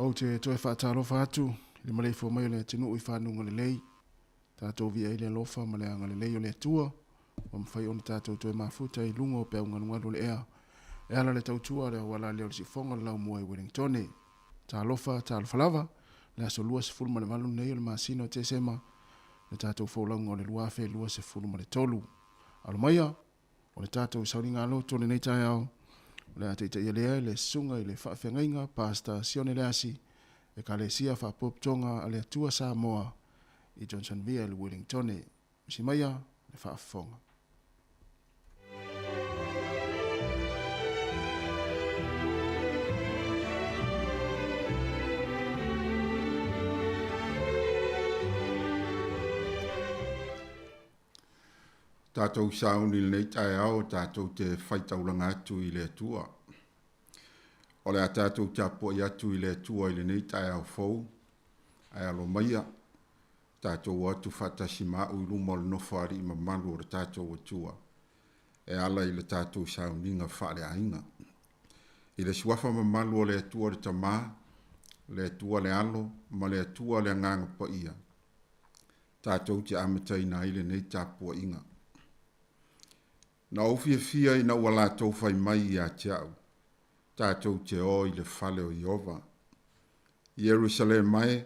Mau te toe whaatalofa atu, le malei fo mai o le tinu i whanunga le lei. Tātou via i le lofa ma le anga le lei o le atua. O mwhai o ni tātou toe mafuta i lungo pe unga ngalo le ea. E ala le tautua le wala leo le sifonga le lau mua i Wellingtone. Tā lofa lava, le aso lua se fulma le malu nei o le masino te sema. Le tātou fōlaunga o le luafe lua se fulma le tolu. Alo maia, o le tātou sauringa aloto le nei tai au. Le a teita ia lea le sunga i le whaafengainga pasta sione le asi e ka le sia whaapoptonga a le atua Sāmoa i Johnsonville le Wellingtone. Si maia le whaafonga. Tātou sauni le nei tai au, tātou te whaitauranga atu i le atua. O le a tātou te apo i atu i le atua i le nei tai au fau. Ai alo maia, tātou atu whatasi mau i lumo le nofari i mamalu o le tātou atua. E ala i le tātou sauninga whaare ainga. I le suafa mamalu o le atua le tamā, le atua le alo, ma le atua le nganga pa ia. Tātou te amataina i le nei tāpua inga. Na ofia ina wala tau fai mai i a tiau. Tātou te o i le fale o Iova. Jerusalem mai,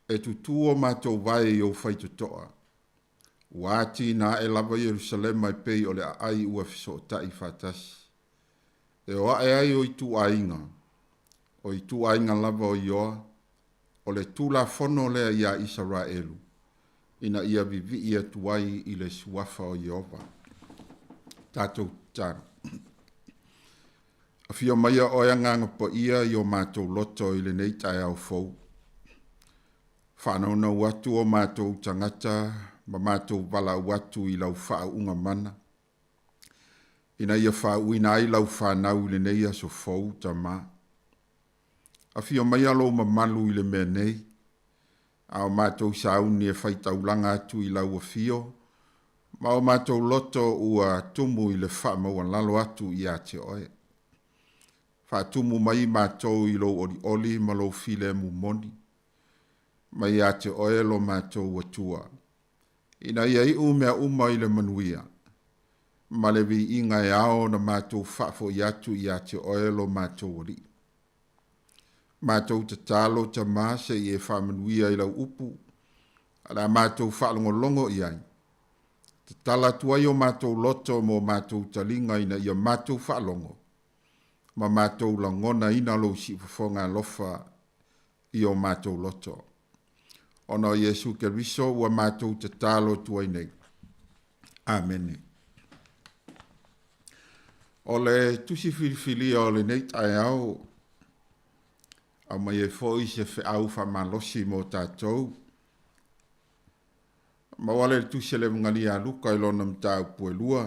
e tutua mātou vai i o fai tutoa. Wāti na e lava Jerusalem mai pei o le ai ua fiso tai fatasi. E o e ai o i tu ainga. O i tu ainga lava o Ioa. O le tula fono lea ia Israelu. Ina ia vivi ia tuai i le suafa o Iova. Tātou tāna. A whio maia o nganga po ia i o mātou loto i le nei tai au fau. Whanau na watu o mātou tangata, ma mātou wala watu i lau wha unga mana. Ina ia wha uina i lau whanau i le nei aso fau ta mā. A whio maia lo ma malu i le mea nei. A o mātou sauni e whaitaulanga atu i lau a whio. Ma o mātou loto ua tumu i le wha maua lalo atu i a te oe. Wha tumu mai mātou i lo oli ma lo file mu moni. Ma i a te oe lo mātou atua. Ina ia i umea uma i le manuia. Ma le vi inga e ao na mātou whafo i atu i a te oe lo mātou ori. Mātou te talo te māse i e wha manuia i lau upu. Ala mātou whalongolongo i ai. Te tala tuai o mātou loto mo mātou talinga ina ia mātou whalongo. Ma mātou langona ina lo si whafonga lofa i o mātou loto. Ono Yesu Keriso ua mātou te talo tuai nei. Amen. O le tusi filifili o le nei tai au. A mai e foi se fe au fa malosi mo tātou. Ma wale tu se le ngali a luka i lona mta pu lua.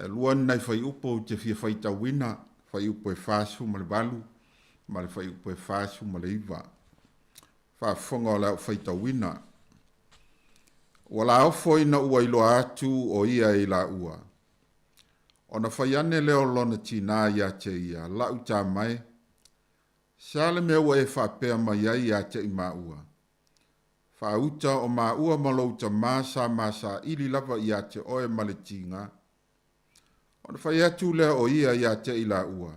Lua nai fai upo te fia fai ta wina, fai upo e fasu ma le balu, ma le fai upo e fasu ma le iva. Fa fonga la fai ta wina. Wala au foi na ua ilo atu o ia i la ua. Ona fai ane leo lona tina ia te ia, la uta mai. Sale me ua e fa pea mai ia te i ma ua. Whauta o mā ua malouta māsa ili lava i a te oe maletinga. Ona whai atu lea o ia i a te ila ua.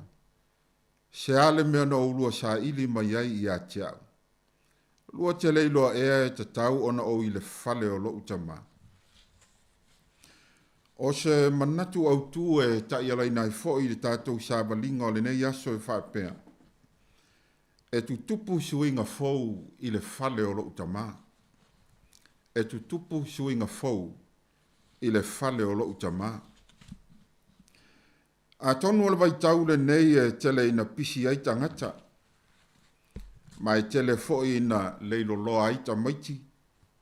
Se ale mea na ulua sa ili mai ai i a te au. Lua te leiloa ea e te tau ona o ile fale o lo utama. O se manatu au tu e ta i alai nai fo i le tātou sāwalinga o le nei aso e whapea. E tu tupu suinga fou i le fale o lo utama. E tu tupu suinga fou i le fale o lo utama. A tonu o le vai tau le nei e tele ina pisi ai tangata. Ma e tele fo ina leilo loa ai ta maiti.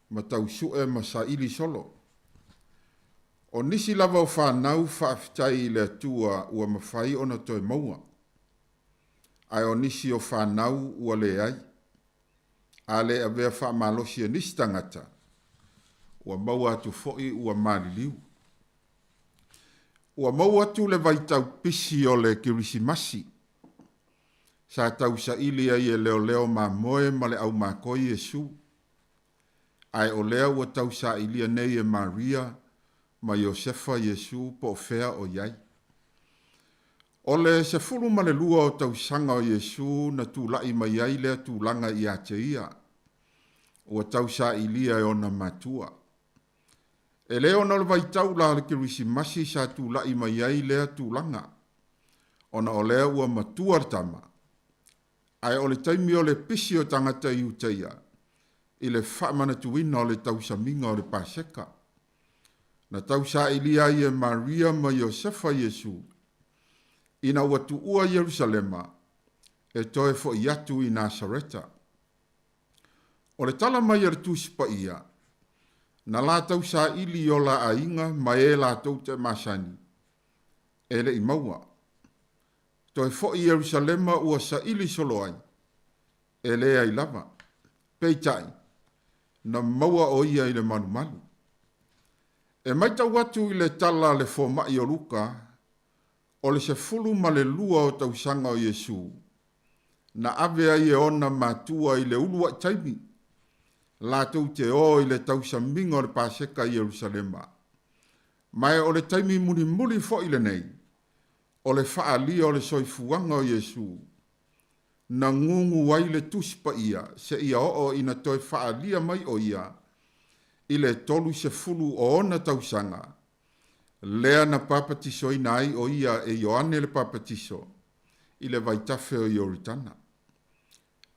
Ma tau sue ma sa ili solo. O nisi lava o whanau whaafitai i le atua ua mawhai ona toi maua. Ai o nisi o whanau ua le ai. A le a vea whaamalosi e nisi tangata. Ua mau atu foi ua maliliu. Ua mau atu le vai tau pisi o le kirisimasi. sa tau sa ili ai e leo leo ma moe ma le au ma koi Yesu. Ai o lea ua tau sa ili nei e Maria ma Iosefa Yesu po fea o iai. O le se fulu ma le lua o tau sanga o Yesu na tu lai ma iai lea tu langa i a te ia. Ua tau sa ili ai ona matua. E leo na le vai tau la le kirisi masi sa tu lai ma iai lea tu langa. Ona o lea ua matua tama. Ai o le taimi o le pisi o tangata i uteia. I le whaamana tuina o le tau sa minga o le paseka. Na tau sa ili ai e Maria ma Iosefa Yesu. Ina ua tu ua Yerusalema. E toe fo i atu i Nasareta. O le tala mai ar tuspa ia. Na la tau sa ili o la ainga ma e la tau te masani. E le i maua. Toi fo i Yerusalema ua sa ili solo ai. E le ai lava. Peitai. Na maua o ia i le manu manu. E mai tau watu i le tala le fo mai o luka. O le se fulu ma le lua o tau sanga o Yesu. Na ave ai e ona matua i le ulua taimi. La tau te o i le tau sa mingo le paseka i Yerusalema. Mai o le taimi muli muli fo i le nei. O le faalia o le soifuanga o Yesu. Na ngungu wai le tuspa ia, se ia o ina toi faalia mai o ia. I le tolu se fulu o ona tausanga. Lea na papatiso i nai o ia e Ioane le papatiso. I le vaitafe o Ioritana.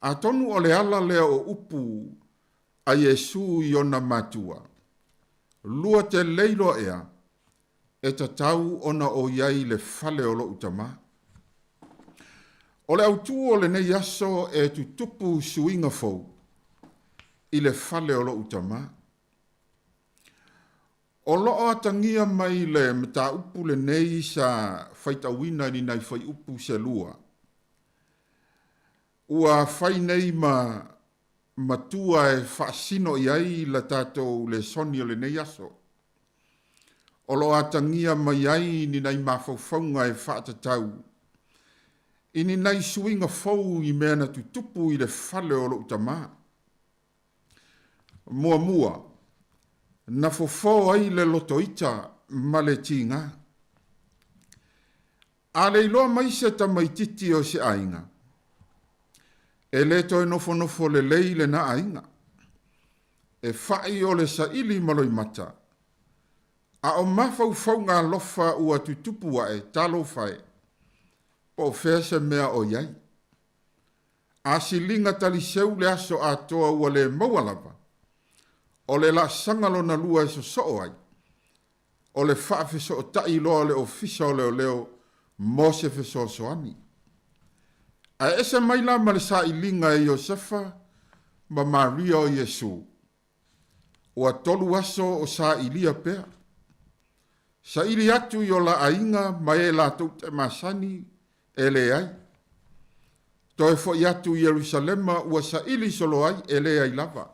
A tonu o le ala lea o upu a Yesu i ona matua. Lua te leilo ea. E tatau ona o iai le fale o lo utama. O le autu o le nei aso e tu tupu suinga fau. I le fale o lo utama. O loo atangia mai le mta upu le nei sa faitawina ni nai fai upu se lua. Ua fai nei matua e fasino iai la tatou le soni o le nei aso. O lo atangia mai ai ni nai mawhauwhaunga e whaatatau. Ini nai suinga fau i mea na tutupu i le fale o lo utama. Mua mua. Na fofo ai le lotoita ma le tinga. A le iloa mai se tamaititi o se ainga. E le toi nofo le leile na ainga. E fai o le sa ili maloi mata. A o mawhau ngā lofa ua tutupu wae talo fai. Po fese mea o iai. A silinga tali seu le aso a toa ua le maualapa. O le la sangalo na lua e so soo ai. O le whaafe so o tai loa le ofisa o leo leo mo se fe so soani. A ese mai la ma le sa ilinga e Iosefa ma Maria o Yesu. O a tolu aso o sa ilia pea. Sa ili atu i o la ainga ma e la tau te masani e le ai. Toi fo i atu i Yerusalema ua sa ili solo ai e le ai lava.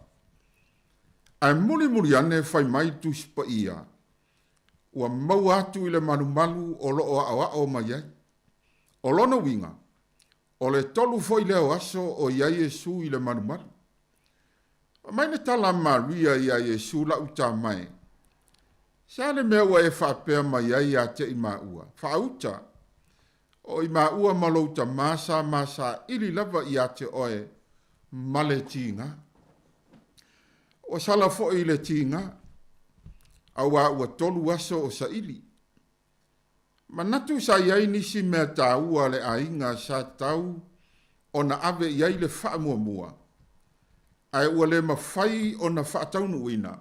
Ai muli ane fai mai tuspa ia. Ua mau atu i le malu o loo a mai ai. O lona winga. O le tolu fo i leo aso o iai Yesu i le malu. Mai ne tala Maria i a Yesu la uta mai. Sa le mea ua e whaapea mai ai a te i maua. Whauta. O i maua malouta masa ili lava i a te oe male tinga. O sala fo i le tinga. Awa ua tolu aso o sa ili. Manatu sa iai nisi mea tāua le ainga sa tau o na ave iai le wha mua. Ai ua le mawhai o na wha taunu uina.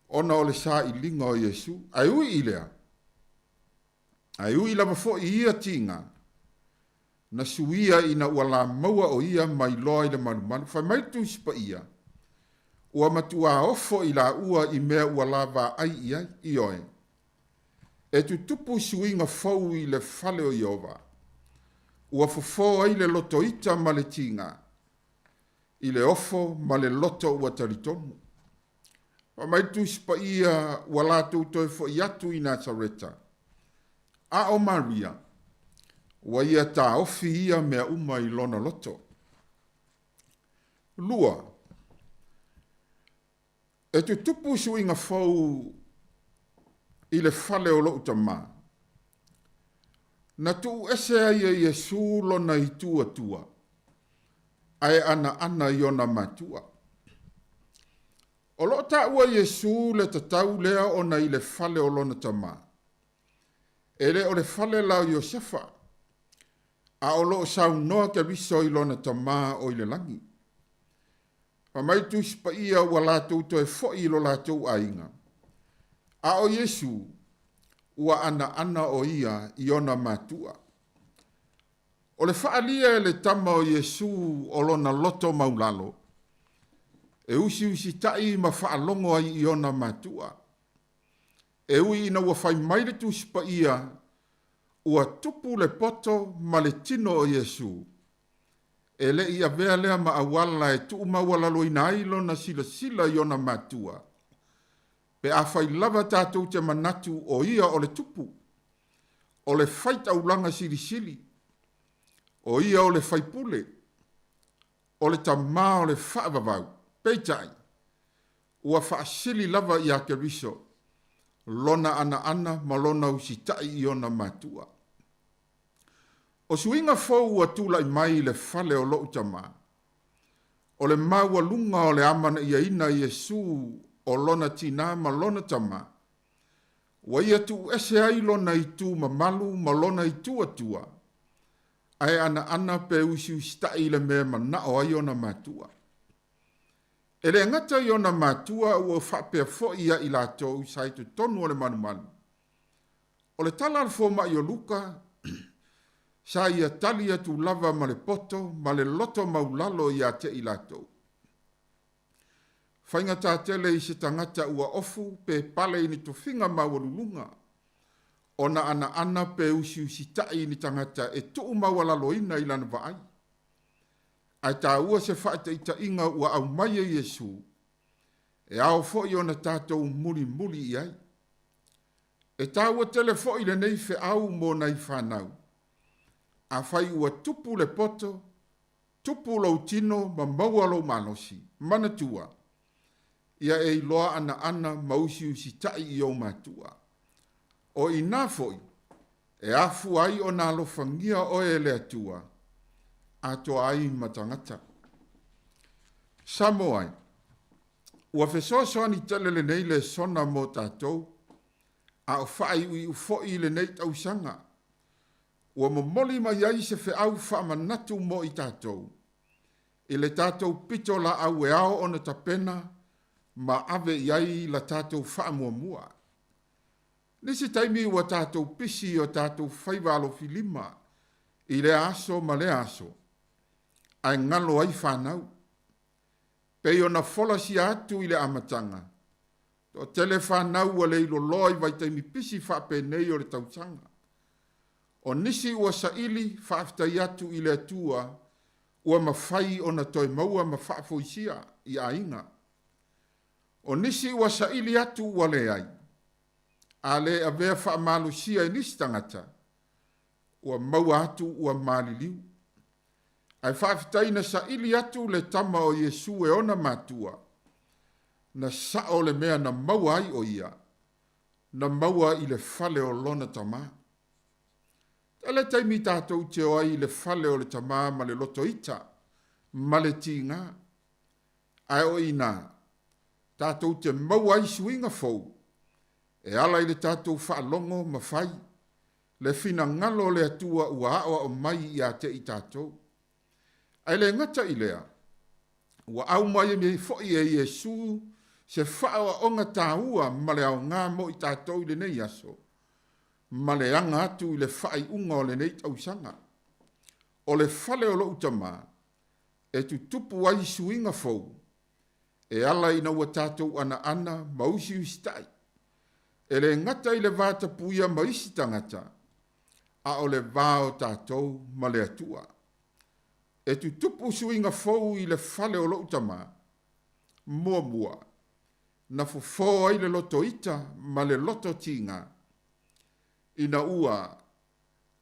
Ona o le sa ilinga o Yesu. Ai ui ilea. Ai ui lava fo i ia tinga. Na suia ina ua la maua o ia mai loa i le manumanu. Fai mai tu ispa ia. Ua matua ofo i la ua i mea ua lava ai ia i oe. E tu tupu suinga fau i le fale o Iova. Ua fofo ai le loto ita ma le tinga. I le ofo ma le loto ua taritonu. Wa mai tu ispa ia ua la tu toi fo i atu i Nazareta. A o Maria. Wa ia ta ofi ia mea uma I lona loto. Lua. E tu tupu suinga fau I le fale o loo tamā. Na tu ese ai e Yesu lona I tua tua. Ai ana I ona matua. O loo ta ua Yesu le tatau lea ona I le fale o lona tamā. Ele o le fale lau Iosefa. A o loo sau noa ke viso I lona tamā o I le langi. Pa mai tu sipa ia ua lātou to e fo'i lo lātou ainga. A o Yesu, ua ana o ia I ona matua. O le whaalia e le tama o Yesu o lona loto maulalo. E usi tai ma whaalongo ai I ona matua. E ui ina ua whai maile tu sipa ia, ua tupu le poto ma le tino o Yesu. E le ia vea lea ma awala e tu mawalalo ina ailo na sila I ona matua. Pe a whai lava tātou te manatu o ia o le tupu. O le whaita ulanga sili. O ia o le whaipule. O le tamā o le whaavavau. Peitai. Ua whaasili lava I a keriso. Lona ana ma lona usitai I ona matua. O suinga fau ua tula I mai le fale o loo tamā. O le maua lunga o le amana ia ina Yesu o lona tina ma lona tamā. Wa ia tu ese ai lona I tu mamalu ma lona I tu atua. Ai ana pe usi tai le mea mana o ai ona matua. E le ngata I ona matua ua whapea fo ia I latou sai tu tonu o le manu. O le tala al fo mai o Luka, sa ia talia tu lava ma le poto, ma le loto maulalo ia te I latou. Whainga tā tele I se tangata ua ofu pe pale I ni tofinga mawalulunga. Ona ana pe usi tai ni tangata e tuu mawalalo ina I lana vaai. Ai tā ua se whaita I ta inga ua au mai e Yesu. E ao fo I ona tātou muli I ai. E tā ua tele fo I le nei fe au mo nei whanau. A whai ua tupu le poto, tupu lau tino ma maua lau manosi, mana tua. Ia e loa ana mausi tai I o matua. O ina foi, e afu ai o nā lofangia o e le atua, ato ai matangata. Sāmoa, ua fesoa ni tele le nei le sona mo tātou, a o whai ui ufoi le nei tausanga. Ua momoli mai ai se fe au whaamanatu mo I tātou. I le tātou pito la au e ao ona tapena, ma ave iai la tātou whaamuamua. Nisi taimi ua tātou pisi o tātou whaiwalo filima, I le aso ma le aso. Ai ngalo ai whanau. Pei ona folasi atu I le amatanga. O tele whanau a le ilo loi vai taimi pisi whapenei o le tautanga. O nisi ua saili whaaftai atu I le atua, ua mawhai ona toi maua ma whaafoisia I ainga. O nisi ua saili atu ua le ai. A le a vea whaamalusia I nisi tangata, ua maua atu ua maliliu. Ai whaaftai na saili atu le tama o Yesu e ona matua, na sao le mea na maua ai o ia, na maua I le fale o lona tamaa. Ele taimi tātou te o ai le fale o le tamā ma le loto ita, ma le tinga. Ai o ina, tātou te mau ai suinga fau. E ala I le tātou whaalongo ma whai, le fina ngalo le atua ua awa o mai I a te I tātou. Ai le ngata I lea, ua au mai me foi e Yesu, se whaawa o ngā tāua ma le au ngā mo I tātou I le nei aso. Ma le anga atu I le whai unga o le nei tausanga. O le whale o lo utama, e tu tupu ai suinga fau, e ala ina ua tātou ana mausi ustai. E le ngata I le vāta puia maisi tangata, a o le vāo tātou ma le atua. E tu tupu suinga fau I le whale o lo utama, mua, na fufo ai le loto ita ma le loto tinga. Ina ua,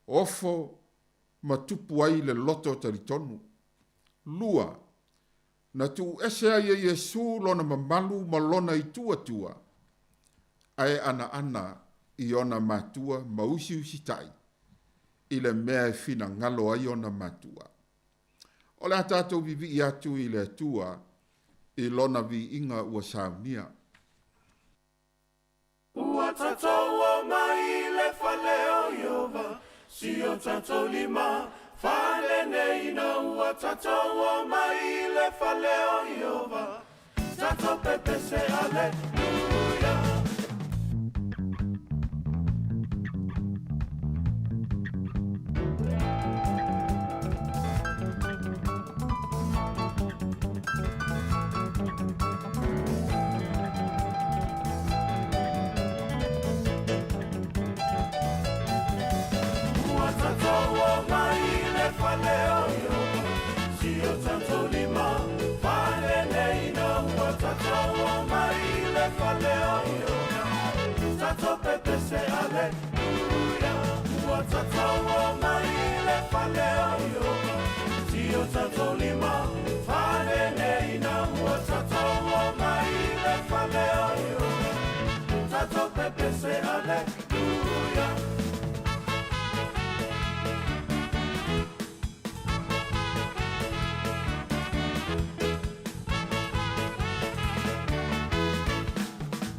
ofo, ma tupu ai le loto talitonu. Lua, na tu ese ai Yesu lona mamalu ma lona i tua. Ai ana i ona matua ma usi tai. I le mea fina ngalo ai ona matua. O le atatou vivi i atu i le atua i lona vi inga ua saunia. Ua tatou o mai le faleo Iova, si o tatou lima, fale neina. Ua tatou o mai le faleo Iova, tatou pepe se aleluia. Faleo Iova, si o tatou lima, fale neina. Ua tatou o mai le faleo Iova, tatou pepe se aleluia. Ua tatou o mai le faleo Iova, si o tatou lima, fale neina. Ua tatou o mai le faleo Iova, tatou pepe se aleluia.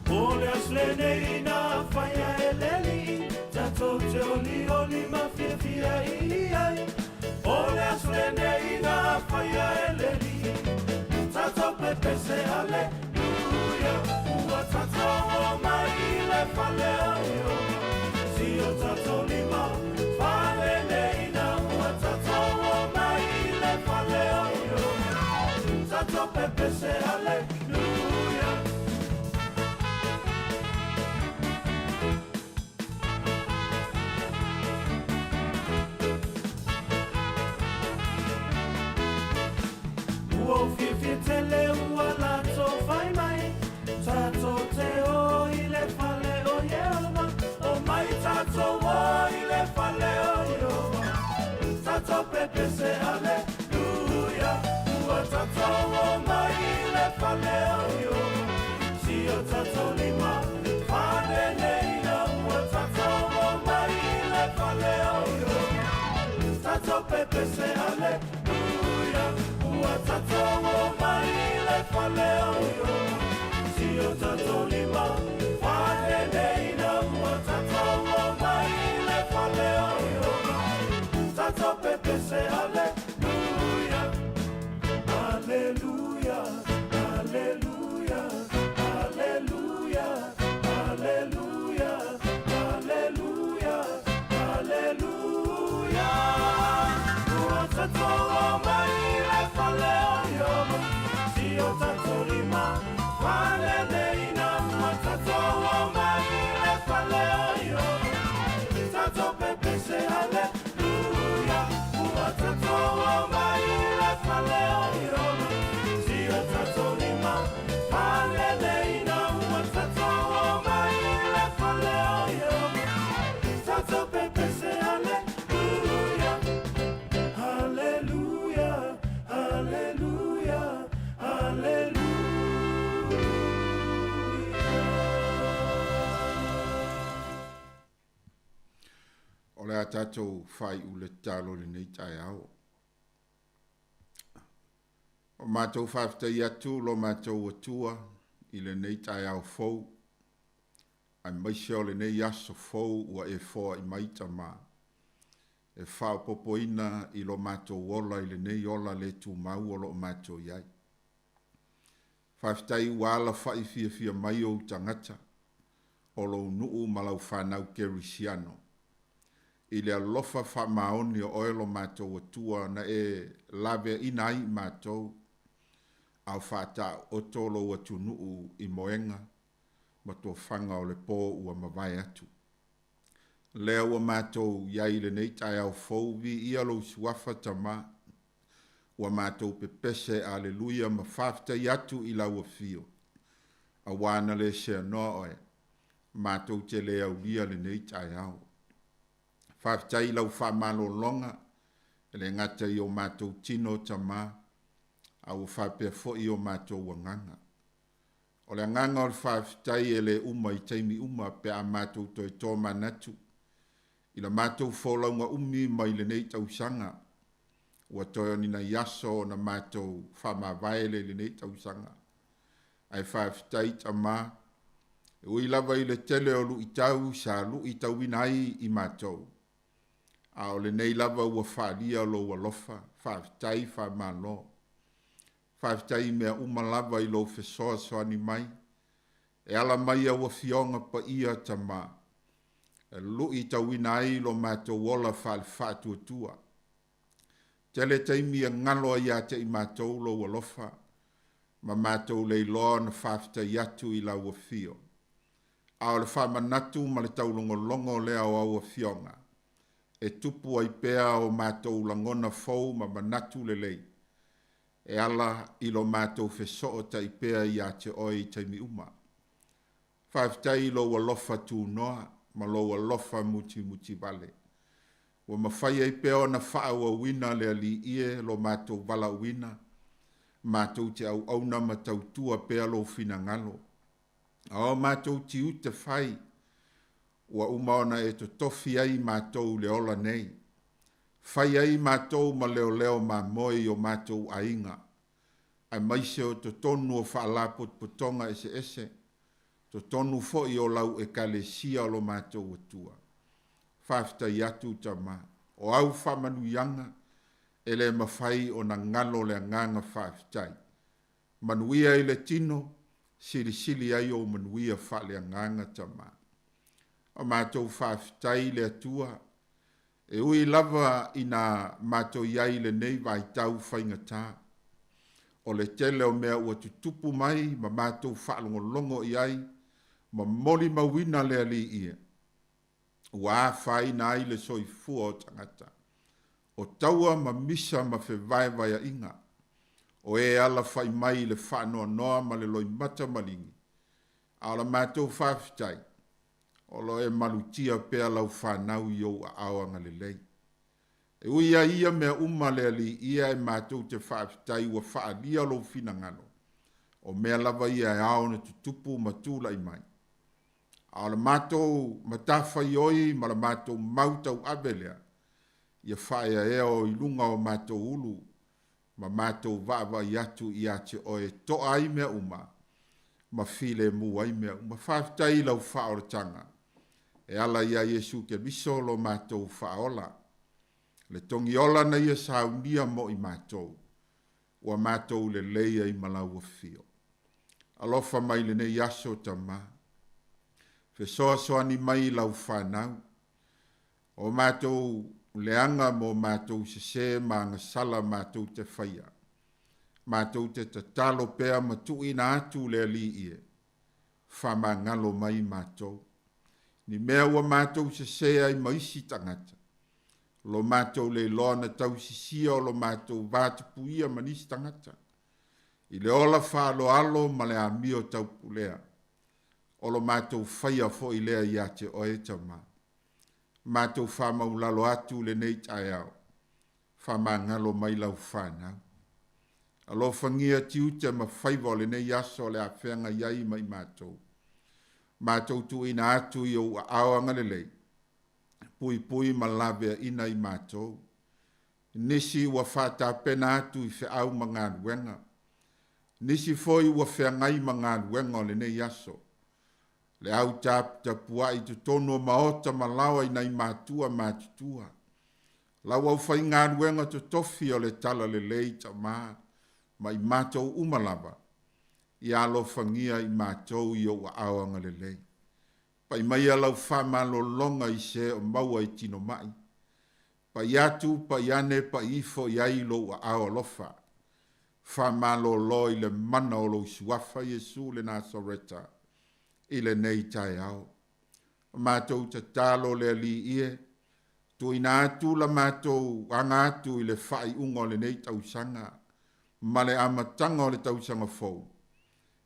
Ole asleneina faya eleli, tatou te oli ma fia ai. Ole asleneina faya eleli, tatou pepe se aleluia. Ua tatou o mai le faleo Iova, si o tatou lima, fale neina. Ua tatou o mai le faleo Iova, tatou pepe se aleluia. Ua fia te le ua lato fai mai, tato te o i le fale o Iova, o mai tato o i le fale o Iova, tato pepe se aleluia. Ua tato o mai le fale o Iova, si o tato lima, fale neina. Ua tato o mai le fale o Iova, tato pepe se aleluia. Ua tatou o mai le faleo Iova, si o tatou lima, fale neina. Ua tatou o mai le faleo Iova, tatou pepe se aleluia. Aleluia, aleluia, aleluia, aleluia, aleluia, aleluia. Ua tatou o mai faleo Iova, si o tatou lima, fale neina. Ua tatou o mai le faleo Iova, tatou pepe se aleluia. Ua tatou o mai le faleo Iova, si o tatou lima, fale neina. Ua tatou o mai le faleo Iova, tatou pepe se aleluia. Aleluia. Aleluia, aleluia. O le a tātou whai u le talo le nei tai au. O mātou whawhtai atu lo mātou atua i le nei tai au fau. Ai maise o le nei aso fau ua e fōa i maita mā. E whao popoina i lo mātou ola i le nei ola le tū mau o lo mātou iai. Whawhtai wala whai fia mai o tangata o lo nuu malau whanau kerisiano. I le alofa wha maoni o oelo mātou atua na e lawe inai mātou au whata o tolo atu nuu i moenga ma tō whanga o le pō ua mawai atu. Lea ua mātou iai le nei tai au fauvi ia lo suafa tama ua mātou pepese aleluia ma whafta atu i lau fio. A wana le se noa oe mātou te lea ulia le nei tai au. Whafta i lau whamalo longa le ngata i o mātou tino tama, au whapea fo i o mātou wanganga. O le nganga o le whaafitai e le uma i teimi uma pe a mātou toi tō manatu. I la mātou wholaunga umi mai le nei tausanga. Ua toi o nina yaso na mātou whamawhaele le nei tausanga. Ai whaafitai tama, e ui lava i le tele o lu i tau sa lu i tau inai i mātou. A o le nei lava ua whaalia lo ua lofa, whaafitai whamalo. Whaafitai mea uma lava i lo whesoa soani mai. E ala mai a ua fionga pa ia tama. E lu i tau inai lo mātou wola whaatua tua. Tele teimi a ngalo ia te i mātou lo ua lofa. Ma mātou lei loa na whaafitai atu i la ua fio. A o le whamanatu ma le taulongolongo lea o ua fionga. E tupu ai pea o mātou langona fau ma manatu le lei. E ala i lo mātou wheso ta i pea i a te oi teimi uma. Whaafitai lo ua lofa tū noa, ma lo ua lofa muti vale. Ua mawhai ai pea o na wha ua wina le ali ie lo mātou vala wina. Mātou te au auna ma tau tua pea lo fina ngalo. A o mātou ti ute whai. Ua umaona e to tofi ai mātou le ola nei. Whai ai mātou ma leo ma moi o mātou ainga. Ai maise o to tonu o whaalapot potonga ese. To tonu fo i o lau e kalesia o lo mātou atua. Whaafitai atu tama. O au whamanu yanga. Ele mawhai o na ngalo le nganga whaafitai. Manuia i le tino. Sili ai o manuia wha le nganga tama. O mātou whaafitai le atua. E ui lava ina mātou iai le nei vai tau whaingata. O le tele o mea ua tutupu mai, ma mātou whaalongolongo iai, ma moli mawina le ali ia. Ua whai na ai le soifua o tangata. O taua ma misa ma whewai a inga. O e ala whai mai le whanoa noa ma le loi mata malingi. A la mātou whaafitai. O lo e malutia pea lau whanau i au a awanga le lei. E uia ia mea uma le ali ia e mātou te whaafitai ua whaalia lo fina ngano. O mea lava ia e ao na tutupu matula i mai. A la mātou matawhai oi ma la mātou mautau abelea. Ia whaia e o ilunga o mātou ulu. Ma mātou vava i atu i ate o e toa ai mea uma. Ma file mua ai mea uma. Whaafitai lau whaoratanga. E ala ia Yesu ke biso lo mātou whaola. Le tongi ola na ia saunia mo i mātou. Ua mātou le leia i malau fio. Alofa mai le ne yaso tama. Fesoa soani mai lau whanau. O mātou leanga mo mātou se maanga sala mātou te whaia. Mātou te tatalo pea matu ina atu le ali ie. Whama ngalo mai mātou. Ni mea ua mātou se ai maisi tangata. Lo mātou le loa na tau sisia o lo mātou vātupu ia manisi tangata. I le ola whaalo alo ma le amio tau pulea. O lo mātou whaia fo i lea ia te oe tama. Mātou whamau lalo atu le nei tai au. Whama ngalo mai lau whanau. Alo whangia tiute ma whaiva le nei aso le a whenga iai mai mātou. Mātou tu ina atu i o awanga le lei. Pui ma lavea ina i mātou. Nisi ua whata pena atu i whi au ma ngā ruenga. Nisi foi ua whi ngai ma ngā ruenga le nei aso. Le au tapua i tu tono maota ma lawa i nei mātua mātutua. Lau au whai ngā ruenga tu tofi o le tala le lei ta mā. Ma i mātou umalava. I alo whangia i mātou i o awanga le lei. Pai mai alau whamalo longa i se o maua i tino mai. Pai atu, pai ane, pai ifo i ailo a awa lofa. Whamalo lo i le mana o lo suafa Yesu le Nasareta. I le nei tai au. Mātou te talo le ali ie. Tu ina atu la mātou anga atu i le whai ungo le nei tausanga. Ma le amatanga o le tausanga fau.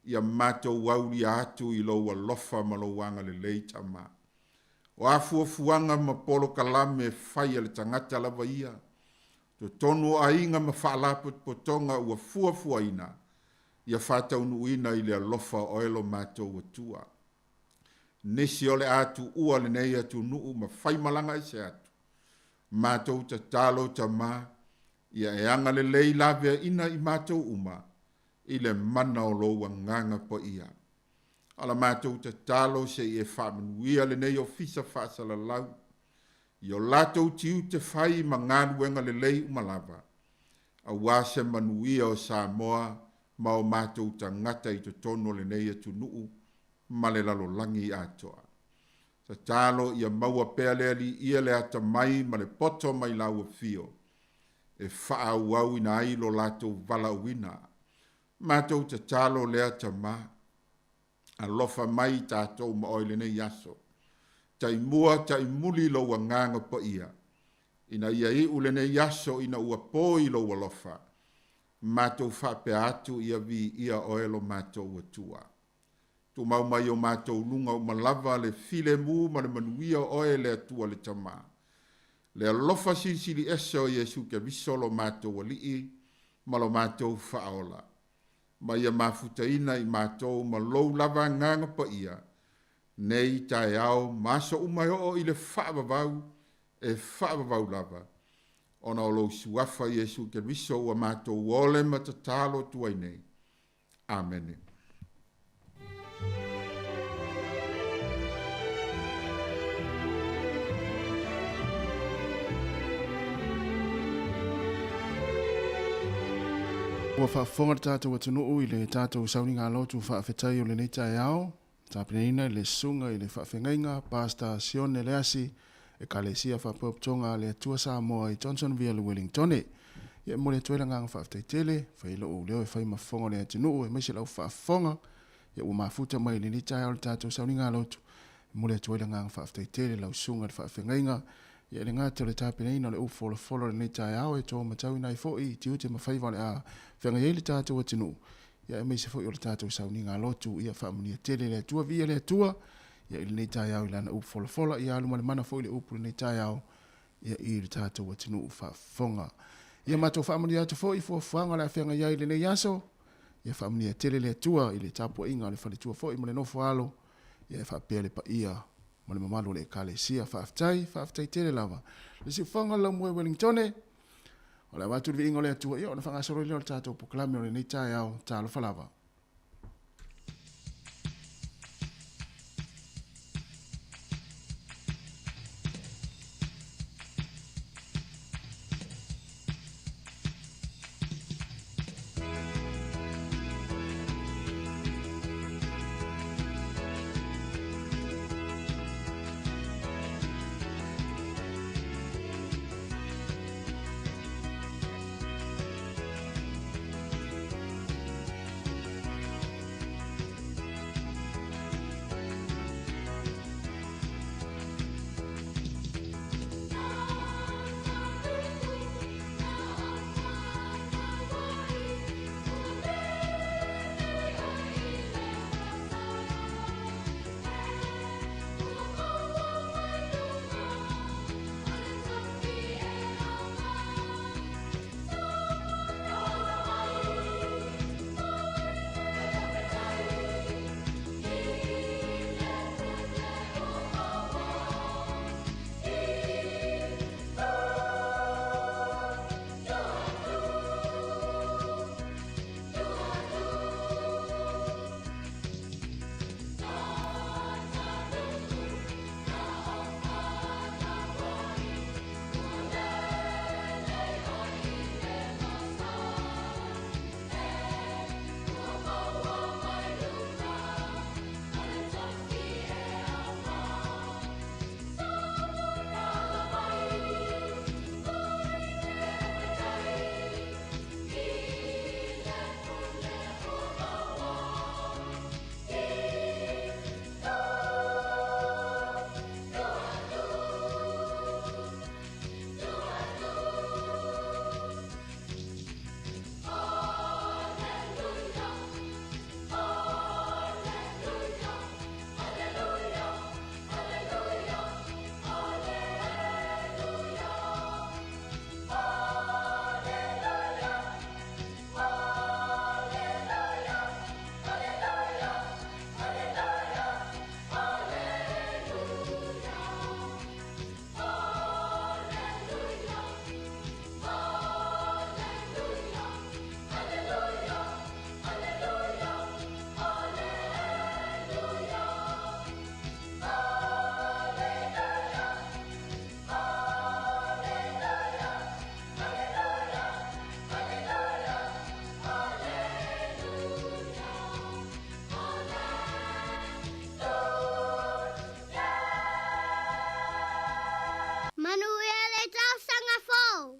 Ia mātou wauri atu i lo wa lofa ma lo wanga le leita ma. O afuafuanga ma polo kalame whai le tangata lava ia. To tonu a inga ma whaalaput potonga ua fua ina. Ia whātau nuina i le alofa o elo mātou atua. Nisi ole atu ua le nei atu nuu ma whaimalanga i se atu. Mātou ta tālo ta mā, ia e anga le lei lawea ina i mātou uma, i le mana o loa nganga po ia. Ala mātou ta tālo se i e whamanuia le nei o fisa whaasala lau. I o lātou tiu te whai ma ngāruenga le lei umalava. A wāse manuia o Sāmoa, ma o mātou ta ngata i to tono le nei atu nuu, ma le lalo langi atoa. Ta tālo ia maua pea le ali ia le ata mai ma le poto mai lau fio. E wha au ina ailo lātou vala uina. Mātou ta tālo le ata ma. A lofa mai tātou ma oile nei aso. Tai mua tai muli lo wa nganga po ia. Ina ia i ule nei aso ina ua poi lo wa lofa. Mātou wha pe atu ia vi ia oelo mātou atua. Tu mau mai o mātou lunga o malava le file mu ma le manuia oe le atua le tama. Le alofa sinsili esa o Yesu ke visolo mātou alii, ma lo mātou whaola. Ma ia mafutaina i mātou ma lou lava nganga pa ia. Nei tae au maso umai o i le whaavavau e whaavavau lava. Ona o lou suafa Yesu ke viso wa mātou ole matatalo tuai nei. Amen. Ua whaafonga tātou atunuu i le tātou sauninga lotu whaafetai o le neita e ao. Tāpinaina i le sunga i le whaafengainga, Pasta Sione Leasi, e kalesia whaapoptonga le atua Sāmoa i Johnsonville, Wellington. Ia mo le tuela ngang whaafetai tele, whailo o leo e whai mafonga le atunuu, e maisi lau whaafonga, ia ua mafuta mai le neita e ao le tātou sauninga lotu. Mo le tuela ngang whaafetai tele, lau sunga le whaafengainga, ia le ngātou le tāpinaina le ufola le neita e ao e tō matau nai fōi, tiu te mawhaiva le a whenga iei le tātou atunuu. Ia e meise fōi o le tātou sauninga lotu, ia whaamunia tele le atua, via le atua, ia ili neita e ao i lana ufola, ia aluma le mana fōi le upu le neita e ao, ia i le tātou atunuu whaafonga. Ia mātou whaamunia atu fōi, fuanga le a whenga iei le nei aso, ia whaamunia tele le atua, i le tāpua inga le whalitua fōi, mo le nofo alo, ia e whaapea le pa ia, mo le mamalo le kalesia whaaftai tele lava. Le si whanga lau mwe Wellington, o le watu vi ingo le atua, ia o na whangasoro leo le tātou poklami o le neita e ao, tālo whalava.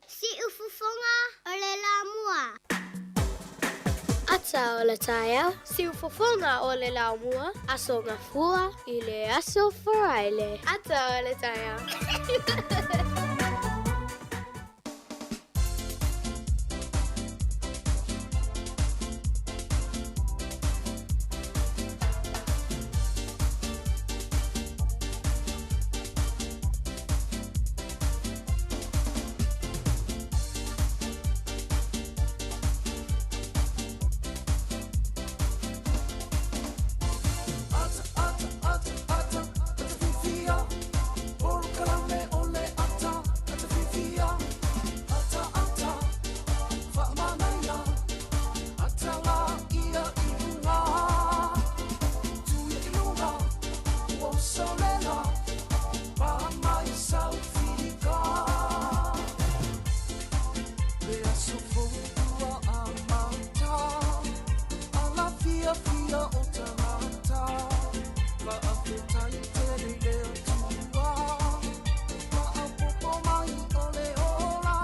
si ufufonga o le la mua. Ata o le taia, si ufofonga o le la mua, aso ngafua I le aso foraile. Ata o le taia.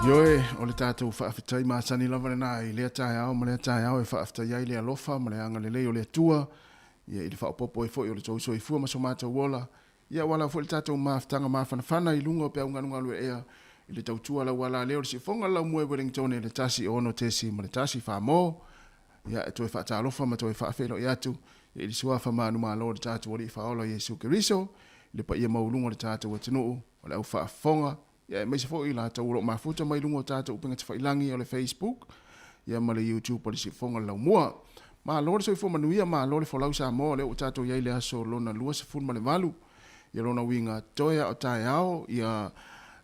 Yoe, o le tātou whaafitai māsani lava na I lea tae ao, ma lea tae ao e whaafitai ai lea lofa, ma lea anga le lei o lea tua, ia I le whaapopo e fwoi o le tauso I fua maso mātou wola, ia wala fwoi le tātou maaftanga maafana I lunga o pe aunga lue ea, I le tautua la wala leo le si fonga lau mue Wellington e le tasi ono tesi, ma le tasi Sāmoa, ia e toi whaata alofa, ma toi whaafelo I atu, ia I le suafa maanu maa lo le tātou o le whaola Jesu Keriso, le pa ia maulunga le tātou o tinuu, o le au whaafonga, ia mai se foi la tau ro mafuta mai lungo tata upinga te failangi o le Facebook ia ma le YouTube o le sifonga lau mua ma lo se fo manuia ma lo le folau Sāmoa le o tata ia le aso lona lua se fun ma le malu ia lona winga toia o tai ao ia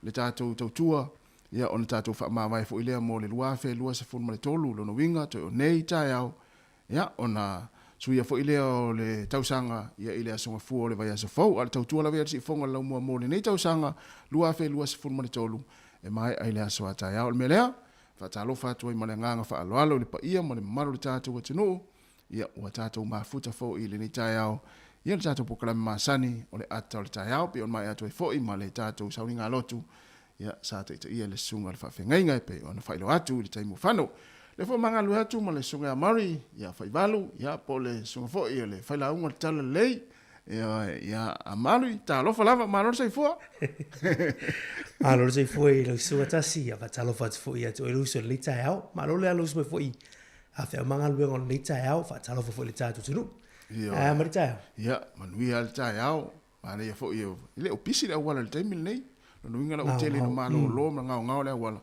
le tata tautua ia on tata fa ma mai fo ile mo le lua fe lua se fun ma le tolu lona winga to nei tai ao ia ona suia fo ile o le tausanga ia ile aso fu o le vai aso fo al tautua la ve si fonga lau mua mo le nei tausanga lua fe lua se fun ma le tolu e mai ai le aso atai ao me lea fa talo fa tu mai nganga fa alo alo le pa ia mo le malu le tata o tinu ia o tata o mafuta fo ile nei tai ao ia le tata po kala masani o le ata o le tai ao pe on mai atu fo I ma le tata o sauninga lotu ia sa te ia le sunga le fa fengainga pe on fa ilo atu le tai mo fano le fo manga lu atu ma le sunga mari ia fai valu ia po le sunga fo ia le fai la unga tala lei ia amalu ta lo fa lava ma lo sei fo ma lo sei fo I lo sunga tasi ia ta lo fa fo ia to lu so le tai ao ma lo le lu so fo I a fe manga lu on le tai ao fa ta lo fo le tai tu tunu ia ma tai ia ma nui al tai ao ma le fo ia le o pisi le wala le tai mil nei no winga la hotel no ma lo ma ngao le wala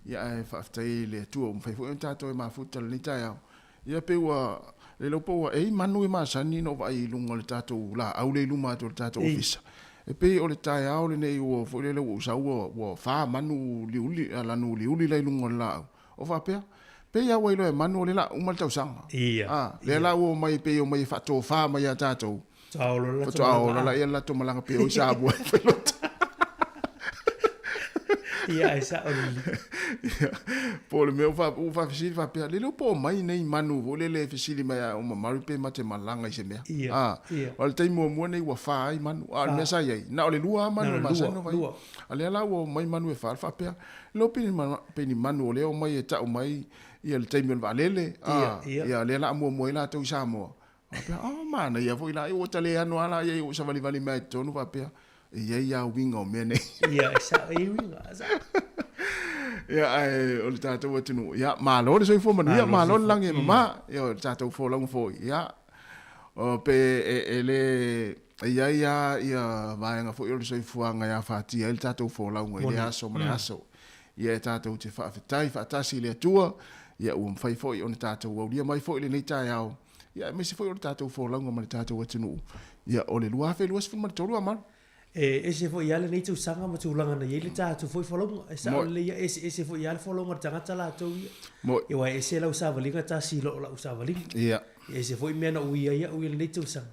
ia e whaftai le tua fai fo en tato e mafuta le tai ao ia pe wa le lopo e manu e masani no vai lunga le tato la au le luma to le tato office e pe o le tai ao le nei o fo le o sa o fa manu liuli ala nu liuli le lunga la o fa pe ia wa lo e manu le la o mal tau sanga ia le la o mai pe o mai fa to fa mai tato tau la ia la to malanga pe o sa bo ia esa o po le meu fa fisili fa pe le po mai nei manu o le fisili mai o maru pe mate malanga I se mea o le taimo mo nei wa fa ai manu a me sa ai na o le lua manu ma sa no vai ale la o mai manu e fa pe lo pe ni manu o le o mai e ta o mai ia le taimo va lele ia le la mo la to Sāmoa pe mana ia foi la o tale anu ala ia o sa vali mai to no va pe ia winga o mene ia esa winga ia o le tata o tinu ia ma lo le soifo manu ia ma lo langi ma ia o tata o fo lang fo ia o pe ele ia vai nga fo o le soifo nga ia fati ia le tata o fo lang ia aso ma aso ia tata o te fa fitai fa tasi le tua ia o mfai fo o le tata o ia mai fo le nei tai ao ia me se fo o le tata o fo lang ma le tata o tinu ia o le lua fe lua se ma tolu ama ese fo ia le nei tu sanga ma tu langa na ile ta tu foi folonga esa le ese fo ia le folonga tanga tala tu ia wa ese la usava linga ta si lo la usava linga ia ese fo me na uia ia ui le nei tu sanga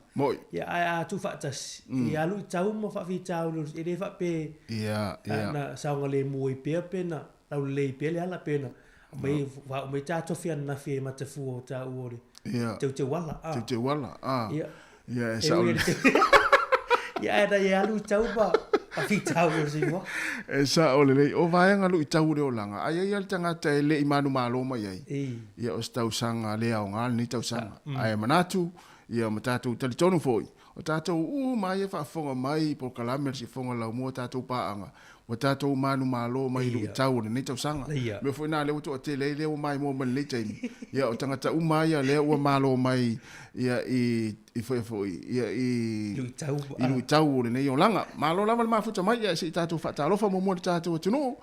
ia a tu fa tas ia lu tau mo fa fi tau lu ele fa pe ia na saunga le moi pe pena la le pe le ala pena mai ta to fi na fi ma te fu ta uore ia te wala ia esa ia era ia lu tau ba Afi tau o si mo. E sa o le o vai nga lu I tau le o langa. Ai ai al tanga te le I manu malo mai ai. Ia o tau sanga le au ngal ni tau sanga. Ai manatu ia matatu tali tonu foi. O tatou mai e whaafonga mai po kalame si fonga lau mua tatou paanga. O tatou manu malo mai lu tau le nei tau sanga. Me foi na le to te le o mai mo man le taimi. Ia o tangata mai le o malo mai ia I foi ia I lu tau le nei o langa. Malo lava ma futa mai ia si tatou fatalofa mo mo tatou tunu.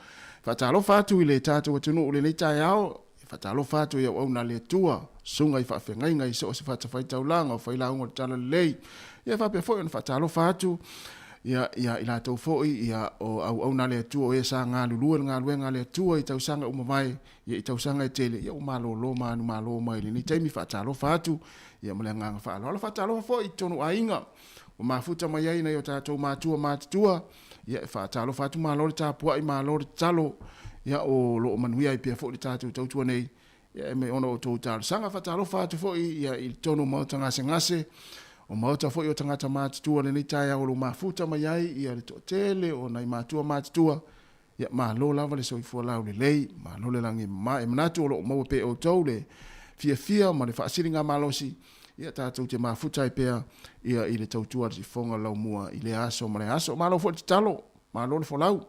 Fatalofa atu le tatou tunu le nei tai ao. Fatalofa atu ia o na le tua. Sunga I whaafengai ngai so se fatafai tau langa o fai launga tala lei. Ia whape foi on fatalofa atu. Ia I la tau foi ia o au nale tua o e sa ngā lulua ngā luenga le tua I tau sanga umawai. Ia I tau sanga I tele. Ia o malo lo manu malo mai le ni taimi fatalofa atu. Ia mole nganga whaalo. Ala fatalofa foi tonu ainga. O mafuta mai ai na i o tatou mātua mātua. Ia fatalofa atu malo le tāpua I malo le talo. Ia o lo manuia I pia foi le tatou tautua nei. Ia me ona o tau tālu. Sanga fatalofa atu foi ia I tonu mauta ngase. O mauta foi o tangata mātua le ni tai au lo mafuta mai ai ia le tele o nai mātua mātua. Ia malo lava le soifua lau le lei. Malo le langi ma e manatu o lo mau pe o tau le fia ma le whaasiringa malosi. Ia tātou te mafuta I pea ia I le tautua si fonga lau mua I le aso ma le aso. Malo foi te talo. Malo le folau.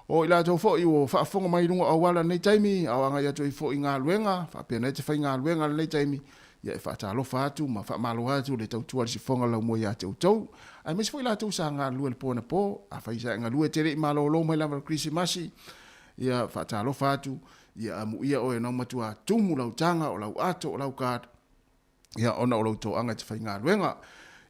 O ila tau fo I o whaafonga mai runga au wala nei taimi. Au anga ia toi fo I ngā luenga. Whapea nei te whai ngā luenga nei taimi. Ia e whaatalofa atu, ma whaamalo atu le tautua si fonga lau mua ia te utau. Ai mesi fo ila tau sa ngā lua le pōna pō. A whai sa ngā lua tere I malo lo mai lava krisi masi. Ia whaatalofa atu. Ia amu ia o e nau matua tumu lau tanga o lau ato o lau kād. Ia ona o lau tō anga te whai ngā luenga.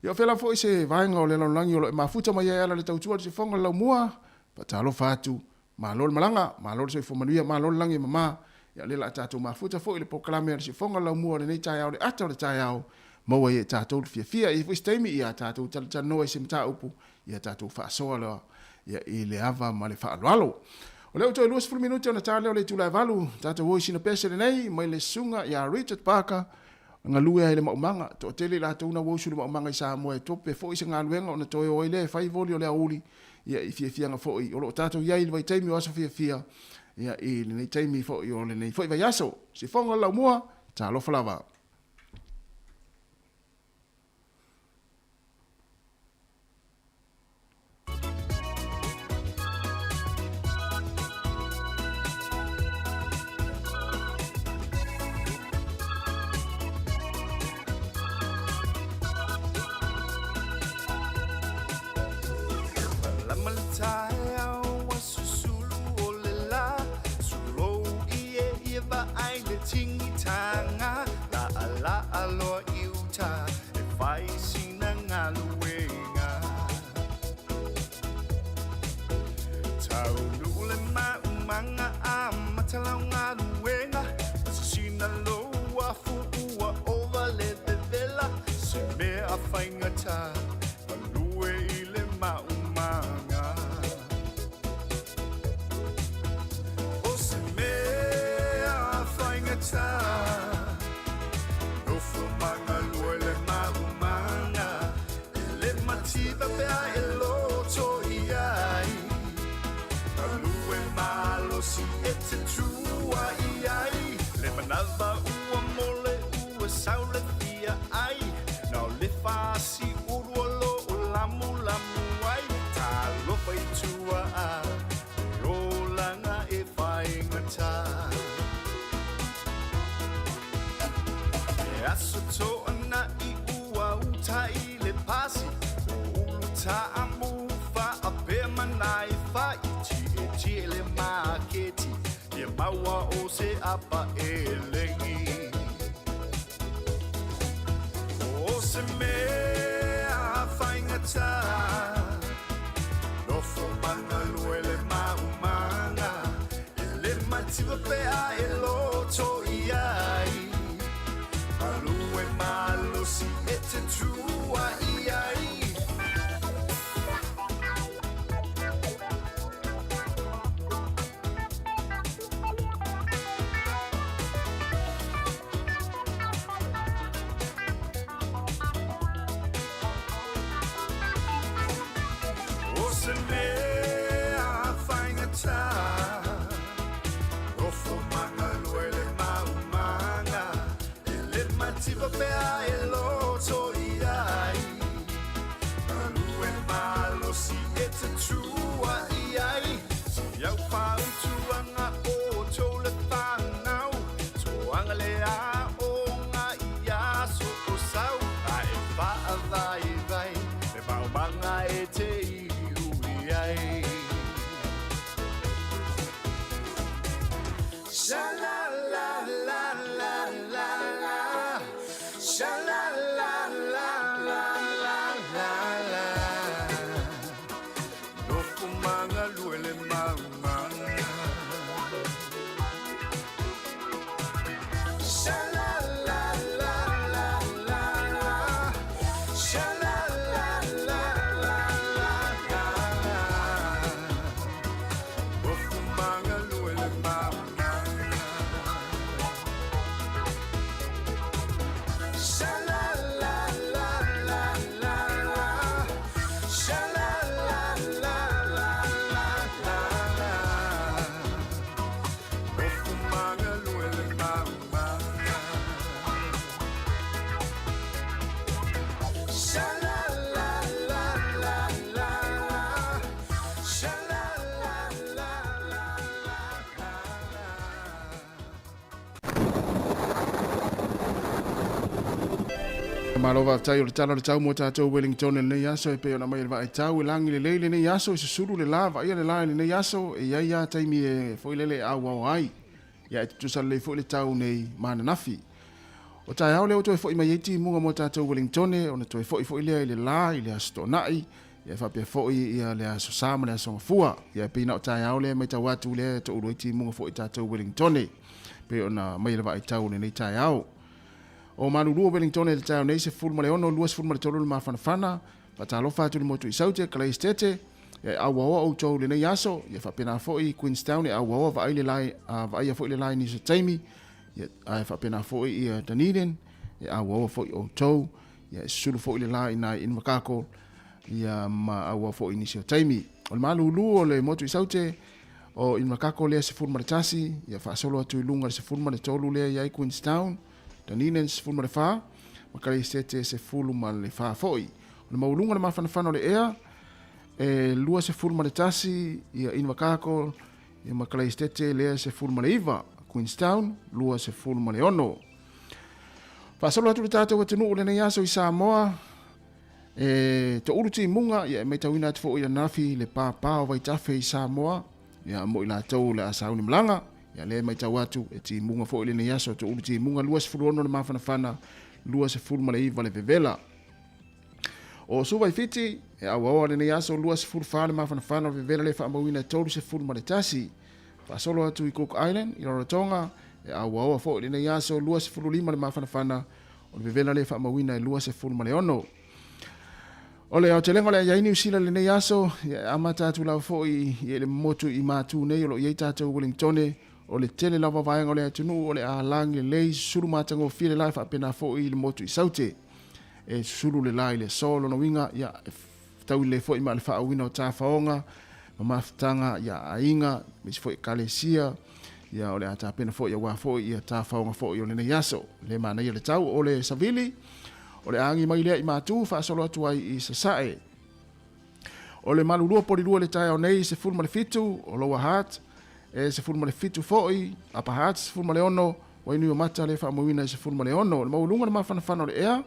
Ia whela fo I se vaenga o le laulangi o lo e mafuta mai ala le tautua si fonga lau mua. Whaatalofa atu. Malo le malanga, malo le soifo manuia, malo le langi mama. Ia le la tātou mafuta fo I le pokalame si fonga lau mua le nei tai au le ata le tai au. Maua I tātou le fia. I fwis teimi ia tātou talitanoa I se mta upu. Ia tātou whaasoa loa. Ia I le ava ma le whaaloalo. O leo toi 20 minuti ona tā leo le tūlai valu. Tātou hoi sina pese le nei. Mai le sunga ia Richard Parker. Nga lue ai le maumanga. Tō tele la tōna wosu le maumanga I Sāmoa. Tope fo I se ngā luenga ona toi oi le. Whai voli o le auli. Ia I fia nga fo I. O lo tātou iai le vai teimi o aso fia. Ia I le nei taimi fo I o le nei fo I vai aso. Si fonga lau mua, tā lofa lava. Awesome. siva pea e loto iai Alue malo si e te tua iai Iau pau tuanga o tole whanau Tuanga le a o ngā ia so o sau Ai wha vai vai Me pau manga e te iu iai Sha la la la la la la Sha la la la la la la la No kumanga luele mama Sha la la la la la la Sha la la la la la la No kumanga luele mama Sha la la la la la la Sha la la la la la la No kumanga luele mama Sha la la la la la Sha la la la la Malova tai o le tala le tau mo tātou Wellington le yaso e pe ona mai le vai tau e langi le leile ne yaso e se suru le lava ia le lai ne yaso e ia ia taimi e foi lele au au ai ia e tusa le foi le tau nei mana nafi o tai au le o toi foi mai eti munga mo tātou Wellington ona toi foi le lai le asto nai ia fa pe foi ia le aso sama le aso fua ia pe na o tai au le mai tau atu le to uro eti munga foi tātou Wellington pe ona mai le vai tau nei tai au o malulu Wellington le tau nei se fulma le ono luas fulma le tolu le mafana pa talo fatu le motu isaute kala istete e au au tau le nei aso ia fa pena foi Queenstown e au au va ile lai va ia foi le lai ni se taimi ia ai fa pena foi ia Dunedin e au au foi o tau ia sulu foi le lai na in makako ia ma au au foi ni se taimi o malulu o le motu isaute o in makako le se fulma le tasi ia fa solo atu lunga se fulma le tolu le ia Queenstown Dunedin se fulma le wha, makare stete se fulma le wha foi. O le maulunga le mawhanawhana le ea, e lua se fulma le tasi, ia inwakako, ia makare stete lea se fulma le iwa, Queenstown, lua se fulma le ono. Whasolo atu le tātou atunu o le nei aso i Sāmoa, e to uruti munga, ia mei tauina atu fo i nafi le pāpā o vai tafe i Sāmoa, ia mo i la tau le asauni mlanga, ia le mai tau atu e ti munga fo ile nei aso to ulu ti munga lua se fulu ono le mawhanawhana lua se fulu ma le iwa le vevela o suwa i fiti e au awa le nei aso lua se fulu wha le mawhanawhana le vevela le wha amawina tolu se fulu ma le tasi wha solo atu i Cook Island i Rarotonga e au awa fo ile nei aso lua se fulu lima le mawhanawhana o le vevela le wha amawina lua se fulu ma le ono o le au te lengo le iaini usila le nei aso amata atu lau fo i le motu i matu nei o lo iei tātou Wellington o le tele lava vaenga o le atunu o le alangi le lei suru matango file lai fa pena fo i le motu i saute e suru le lai le solo no winga ia tau le fo i ma le fa awina o tafaonga ma maftanga ia ainga misi fo i kalesia ia o le ata pena fo i wa fo i tafaonga fo i o le nei aso le mana ia le tau o le savili o le angi mai le i matu fa solo atu ai i sasae o le malulua pori lua le tai o nei se fulma le fitu o loa hat e se fulma le fitu foi apa hat se fulma le ono wai nui o mata le wha amawina se fulma le ono le maulunga le mawhanawhana o le ea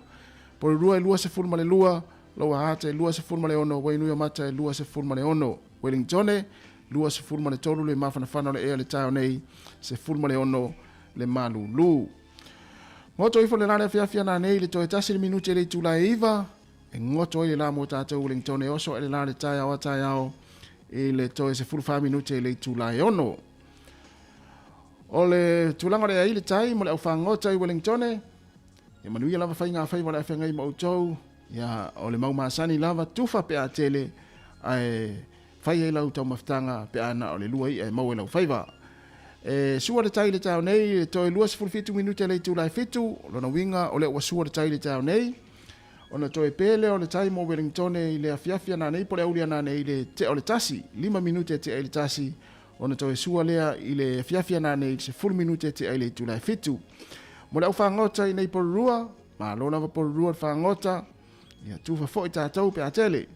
por lua e lua se fulma le lua loa hat e lua se fulma le ono wai nui o mata e lua se fulma le ono Wellington lua se fulma le tolu le mawhanawhana o le ea le tau nei se fulma le ono le malulu ngoto ifo le lana fiafia na nei le toe tasi le minute le tula e iwa e ngoto i le la mo tātou Wellington e oso e le la le tai au a tai au e le toe se fulu wha minute le tula e ono. O le tulanga le ai le tai mo le au whangota i Wellington e manuia lava whainga whaiwa le whengai ma utou ia o le maumasani lava tufa pe a tele ai whai e lau tau maftanga pe ana o le lua i e mau e lau whaiwa. E sua le tai le tau nei le toe lua se fulu fitu minute le tula e fitu lona winga o le ua sua le tai le tau nei ona toe pele o le tai mo Wellington i le afiafia na nei pole aulia na nei le te o le tasi 5 minute te ai le tasi ona toe sua lea i le afiafia na nei se full minute te ai le tula e fitu Mo le au whangota i nei porurua, ma lona wa porurua whangota, ia tufa fo i tātou pe a tele.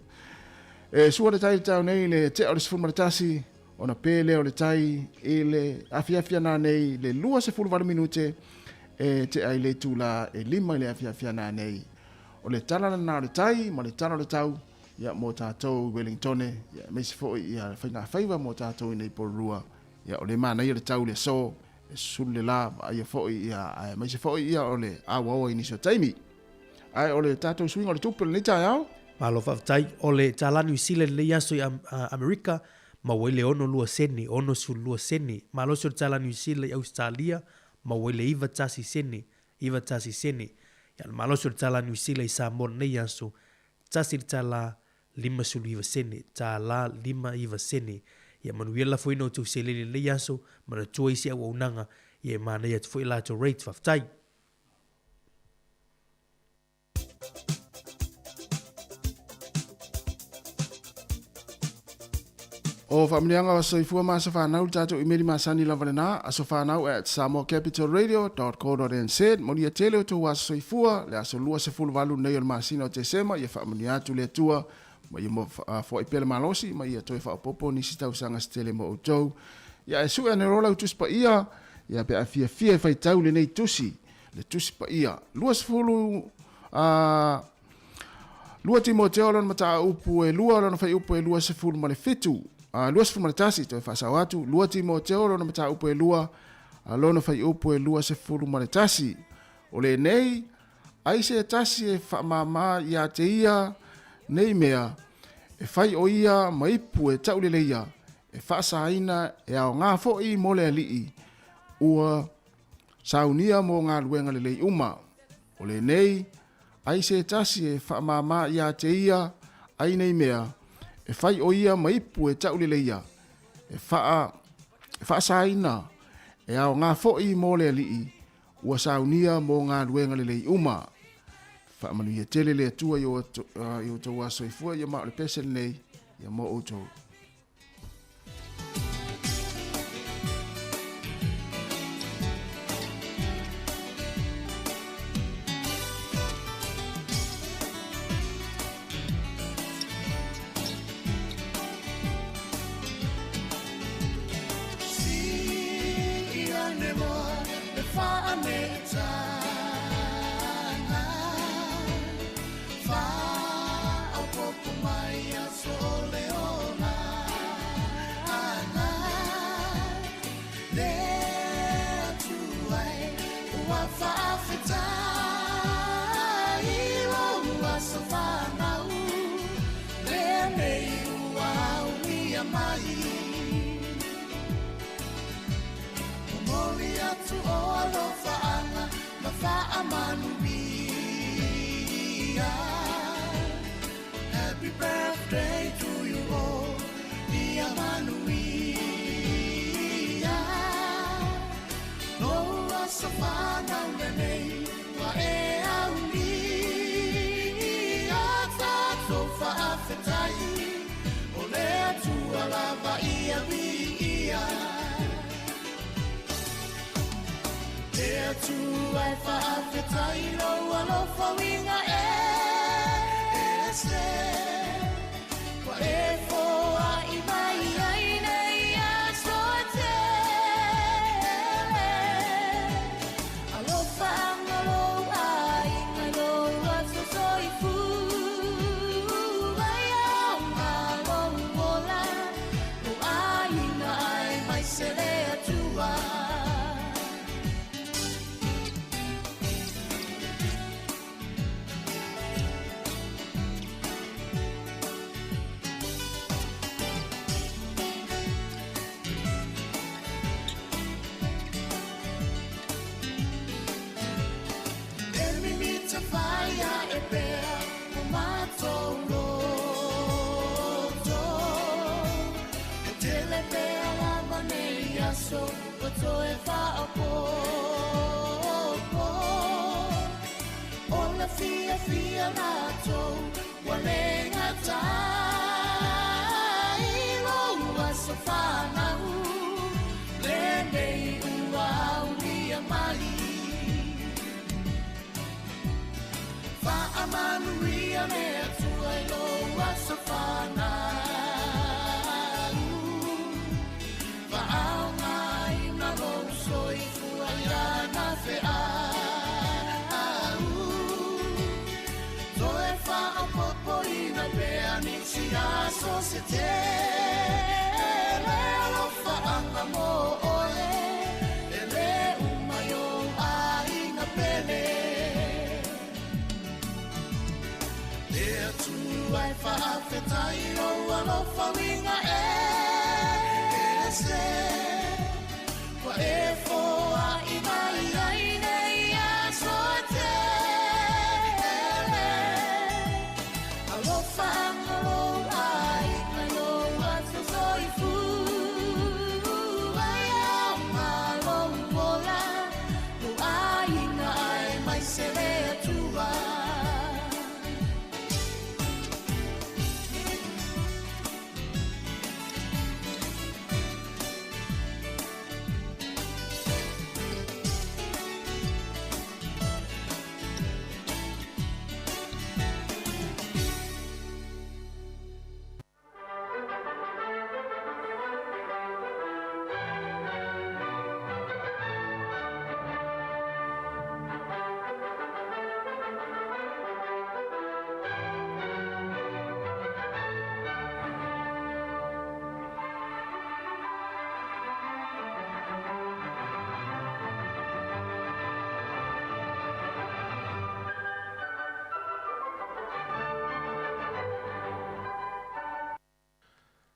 E sua le tai tau nei le te o le sifuru maratasi, o na pele o le tai, e le afiafia na nei le lua se fulu wala minute, e te ai le tula e lima i le afiafia na nei. O le tala na o le tai, ma le tala o le tau, ia mo tātou Wellingtone, ia meisi fo i a whainga whaiva mo tātou i nei porurua, ia o le mana i le tau le so, e sulu le la, ia fo i a meisi fo i a o le awa i niso taimi. Ai o le tātou swing o le tupu le tai au. Malo whaftai, o le tāla New Zealand le yaso i Amerika, ma wele ono lua sene, ono su lua sene. Malo so tāla New Zealand i Australia, ma wele iwa tasi sene. Ya malo so tāla New Zealand i Sāmoa le yaso, tasi tāla 5 sulu iwa sene, tāla 5 iwa sene. Ya manuela foi no tu selele le yaso, mana tua isi au unanga, ya mana ya foi la to rate whaftai. O whamnianga wa soifua maa sa whanau tātou imeri maa sani la valena a so whanau at samoacapitalradio.co.nz moni a tele o tō wa soifua le aso lua se fulu walu nei o le maasina o te sema ia whamani atu le atua ma ia mo fo i pele malosi ma ia toi whaopopo ni si tau sanga stele mo o tau ia e sui ane rola utus pa ia ia pe a fia fia fai tau le nei tusi le tusi pa ia lua se fulu lua Timoteo lona mataa upu e lua lona fai upu e lua se fulu ma le fitu lua se fulu ma le tasi toi whasau atu lua Timoteo lona mataa upu e lua lona fai upu e lua se fulu ma le tasi o le nei aise tasi e whamama ia te ia nei mea e fai o ia maipu e tau le ia e whaasaina e ao ngā fo'i mo le alii ua saunia mo ngā luenga le lei uma o le nei aise tasi e whamama ia te ia ai nei mea e fai o ia maipu e tau le ia e whaasaina e ao ngā fo'i mo le alii ua saunia mo ngā luenga le lei uma manu ia tele le atua i o tau aso i fua ia maa le pesen nei ia mo o tau. Happy birthday to you all, dear Manuia. No asafana unenei wa e auni. Ata tofa afetai, ole atu alava ia via. E atu ai fa afetai lo alofa winga e. Wa e foa i mai ai nei a soatele alofa angalo ai ngalo a sosoifu ai au ngalo mola o ai na ai mai sele atua so e fa po ola fia na to wale ngata ilo wa so fa na u le nei wa uli mai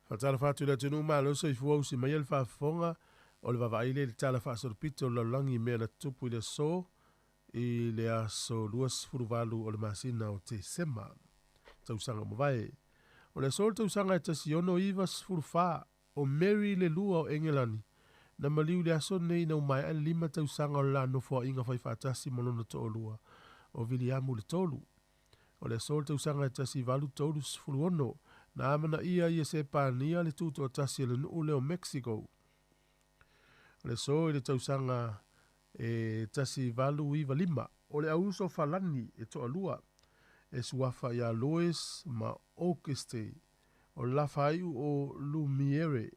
Fatala fatu le tunu malo so ifu au si mai el fafonga o le vavaile le tala fa sorpito lo langi me na tupu le so i le aso luas furuvalu o le masina o te sema tausanga mo vai o le sol tausanga e tasi ono ivas furufa o Mary le lua o Engelani na maliu le aso nei na umai an lima tausanga o la no fo inga fai fatasi monono to o lua o Viliamu le tolu o le sol tausanga e tasi valu tolus furu ono na amana ia se pania le tuto o tasi le nuu leo Mexico. Le so le tausanga e tasi valu iwa lima. O le auso falani e to alua. E suafa ia Lois ma Auguste. O la faiu o Lumiere.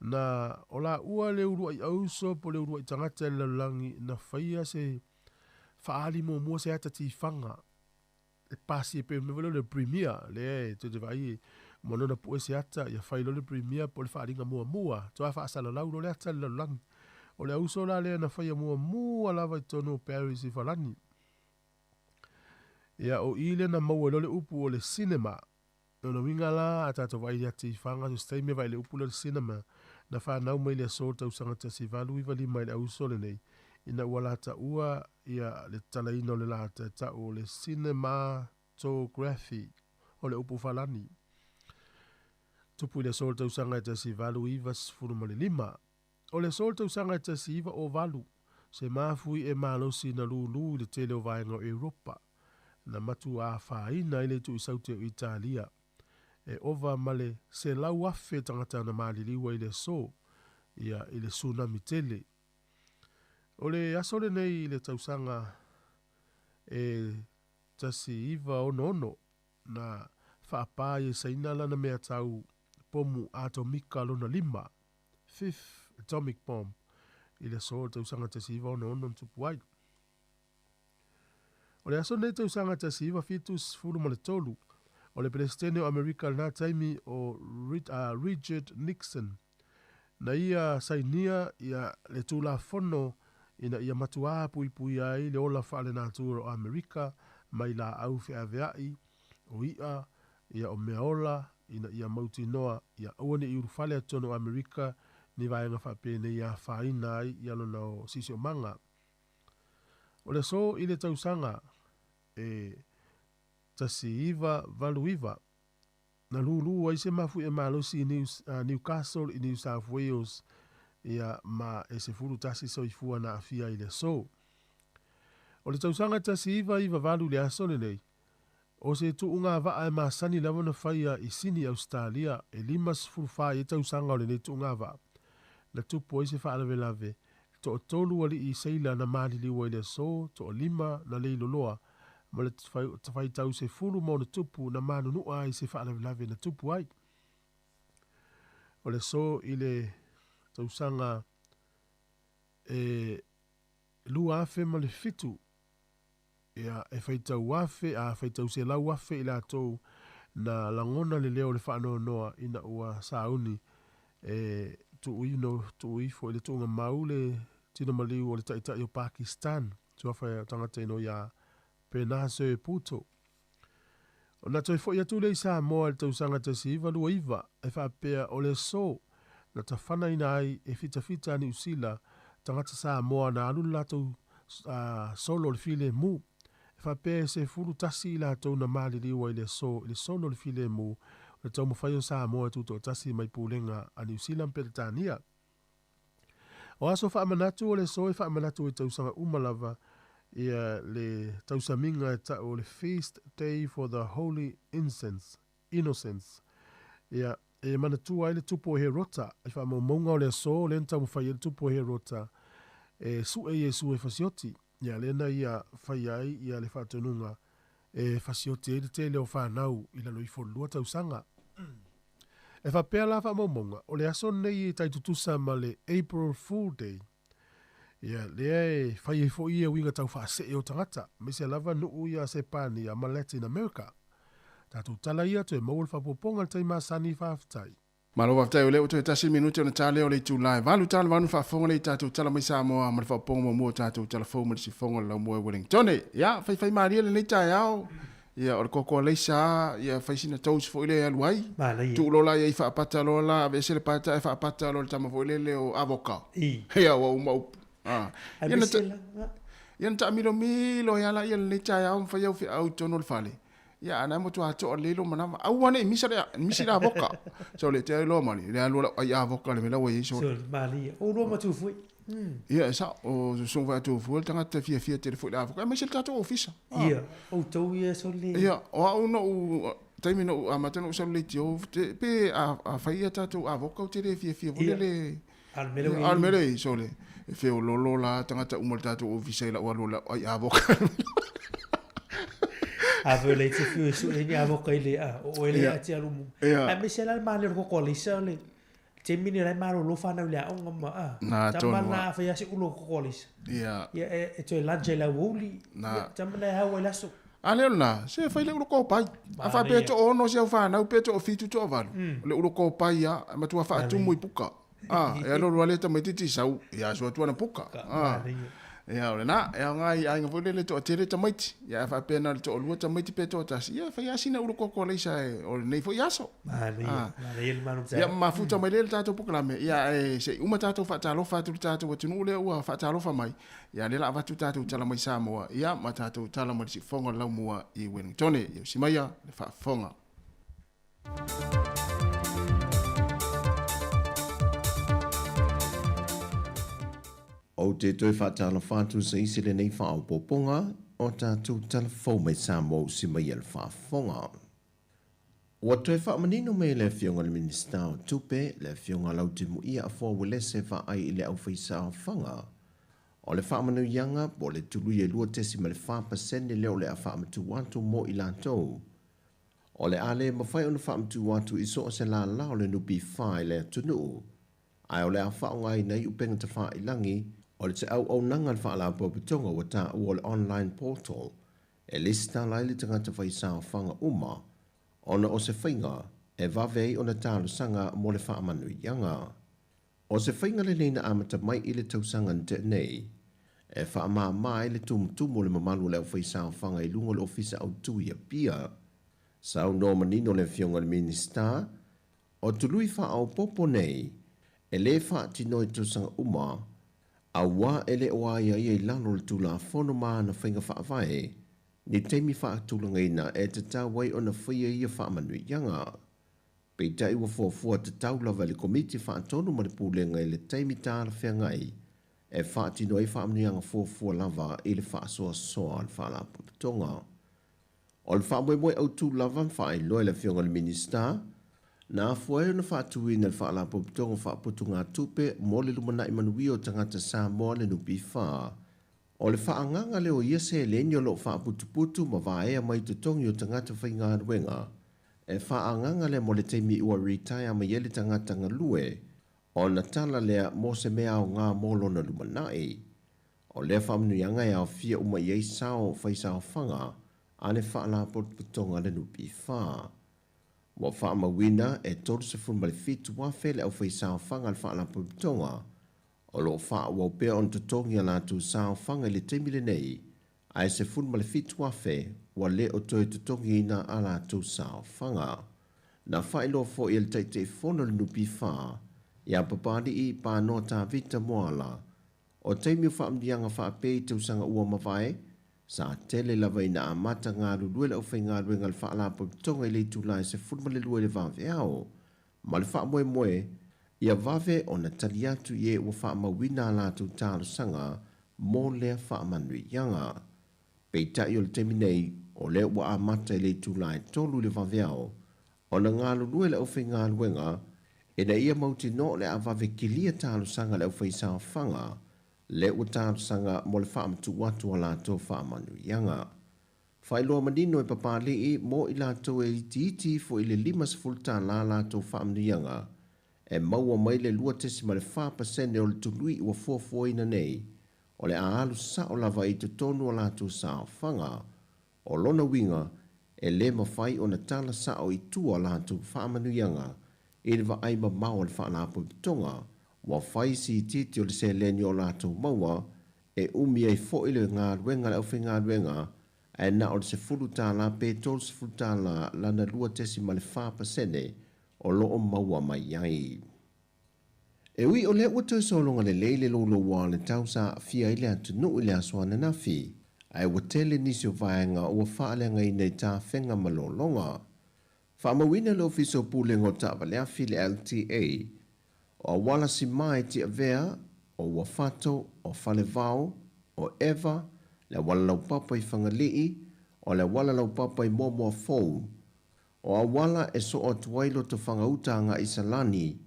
Na o la ua le urua i auso po le urua i tangata le langi na faia se faali mo mua se ata tifanga. E pasi e pe mevelo le premier le te te vai monona po se ata ia failo le premier po le faaringa mua to fa sala laulo le ata le lang o le uso la le na faia mua lava tono Paris i falani ia o ile na mau le upu o le cinema no winga la ata to vai ati fanga so stay me vai le upu le cinema na fa na mai le sorta usanga te si valu i vali mai le uso le nei ina wala ta ua ia le talaino le lata ta o le cinematography o le upu falani. Tupu le solta usanga te si valu ivas furumale lima. O le solta usanga te si iva o valu se mafui e malosi na lulu le tele o vaenga o Europa. Na matu a faina ile tu isaute o Italia. E ova male se lau afe tangata na maliliwa ile so ia ile tsunami tele. O le asole nei le tausanga e tasi iva ono na whaapa e sainala na mea tau pomu atomika lona lima. Fifth atomic bomb. I le so tausanga tasi iva ono tupu wai. O le asole nei tausanga tasi iva fitus fulu ma le tolu. O le presidente o Amerika na taimi o Richard Nixon. Na ia sainia ia le tula fono ina ia matua pui ai le ola fale natura o Amerika mai la au fe aveai o ia o meola ina ia mauti noa ia awane i urufale atono o Amerika ni vaenga whapene ia whaina ai ia lona o sisi o manga. O le so i le tausanga tasi iva valu iva na lulu ai se mafu e malosi i Newcastle i New South Wales ia ma e se furu tasi so i fua na afia i le so. O le tausanga tasi iva valu le asole nei. O se tu unga vaa e masani lawa na whaia i sini Australia e limas furufa i tausanga o le nei tu unga vaa. Na tupo i se whaalawe lave to o tolu ali i seila na maliliwa i le so to o lima na leiloloa ma le tawhai tau se fulu mo na tupu na manunu ai se whaalavilave na tupu ai. O le so i le tausanga lua afe ma le fitu ia e whaitau afe a whaitau se lau afe i la tau na langona le leo le whaanoa noa ina ua sauni tu uifo i le tunga mau le tino maliu o le taitai o Pakistan tua whai tangata ino ia pena se puto. O na toi fo ia tu le Sāmoa le tausanga te siva lua iwa e whapea o le so na ta whana ina ai e fita ni usila tangata Sāmoa na alu lato solo le file mu. E whapea se furu tasi la tau na mali liwa i le solo le file mu le tau mawhai o Sāmoa tuto tasi mai pūlenga a New Zealand Peritania. O aso whaamanatu o le so e whaamanatu e tausanga umalava ia le tausaminga e ta o le feast day for the holy innocence. Ia e manatua i le tupo he rota e whaamaunga o le so le nta mawhai le tupo he rota e su e fasioti. Ia lena ia whai ai ia le whaatununga e fasioti e le tele o whanau i la loifo lua tausanga. E whapea la whaamaumonga o le aso nei e taitutusa ma le April Fool Day. Ia lea e whai e fo ia winga tau whaase e o tangata me se lava nuu ia se pani a ma Latin America. Tatu tala ia to e maul whapoponga le taima sani whaftai. Malo waftai o leo to e tasi minuti o na tale o le tūlai. Valu tala vanu whafonga le tatu tala mai Sāmoa ma le whaponga mua tatu tala fōma le si fonga lau mua Wellington. Ia, whai maria le leitai au. Ia, o le koko leisa, ia whai sina tausi fo ile aluai. Tu lola ia i whaapata lola, vese le pata e whaapata lola tama fo ile leo avoka. Ia, wa umau. Ia nta milo ia la ia le leitai au mwhai au fi au tono le fale. Ia, ana mo tu ato o lelo manama. Au wane, misi la avoka. So le te lo mani, le alola ai avoka le mela wei so. So mali, o lo ma tu fui. Ia, sa o so va tu fu, tanga te fia telefone le avoka. Misi tato ofisa. Ia, o tau ia so le. Ia, o no taimi no amatano so le tio pe a faia tato avoka o te fia volele. Almele so le. E fe o lolo la tanga ta umal tato ofisa la walola ai avoka. Ave le te fiu su le avoka ile o ele ati alumu. A me se la male ko ko lisa le. Te mini la maro lo fa na le o ngama tamana fa ya se ulo ko ko lisa. Ia. Ia e to la jela wuli. Tamana ha wala so. Ale na, se fa ile ulo ko pai. A fa pe to ono se fa na pe to fitu to valu. Le ulo ko pai ya ma tu fa tu mu puka. E lo wale ta metiti sau ya so tu na puka. Ia ora na, e ngai ai ngavole le to tere ta maiti. Ia fa pena le to lua ta maiti pe to tas. Ia fa yasina uru koko le sa o nei fo yaso. Ia ma futa mai le tato poklame. Ia e se uma tato fa talo fa tu tato watu le ua fa talo fa mai. Ia le la va tu tato tala mai Sāmoa. Ia ma tato tala mai si fonga lau mua i Wellington. Ia si mai le fa fonga. O te toi whaatala whātu sa isi le nei wha au poponga, o tātou telefou mai Sāmoa si mai al whaafonga. O toi whaamanino me le fionga le minista o tupe, le fionga lau timu ia a fua wile se wha ai le au whaisa o whanga. O le whaamanu ianga, po le tulu i lua tesi ma le whaapasene leo le a whaamatu watu mo i lātou. O le ale mawhai ona whaamatu watu iso o se la lao le nupi whae le tunu. Ai o le a whaonga i nei upenga ta wha ilangi, o le te au nanga le whaala popitonga wa ta ua le online portal, e lista lai le tangata whaisa o whanga uma, ona o se whainga, e vavei o na tālu sanga mo le whaamanu ianga. O se whainga le leina amata mai i le tausanga nte nei, e whaamaa mai le tumutumu le mamalu le au whaisa o whanga i lunga le ofisa au tui a pia. Sau no manino le fionga le minista, o tului wha au popo nei, e le wha tino i tausanga uma, a wā ele o aia i lalo le tula whono maa na whainga whaavae, ni teimi whaatulanga ina e te tau wai o na whaia ia whaamanu ianga. Pei tai wa fuafua te tau lava le komiti whaatonu ma le pūlenga i le teimi tāra whiangai, e whaatino i whaamanu ianga fuafua lava i le whaasoa soa al whaala pupitonga. O le whaamwe au tū lava whaai loe le fionga le minista, na fuae na whaatui na le whaala pupitonga whaaputu ngā tupe mo le lumana i manuia o tangata Sāmoa le nupi wha, O le whaanganga leo ia se lenio lo whaaputuputu ma vaea mai te tongi o tangata whainga ruenga. E whaanganga le mo le teimi ua retire ma yele tangata ngalue o na tala lea mo se mea o ngā molo na lumanai. O le whaamnuianga e au fia uma iei sao whaisao whanga ane whaala putonga le nupi wha. Wa whaamawina e toru se funmale fitu wafele au whaisao whanga le whaala putonga o lo wha wau pea on tutongi ala tu sao whanga le teimile nei ai se funmale fitu wafe wa le o toi tutongi ina ala tu sao whanga. Na whailo fo i le teite fono le nupi wha ia papadi i pa no ta vita moala o teimi whaamdianga wha pei tu sanga ua mawai sa tele lava ina amata ngā luluele au whai ngā ruenga le whaala putonga i le tulai se funmale lue le vave ao ma le wha moe moe ia vave o na tali atu ie ua whaamawina la tu tālo sanga mō lea whaamanui ianga. Pei tai o le temi nei o lea ua amata i le tulai tolu le vave ao o na ngā luluele au whai ngā ruenga e na ia mauti no le a vave kilia tālo sanga le au whai sao whanga le ua tālo sanga mo le whaamatu watu a la tō whaamanui ianga. Whailoa manino e papali i mo i la tō e iti fo i le 5 la tō whaamanui ianga e maua mai le lua tesi ma le 4% o le tului ua fuafuaina nei o le aalu sa o lava i te tonu o la tō sao whanga o lona winga e le mawhai o na tala sa o i tua la tō whaamanu ianga i le wa aima mau le whaalapo i tonga wa whai si titi o le se leni o la tō maua e umi ai fo i le ngā ruenga le au whi ngā ruenga e na o le se fulu tāla pe tolu se fulu tāla lana lua tesi ma le 4% o loo maua mai ai. E ui o le ua tau solonga le leile lolo wā le tau sa fia ile atu nuu ile aswana na fi ai ua tele nisi o vaenga ua whaalenga i nei tā whenga malolonga. Whaamawina le ofiso pūlengo ta vale afi le LTA o wala si mai ti avea o wafato o falevao o eva le wala lau papa i whangalii o le wala lau papa i momoa fou o a wala e so o tuailo to whangautanga i salani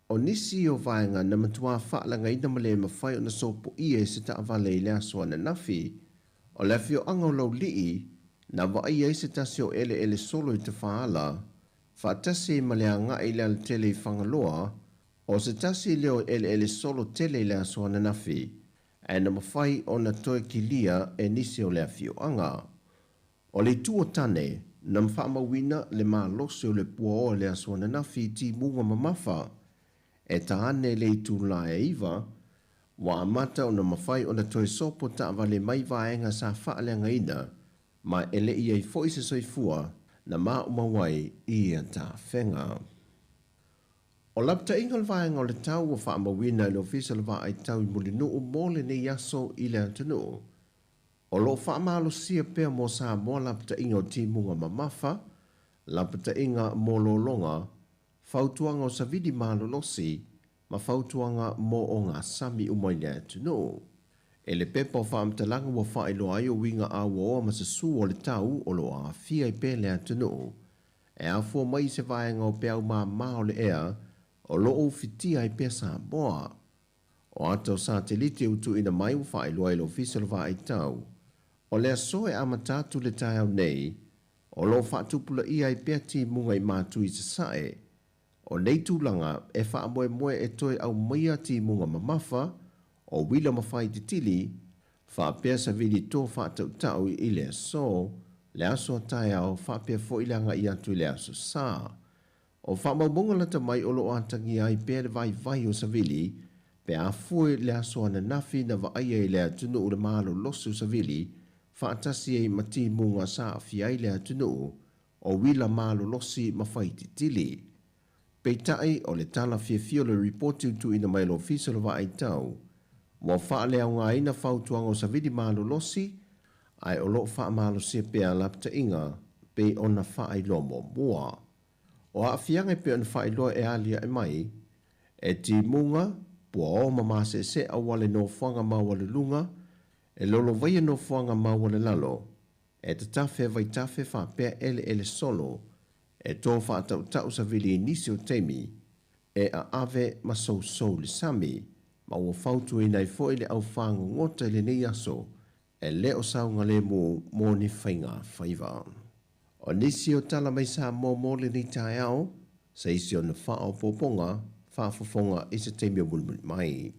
o nisi o vaenga na matua whaalanga ina male mawhai o na sopo ie se ta avale i lea soa na nafi o le fio anga lau lii na vai ai se tasi o ele solo i te whaala whaatasi ma lea nga i lea tele i whangaloa o se tasi leo ele solo tele i lea soa na nafi e na mawhai o na toe kilia e nisi o lea fio anga o le tuo tane na mwhaamawina le maa losi o le pua o lea soa na nafi ti munga mamafa e taane le tu la e iwa wa amata o na mawhai o na toe sopo ta avale mai vaenga sa whaalenga ina ma ele ia i fo se soifua na maa umawai ia ta whenga. O lapta ingal vaenga o le tau wa whaamawina le ofisa le va ai tau i mulinu o mole ne yaso i le antunu. O lo whaamalo sia pea mo Sāmoa lapta inga o timunga mamafa, lapta inga mo lolonga, fautuanga o savidi malo losi, ma fautuanga mo o ngā sami umai le antunu. E le pepa o whaamtalanga wa whaelo ai o winga a waoa ma se su o le tau o lo a fia i pe le antunu. E a fua mai se vaenga o pea uma mao le ea, o lo o fitia i pe Sāmoa. O atau satelite utu ina mai o whaelo ai lo ofisa le va ai tau. O lea soe amatatu le tai au nei, o lo whaatupula ia i pea ti munga i mātu i sasae. O nei tūlanga e whaamoe moe e toe au maia ti munga mamafa, o wila mawhai te tili, whaapea sa vidi tō whaatau tau i lea so, le aso tai au whaapea fo ilanga i atu i lea so sā. O whaamaumonga lata mai o lo atangi ai pea le vai o sa vili, pe a fue le aso ana nafi na vaaya i lea tunu o le mahalo losu sa vili, whaatasi e mati munga sa fia i lea tunu, o wila mahalo losi mawhai te tili. Peitai o le tala fia le reporti tu ina mai lo ofisa le va ai tau, wa wha lea ngā ina whautuanga o sa vidi mahalo losi, ai o lo wha mahalo se pea lapta inga, pe ona wha ai lo mua. O a fianga pe ona wha ai lo e alia e mai, e ti munga, pua o mamase se a wale no whanga ma wale lunga, e lolo vaia no whanga ma wale lalo, e te tafe vai tafe wha pea ele solo, e tō wha tau sa vili nisi o teimi, e a ave ma sou le sami, ma ua whautu i nei fo ile au whango ngota ile nei aso, e le o saunga le mo ni whainga whaiva. O nisi o tala mai Sāmoa le ni tae au, sa isi o na whao poponga, whaafofonga i se teimia mulmuli mai.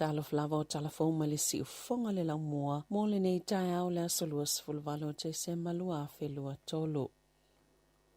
Talo flava o talafou ma le si ufonga le laumua, mo le nei tae au le asolua sifulvalo te se malua whelua tolo.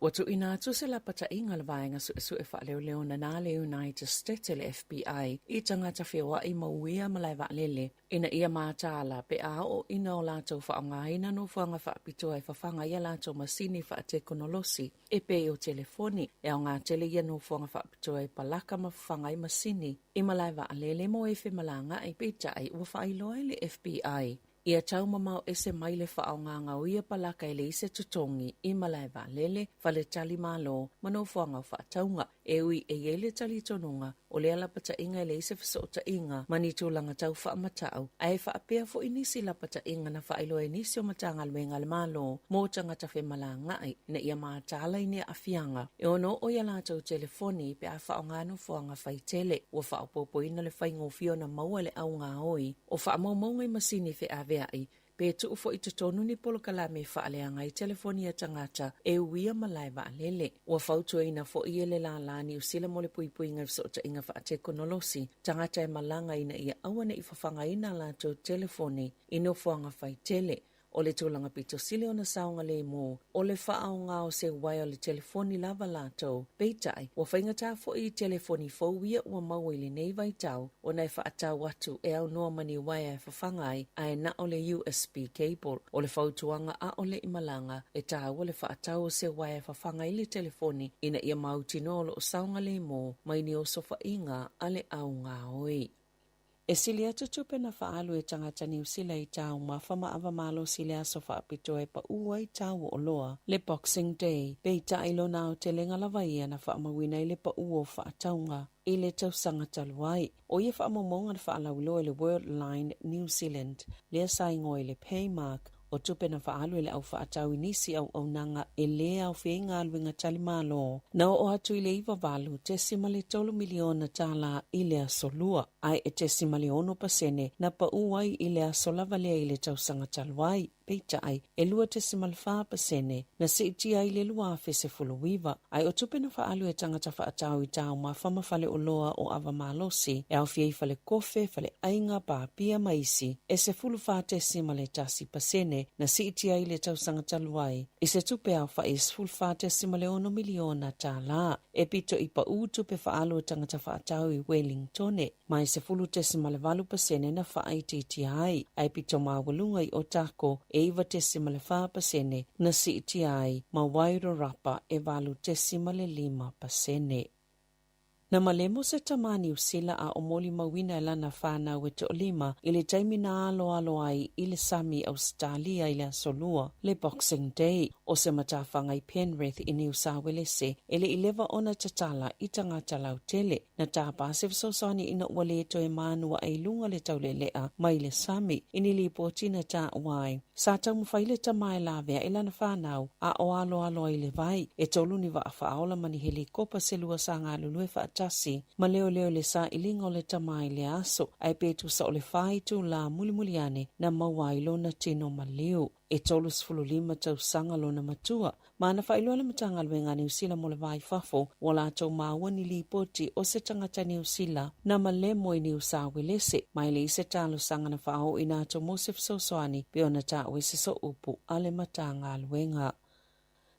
Watu ina atu se la pata inga le vaenga su e wha leo na le United States le FBI i tangata whiwa i mauia malai wa lele ina ia mātala pe a o ina o lātou whaonga ina no whanga whaapitoa i whawhanga ia lātou masini wha teknolosi e pe o telefoni e o ngā tele ia no whanga whaapitoa i palaka ma whanga i masini i malai wa lele mo e whemalanga i pita ai ua whailoa le FBI. Ia tau mamau ese mai le whaonga uia palaka ele ise tutongi i malai wa lele whale tali malo mano whanga whaataunga e ui e ele tali tonunga o le alapata inga ele ise whasota inga mani tūlanga tau whaamatau ai whaapea fo inisi lapata inga na whailo e nisi o matanga luenga le malo mo tangata whemalanga ai na ia maatala i nea afianga e ono o ia lātou telefoni pe a whaonga no whanga whaitele o whaapopo ina le whaingo fio na maua le au ngā oi o whaamaumaunga i masini whe ave ai pe tu ufo i tutonu ni polo kalame whaaleanga i telefonia tangata e uia malai wa lele. Ua whautua ina fo i ele la ni usila mole pui pui ngai visota inga wha te konolosi. Tangata e malanga ina ia awane i whawhanga ina la to telefoni ino fuanga whai tele. O le tūlanga pito sile o na saunga le mō, o le whaao ngā o se wai o le telefoni lava lātou. Peitai, ua whaingata fo i telefoni fōwia ua maua i le nei vai tau, o nei whaatau atu e au noa mani wai e whawhangai a e na o le USB cable. O le whautuanga a o le imalanga, e tā o le whaatau o se wai e whawhangai le telefoni, ina ia mautino o saunga le mō, mai ni o sofa inga ale au ngā oi. E sili atu tupe na whaalu e tangata ni usila i tau ma whama awa malo sili aso whaapito e pa ua i tau o loa le Boxing Day. Pei ta ilo nao te lenga lawa ia na whaamawina i le pa ua o whaataunga i le tausanga taluai. O ia whaamamonga na whaalaulo i le World Line New Zealand, lea saingo i le Paymark, o tupe na whaalu ele au whaatau inisi au nanga e lea au whienga aluenga talimalo. Na o atu i le iwa walu te simale tolu miliona tala i le asolua. Ai e te simale ono pasene na pa uai i le asolava lea i le tausanga taluai. Peita ai e lua te simal wha pasene na se itia i le lua awhi se fuluwiwa. Ai o tupe na whaalu e tangata whaatau i tau ma whama whale o loa o awa malosi e au whiei whale kofe, whale ainga pa pia maisi e se fulu wha te simale tasi pasene na si itia i le tausanga taluai. I se tupe au wha is fulu wha te simale ono miliona tā la. E pito i pa u tupe whaalu e tangata whaatau i Wellingtone. Mai se fulu te simale walu pasene na wha ai TTI. Ai pito mawalunga i o tako e iwa te simale wha pasene na si itiai ma wairo rapa e walu te simale 5%. Na malemo se tamani usila a omoli mawina lana whana wete o 5 ili taimi na alo ai ili Sami Australia ili asolua le Boxing Day o se matawhanga i Penrith i New South Wales ili ilewa ona tatala i tangata lautele na tāpā se visosani ina wale to e manua ai lunga le taulelea mai le Sami ini li potina tā wai. Sa tamu whaile tamai lavea ilana whanau a o alo i le vai e toluni wa a whaola mani helikopa se lua sa ngā lulue whaatasi ma leo le sa ilinga o le tamai le aso ai petu sa o le whai tu la mulimuliane na mawailo na tino ma leo. E tolus fululima tau sanga lo na matua. Ma na whailo le matanga luenga ni usila mo le vai fafo wala tau maua ni li poti o se tangata ni usila na malemo i ni usawelese. Mai le se talo sanga na whao i nā tau Mosef Sosoani pe o na tā o se so upu ale matanga luenga.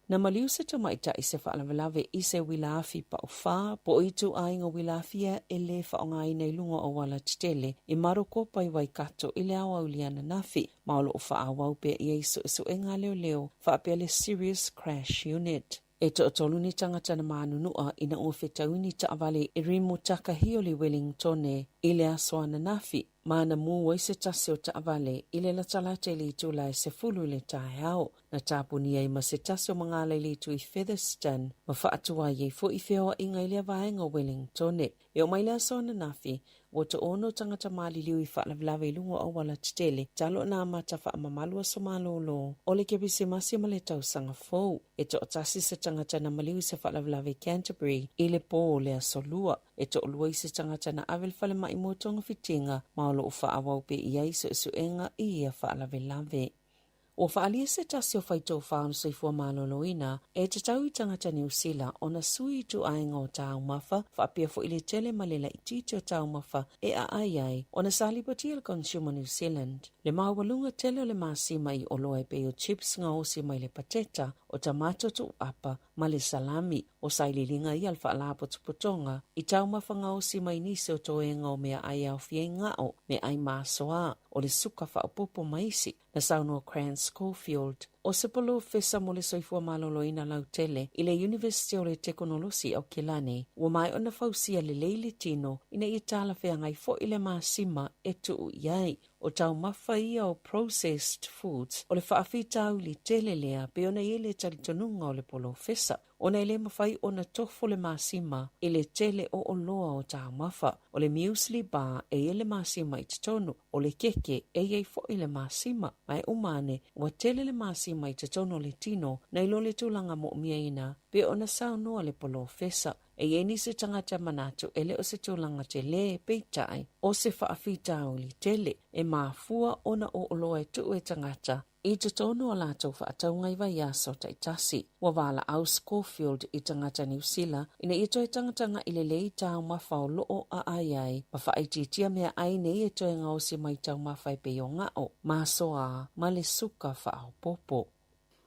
Na maliu se tamaita i se whaalawelawe i se wilafi pa o wha, po i tu ainga wilafia e le whaonga i nei lunga o wala titele, i maroko pai wai kato i le awa uliana nafi, maolo o wha awau pe i eiso iso e ngā leo, wha pe le Serious Crash Unit. E to tolu ni tangata na manunua ina o whetau ni taawale i rimu taka hioli Wellingtone i le asoana nafi. Mana mua i se tasi o taavale i le latalate li tu la se fulu le tae au. Na tapuni ai ma se tasi o mangale li tu i Featherston. Ma whaatua i fo i whioa inga i lea vaenga Wellingtone. E o mailea sona nafi, o te ono tangata mali liu i whaalavlawe lungo o wala titele, talo na mata whaamamalua somalolo. Ole kepi se masi ma le tau sanga fau. E to otasi se tangata na maliu se whaalalavlawe Canterbury, i le po lea solua. E to olua i se tangata na avel fale mai motonga fitinga, maolo o whaawau pe iai se suenga i ia whaalavelave. O whaalia se tasi o whaito whaano soifua maloloina, e te tau i tangata New Zealand o na sui tu ainga o tau mafa, whaapia fo ile tele malela i titi o tau mafa e a ai, o na salipati al Consumer New Zealand. Le mawalunga tele o le masima i oloa pe o chips nga osi mai le pateta, o tamato tu apa, ma le salami, o saililinga i al whaalapo tupotonga, i tau mafa nga osi mai nise o toenga o mea ai au fie ngao, me ai masoa, o le suka whaapopo maisi, na sauno Cran Schofield. O se polo fesa mo le soifua maloloina lau tele i le University o le Teknolosi o Kilane, ua mai o na fausia le leili tino ina i tala wheangai fo i le maasima e tuu iai. O tau mawhaia o processed foods o le whaafitau li tele lea pe ona i le talitonunga o le polo fesa. Ona i le mawhai o na tofo le maasima i le tele o oloa o tau mawha. O le muesli bar e le maasima i titono. O le keke e iei fo i le maasima. Mai umane ua tele le maasima i titono le tino na ilo le tūlanga mo umia ina pe ona sao noa le polo fesa. E ieni se tangata manatu ele o se tūlanga te le peitai o se whaafitau li tele e maafua ona o oloa e tuu e tangata. I te tono o lātou whaataunga i vai aso taitasi. Wa wala au Schofield i tangata New Zealand ina i toi tangatanga i le lei tau mawhao loo a ai. Ma whaititia mea ai nei e toi ngausi mai tau mawhai pe o ngao. Ma soa ma le suka whao popo.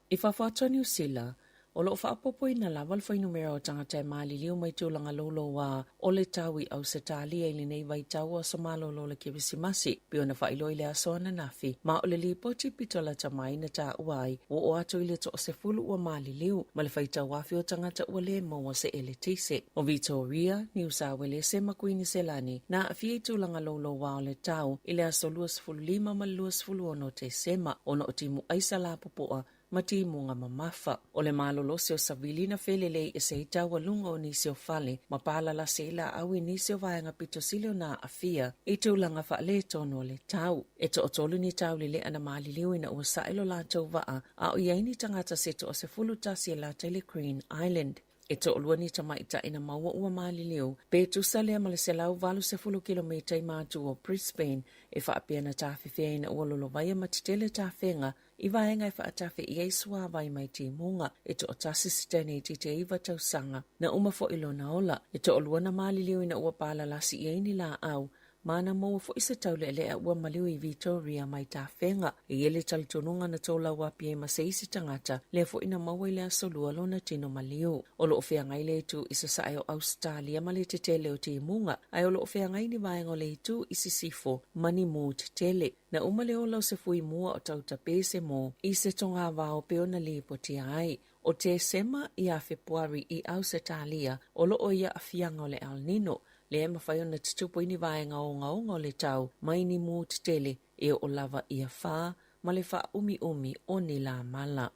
I whawhata New Zealand, o loo whaapopo ina la walwhai numera o tangata e maali liu mai tūlanga lolo wa o le tawi au se tālia ili nei vai tau o samalo lo le kevisimasi. Pio na whailoi le aso na nafi, ma o le li poti pitola tamai na tā uai o atu ile to o se fulu ua maali liu, ma le whaita wafi o tangata ua le maua se ele tise. O Victoria, New South Wales se makuini se lani, na awhie tūlanga lolo wa o le tau ile aso luas fulu lima ma luas fulu ono te sema, ono o timu aisa la popoa, mati munga mamafa. O le malolose o Savilina felele e se itawa lunga o nisi o fale, mapala la se ila awi nisi o vaenga pito silio na afia, i tūlanga wha le tono le tau. E to o tolu ni tau li le ana maali liu ina ua sailo la tau vaa, a o iaini tangata se to o se fulu tasi e la Taylor Green Island. E to o luani tamaita ina maua ua maali liu, pe tu salea ma le se lau valu se fulu kilomita i matu o Brisbane, e wha apia na tawhewhia ina ua lolo vaya matitele tawhenga, i vaenga i whaatafe i eisua vai mai ti munga, e to o tasi sitene i te iwa tau sanga, na umafo ilo na ola, e to o luana maali liu ina ua pala lasi i eini la au, mana mo fo isa taule lea ua maliu i Victoria mai tawhenga, i ele talitonunga na tola wapia ma se isi tangata, le fo ina maua lea solua lona tino maliu. O lo ofea ngai le tu isa sa o Australia ma le te tele o ti munga, ai o lo ofea ngai ni vaenga le tu isi sifo, mani mu te tele. Na umale o lau se fui mua o tauta pese mo, i se tonga wao peo na lipo ti ai. O te sema i a Februari i Australia, o lo o ia a fianga o le El Nino, le ema whai ona tutupo ini vaenga o ngaonga le tau, mai ni mu te tele, e o lava i a wha, ma le wha umi o ni la mala.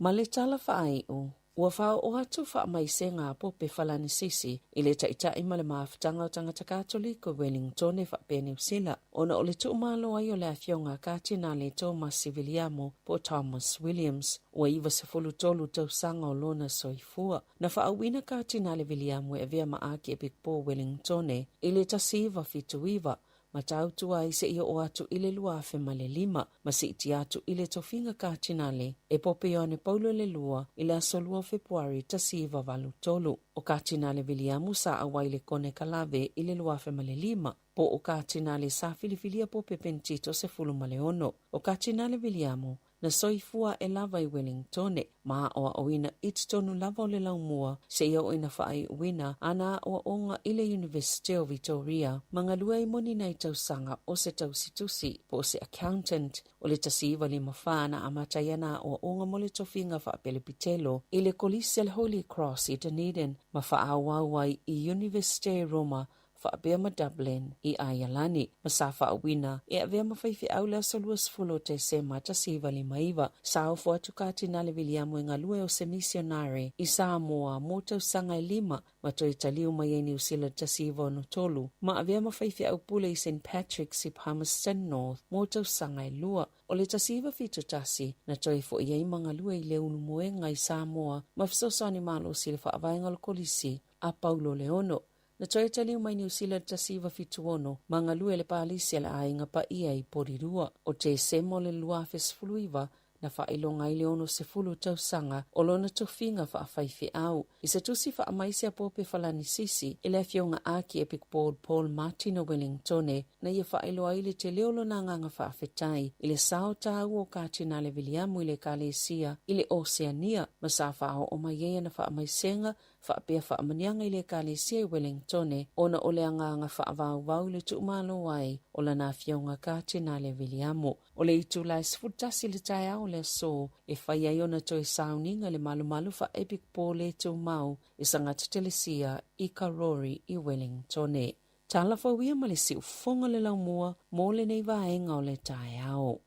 Ma le tala whaai o, ua whao o atu wha mai se ngā pope whalani sisi, i le taita ima le maafutanga o tangata Katoliko Wellington e wha New Zealand, ona o le tuumalo ai o le afionga kātina le Thomas Civiliamo po Thomas Williams, ua iwa se fulu tolu tau sanga o lona soifua. Na wha awina kātina le Williamo e vea maaki e Big Wellington e, i le tasiva fitu iwa, ma tautua i se ia o atu ile lua afe ma le lima, ma si iti atu ile tofinga kātinale, e pope yone paulo le lua ile asolua Februari tasiva valu tolu. O kātinale Viliamu sa awaile kone kalave ile lua afe ma le lima, po o kātinale sa filifilia pope pentito se fulu ma le ono. O kātinale Viliamu, na soifua e lava i Wellingtone, ma oa oina ititonu lava o le laumua, se ia oina whaai uina, ana oa onga i le University of Victoria, mga lua i moni nei tausanga o se tausitusi, po se accountant, o le tasiva li mawhana amatayana oa onga mo le tofinga wha pelepitelo, i le kolisi le Holy Cross i Dunedin, ma wha awawai i University Roma, whaapea ma Dublin I Ayalani. Masafa awina e avea mawhaifi au lea solua sfulo te se mata sivali maiva. Sao fo atukati na le Viliamu e ngalue o se misionare I Sāmoa mōtau sanga I 5 ma toi taliu mai e New Zealand ta siva no tolu. Ma avea mawhaifi au pule I St. Patrick's I Palmerston North mōtau sanga I 2. O le tasiva fitu tasi na toi fo iei mangalue I le unu moenga I Sāmoa ma fisosani malo si le whaavaenga lo kolisi a Paulo Leono. Na toi taliu mai New Zealand tasiva fitu ono mangalue le palisi ala ainga pa ia I porirua. O te semo le luafes fuluiva na whailonga I leono se fulu tausanga o lona tofinga whaafaifi au. I se tusi whaamaisi a pope falani sisi I le fionga aki Epic Board Paul Martin o Wellingtone na ia whailoa I le te leolo na nganga whaafetai I le sao tāu o kātina le Viliamu I le Kalesia I le Oceania ma sa whao o maiea na whaamaisenga whaapea whaamanianga I le Kalesia I Wellingtone ona o le anganga whaavau le tuumalo wai o la na fionga kātina le Viliamu. O le itu lai sfutasi le tai au le so e whai ai ona toi sauninga le malu wha Epic Paul le tau mau I sangata telesia I Karori I Wellingtone. Tala whauia ma le si ufonga le lau mua mō le nei vaenga o le tai au.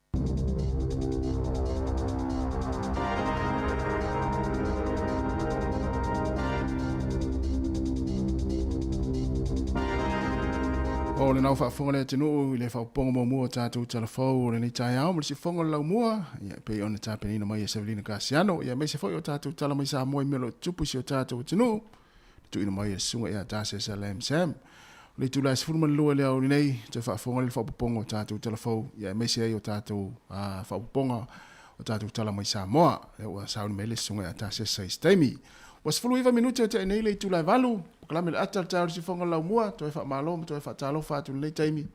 O le nau whaafonga le tenu I le whaaponga mo mua tātou talafau o le nei tai au. Mali si whonga lau mua. Ia pei ona tāpenina mai e Sevelina Kasiano. Ia mei se whoi o tātou tala mai Sāmoa I melo tupu si o tātou tenu. Tu ina mai e sunga ea tāse sa lam sam. Le tu lai sifuru man lua le au ni nei. Te whaafonga le whaaponga o tātou talafau. Ia mei se ei o tātou whaaponga o tātou tala mai Sāmoa. Ia ua sauni mei le sunga ea tāse sa istaimi. Was fulu iwa minuti o te nei le tu lai valu. Kalame le atal tāru si whonga lau mua, toi wha malo, toi wha tālo whātu le taimi.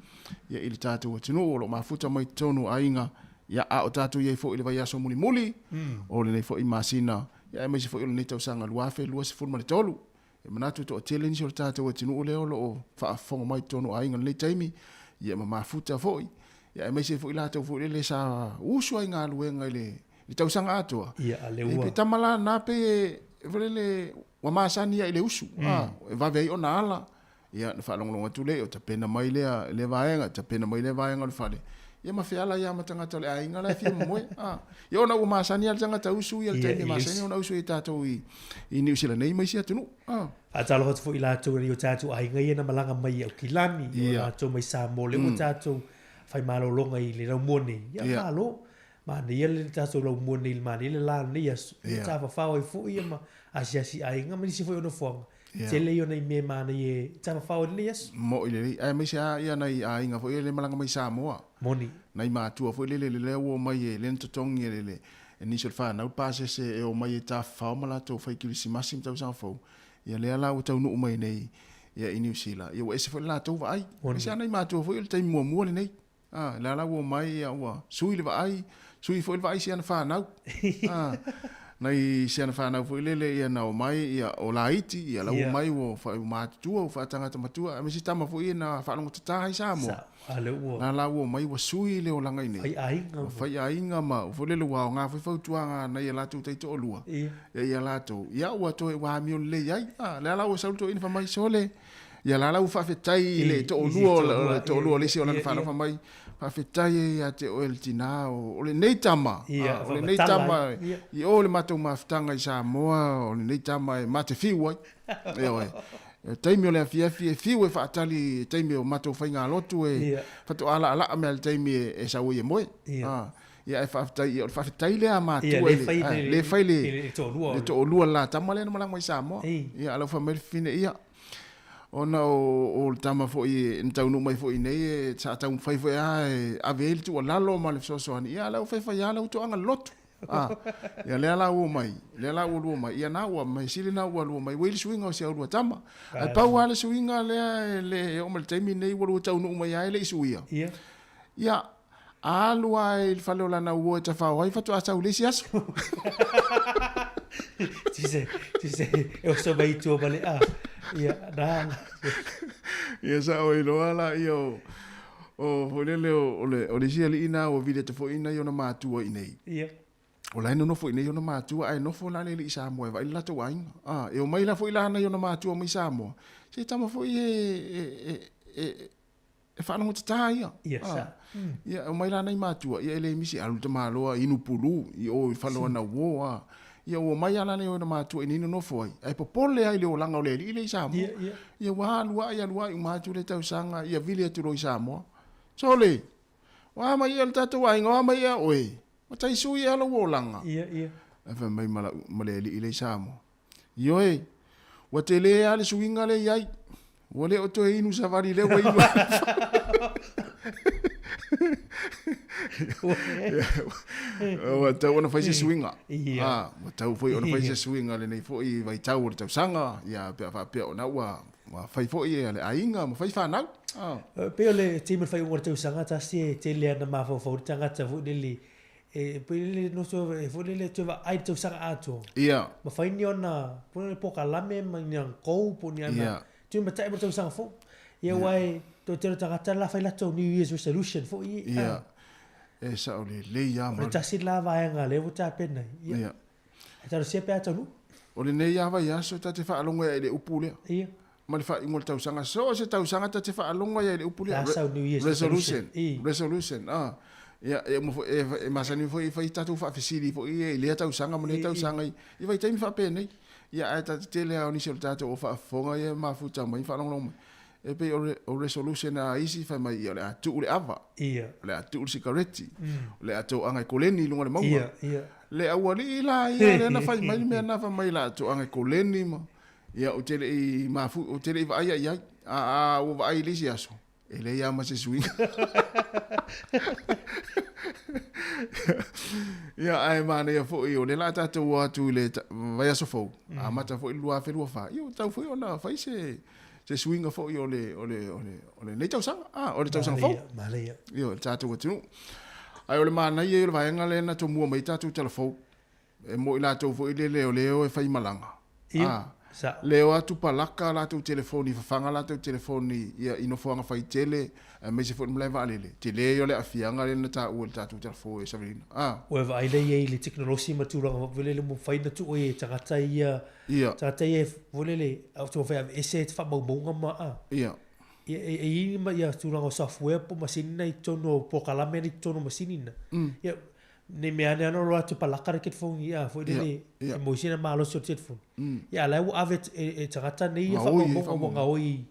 Ia ili tātou o tinu, o lo mafuta mai tonu ainga. Ia a o tātou iei fo ili vai aso muli muli. O le nei fo I masina. Ia e mai si fo ili nei tau sanga luafe, lua si fulu mani tolu. Ia manatu to o tele nisi o le tātou o tinu o leo lo o wha whonga mai tonu ainga le taimi. Ia ma mafuta fo I. Ia e mai si fo ili tātou fo ili le sa usua I ngā luenga ili tau sanga atua. Ia a le ua. E pe tamala nā pe vele wa masani ya ile usu e va vei ona ala ia na fa longo tu le o te pena mai le vaenga te pena mai le vaenga le fale ia ma fiala ia matanga tole ainga la fi mo ia ona wa masani ya tanga ta usu ia te masani ona usu ita to I New Zealand nei mai sia tunu a talo hot fo ila to ri o tatu ainga ia na malanga mai o kilani ia to mai Sāmoa le o tatu fai malo longa I le ramoni ia malo ma ni ele tatu lo mo ni ma ni le la ni ya ta fa o fu ia ma asi ai nga mani si foi ono fonga tele yo nei me ma ni ta fa o ni yes mo ile ai mai sia ia nei ai nga foi le malanga mai Sāmoa moni nei ma tu foi le o mai le ntotong le initial fa na pase se e o mai ta fa mala to foi ki si masim tau sa fo ia le ala o tau no mai nei ia I New Zealand ia o ese foi la to vai sia nei ma tu foi le tai mo le nei la la o mai ia wa sui le vai sui foi vai sia na fa na nei sia na fa na foi le ia na o mai ia o laiti ia la o mai o fa ma tu o fa tanga matua a misi tama foi na fa longo tata ai Sāmoa na la o mai wa sui le o langa nei fai ainga ma o le wa nga foi fautuanga na ia la tu te to lua ia la to ia o to wa mi o le ai la o sa to in fa mai sole ia la o fa fetai le to lua le si o na fa fa mai fa fetai ia te o el tina o le nei tama o le nei tama I o le matou mafutanga I Sāmoa o le nei tama e mate fiu ai e taimi o le afiafi e fiu e whaatali taimi o matou whainga lotu e whatu ala mea le taimi e saui e moe ia e whafetai lea mātua le whai le to o lua la tama le na malanga I Sāmoa ia alau whamere fine ia ona o tama fo I ntau no mai fo I nei sa tau fai fo a vel tu lalo ma le so ani ia la fai fai ala to anga lot ia le ala o mai ia na o mai sile na o mai wel swinga o se o tama ai pa wala swinga le o mal temi nei wo tau no mai ai le suia ia alua il falo la na o ta fa wai fa tu asa ulisi aso Tise, eu sou bem tu bale ia da ia sa o ilo ala io o le sia li ina o vile te fo ina yo na matua I nei O lai no foi nei ona matua ai no fo la le Sāmoa vai la to wain. E o mai la foi la na ona matua mai Sāmoa. Se tama foi e fa no tata ia. Ia o mai la nei matua ia ele misi alu te maloa inu pulu i o fa lo na wo ia o mai ala nei ona matua ni no foi. Ai popole ai le o langa o le ile Sāmoa. Ia wa lua ia lua i matua le tau sanga ia vile tu lo Sāmoa. So le wa mai ia tata wain o mai ia oi. O tai sui ala wo langa. Ia. Afa mai male ile Sāmoa. Io wa te le ale suinga le iai. Wale o to inu savari le wa inu. Wa tau ona fai se swinga. Wa tau foi ona fai se swinga le nei foi vai tau o tau sanga. Ia pe ona wa fai foi ale ainga ma fai fanau. Pe ole te me fai o tau sanga ta se te le na ma fo tanga ta fu le pe le no so fu le te va ai tau sanga ato. Ia. Ma fai ni ona po le poka lame ma ni ko po ni ana. Tu me tai mo tau sanga fo. Ia wai to te tangata la fai la to New Year's resolution fo i. Ia. E sa o le ia ma. O ta sit la vai nga le o ta pena. Ia. E ta se pe ata lu. O le nei ia vai aso ta te fa alonga e le upule. Ia. Ma le fa ingol tau sanga so se tau sanga ta te fa alonga e le upule. New Year's resolution. Ia e mo e masani foi fai tatu fa fisili fo i le tau sanga mo le tau sanga i vai taimi fa pena. Ia ai ta te le au ni se tatu o fa fonga ia ma futa mai fa long. E pe o resolution a isi fa mai o le atu le ava. Ia. Le atu sigareti. Le atu anga koleni lunga le maua. Ia. Le awali la ia le na fai mai me na fa mai la atu anga koleni ma. Ia o tele i mafu o tele i vai ia o vai lisi aso. Ele ia ma se swing. Ia ai mana ia fo i o le la tatu atu le vai aso fo. A mata fo i lua fe lua fa. Ia tau fo ona fai se swinga fo i ole nei tau sanga. O le tau sanga fo. Malea. Ia tatu watu. Ai ole mana ia le vaenga le na to mua mai tatu telefo. E mo i la tau fo i le leo e fai malanga. Ia. Leo atu palaka la tu telefoni fanga la tu telefoni ia ino fonga fai tele me se fon mleva alele te le yo le afianga le ta o ta tu telefoni sabrina o va ile ye le teknolosi ma tu ronga vole le mo fai na tu o ye tangata ia tangata ye vole le auto fa ese fa mo mo ma ia e ma ia tu ronga software po masina i tono po kala me i tono masina ia ne me ana no lo tu palaka ke phone ia foi le emotion ma lo sur phone ia la o ave e tangata nei fa mo nga oi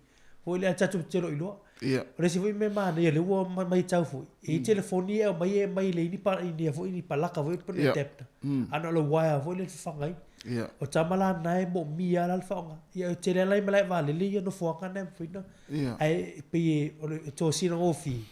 foi le tatu telo ilo ia re si foi me ma ne le o mai tau foi e telefoni e mai le ni pa ni foi ni palaka foi por le tap ana lo wire foi le fa ngai ia o tamala nai mo mi ala fa nga ia tele lai mai va le ia no fo kana foi no ai pe o to si no ofi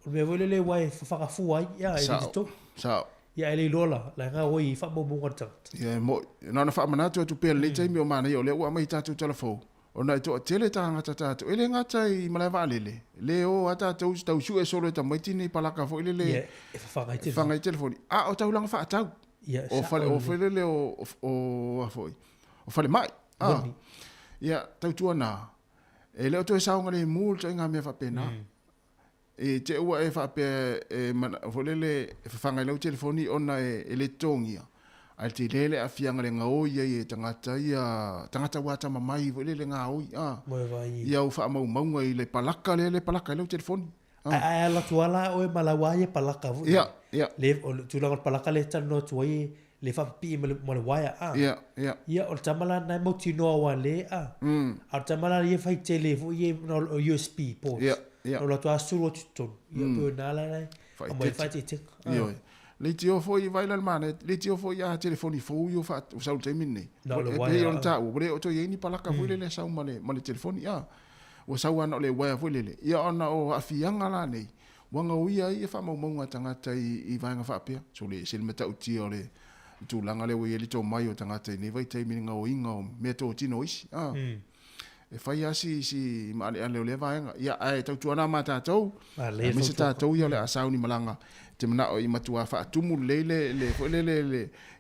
o me vole le wai fa fu ai ia e to Sao. Ia ele lola, la nga oi fa mo mo ngata. Ia mo na fa mana tu pe le tai mi o mana yo le wa mai tatu telefo. Ona to tele ta ngata tatu. Ele ngata i mala va lele. Le o ata tu tau su e solo ta mai tini palaka fo ile le. Ia fa ngai telefoni. Fa ngai telefoni. O tau lang fa tau. Ia o fale le o foi. O fale mai. Ia tau tu na. Ele o to e saunga le multa nga me fa pena. E te ua e whape e volele e whanga lau telefoni ona e le tongia. Ai te lele a whianga le ngaoi e tangata wata mamai volele ngaoi. Ia u wha mau maunga i le palaka lau telefoni. Ai ala tuala o e malawai e palaka. Ia. Le tulanga palaka le tano tuai le whapi i malawai. Ia o tamala nai mo tinoa wa le a tamala i e whai telefo i e USB port. Ia. Ola to asuro tuton. Ia po nala nei. Mo e fai te. Ia. Le tio foi vai la mane, le tio foi a telefoni fo yo fa sa te minne. E on ta o bre o to yeni palaka foi le sa male telefoni O sa wana le wa foi le. Ia ona o afianga la nei. Wanga uia i fa mo mo tangata i vai nga fa pe. So le sel meta uti o le tu langa le we le to mai o tangata ni vai te minga o inga o me to tino isi. E fai asi si ma ale le vaenga ia ai tau tuana mata tau me se tau ia le asau ni malanga te mana o i matua fa tumu le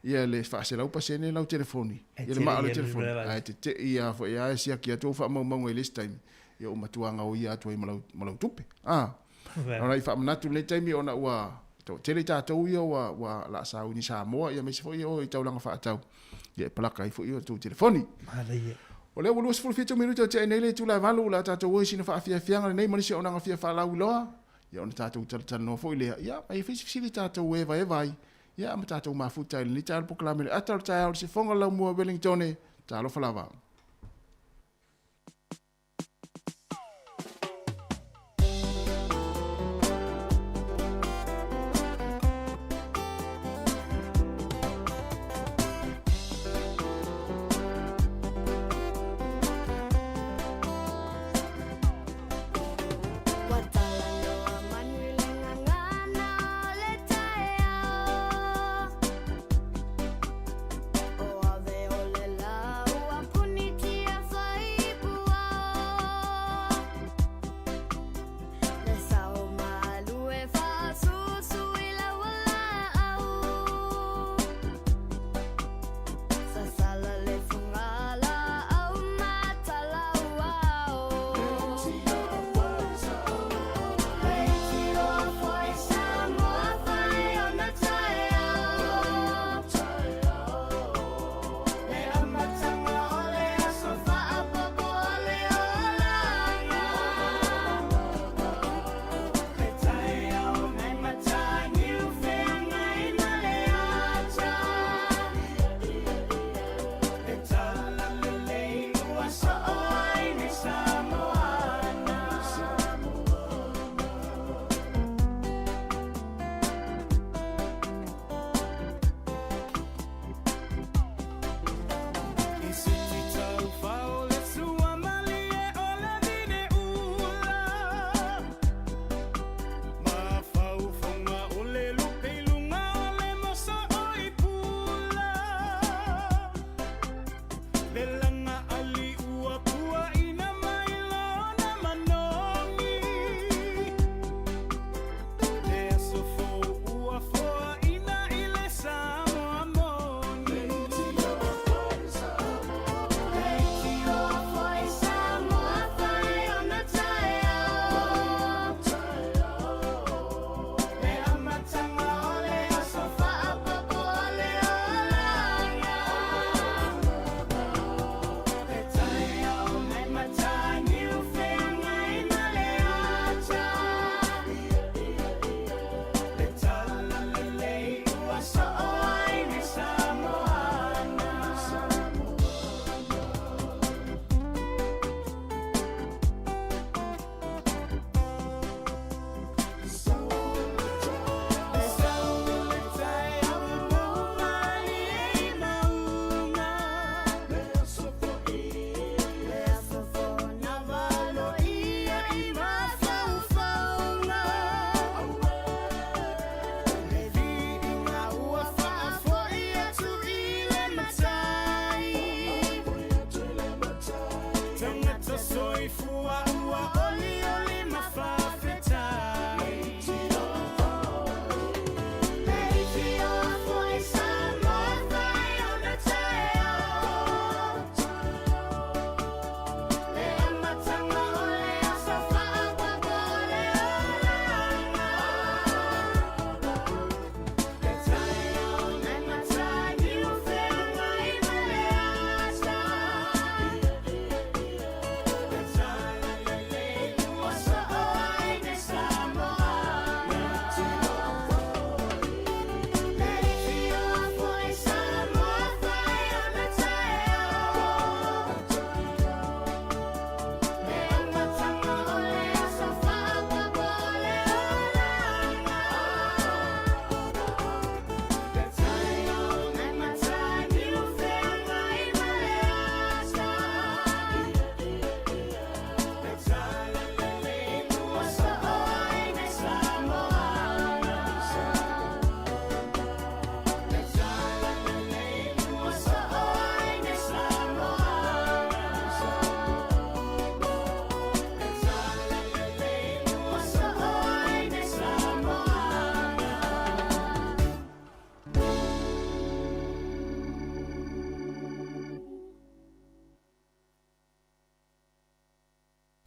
ia le fa se lau pasene lau telefoni ia le ma le telefoni ai te ia fo ia sia ki atu fa mo mo le time ia o matua nga o ia tu i malau tupe ora i fa manatu le time ona ua to tele tātou ia wa la sau ni Sāmoa ia mesi fo ia o i taulanga whaatau ia palaka i fo ia tu telefoni o leo ulus fulu fitu minuto te nei le tula valu la tātou o sina whaafiafianga nei manisi o nanga fia whalau loa ia ona tātou talatana no fo i lea ia ai fisifisili tātou eva ia ama tātou mafuta ili ni tālu poklame le atal tāu si fonga lau mua Wellingtone tālo whalava.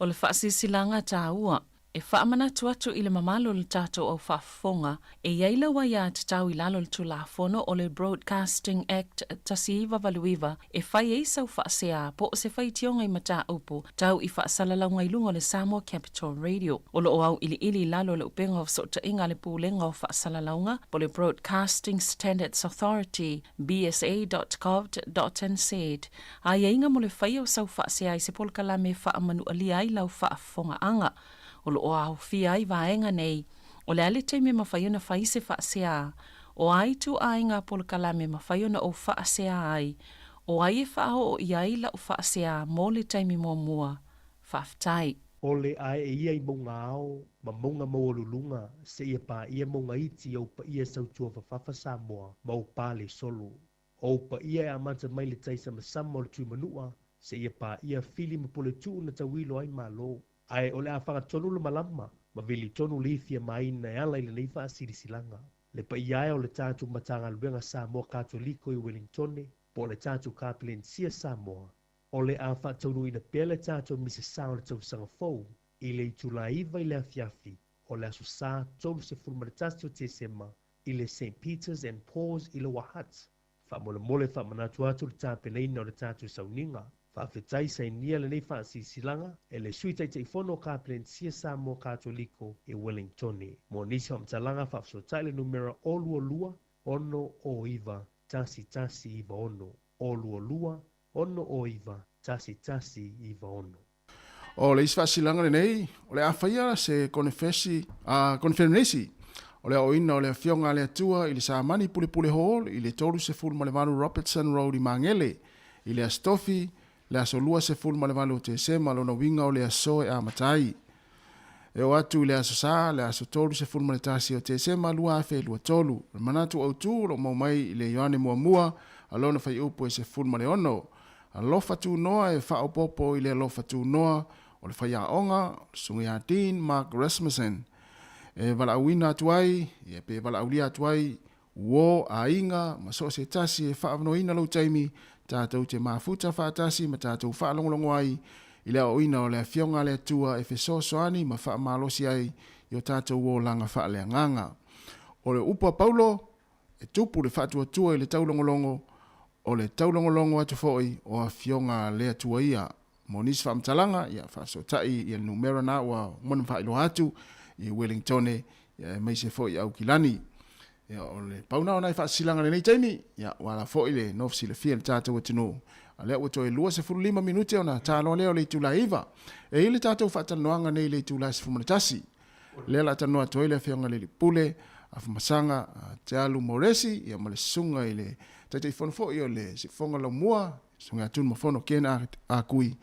O le whaasisilanga tā ua, E whaamanatu atu i le mamalo le tātou au whaafonga, e iaila wa ia te tau i lalo le tulafono o le Broadcasting Act tasiiva valuiva, e whai e sau whaasea po o se whai tionga i mata upu, tau i whaasalalanga i lunga le Sāmoa Capital Radio. O lo au ili lalo le upenga o sota inga le pūlenga o whaasalalanga, po le Broadcasting Standards Authority, bsa.gov.nz. A inga mo le whai o sau whaasea i se polkala me whaamanu alia i lau whaafonga anga. O lo o au fia i vaenga nei, o le ale teime mawhaiona whai se whaasea, o ai tu ainga polkala me mawhaiona o whaasea ai, o ai e whao o iai la o whaasea mō le teime mō mua, whaftai. O le ai e ia i monga ao, ma monga mo lulunga, se ia pa ia monga iti au pa ia sautua whawhafa Samoa, ma o pa le solo. O pa ia e amanta mai le taisa masama o le tui manua, se ia pa ia fili ma pole tu na tawilo ai malo. Ai ole a whanga tonu le malama, ma vili tonu lithia mai na ala i le neifa asiri silanga. Le pa iae o le tātu matanga luenga Samoa Katoliko i Wellingtone, po le tātu Kapelensia Samoa. O le a wha tonu ina pia le tātu Mrs. Sao le tau sanga fau, i le itula iwa i le afiafi, o le asu sa tonu se fulmaritasi o te sema, i le St. Peter's and Paul's i le Wahat. Wha mole wha manatu atu le tāpeneina o le tātu sauninga. Whawhetai sa inia le nei whaasisilanga e le suitai te ifono Kapelensia Sāmoa Katoliko e Wellingtone. Mo nisi hamtalanga whawsotai le numera olua ono o iwa tasi iwa ono. Olua ono o iwa tasi iwa ono. O le isi whasilanga le nei, o le awhaia se konfirmnesi. O le oina o le fionga le atua i le Sāmani Pule Hall i le toru se fulu Malevanu Robertson Road i Mangele. I le astofi le aso lua se fulu Malevanu te sema lona winga o le aso e amatai. E o atu le aso sa, le aso toru se fulu Maletasi o te sema lua afe lua tolu. Le manatu au tu lo maumai i le Ioane Muamua, alona fai upo e se fulu Maleono. Alofa tu noa e wha popo i le alofa tu noa o le fai a onga, sungi a Dean Mark Rasmussen. E wala awina atuai, e pe wala aulia atuai, uo a inga, ma so se tasi e wha avanoina lau taimi, tātou te mafuta whaatasi, ma tātou wha longolongo ai, i lea oina o lea fionga lea tua e wheso soani, ma wha malosi ai, i o tātou uo langa wha lea nganga. O le upa Paulo, e tupu le wha tua i le taulongolongo, o le taulongolongo atu foi, o a fionga lea tua ia, mo nisi wha mtalanga, ia wha so tai, i el numera na, ua mwana wha ilo atu, i Wellingtone, ia mai se foi au kilani. Ia o le pauna o nai whaasilanga nei taimi, ia wala foi le nofsi le fia le tātou atino. A lea ua toi lua se 5 minute o na tālo leo le tula iwa. E ile tātou whaatanoanga nei le tula se fumanatasi. Lea la tanoa toi le whionga le pule, a fumasanga, te alu moresi, ia ma le sunga i le taitei whanafo i o le se whonga lau mua, sunga atun ma whono kena a kui.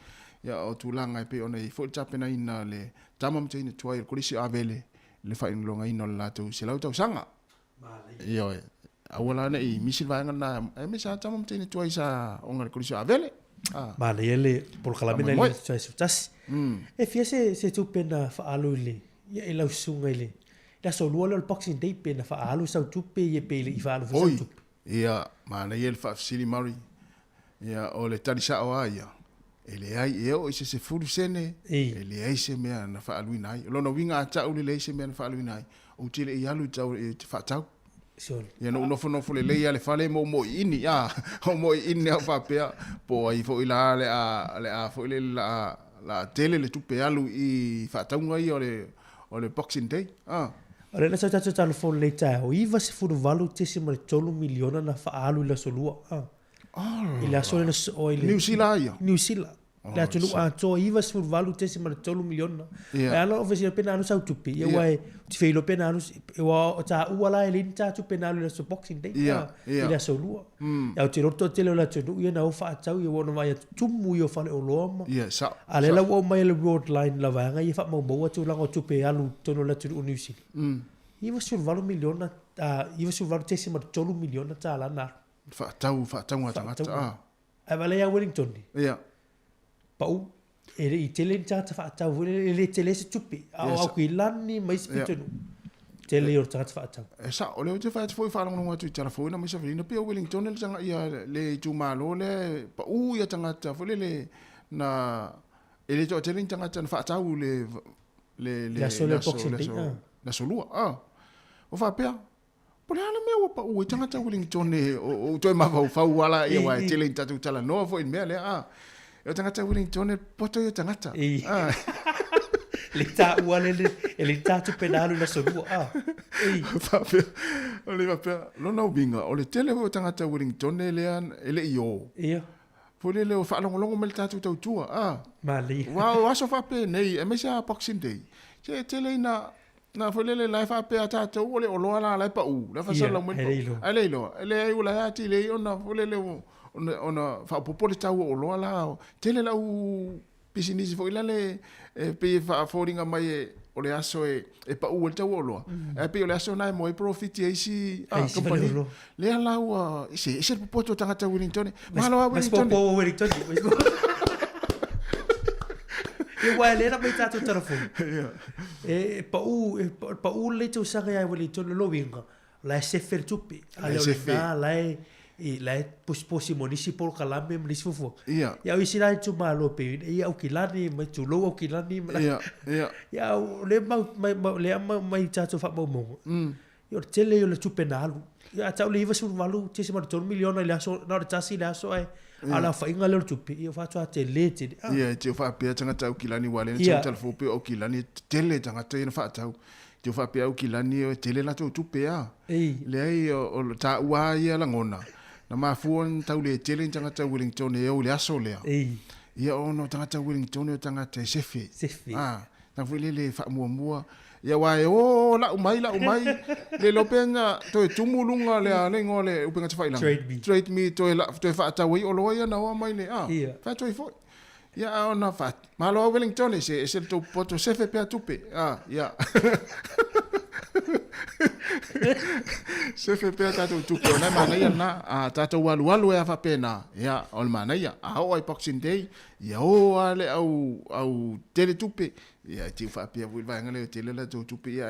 Ia o tūlanga e pe ona i fōi tapena ina le tamamte ina tuai o kurisi avele le whainulonga ina o le lātou se lau tau sanga. Ia oe, awala na i misil vaenga na e me sa tamamte ina tuai sa onga le kurisi avele. Mana ia le polkalamina i le tuai sa tasi. E fia se tupena whaalu le, ia i lau sunga i le. Ia so lua le Boxing Day pena whaalu sau tupe i e pele i whaalu sau tupe. Ia, mana ia le whaafsiri mauri. Ia o le tarisa o a ia. E le ai e o se furu sene, e le ai se mea na whaaluina ai. Lona winga a tau le se mea na whaaluina ai. O tile i alu tau e te whaatau. Ia no nofo le leia le whale mo ini, ia. O mo ini au whapea. Po ai fo i la le a fo i le la tele le tupe alu i whaatau ngai o le Boxing Day. O le nasa tatu telefon le tai o iwa se furu valu te se mare tolu miliona na whaalu la solua. I le aso le o ile New Zealand ia. New Zealand. Le atunu a to iwa se valu te se mare tolu miliona. E ala ofesi pena anu sau tupi. Ia wai te feilo pena anu e wa o ta uala e lini tatu pena anu le so Boxing Day. Ia le aso lua. Ia o te roto tele o la tunu ia na o whaatau ia wana mai tumu i o whale o loama. Ia sa. A le lau o mai le road line la vanga ia wha mau atu lango tupe alu tono la tunu o New Zealand. Iwa se valu miliona, iwa se valu te se mare tolu miliona ta ala na. Whaatau ngata ngata. Ai wale ia Wellington ni. Ia. Pau, i tele ni tata whaatau, le tele se tupi. Au ki lani mai se pitonu. Tele o tata whaatau. E sa, o leo te whaat foi whalangonga tu i telefona mai sa whina pia Wellington le tanga ia le tumalo le pau ia tangata fole le na ele to tele ni tangata na whaatau le La sole boxing day. La solua. O fa pea. Pole ala mea wapa ue tangata Wellington o toi mawhau wala ia wai tele in tatu tala noa fo in mea lea. O tangata Wellington poto i tangata. Le ta uale le ta tu pedalu la solua. Fa pea. O le wapea. Lona ubinga. O le tele o tangata Wellington ele io. Ia. Pole le o whaalongolongo me le tatu tautua. Mali. Wa so fa pe nei. E mesia boxing day. Se tele na folele lai fa pe ata ole o lo ala lai pa u la fa sala mo ale lo ele u la ati le ona folele ona fa popole ta o lo ala tele la u business fo ilale pe fa foringa mai o le aso e pa u ta o lo e pe o le aso nai mo e profit e si company le ala u se popoto tanga ta Wellington malo Wellington e wai le na mai tatu telefone. E pa u le tu sanga ia Wellington lo winga. La sefer tupi. Ale na la posi municipal kalame municipal. Ia. Ya isi la tu malo pe ia o kilani mai tu lo o kilani. Ia. Ya le mai tatu fa mo. Yo tele yo le tupe nalu. Ya tau le iva su valu tisi ma 2 miliona le aso na tasi le aso ai. Ala fa inga le tupi ia fa tua te lete. Ia te fa pe tanga tau kilani wale ni telefone pe o kilani tele tanga te na fa tau. Te fa pe o kilani o tele la tu tupe a. Le ai o ta ua ia la ngona. Na ma fuon tau le tele tanga tau Wellington e o le aso le. Ia ono tanga tau Wellington o tanga te sefe. Na fuile le fa mua. Ia wai la umai le lopenga to tumulunga le ngole upenga te fai lang trade me to fa ta wi o loia na wa mai le fa to fo ia ona fa malo Wellington se to poto se fe pe tupe ia se fe pe ta tupe na mana ia na ta to walu e fa pena ia ol mana ia o ai boxing day ia o ale au tele tupe ia te fa pe vui vai ngale tele la tupe ia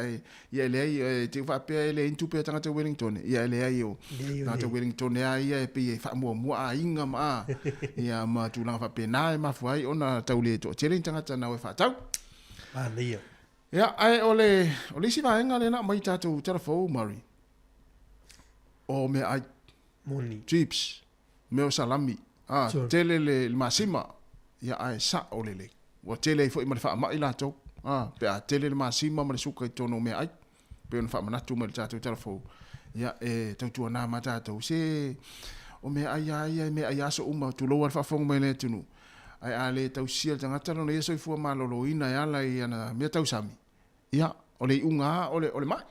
le te fa pe le tupe tanga te Wellington ia le ai o na te Wellington ia pe fa mo a inga ma ia ma tu la fa pe na ma foi ona taule to tele tanga tana we fa tau ia ia ai ole si vai ngale na mai tatu telefo mari o me ai moni chips me o salami tele le masima ia ai sa ole le o tele fo i ma fa mai la to pe a tele le masima ma le suka i tono me ai pe on fa mana tu ma tatu telefo ia tu na ma tatu se o me ai me ai aso uma tu lo fa fong me le tunu ai ale tau sia tanga tano le so fu ma lo ina ya la ia na me tau sami ia ole unga ole mai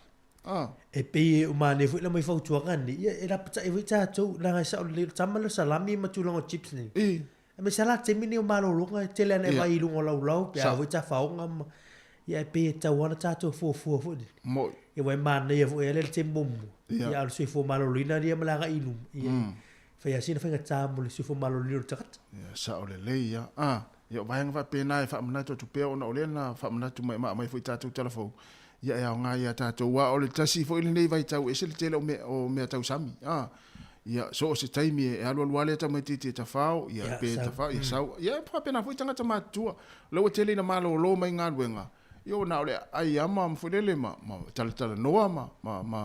e pe o mane fu la mai fau tu ngani e la pata e vita tu la sa le tama le salami ma tu longo chips ni e me sala te mini o malo longa te le ne vai lungo lau pe a vita fau ngam ia pe ta wana ta tu fu mo e vai mane e fu ele te mum ia al fu malo lina dia mala ga inu ia fa ya sina fa ta mo le fu malo lino takat ia sa ole le ia ia vai nga pe na fa mana tu pe ona ole na fa mana tu mai fu ta tu telefon ia nga ia ta tu wa ole tasi fo ile nei vai tau e se tele o me tau sami ia so se taimi e alo wale ta mai titi ta fao ia pe ta fao ia sau ia pa pena fu tanga ta matua lo tele na malo lo mai nga wenga yo na ole ai ama mfulele ma tala noa ma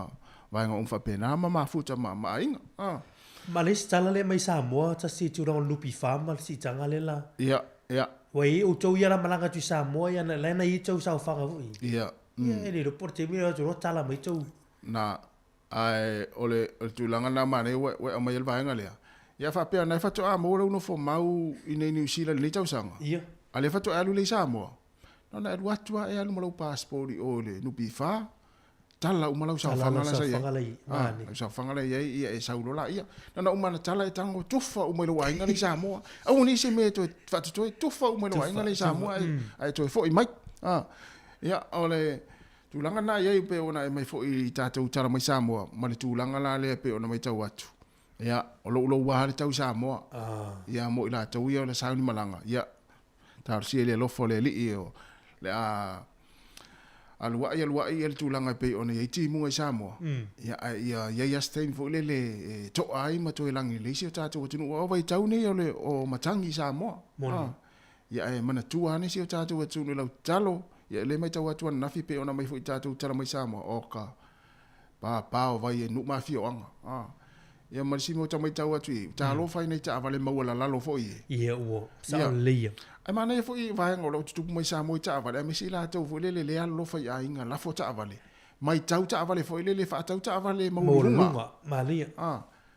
vai nga fa pena ma futa ma inga ma le tala le mai Sāmoa ta si tu ron lupi fama si tanga le la ia wai o tau ia la malanga tu Sāmoa ia na lena i tau sau fanga fu ia ia ele porte mi o tala mai tau na ai ole tu langa na mane we mai el vaenga le ia fa pe na fa to mo no fo mau i nei New Zealand le tau sanga ia ale fa to alu le Sāmoa no na elu atua e alu malo passport ole no bi fa tala umala sa fanga la sa ia sa fanga la ia e sa ulola ia na umana tala e tango tufa umelo wainga le Sāmoa au ni se me to fa to tufa umelo wainga le Sāmoa ai to fo i mai ia ole tulanga na ia pe ona mai fo i tatou tara mai Sāmoa ma le tulanga la le pe ona mai tau atu ia o lo wa le tau Sāmoa ia mo ila tau ia le sauni malanga ia tar si le lo fo le li o le alwa ia le tulanga pe ona ia ti mo Sāmoa ia stein fo le to ai ma to langi le si tatou tunu o vai tau nei o matangi Sāmoa ia e mana tuane si tatou tunu lau talo ia le mai tau atu ana nafi pe ona mai fu i tātou tala mai Sāmoa o ka pāo vai e nuk mafi o anga. Ia marisi mo tamai tau atu i tālo whai nei ta avale maua lalo fo i e. Ia ua, sa o leia. Ai mana ia fo i vahenga o lau tutupu mai Sāmoa i ta avale, a mesi la tau fo lele le alo whai a inga lafo ta avale. Mai tau ta avale fo lele wha tau ta avale maulunga. Malia.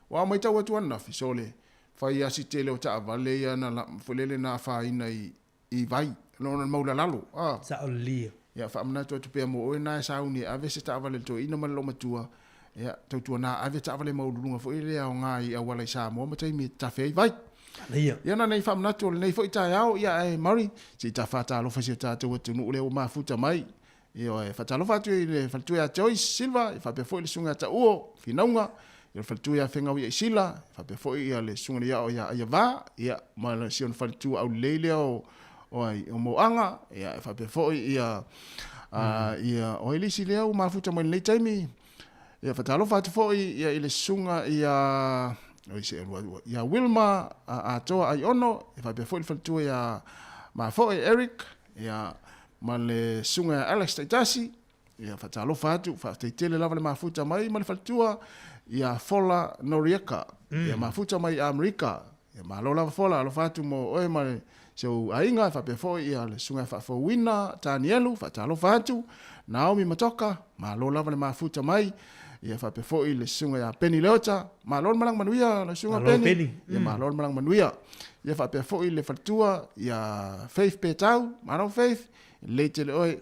Wa mai tau atu ana nafi, so le whai asi tele o ta avale ia na fo lele na wha ina i vai, lona maula lalo. Sa o leia. Ia wha amana tu atu pia mo oe na e sauni ave se ta avale to ina mana lo matua. Ia tau tua na ave ta avale maulunga fo ile au ngā i awala i Sāmoa matai mi tawhei vai. Ia na nei wha amana tu nei fo i tai au ia e Mari si ta whata alofa si o tātou atu nu ule o mafuta mai. Ia e whata alofa atu i le whaltui a Joyce Silva i whape fo i le sunga ta uo whinaunga. Ia le whaltui a whengau ia i Sila i whape fo i le sunga ia o ia vā. Ia ma le si on whaltui au leile o moanga. Ia e whape fo i ia o elisi leo mafuta mai nei taimi. Ia whatalo whatu fōi ia ile sunga ia Wilma a toa ai ono ia whape fōi whatua ia ma fōi Eric ia ma le sunga Alex Taitasi ia whatalo whatu whateitele lava le mafuta mai ma le whatua ia Fola Norieka ia mafuta mai Amerika ia ma lo lava Fola alo whatu mo oe ma le so ainga whape fōi ia le sunga whafo Wina Tanielu whatalo whatu Naomi Matoka ma lo lava le mafuta mai ia whape fōi le sunga ia Penny Leota, ma lor malang manuia le sunga Penny. Ia ma lor malang manuia. Ia whape fōi le whatua ia Faith Petau, ma no Faith, leite le oi,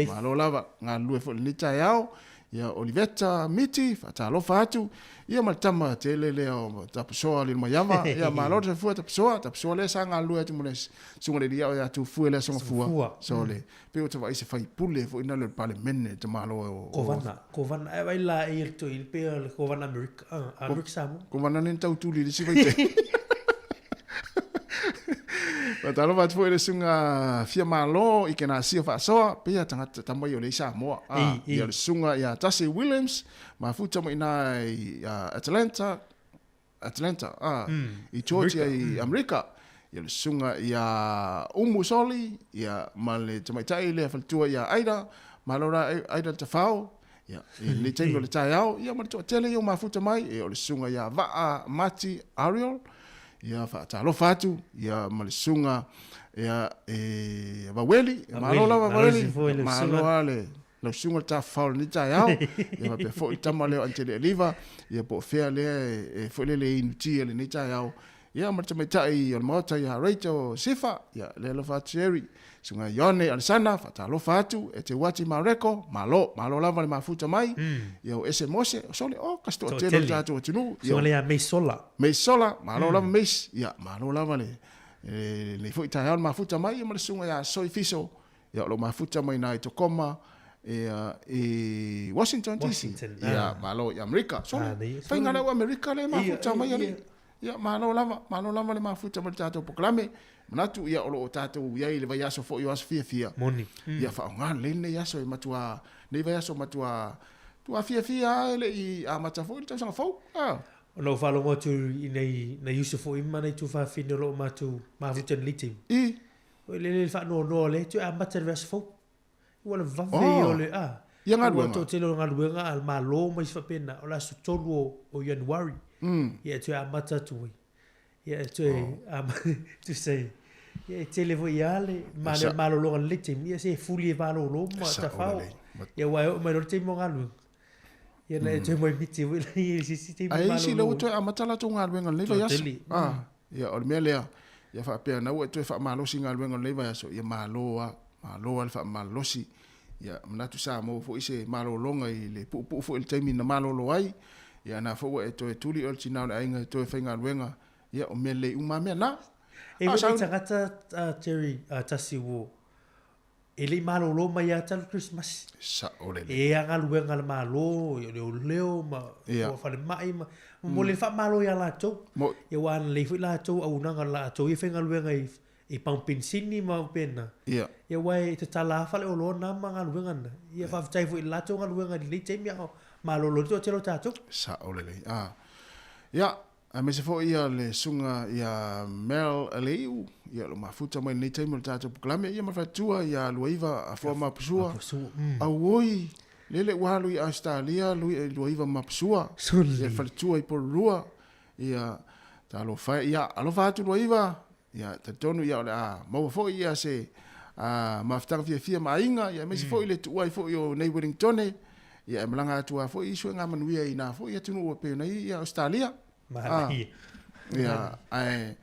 ma lo lava ngā lue fōi le nita e au, ia Oliveta Miti, whata alofa atu, ia ma tama te le o tapusoa le mayama, ia ma lor te fua tapusoa le sa ngā lue atu mo le sunga le lia o ia tu fua le sunga fua. So le, peo te vai se whai pule fōi ina le pale mene te malo o... Kovana, e vai la e il to il peo le Kovana Amerika, Amerika Sāmoa. Kovana nen tau tuli le si vai te. Talo va foi le sunga fia malo i kena sia fa soa pia tanga tamai o le Sāmoa. Ia le sunga ia Tasi Williams ma futa mo ina Atlanta i Georgia i Amerika. Ia le sunga ia Umusoli ia ma le tamaitai le faltua ia Aida ma lora Aida Tafao. Ia le tengo le tai au ia ma to tele yo ma futa mai e o le sunga ia Vaa Mati Ariel. Ia whaatalo whatu, ia malisunga, ia waweli, malola waweli, maloa le, lau sunga ta whao ni tai au, ia wape fo i tama leo antele eliva, ia po fea lea e fo le inutia le ni tai au, ia martamaitai o maota ia Rachel Sifa, ia le lo whaatieri, sunga Ione Alisana, whaatalo whatu, e te wati mareko, malo lava le mafuta mai, ia o ese mose, o sole, kasto o telo tātou o tunu. Sunga lea Meisola, malo lava meis, ia, malo lava le fo i tai au le mafuta mai, ia sunga ia Soy Fiso, ia lo mafuta mai na i Tokoma, e Washington DC, ia malo i Amerika, sole, whaingana o Amerika le mafuta mai ali. Ia malo lava le mafuta mai tātou poklame, manatu ia olo o tātou iai le vai aso fo i aso fia. Moni. Ia whaonga le nei aso i matua, nei vai aso matua, tua fia ele i a mata fo i tau sanga fau. O nau whalo motu i nei Yusufo i mana i tu whawhine lo matu mafuta ni litim. O le whano le, tu a mata le aso fau. Ua le vave o le Ia ngaruenga. Ua tō telo ngaruenga al malo mai whapena, o la su tolu o Januari. Ia tu a mata tui. Ia tu tu sei. Ia te levo iale, ma le malo longa litim, ia se fuli e valo lo ma ta fao. Ia wa o mai rote mo ngalu. Ia na te mo miti wila ia si te malo. Ai si lo tu a mata la tu ngaruenga le vai aso. Ia o melea. Ia fa pe na o tu fa malo si ngaruenga le vai aso. Ia malo al fa malo si. Ia manatu Sāmoa fo ise malo longa i le pu fo il taimi na malo lo ai. Ia na fo e to e tuli o tina na ainga to e whainga ruenga. Ia o mele uma mea na. E wai tangata Terry Tasi wo. E le malo lo mai a talu Christmas. Sa o lele. E anga luenga le malo, o leo ma o whale mai ma. Mo le wha malo ia la tau. Ia wana le whi la tau au nanga la tau i whainga luenga i pampensini ma pena. Ia. Ia wai te tala whale o lo na ma ngā luenga na. Ia whawhitai fo i la tau ngā luenga ni le teimi ao. Ma lo to telo tātou. Sa o lele. Ia, A me se fo ia le sunga ia Mel Aleu, ia lo mafuta mai nei taimo le tātou puklame, ia mafatua ia luaiva a fua mapusua. Au oi, lele walu i Australia, luaiva mapusua. Ia falitua i porurua, ia ta alo fai, ia alo fatu luaiva, ia ta tonu ia ole a maua fo ia se maftanga fia mainga, ia me se fo i le tuai fo i o nei Wellingtone, ia malanga atua fo i sua ngamanuia i na fo ia tunu ua peo nei ia Australia. Ia, ai,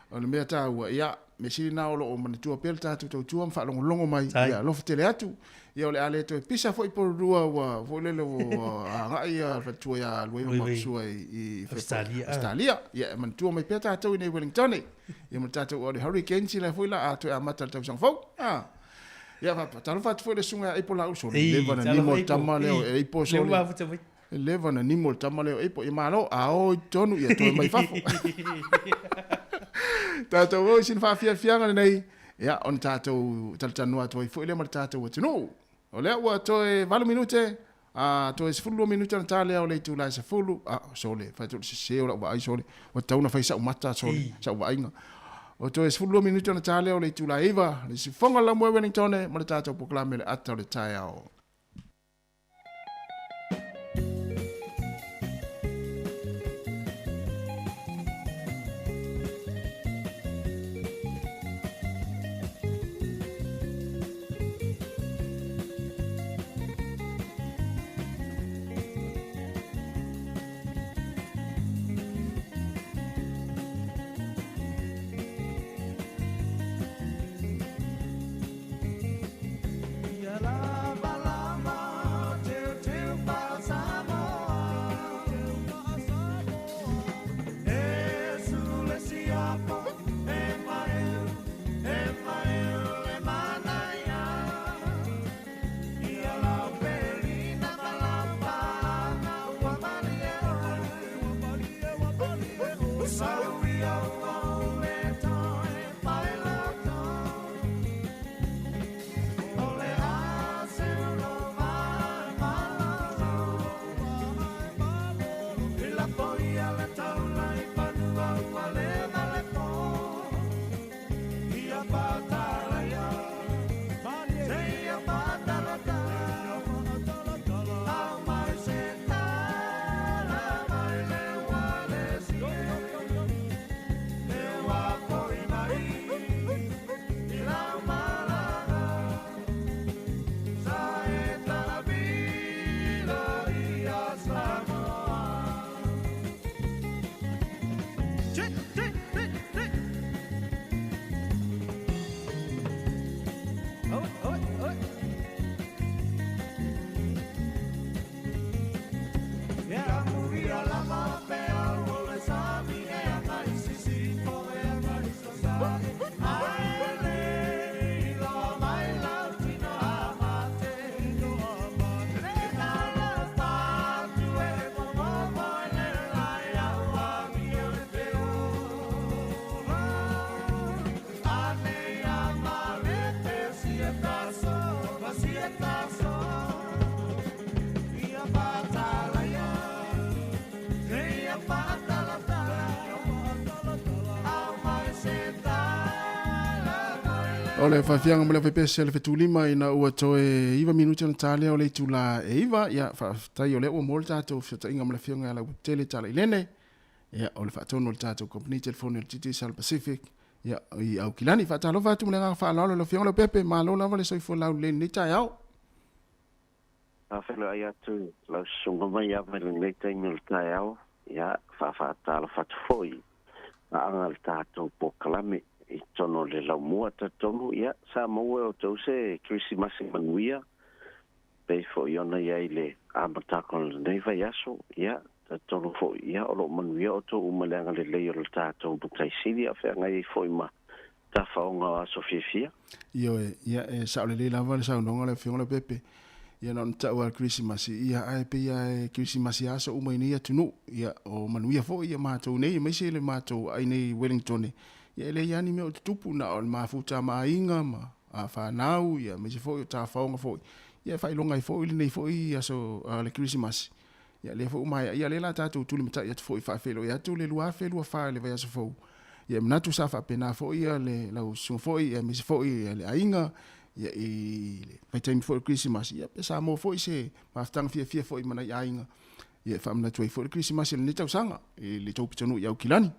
o le mea tāua, ia, me siri nā olo o manatua pēle tātou tautua, mwhaalongolongo mai, ia, lofa tele atu, ia ole ale toi pisa fo i porurua wa, fo lele o ngai ia, fatua ia, luenga makusua i Australia, ia, manatua mai pēle tātou i nei Wellingtone, ia manatātou o le Hurricane sila fo ila, a toi a mata tau sang fau, ia, talo fatu fo le sunga e po lau so, leva na nimo tama leo, e po so leva na nimo tama leo, e po i malo, a o tonu, ia toi mai fafo. Tātou o sin whawhiawhianga nei, ia, on tātou talatanu atua i fwile mara tātou atinu. O lea ua toe 20 minute, toe 10 minute na tālea o le tu lai 10, sole, whaitu se seo la ua ai sole, o tauna whai sa umata sole, sa ua ainga. O toe 10 minute na tālea o le tu lai iwa, le si whonga la mua Wellingtone, mara tātou poklame le ata o le tai ao. Ole whawhianga mele whepese le whetulima ina ua toe iwa minuti na tālea o le tula e iwa, ia whaftai o le ua mōle tātou whiata inga mele whianga ala tele tala i lene, ia ole whaatono le tātou company telefoni le Titi Sal Pacific, ia i au kilani whaatalo whaatu mele ngā whaalalo le whianga le pepe, maa lo lava le soifo lau le ni tai au. Whawhelo ai atu, lau sunga mai a mele nei taimi le tai au, ia whaatalo whaatu foi, a anga le tātou po kalame, I tono le lau mua ta tonu, ia, Sāmoa o tau se Christmasi manuia, pei fo iona ia i le amatakon le nei vai aso, ia, ta tonu fo ia o lo manuia o tau umaleanga le leo le tātou bukai siri, a whea ngai fo ima ta whaonga aso fia. Io ia, sao le lava le sao nonga le whionga le pepe, ia non tau al Christmasi, ia ai pe ia Christmasi aso umai nei atunu, ia o manuia fo ia mātou nei, mai se le mātou ai nei Wellingtone, ia ele yani me o te tupu na o le mafuta mainga ma a whanau ia me se foi o ta whaonga foi ia whailonga i foi nei foi ia so le Christmas ia le fo mai ia le la tatu tu le mata ia fo fa felo ia tu le lua felo fa le vai so fo ia manatu sa fa pena fo ia le la so fo ia mi fo ia le ainga ia i le vai time for Christmas ia pe Sāmoa fo se ma tang fia fo i mana ia ainga ia fa manatu fo Christmas le tau sanga i le tau pitonu ia kilani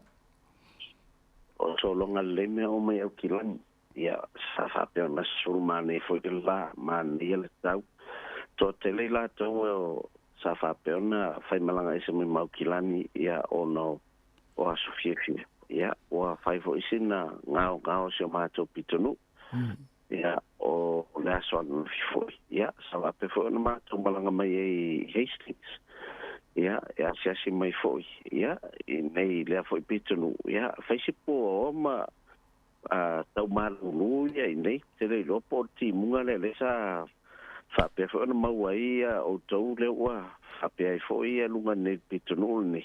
o so longa le me o mai au kilani ia sa fa pe na sulmane fo de la man ia le tau to tele la to sa fa pe na fai malanga ese me mau kilani ia o no o asofia ia o fai fo isina ngao se ma to pitonu ia o la son fo ia sa va pe fo na ma to malanga mai Hastings ia si mai fo ia nei le fo pitonu ia fai se po ma tau malu ia nei tele lo po ti munga le sa fa pe fo na mau ai o tau le wa fa pe ai fo ia lunga nei pitonu ni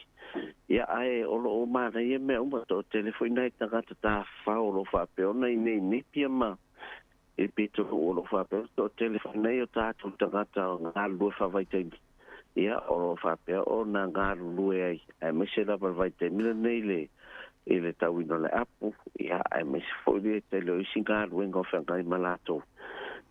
ia ai o lo ma na ia me o to telefone nei ta ta fa o lo fa pe ona nei ni pia ma e pitonu o lo fa pe to telefone nei o ta tu ta nga lu fa vai te ia o lo fa pe ona nga lu ai me se la vai te nei le ele tau ino le apu ia ai me se fo le tele o singa lu ngo fa ngai malato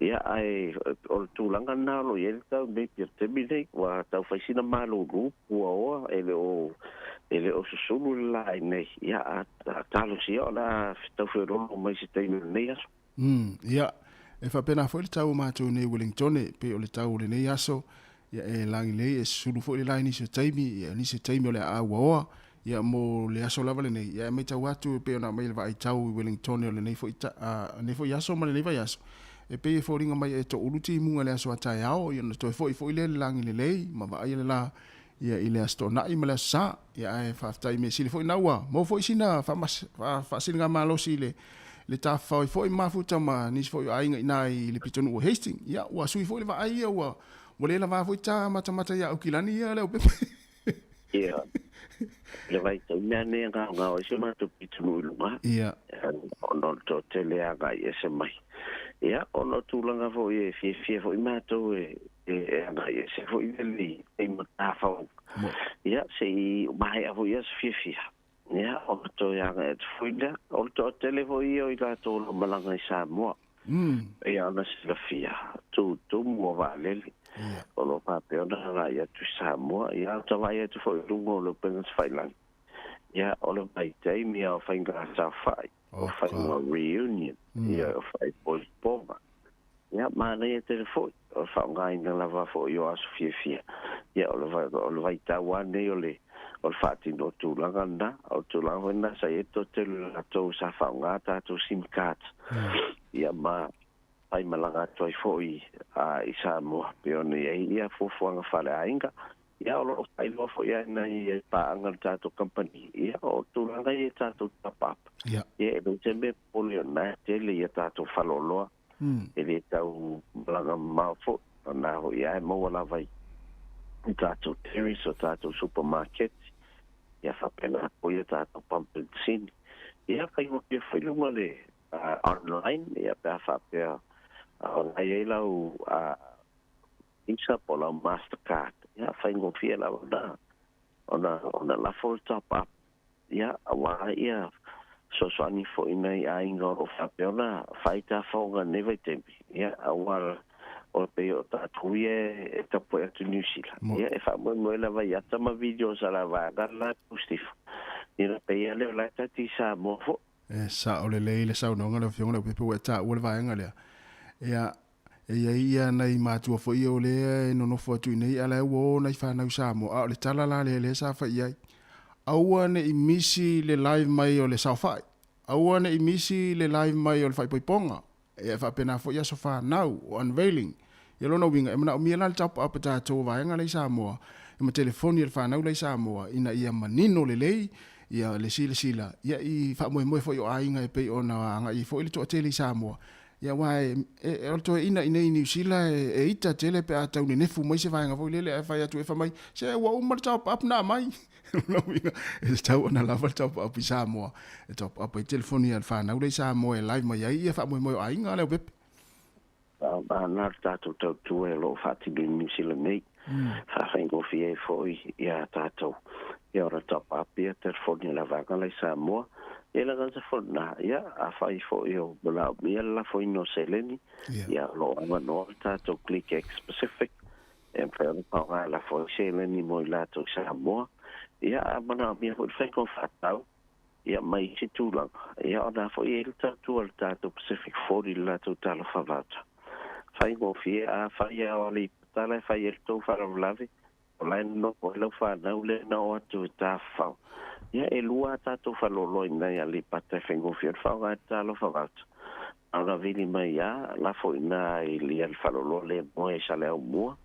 ia ai o tulanga na lo ia tau me pia te mine wa tau fa sina malo ru o ele o susulu la nei ia talo si ona tau fe ro mai se te nei aso ia e fa pena fo le tau ma tu nei Wellington pe o le tau le nei aso ia e langi le e sulu fo le line se taimi ia ni se taimi o le a wa ia mo le aso lava le nei ia me tau atu pe ona mai le vai tau Wellington o le nei fo nei fo aso ma le nei vai aso e pe fo ringa mai e to uluti munga le aso atai ao ia no to fo le langi le lei ma va ia le la ia ile asto na i mala sa ia e fa tai me sile fo na wa mo fo sina fa singa malo sile le ta fo ma futa ma ni fo ai na i le pitonu o Hastings ia wa sui fo le va ai wa mo le la va fo ta mata ia o kilani ia le o pe ia le vai te nane nga o se ma to pitonu lunga ia ono to tele aga ese mai ia ono tulanga fo e fie fo ma to e aga ese fo i le e mata fo ia se mai avo ia fie ia ono to ia et fo ida ono to tele fo i o ila to malanga Sāmoa ia ona se la fia tu mo vale ono pa pe ona la ia tu Sāmoa ia to vai tu fo lungo lo pengas failan ia ono vai te mi o fainga sa fai o fainga reunion ia o fai poma ia mana ia te fo o fainga inga lava fo yo as fie ia o vai ta wane o le o fati no tu langa na o tu langa na sa e to te la to sa fainga ta to sim card ia ma ai malanga toi foi a Sāmoa pe ona ia fo nga fale ainga ia o lo ai lo fo ia na ia pa anga tato company ia o tu langa ia tato tapap ia e do tembe polio na tele ia tato falolo e le tau langa mafo na ho ia mo la vai tato terrace o tato supermarket ia fa pena o ia tato pumping sin ia kai mo ke foi lo le online ia pa fa pe ona ia lau Isa po la Mastercard ia faingo fia la ona la full top up ia awa ia so ani fo ina ia ingo o fa peona faita fonga neve tempi ia awa o pe o ta tuie ta po tu New Zealand ia e fa mo la vai ata ma video sala va garla pustif ina pe ia le la ta ti Sāmoa fo sa o le sa no ngala fiona pe pe ta o le vai ngala ia ia nei matua fo io le no fo tu nei ala wo nei fa na Sāmoa o le tala la le sa fa ia aua ne imisi le live mai o le sa fa aua ne imisi le live mai o le fa poiponga e fa pena fo ia so fa now unveiling ia lo no winga e mana o mia la tap up ta to va nga le Sāmoa e ma telefoni le fa na le Sāmoa ina ia manino le lei ia le sila ia i fa mo fo yo ainga e pe ona nga i fo ile to tele Sāmoa ia wai e to ina New Zealand e ita tele pe ata une nefu mai se vai nga fo lele e fa ya tu e fa mai se wa umar top up na mai no winga e sta ona lava top up Sāmoa e top up e telefoni al fa na le Sāmoa e live mai ia fa mo ainga le pe na tato tu e lo fati de New Zealand nei Whaingo fie foi ia tātou. Ia ora tapa apia telefoni la vanga lai Sāmoa. Ia la gansa fona ia a whai foi o bala ia la foi no seleni. Ia lo anga no tātou click X specific. E whaia pānga la foi seleni mo i lātou Sāmoa. Ia a mana mia foi whaingo whatau. Ia mai si tūlanga. Ia ona foi e tātou al tātou Pacific 40 lātou talo whawata. Whaingo fie a whai a oli tala fai el tau wharawlawe. O lai no o lau whanau le na o atu tā whau. Ia e lua tātou whaloloi nei a li pata whaingo fie whau ngai tālo whawata. Aura vili mai a la fo ina i li al whalolo le moe sa leo mua.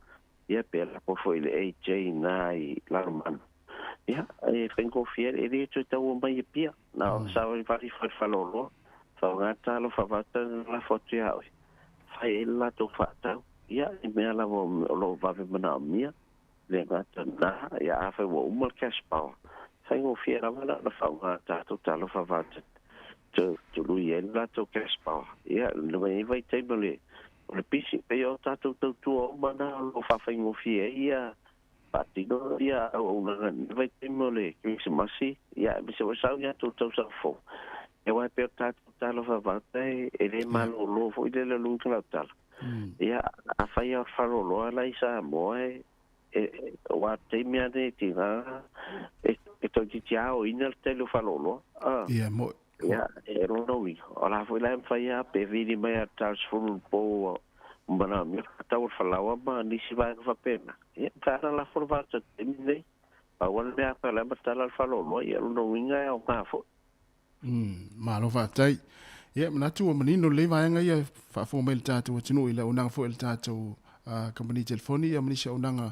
Ia pe la po fo i le AJ na i larumanu. Ia e whaingo fie e rea tui tau o mai e pia. Nao sao i wari whai whalolo. Whau ngai tālo whawata la fotu haui. Whai e la tau whatau. Ia i mea la o lo vave mana o mia. Le ngata na ia awhai wa umal cash power. Whaingo fie rawa la whau ngā tātou talo whawata. Tu lui e la tau cash power. Ia numa e vai teima le. O le pisi pe o tātou tau tua o mana lo whawhaingo fie ia. Patino ia o unanga vai teima le. Kimisi masi. Ia e misi wa sau ia tau tau sa fo. E wai pe o tātou talo whawata e le malo lo fo i le lunga lau talo. Ia a whai au wharolo ala i Sāmoa e wā teimea ne tinga e tau ti tiao ina le telu wharolo. Ia mo. Ia e rono i. O la fwoi lai mwhai a pe vini mai a Charles Fulu po mbana mi tau whalawa ma nisi vai ka whapena. Ia tāna la fwoi vata temi nei. Pa wana mea pa lai matala le wharolo ia rono inga e o ngā fwoi. Malo whatai. Ia, manatu o manino le vaenga ia whaafo mai le tātou a tinu i la unanga fo le tātou company telefoni ia manisa unanga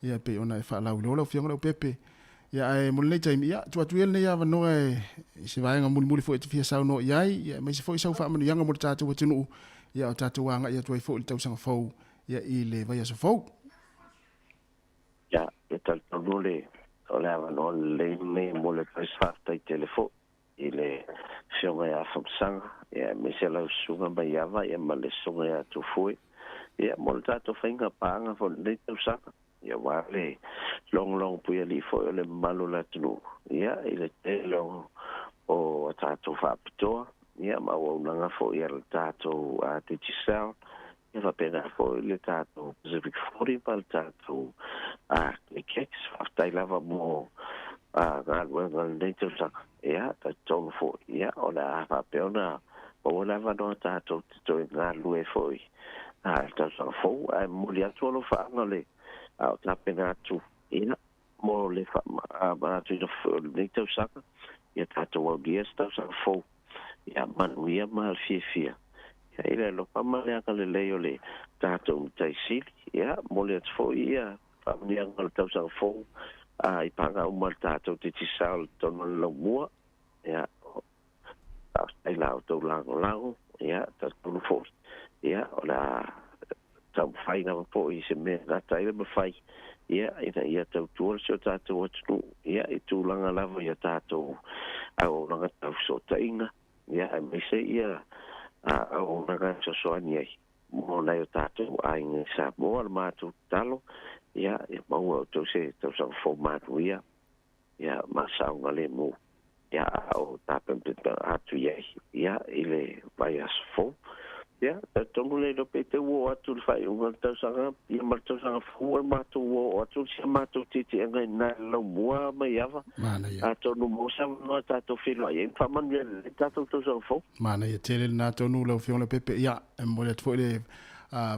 ia pe ona e whaalau lola o fianga lau pepe. Ia e mole taimi ia, tuatu ele ia wanoa e se vaenga muli fo e te fia sau no iai, ia mai se fo i sau whaamanu ianga mo le tātou a tinu ia o tātou wanga ia tuai fo i le tausanga fau ia i le vai aso fau. Ia, e taltono le o le awanoa le me mo le paiswhafta i telefo i le fionga ia whamsanga. Ia me se lau sunga mai awa ia ma le sunga ia tu fui. Ia mo le tātou whainga pāanga fo le tau saka. Ia wale long puia li fo le malu la tunu. Ia i le te long o tātou whapitoa. Ia ma waunanga fo ia le tātou a te tisau. Ia wapena fo le tātou Pacific 40 pa le tātou a Klikex. Whaftai lava mo ngā luenga le tau saka. Ia tātou fo ia o le a whapeona o la vano tātou te toi ngā lue foi. Tau sanga fou, muli atu alo whaanga le au tape ngā tu. Ina, mo le atu ina nei tau saka. Ia tātou au dias tau sanga fou. Ia manuia ma al fia. Ia ila lo pamale aka le leo le tātou mtai sili. Ia, mo le atu fou ia, whamani anga le tau sanga fou. I panga umal tātou te tisau le tono le lau mua. Ia, ai la o tau lango, ia, tātou fo. Ia, o la tau whai na po i se mea ngata i le mawhai. Ia, ia tau tuar se o tātou atunu. Ia, i tūlanga lava ia tātou au nanga tau so tainga. Ia, me se ia au nanga so soani ai. Mo nei o tātou a inga Sāmoa le mātou talo. Ia, maua o tau se tau sang fo mātou ia. Ia, masaunga le mo. Ia, o tāpen pita atu iai. Ia, ile vai aso fo. Ia, tongu le lo pe te uo atu le whai unga tau sanga. Ia, mar tau sanga fua mātou uo atu. Sia mātou titi anga nai lau mua mai awa. Mana ia. A tonu mosa no tātou whiloa. Ia, whamanu ia le tātou tau sanga fo. Mana ia, tele na tonu lau fiona pepe. Ia, mole atu fo le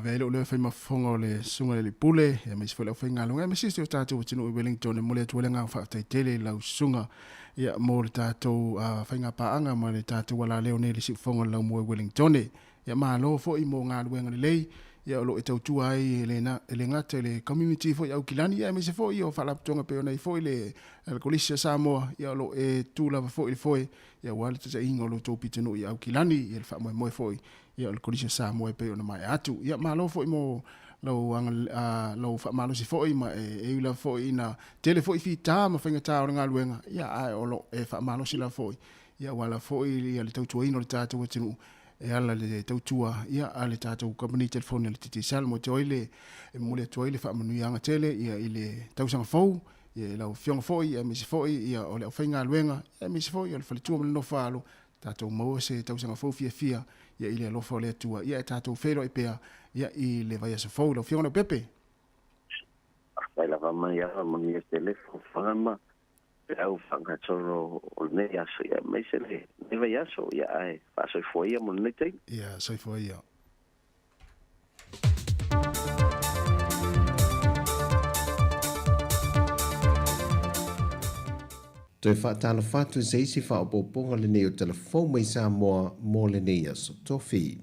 vele o le whai mafonga o le sunga le pule. Ia, mai se fo le whai ngalunga. Ia, mai siste o tātou watinu i Wellington. Mole atu wale ngā whaatai tele lau sunga. Ia, mo le tātou whai ngā paanga. Ma le tātou wala leo ne le si fonga lau mua i Wellington. Ia malo fo i mo ngā luenga le lei. Ia o lo e tautua ai le ngata le community fo i au kilani. Ia me se fo i o whalaputonga pe o nei fo i le kolisia Sāmoa. Ia o lo e tūlava fo i le fo i. Ia wale tata inga o lo tō pitanu i au kilani. Ia le wha moe fo i. Ia o le kolisia Sāmoa pe o na mai atu. Ia malo fo i mo lau wha malo si fo i ma e ula fo i na tele fo i fi tā ma whainga tā o ngā luenga. Ia ai o lo e wha malo si la fo i. Ia wala fo i ia le tautua ino le tātou atinu. e ala le tautua ia ale tātou company telefone le titi sal mo toile e mole toile fa manuianga tele ia ile tausanga fou ia lau fionga foi ia misi foi ia ole ofenga luenga ia misi foi ole falitua mo no falo tātou mo se tausanga fou fia ia ile lo fo le tua ia tātou fero e pea ia i le vai se fou lo fionga pepe Vai la vama ia mo ni telefone fama au fanga toro o ne ya so ya me se le ne vai aso ya ai fa so foi ia mo ne te ia so foi ia Toi whaatana whatu zeisi whaopoponga le nei o telefon mai Sāmoa mō le nei aso tofi.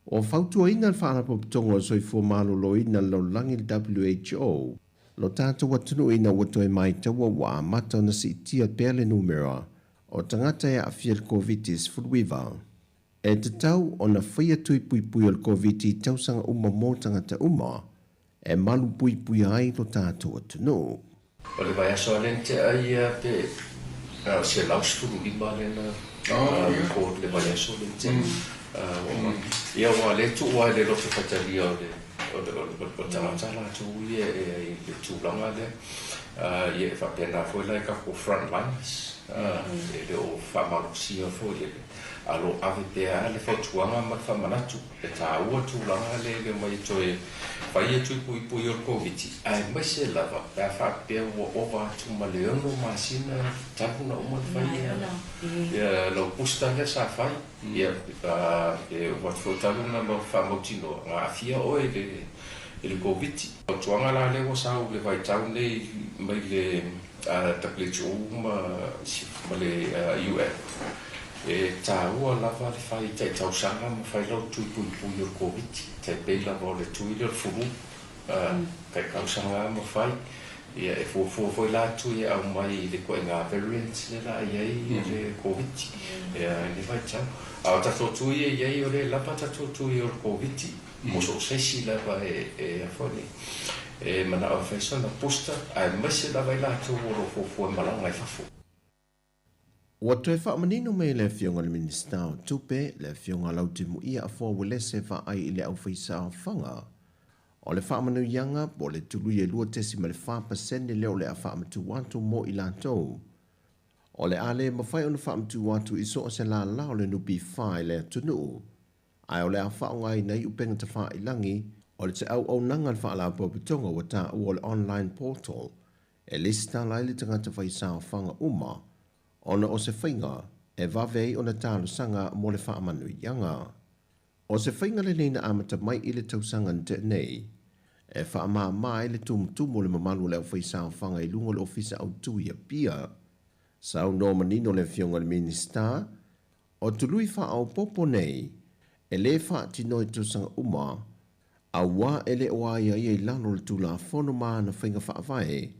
O whautua ina whaanapoponga o soifua malo lo ina lo langi WHO, lo tātou atunu ina wato e mai taua wa amata na si tia pele numera o tangata e awhia le COVID-19 furuiva. E te tau o na whaia tui pui pui o le COVID-19 tausanga uma mō tangata uma, e malu pui pui ai lo tātou atunu. O le vai aso alente ai pe se lausfuru lima lena ko le vai aso lente ia wa le tu wa le lofe patalia o tangata la tu ia e tu langa le ia fa pena foi la ka ko front lines e o fa malusia foi alo ave pe ale fa tuanga ma fa manatu e ta o tu langa le mai toi Pai tu pui o COVID. Ai mai se lava. Pa fa pe o va tu maleono masina tapu na uma fai. Ya lo pusta le sa fai. Ya e o fo tapu na mo fa mo tino. A fia o ele COVID. O tuanga la le o sa o le vai tau nei mai le taplecho uma le UN. E tāua lava le whai tai tausanga ma whai lau tui pui pui o COVID. Tai pei lava o le tui le furu. Kai kausanga ma whai. Ia e fuafua la tui au mai i le koe ngā variants le la iei le COVID. Ia ni whai tau. Au tato tui e iei o le lapa tato tui o le COVID. Moso sesi lava e afoni. E mana au whaisa na posta. Ai maise lava i la tu o lo fuafua malanga i fafu. Ua toe whaamanino me le fionga le minista o tupe, le fionga lautimu ia a fua wale se wha ai i le au whaisa o whanga. O le whaamanu ianga, po le tulu i e lua tesi ma le 5% leo le a whaamatu watu mo i lantou. O le ale mawhai o na whaamatu watu i so o se la lao le nupi whae le tunu. Ai o le a whaonga i nei upenga ta wha i langi, o le te au nanga le whaala popitonga wa ta ua le online portal. E lista lai le tangata whaisa o whanga uma, ona o se whainga e vavei o na tālu sanga mo le whaamanu ianga. O se whainga le neina amata mai i le tausanga nte nei, e whaamaa mai le tumutumu le mamalu le au whaisa o whanga i lunga le ofisa au tui a pia. Sau no manino le fionga le minista, o tului wha au popo nei, e le wha tino i tausanga uma, a wā ele oa ia i lalo le tula whono maa na whainga whaavae,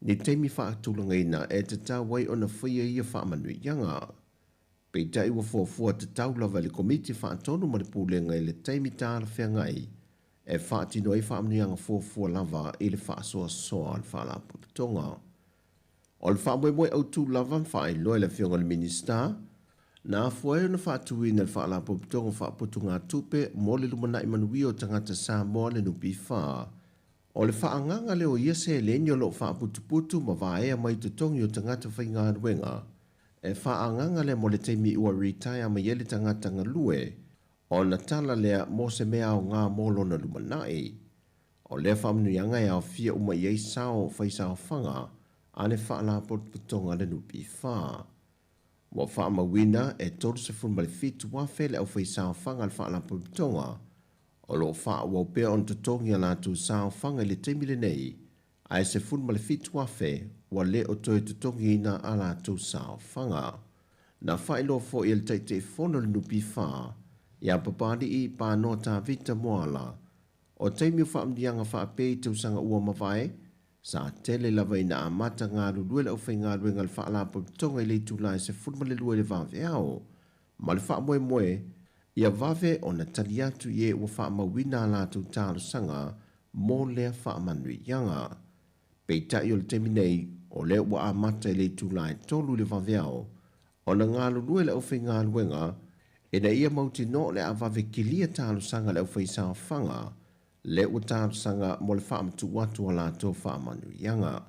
ni teimi whaatulanga ina e te tau wai o na whaia ia whaamanu ianga. Pei tai ua fuafua te tau lava le komiti whaatonu ma le pūlenga i le teimi tāra whiangai, e whaatino i whaamanu ianga fuafua lava i le whaasoa soa al whaalapu pitonga. O le whaamwemoe au tū lava whaai loe le fionga le minista, na fuae na whaatui na le whaalapu pitonga whaaputu ngā tupe mo le lumanai manuia o tangata Sāmoa le nupi whaa, o le whaanganga leo ia se lenio lo whaaputuputu ma vaea mai tutongi o tangata whainga ruenga. E whaanganga le mo le teimi ua retire ma yele tangata ngalue, o na tala lea mo se mea o ngā molo na lumanai. O le whaamnuianga e au fia uma iei sao whaisa o whanga, ane whaala putonga le nupi whaa. Wa whaamawina e toru se funma le fitu wafele au whaisa o whanga le whaala putonga, o lo wha wau pea on tutongi a lātu sāo whanga le teimile nei, ai se funma le fitu afe, wa le o toi tutongi ina a lātu sāo whanga. Na whailo fo i le teite whono le nupi wha, ia papadi i pānoa tā vita moala, o teimi whaamdianga wha pei tausanga ua mawai, sa tele lava ina a mata ngā luluele au whai ngā ruenga le wha alapo tonga i le tūlai se funma le luele vāwe au, ma le wha moe moe, ia vave o na tali atu i e ua wha mawina lātu tālu sanga mō lea wha manui ianga. Pei tai o le temi nei o lea ua a mata i le tūlai tolu le vaveao o na ngā lulue le au whi ngā luenga E na ia mauti no le avave kilia tālu sanga le au whaisa whanga, le ua tālu sanga mo le whaamtu watu a lātou whaamanu ianga.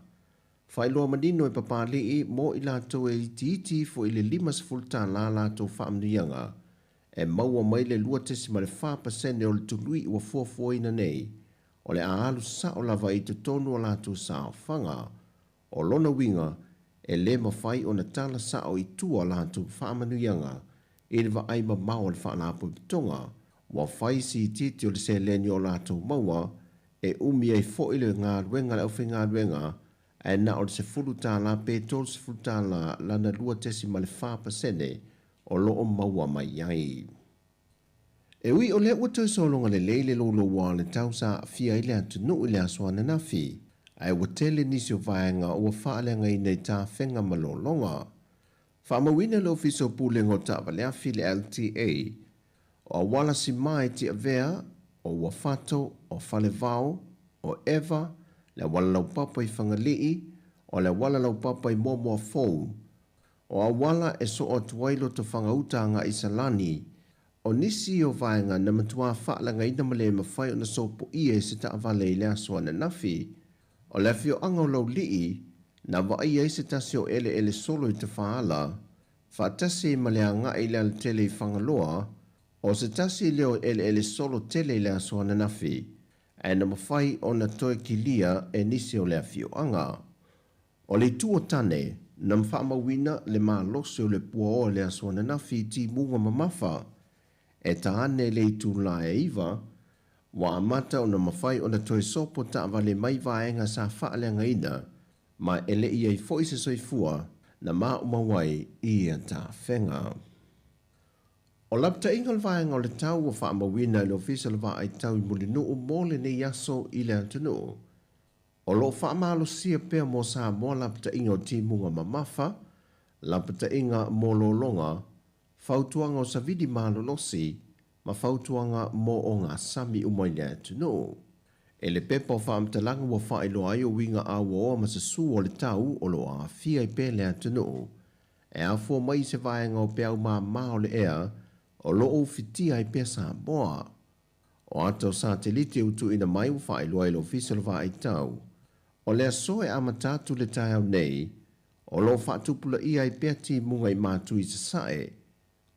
Whailoa manino e papali i mo i lātou e iti fo i le 5 la lātou whaamanu ianga, e maua mai le 24% o le tului ua fuafuaina nei, o le aalu sa o lava i te tonu o lātou sa o whanga, o lona winga e le mawhai o na tala sa o i tua lātou whaamanu ianga, e le wa aima mao le whaanapo pitonga, wa whai si titi o le se leni o lātou maua, e umi ai fo i le ngā ruenga le au whi ngā ruenga, e na o le se fuluta la pe tol se fuluta la lana 24% o loo maua mai ai. E ui o le ua tau solonga le leile lolo wa le tau sa fia ile atu nu ile aswana na fi, ai ua tele nisi o vaenga ua whaalenga i nei tā whenga malolonga. Whaamawina le ofiso pūlengo ta vale afi le LTA, o wala si mai ti avea, o wafato, o falevao, o eva, le wala lau papa i whangalii, o le wala lau papa i momoa fou, o a wala e so o tuailo to whangautanga i salani, o nisi o vaenga na matua whaalanga ina male mawhai o na sopo ie se ta avale i lea soana nafi, o le fio anga lau lii, na vai ai se tasi o ele solo i te whaala, whaatasi ma lea nga i lea tele i whangaloa, o se tasi leo ele solo tele i lea soana nafi, e na mawhai o na toe ki lia e nisi o lea fio anga. O le tua tane, na mwhaamawina le maa losi o le pua o lea soana nafi ti munga mamafa, e taane le tu la e iwa, wa amata o na mawhai o na toe sopo ta avale mai vaenga sa whaalenga ina, ma ele ia i fo se soifua na maa umawai ia ta whenga. O lapta ingal vaenga o le tau o whaamawina le ofisa le vai tau i mulinu o mole ne yaso i le antunu. O lo whaamalo sia pea mo Sāmoa lapta inga o timunga mamafa, lapta inga mo lolonga, fautuanga o savidi malo losi, ma fautuanga mo o ngā sami umai le antunu. E le pepa o whaamtalanga wa whaelo ai o winga a waoa ma se su o le tau o lo a fia i pe le atunu. E a fua mai se vaenga o pe au maa o le ea, o lo o fitia i pe Sāmoa. O atau satelite utu ina mai o whaelo ai lo fisal va i tau. O le aso e amatatu le tai au nei, o lo whaatupula ia i pe ti munga i mātu i se sae.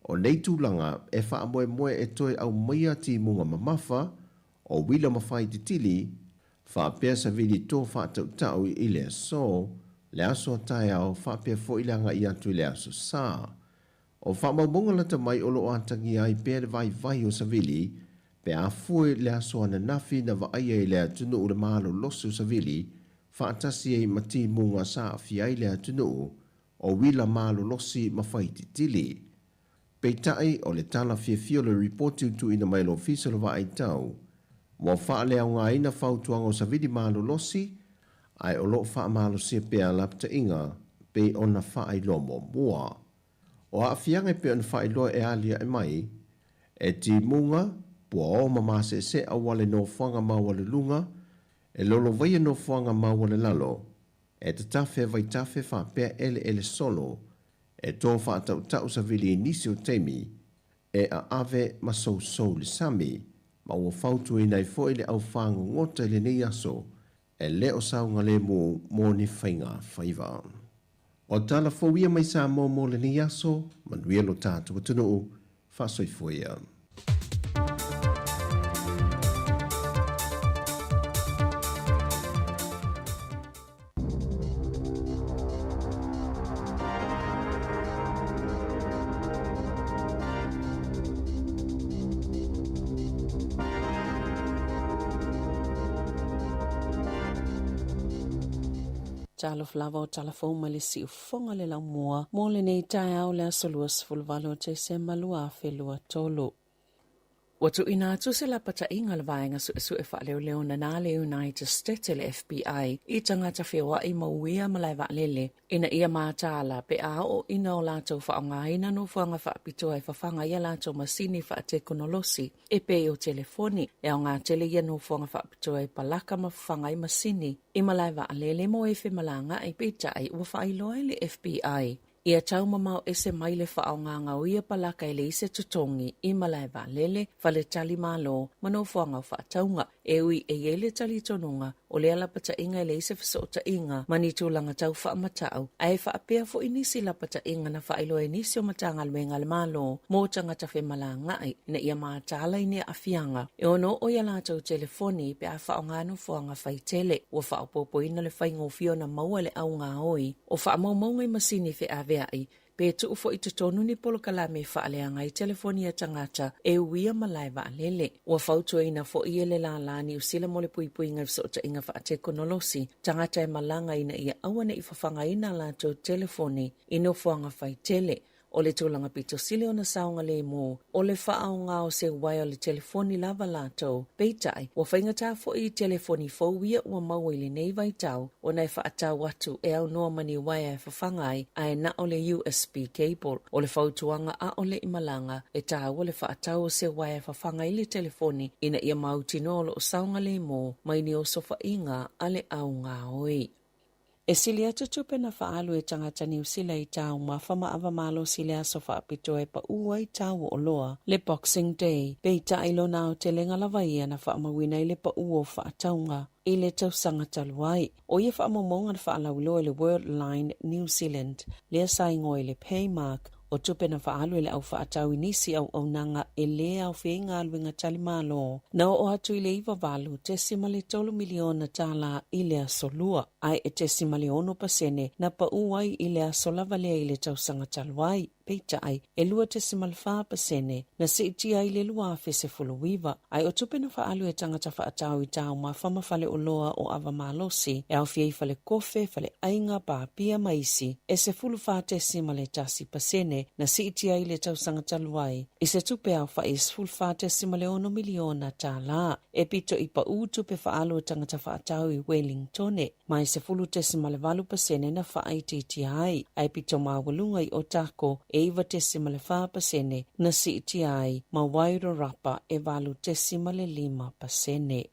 O nei tūlanga e whaamoe e toi au maia ti munga mamafa, o wila mawhai te tili, whaapea sa vidi tō whaatautau i le aso, le aso tai au whaapea fo ilanga i atu i le aso sā. O whaamaumonga lata mai olo atangi ai pēr vai o sa vili, pe a fue le aso ana nafi na waaia i le atunu u le mahalo losu sa vili, whaatasi e mati munga sa fia i le atunu, o wila mahalo losi mawhai te tili. Peitai o le tala fia le reporti utu ina mai lo fisalo wa ai tau, mo whaale au ngā ina whautuanga o sa vidi malo losi, ai o lo wha malo sia pea lapta inga, pe ona whaai lomo mua. O a fianga pe ona whaai loa e alia e mai, e ti munga, pua o mamase se a wale no whanga ma wale lunga, e lolo vaia no whanga ma wale lalo, e te tafe vai tafe wha pea ele solo, e tō wha tau sa vidi nisi o teimi, e a ave ma sou le sami, ma ua fautu i nei fo ile au whango ngota le nei aso, e leo saunga le mo ni whainga whaiva. O tala fōia mai Sāmoa mo le nei aso, manuia lo tātua tunu, whasoi fōia. Talo flava o talafou ma le si ufonga le lau mua, mo le nei tai au le asolua sifulvalo te se malua a whelua tolo. Watu ina atu se la pata inga le vaenga su e wha leo na nā leo United States le FBI i tangata whiwa i mauia malai wa lele ina ia mātala pe a o ina o lātou wha o ngā ina no whanga wha pito ai whawhanga ia lātou masini wha te konolosi e pe o telefoni e o ngā tele ia no whanga wha pito ai palaka ma whanga i masini i malai wa lele mo e whi malanga i pita ai ua wha iloa le FBI. Ia tau mamau ese mai le whaonga o ia palaka ele ise tutongi I malai wa lele whale tali malo mano whaanga whaataunga. Ewi e ele tali tonunga o le alapata inga ele ise whasoota inga mani tūlanga tau whaamatau. Ai whaapea fo inisi lapata inga na whailo inisi o matanga luenga le malo mo tangata whemala ngai na ia maatala ine afianga. E ono o ia lātou telefoni pe a whaonga no whaanga whaitele o whaopopo ina le whaingo fio na maua le au ngā oi o whaamaumaungai masini whi ave ai. Pe tu ufo I tutonu ni polo kalame whaaleanga I telefonia tangata e uia malai wa alele. Ua whautua ina fo I ele la lani usila mole pui pui ngai whaota inga whaate konolosi. Tangata e malanga ina ia awana I whawhanga ina lato telefoni ino whaanga whaitele. O le tūlanga pito sile o na saunga le mō, o le whaao ngā o se wai o le telefoni lava lātou. Peitai, ua whaingata fo I telefoni fauia ua maua I le nei vai tau, o nei whaatau atu e au noa mani wai e whawhangai a e na o le USB cable. O le whautuanga a o le imalanga, e tā o le whaatau o se wai e whawhangai le telefoni, ina ia mautinolo o saunga le mō, mai ni o sofa inga ale au ngā oi. E sili atu tupe na whaalu e tangata New Sila I tau ma whama awa malo sili aso whaapito e pa ua I tau o loa le Boxing Day. Peita ilo nao te lenga lawa ia na whaamawina I le pa ua o whaataunga I le tausanga taluai. O ia whaamamonga na whaalauloa le World Line New Zealand lea saingo I le Paymark o tupe na whaalu ele au whaatau inisi au nanga e lea au whienga aluinga talimalo. Na o atu I le iwa valu te simale tolu miliona tala I le asolua. Ai e te simale ono pasene na pa uai I le asolava lea I le tausanga taluai. Peita ai, e lua te simalwha pasene, na se iti ai le lua a se fuluwiwa. Ai o tupe na whaalu e tangata whaatau I tau ma whama whale o loa o awa malosi, e au fiei whale kofe, whale ainga pa pia maisi, e se fulu wha te simale tasi pasene, na se iti ai le tausanga taluai. I se tupe au wha is fulu wha te simale ono miliona ta la, e pito I pa u tupe whaalu e tangata whaatau I Wellingtone, mai se fulu te simale walu pasene na wha iti ai, ai pito mawalunga I o tako, e iwa tesima le 5% na si iti ai ma wairo rapa e valu tesima le 5%.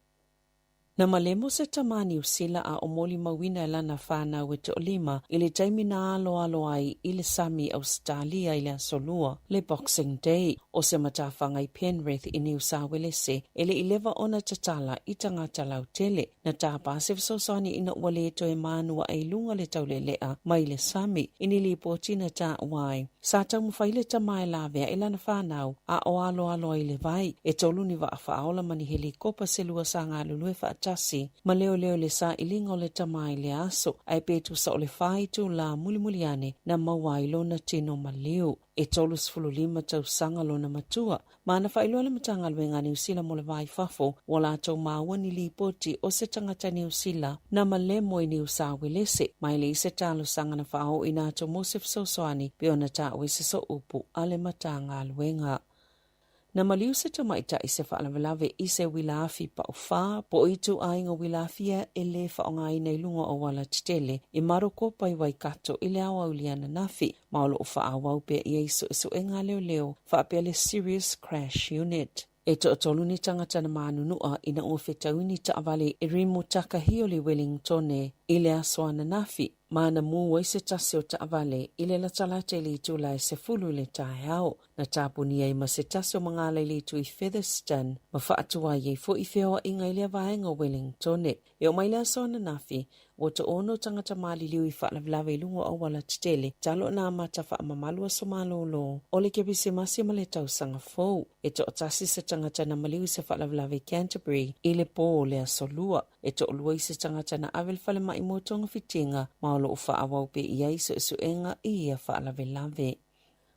Na malemo se tamani usila a omoli mawina lana whana wete o lima ili taimi na alo ai ili sami Australia ili asolua le Boxing Day o se matawhanga I Penrith I New South Wales ili ilewa ona tatala I tangata lautele na tapa se visosani ina wale to e manua ai lunga le taulelea mai le sami ini li potina ta wai. Sa tau mwhaile tamai lavea ilana whanau a o alo ile vai e toluni wa awhaola mani helikopa se lua sanga lulue tasi, ma leo le sa ilinga o le tamai le aso, ai petu sa o le whaitu la mulimuliane na mawailo na tino maleu. E tolu sifulu 5 tau sanga lo na matua, ma na whailo le matanga luenga New Zealand mo le vai fafo, wala tau mawani li poti o se tangata New Zealand na malemo I New South Wales, mai le se talo sanga na whao ina tau Mosef Sosoani, peo na ta wese so upu ale matanga luenga. Na maliu se tamaita I se whaalawelawe I se wilafi pa o wha, po itu ainga wilafia e le whaonga I nei lunga o wala titele, I maroko pai waikato I le awa uliana nafi, maolo o wha awau pe I eiso iso e ngā leo, wha pe le Serious Crash Unit. E to tolu ni tangata na manunua ina o whetauini ta avale e rimu takahio le Wellingtone I le aswana nafi, mana mua I se tase o ta avale I le latalate li tu lai se fulu le tae au, na tapunia I ma se tase o mangala li tu I Featherston, ma whaatua ye fo I whioa inga I le vaenga Wellingtone. E o mai le aswana nafi, o to ono tangata mali liu I whaalawelawe lunga o wala titele, talo na amata wha amamalua so malolo, o le kebise masi ma le tau sanga fau, e to otasi se tangata na maliu se whaalawelawe Canterbury, I le po le asolua, e to olua I se tangata na avel whale mai motonga fitinga, maolo o whaawau pe I aiso suenga I ia whaalawelawe.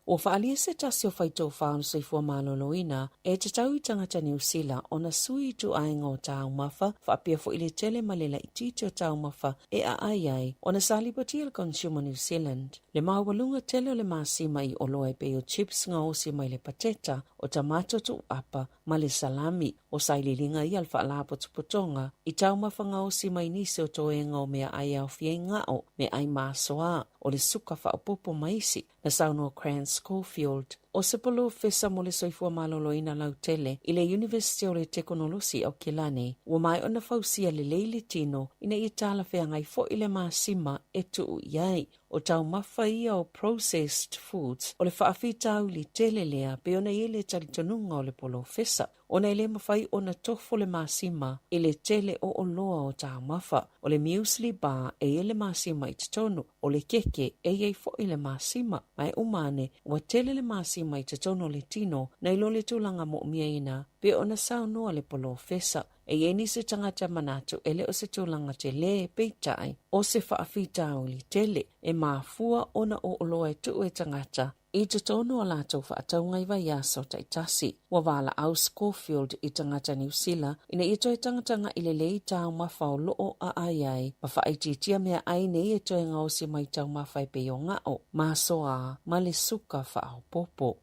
O whaalia se tasi o whaito whaano seifua maloloina, e te tau I tangata New Zealand o na sui tu ainga o tau mawha, whaapia fo ile tele malela I titi o tau mawha e a ai o na salibati al Consumer New Zealand. Le mawalunga tele o le maasima I oloa pe o chips nga osi mai le pateta, o tamato tu apa, ma le salami, o saililinga I al whaalapo tupotonga, I tau mawha nga osi mai nisi o toenga o mea ai au fie ngao, me ai maasoa, o le suka whaapopo maisi, na sauno Cran Schofield, o se polo fesa mo le soifua maloloina lau tele i le University o le Teknolosi o Kilane, ua mai ona fausia le leili tino ina i tala whea fo i le maasima e tuu iai o tau mawhaia o processed foods o le whaafitau li tele lea pe ona i le talitonunga o le polo fesa. Ona i le mawhai ona tofo le maasima i le tele o loa o tau mawha o le muesli bar e le maasima i titono o le keke e iei fo i le maasima mai umane ua tele le maasima i titono le tino na ilo le tūlanga mo miaina pe ona sao noa le polo fesa e iei ni se tangata manatu ele o se tūlanga te le peitai o se whaafitau li tele e maafua ona o loa e tu e tangata i te tono o lātou whaataunga i vai aso taitasi. Wa wala au Schofield i tangata New Zealand ina i toi tangatanga i le lei tau mawhao loo a ai ma whaititia mea ai nei e toi ngau si mai tau mawhai pe o ngao ma soa ma le suka whaau popo.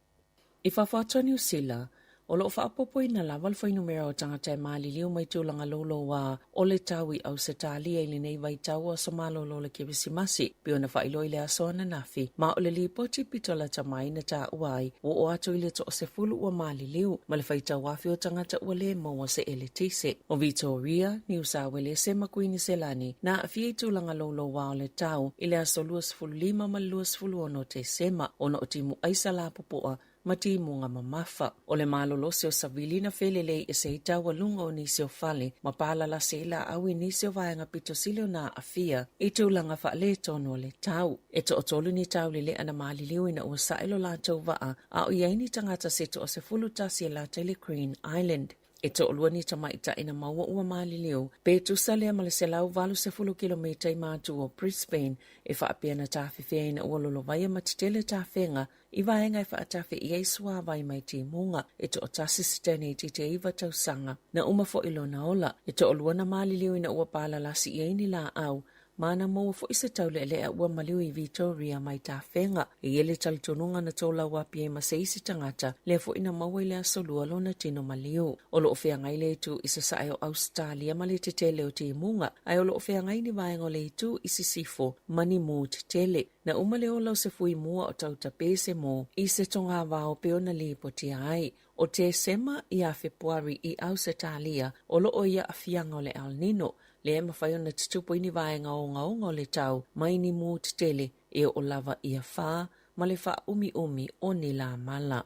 I whawhatua New Zealand o loo whaapopo ina lawal whai numera o tangata e maali liu mai tūlanga lolo wa o le taui au se tālia ili nei vai tau o samalo lo le kiwisimasi pe ona whailo i le asoana nafi ma o le li poti pitola tamai na tā uai o atu i le to o se fulu ua maali liu ma le whai tau wafi o tangata ua le maua se ele tise. O Victoria, New South Wales se makuini se lani na awhi tūlanga lolo wa o le tau i le aso luas fulu lima ma luas fulu ono te sema ona o timu aisa la popoa mati munga mamafa. O le malolose o savilina felelei e se itaua lunga o nisi o fale, ma pala la se ila awi nisi o vaenga pito silio na afia, i tūlanga wha le tono o le tau. E to o tolu ni tau le ana maali liu ina ua sailo la tau waa, a o iaini tangata se to o se fulu tasi e la tele Green Island. E to olua ni tamaita ina maua ua maali liu, pe tu salea ma le se lau valu se fulu kilomita i mātu o Brisbane, e wha apia na tawhewhea ina ua lolo vaya matitele tawhenga, i vaenga e whaatafe i eisua vai mai ti munga, e to o tasi sitene i te iwa tausanga, na umafo ilo na ola, e to olua na maali liu ina ua pala lasi i eini la au, mana mo fo isa taule le ua maliu i Victoria mai ta fenga e ele talitonunga na tola wapi e maseisi tangata le fo ina maua ile asolua lo na tino maliu o lo ofea ngai le tu isa sae o Australia ma le te tele o te imunga ai o lo ofea ngai ni vaenga o le tu isi sifo mani mu te tele na umale o lau se fui mua o tauta pese mo i se tonga vao peona lipo ti ai o te sema i a Februari i Australia o lo o ia afianga o le El Nino le mawhai ona tutupo ini vaenga o ngaonga o le tau, mai ni mu te tele e o lava ia wha, ma le wha umi o ni la mala.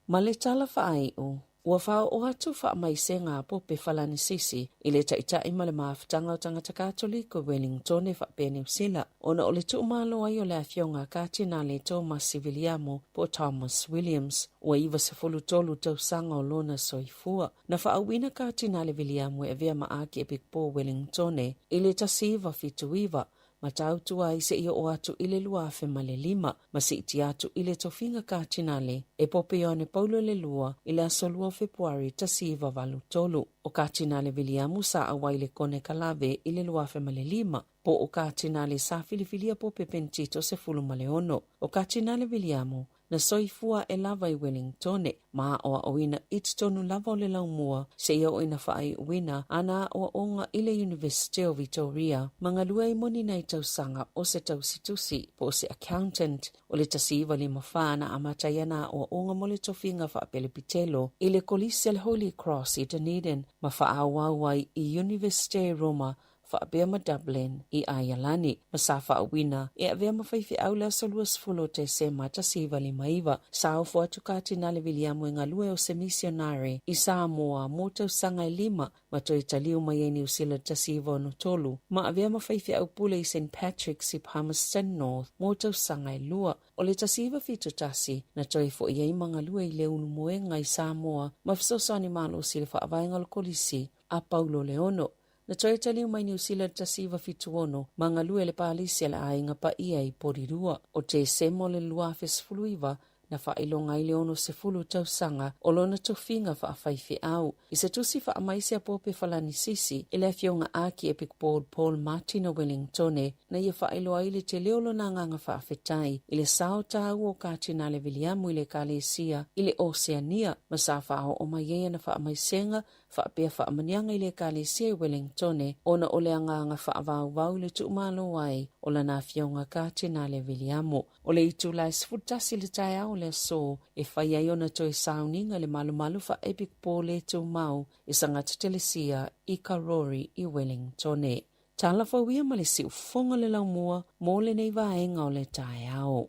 Ma le tala wha ai o, ua wha o atu wha mai se ngā pope whalani sisi, i le taitai ma le maafutanga o tangata Katoliko Wellington e wha pēne usila, ona o le tuumalo ai o le afionga kātina le Thomas Civiliamo po Thomas Williams, ua iwa se fulu tolu tau sanga o lona soifua. Na whaawina kātina le Williamo e vea maaki e Bigpo Wellington i le tasiva fituiva, ma tautua i se ia o atu i le luafe ma le lima, ma si iti atu i le tofinga kātinale, e pope Ione Paulo le lua i le asolua Februari tasiva valu tolu. O kātinale Williamu sa awai le kone kalave i le luafe ma le lima, po o kātinale sa filifilia pope Pentito se fulu ma le ono. O kātinale Williamu, na soifua e lava i Wellington, ma o a oina ititonu lava o le laumua, se ia o ina whaai uina, ana o onga i le University of Victoria, mga lua i moni nei tausanga o se tausitusi, po se accountant, o le tasiva li mawhana a matayana o onga mo le tofinga wha pelepitelo, i le kolisi al Holy Cross i Dunedin, ma whaawawai i University Roma, whaapea ma Dublin i Ayalani, ma sa whaawina, e avea mawhaifi au lea soluas fulo te se mata siva li maiva, sa o fua tukati nale Williamu inga lue o se misionare i Sāmoa mo tau sanga i lima, ma toi taliu mai e New Zealand ta siva o no tolu, ma avea mawhaifi au pule i St. Patrick's i Palmerston North mo tau sanga i lua, o le ta siva fitu tasi, na toi fo i manga lue i le unu moenga i Sāmoa, ma fisosani malo sila whaavaenga lo kolisi a Paulo Leono, na toi taliu mai New Zealand ta siva fituono, mga lue le palisi ala ainga pa ia i porirua, o te semo le luafes fuluiva, na whailonga i leono se fulu tausanga, o lona tofinga whaafaifi au. I se tusi whaamaisi a pope whalani sisi, i le fionga aki epic board Paul Martin o Wellington, na ia whailoa i le te leolo na nganga whaafetai, i le sao tau o kātina le Williamu i le Kalesia, i le Oceania, ma sa whao o maiea na whaamaisenga, whaapea whaamanianga i le Kalesia i Wellington, ona o le anganga whaavau le tuumalo ai, o la na fionga kātina le Williamu. O le itu lai sfutasi le tai au o le so e whai ai ona toi sauninga le malu fa epic po le tau mau i sangata telesia i Karori i Wellington. Tala whawia ma le si ufonga le lau mua mo le nei vaenga o le tae ao.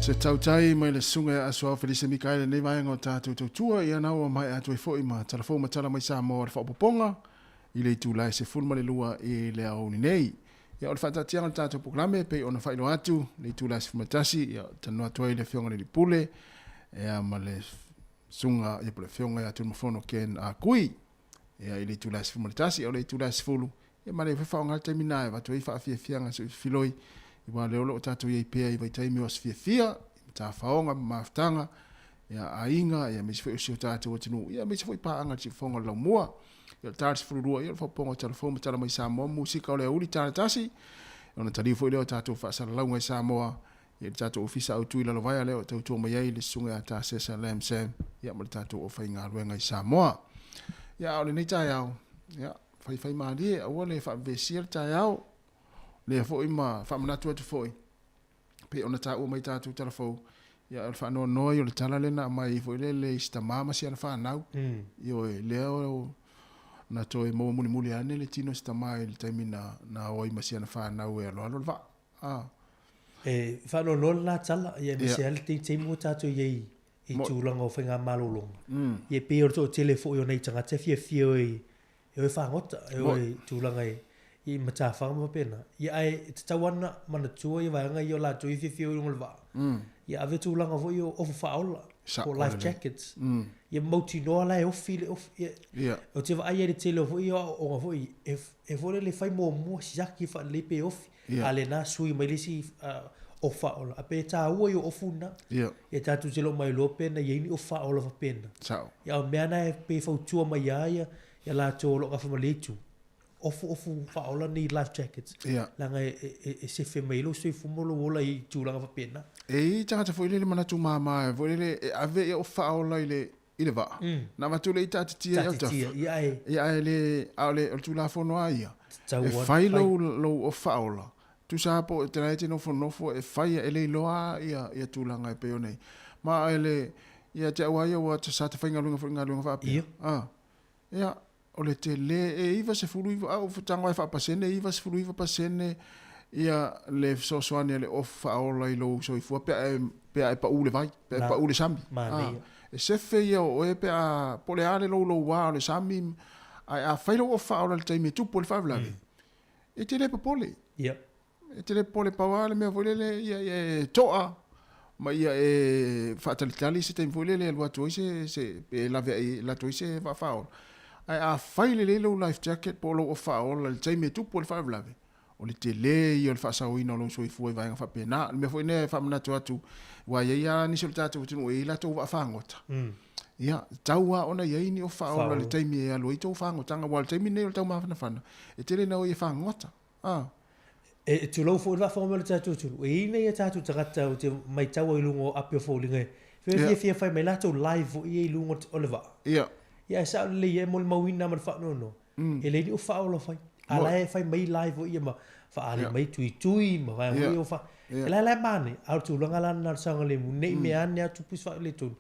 Se tautai mai le sunga a soa Felise Mikaele nei vai ngo tātou tautua ia nau mai atu e foi ma telefon ma tala mai Sāmoa le whapoponga i le tu lai se fulma le lua i le au ni nei. Ia o le whatatia tātou poklame pe ona whailo atu le tu lai se fumatasi ia tanu atuai le whionga le pule ia ma le sunga ia pole whionga atu mafono ken a kui ia i le tu lai se fumatasi o le tu lai se fulu ia ma le whawanga te minae watu i whaafia fianga so filoi i wa leo lo tatu ye pea i vai taimi was fia ta faonga maftanga ya ainga ya mis foi tatu o tinu ya mis foi paanga ti fonga lo mua ya tarts frurua ya fo pongo telefon tala mai Sāmoa musika le uli tala tasi ona tali foi le tatu fa sala la ngai Sāmoa ya tatu ofisa au tu ila lo vai le tatu mai ai le sunga ta sesa lem sem ya mo tatu o fa inga ngai Sāmoa ya ole ni ta ya fai ma di o le fa vesir ta ya le foi ma fa manatu tu foi pe ona ta o mai tatu telefon ya al fa no yo le tala le na mai foi le sta mama si al fa nau yo le na to e mo muli ane le tino sta mai le termina na oi ma si al fa nau e lo va fa no la tala ya mi se al te mo tatu ye i tu longa o fenga malolo ye pe o to telefon yo nei tanga te fie e fa ngota e tu longa i mata whanga pena. Ia ai te tawana mana tua i waianga i o la tui fio i ngolwa. Ia ave tūlanga fo i o ofu whaola. Ko life jackets. Ia mauti noa lai ofi le ofi. O te wa ai ere tele fo i o nga fo i. E fo le whai mua sisaki wha lepe ofi. A le nā sui mai lisi o whaola. A pe tā ua i o ofu na. Ia tātu te lo mai lo pena i eini o whaola wa pena. Ia o mea nai pe whautua mai aia. Ia la tō lo ka whamaletu. Ofu whaola ni life jackets. Langa e se whemailo sui fumolo wola i tūlanga whapena. E tangata fo ile mana tu mama fo ile ave e o whaola ile va. Na matule i tatitia e o tafu. Ia le aole o tūla whonoa ia. E whailo lo o whaola. Tu sapo te raete no whanofo e whaia ele loa ia tūlanga e peo nei. Ma ele ia te awaia wa te sata whaingalunga whapea. Ia o le te le e iwa se furu iwa au futanga e whapasene iwa se furu iwa pasene ia le sosoane le ofa aola i lo so i fua pea e pa ule vai pea pa ule sami e sefe ia o e pea pole ale lo wa le sami ai a whailo ofa aola le taimi tupo le whawlawe e te le pa pole e te le pole pawale mea volele ia e toa ma ia e whaatalitali se taimi volele alua toi se e la toi se whaola ai a faile le lo life jacket polo o faola le taimi tupo le whawlawe o le te le i o le whaasauina o lo so i fua i vaenga whapena me foi ne whamanatu atu wa ia nisi o le tātou tunu e la tau whaangota ia taua ona iei ni o whaola le taimi e alo i tau whaangotanga wa le taimi ne o le tau mawhana e te le nao i whaangota e tu lau fo i whaonga le tātou tunu e ina i a tātou tagata o te mai taua i lungo apio fōlinga fia whai mai la tau live o i lungo o le wa ia sa le ia mo le mawina ma le whaanono e le ni o whaola whai ala e whai mai live o ia ma whaare mai tui ma whai o wha e lai mane au tūlanga lana na sanga le mu nei me ane atu pus wha le tūnu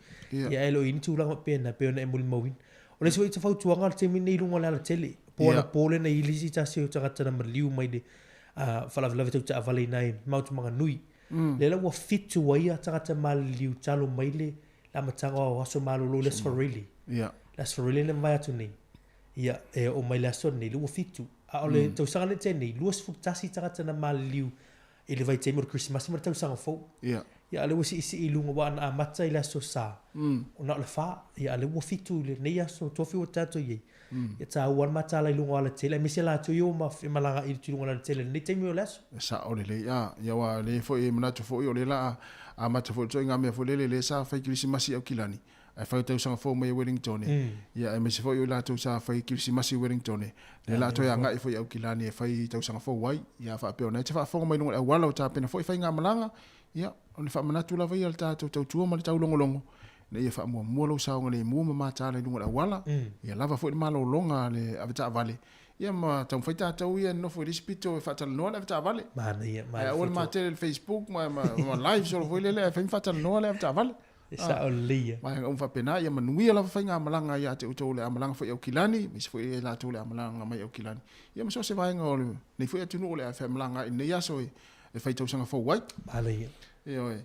ia e lo ini tūlanga pena peona e mo le mawina o le soi te whau tuanga te mine i lunga le ala tele pōna pōle na ilisi tasi o tagata na marliu mai de whalawalawe tau ta avale nai mautu manga nui le la ua fitu wa ia tagata marliu talo mai le la matanga o aso malolo les for really las for really na mai atu nei ia e o mai laso nei lua fitu a ole tau sanga le tene luas fuktasi tagata na maliu e le vai teme o Christmas ma tau sanga fo ia le wasi isi i lunga wana a mata i laso sa o na le fa ia le ua fitu le nei aso tofi o tato ye ia ta wan mata la i lunga ala tele mi se la tu yo ma fi malanga i tu lunga ala tele nei teme o laso sa ole le ia wa le fo e manatu fo o le la a mata fo to nga me fo le sa fa Christmas au kilani ai fai tau sanga fo mai Wellington ia e me se fo yo la tau sa fai Christmas Wellington le la to ya nga i fo au kilani e fai tau sanga fo wai ia fa pe ona te fa fo mai no e wala o ta pena fo fai nga malanga ia on fa manatu la vai al ta tau tua ma tau longo ne ia fa mo lo sa ngale mo ma ta le no wala ia lava fo ma lo longa le avita vale ia ma tau fai ta tau ia no fo rispito fa ta no le avita vale ma o ma te Facebook ma live so fo le fa fa ta no le avita vale sa olia mai fa pena ia manuia la fa nga malanga ia te uto le amalanga fo au kilani mi fo la to le amalanga mai au kilani ia ma so se vai nga ole nei fo atu no le fa malanga ia so e fa tau sanga fo white alia ia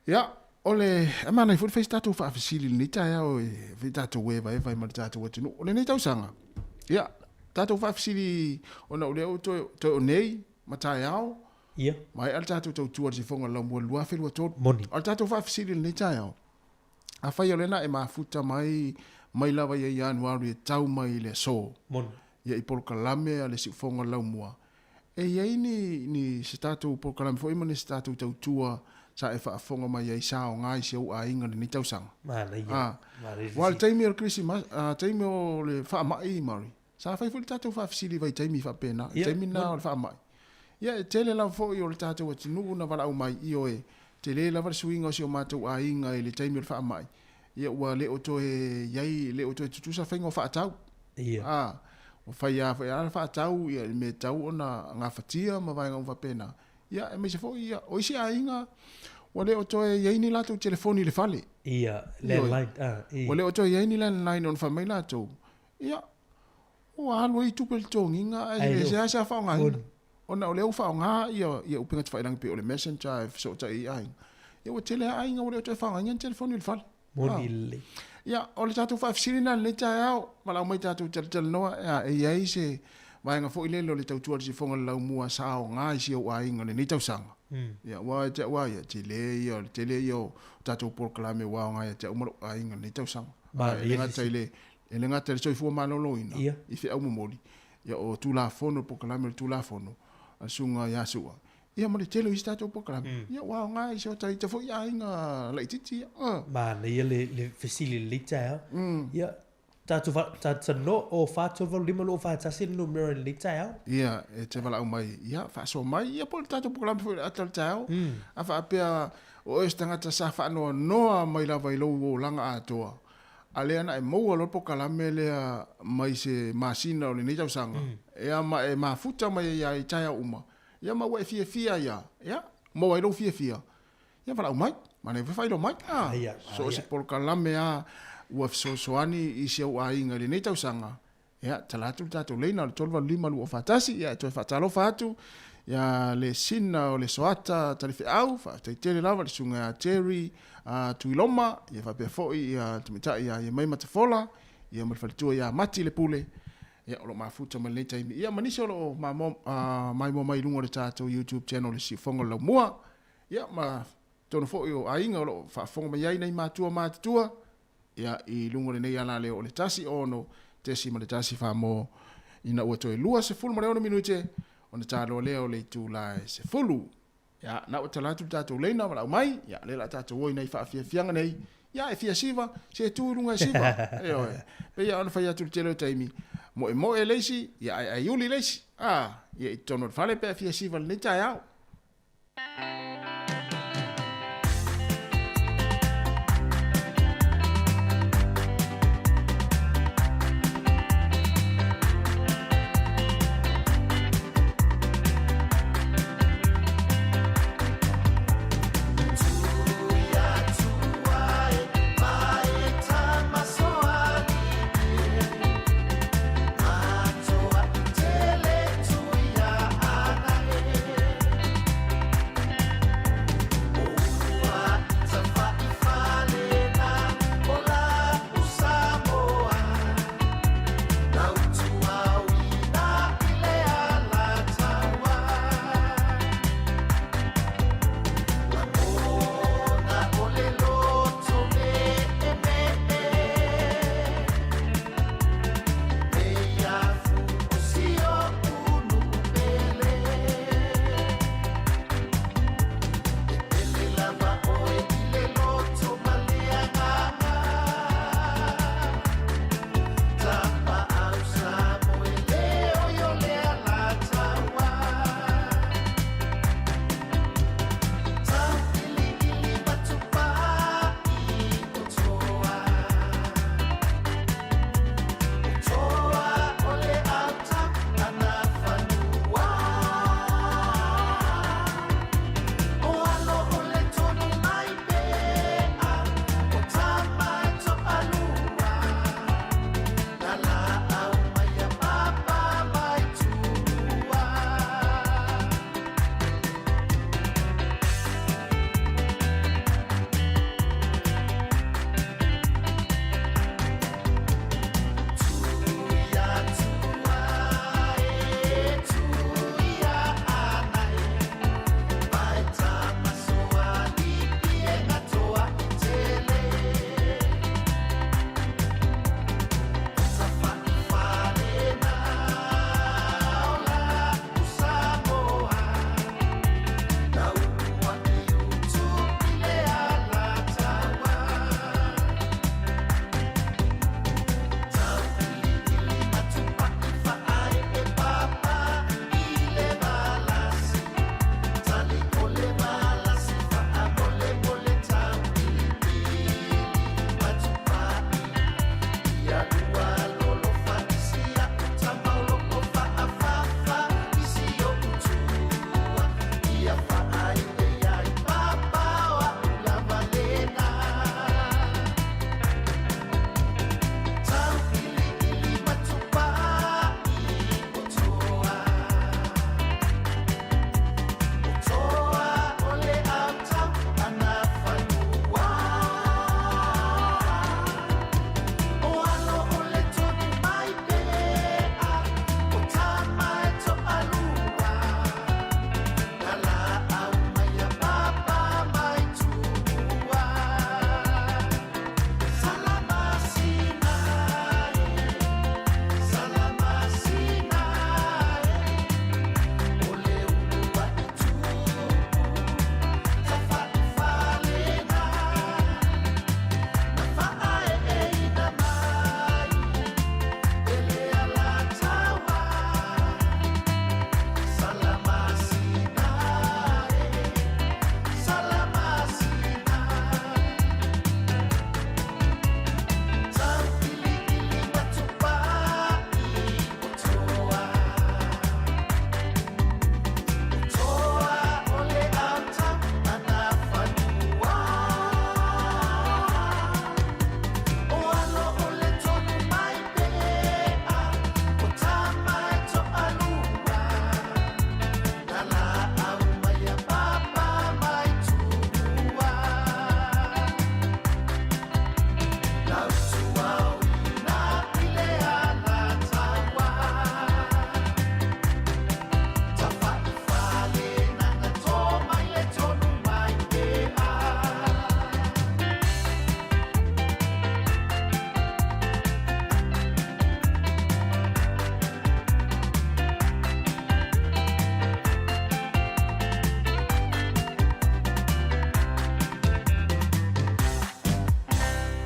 Ia, ole, mana i futi fai tātou whaafisiri ni tai au e fai tātou e vai ma tātou watinu. Ole nei tau sanga. Ia, tātou whaafisiri ona ole au toi o nei, ma tai au. Ia. Mai al tātou tau tua si fonga lau mua lua whelua tōru. Moni. Al tātou whaafisiri ni tai au. A whai o lena e mafuta mai lava ia Januari e tau mai le so. Moni. Ia i polokalame a le si fonga lau mua. E iai ni se tātou polokalame fo ima ni se tātou tau tua sa e whaafonga mai ai sao ngai si au a inga ni tausanga. Mana ia. Wal taimi o Christmas, taimi o le whaamai mari. Sa whai fuli tātou whaafisiri vai taimi whapena. Taimi na o le whaamai. Ia e tele lau fo i o le tātou atinu na wala au mai i o e. Te le lava suinga o si o mātou a inga e le taimi o le whaamai. Ia ua le o to e iai, le o to e tutusa whainga o whaatau. Ia. O whai a whaatau ia me tau o na ngā whatia ma vai ngā whapena. Ia e me se fo ia, o isi a inga, wale o to e iai ni lato telefoni le fale. Ia, landline. Wale o to e iai ni landline on whamai lato. Ia, o alo i tupel tonginga, e se asa whaonga hina. Ona o leo whaonga ia upinga te whairangi pe o le messenger e fsota i ainga. Ia o tele a inga wale o to e whaonga inga telefoni le fale. Monile. Ia, o le tātou whaafisiri na le tai au, malau mai tātou tala noa, e iai se, vaenga fo ilele o le tautua si fonga lau mua sao ngai si au a inga le ni tausanga. Ia, wa te wa ia, te le ia o tātou polokalame wa ngai te umaro a inga le ni tausanga. E le ngata le soifua malolo ina, i fe au momoli. Ia o tūlafono, polokalame le tūlafono, a sunga ia sua. Ia mo le telo i tātou polokalame. Ia wa ngai si o tai te fo ia inga la ititi. Mana ia le fesili le tai au. Ia, tātou no o whātou valu lima lo whātasi no mera le tai au. Ia, e te wala au mai. Ia, whaaso mai. Ia po le tātou polokalame fo atal tai au. A whaapea o e stangata sa whaanoa noa mai lava i lou o langa atoa. A lea na e moua lo polokalame lea mai se masina o le nei tausanga. Ea ma e mafuta mai ia i tai au uma. Ia ma ua e fia ia. Ia, moa i lo fia. Ia wala au mai. Mane whai lo mai. So se polokalame a ua fisoani i se au a inga le nei tausanga. Ia, talatu tātou leina le tolva lima lu o whatasi. Ia, e toi whatalo whatu. Ia, le sina o le soata talife au. Whatai tele lava le sunga a Terry. Tuiloma. Ia whapea foi. Ia, tumitai ia mai matafola. Ia malwhalitua ia mati le pule. Ia, o lo mafuta ma le nei taimi. Ia, manisi o lo mai mai lungo le tātou YouTube channel le si fonga lau mua. Ia, ma tono foi o a inga o lo whafonga mai ai nei mātua. Ia, i lungo le nei ala leo o le tasi ono. Tesi ma le tasi whamo. Ina ua toi lua se fulu ma leona minute. O ne tālo leo le tu lai se fulu. Ia, na o talatu tātou leina wala mai. Ia, le la tātou oi nei whaafianga nei. Ia, e fia siva. Se tu lunga e siva. Pe ia, ona whai atu le telo taimi. Mo e leisi. Ia, ai uli leisi. Ia, i tono whale pe fia siva le tai au.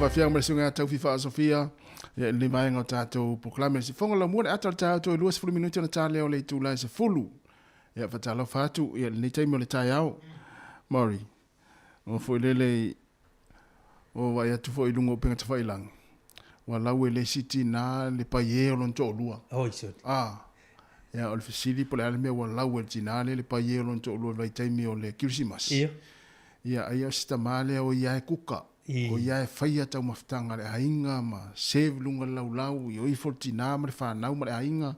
fiang mai sunga tau fifa Sofia ya le mai ngo tato proclame se fonga la mo atal tato luas fulu minuto na tale o le tula se fulu ya fatalo fatu ya le tai mo le tai au mori o foi le o vai atu foi lungo penga te fai lang wa lawe le city na le paye o lon to lua iso ya o le fisili po le ale me wa lawe tinale le paye o lon to lua vai tai mi o le kirsimas ya ayo sta male o ya kuka o ia e whaia tau mawhitanga le hainga ma save lunga lau i oi fortina ma le whanau ma le hainga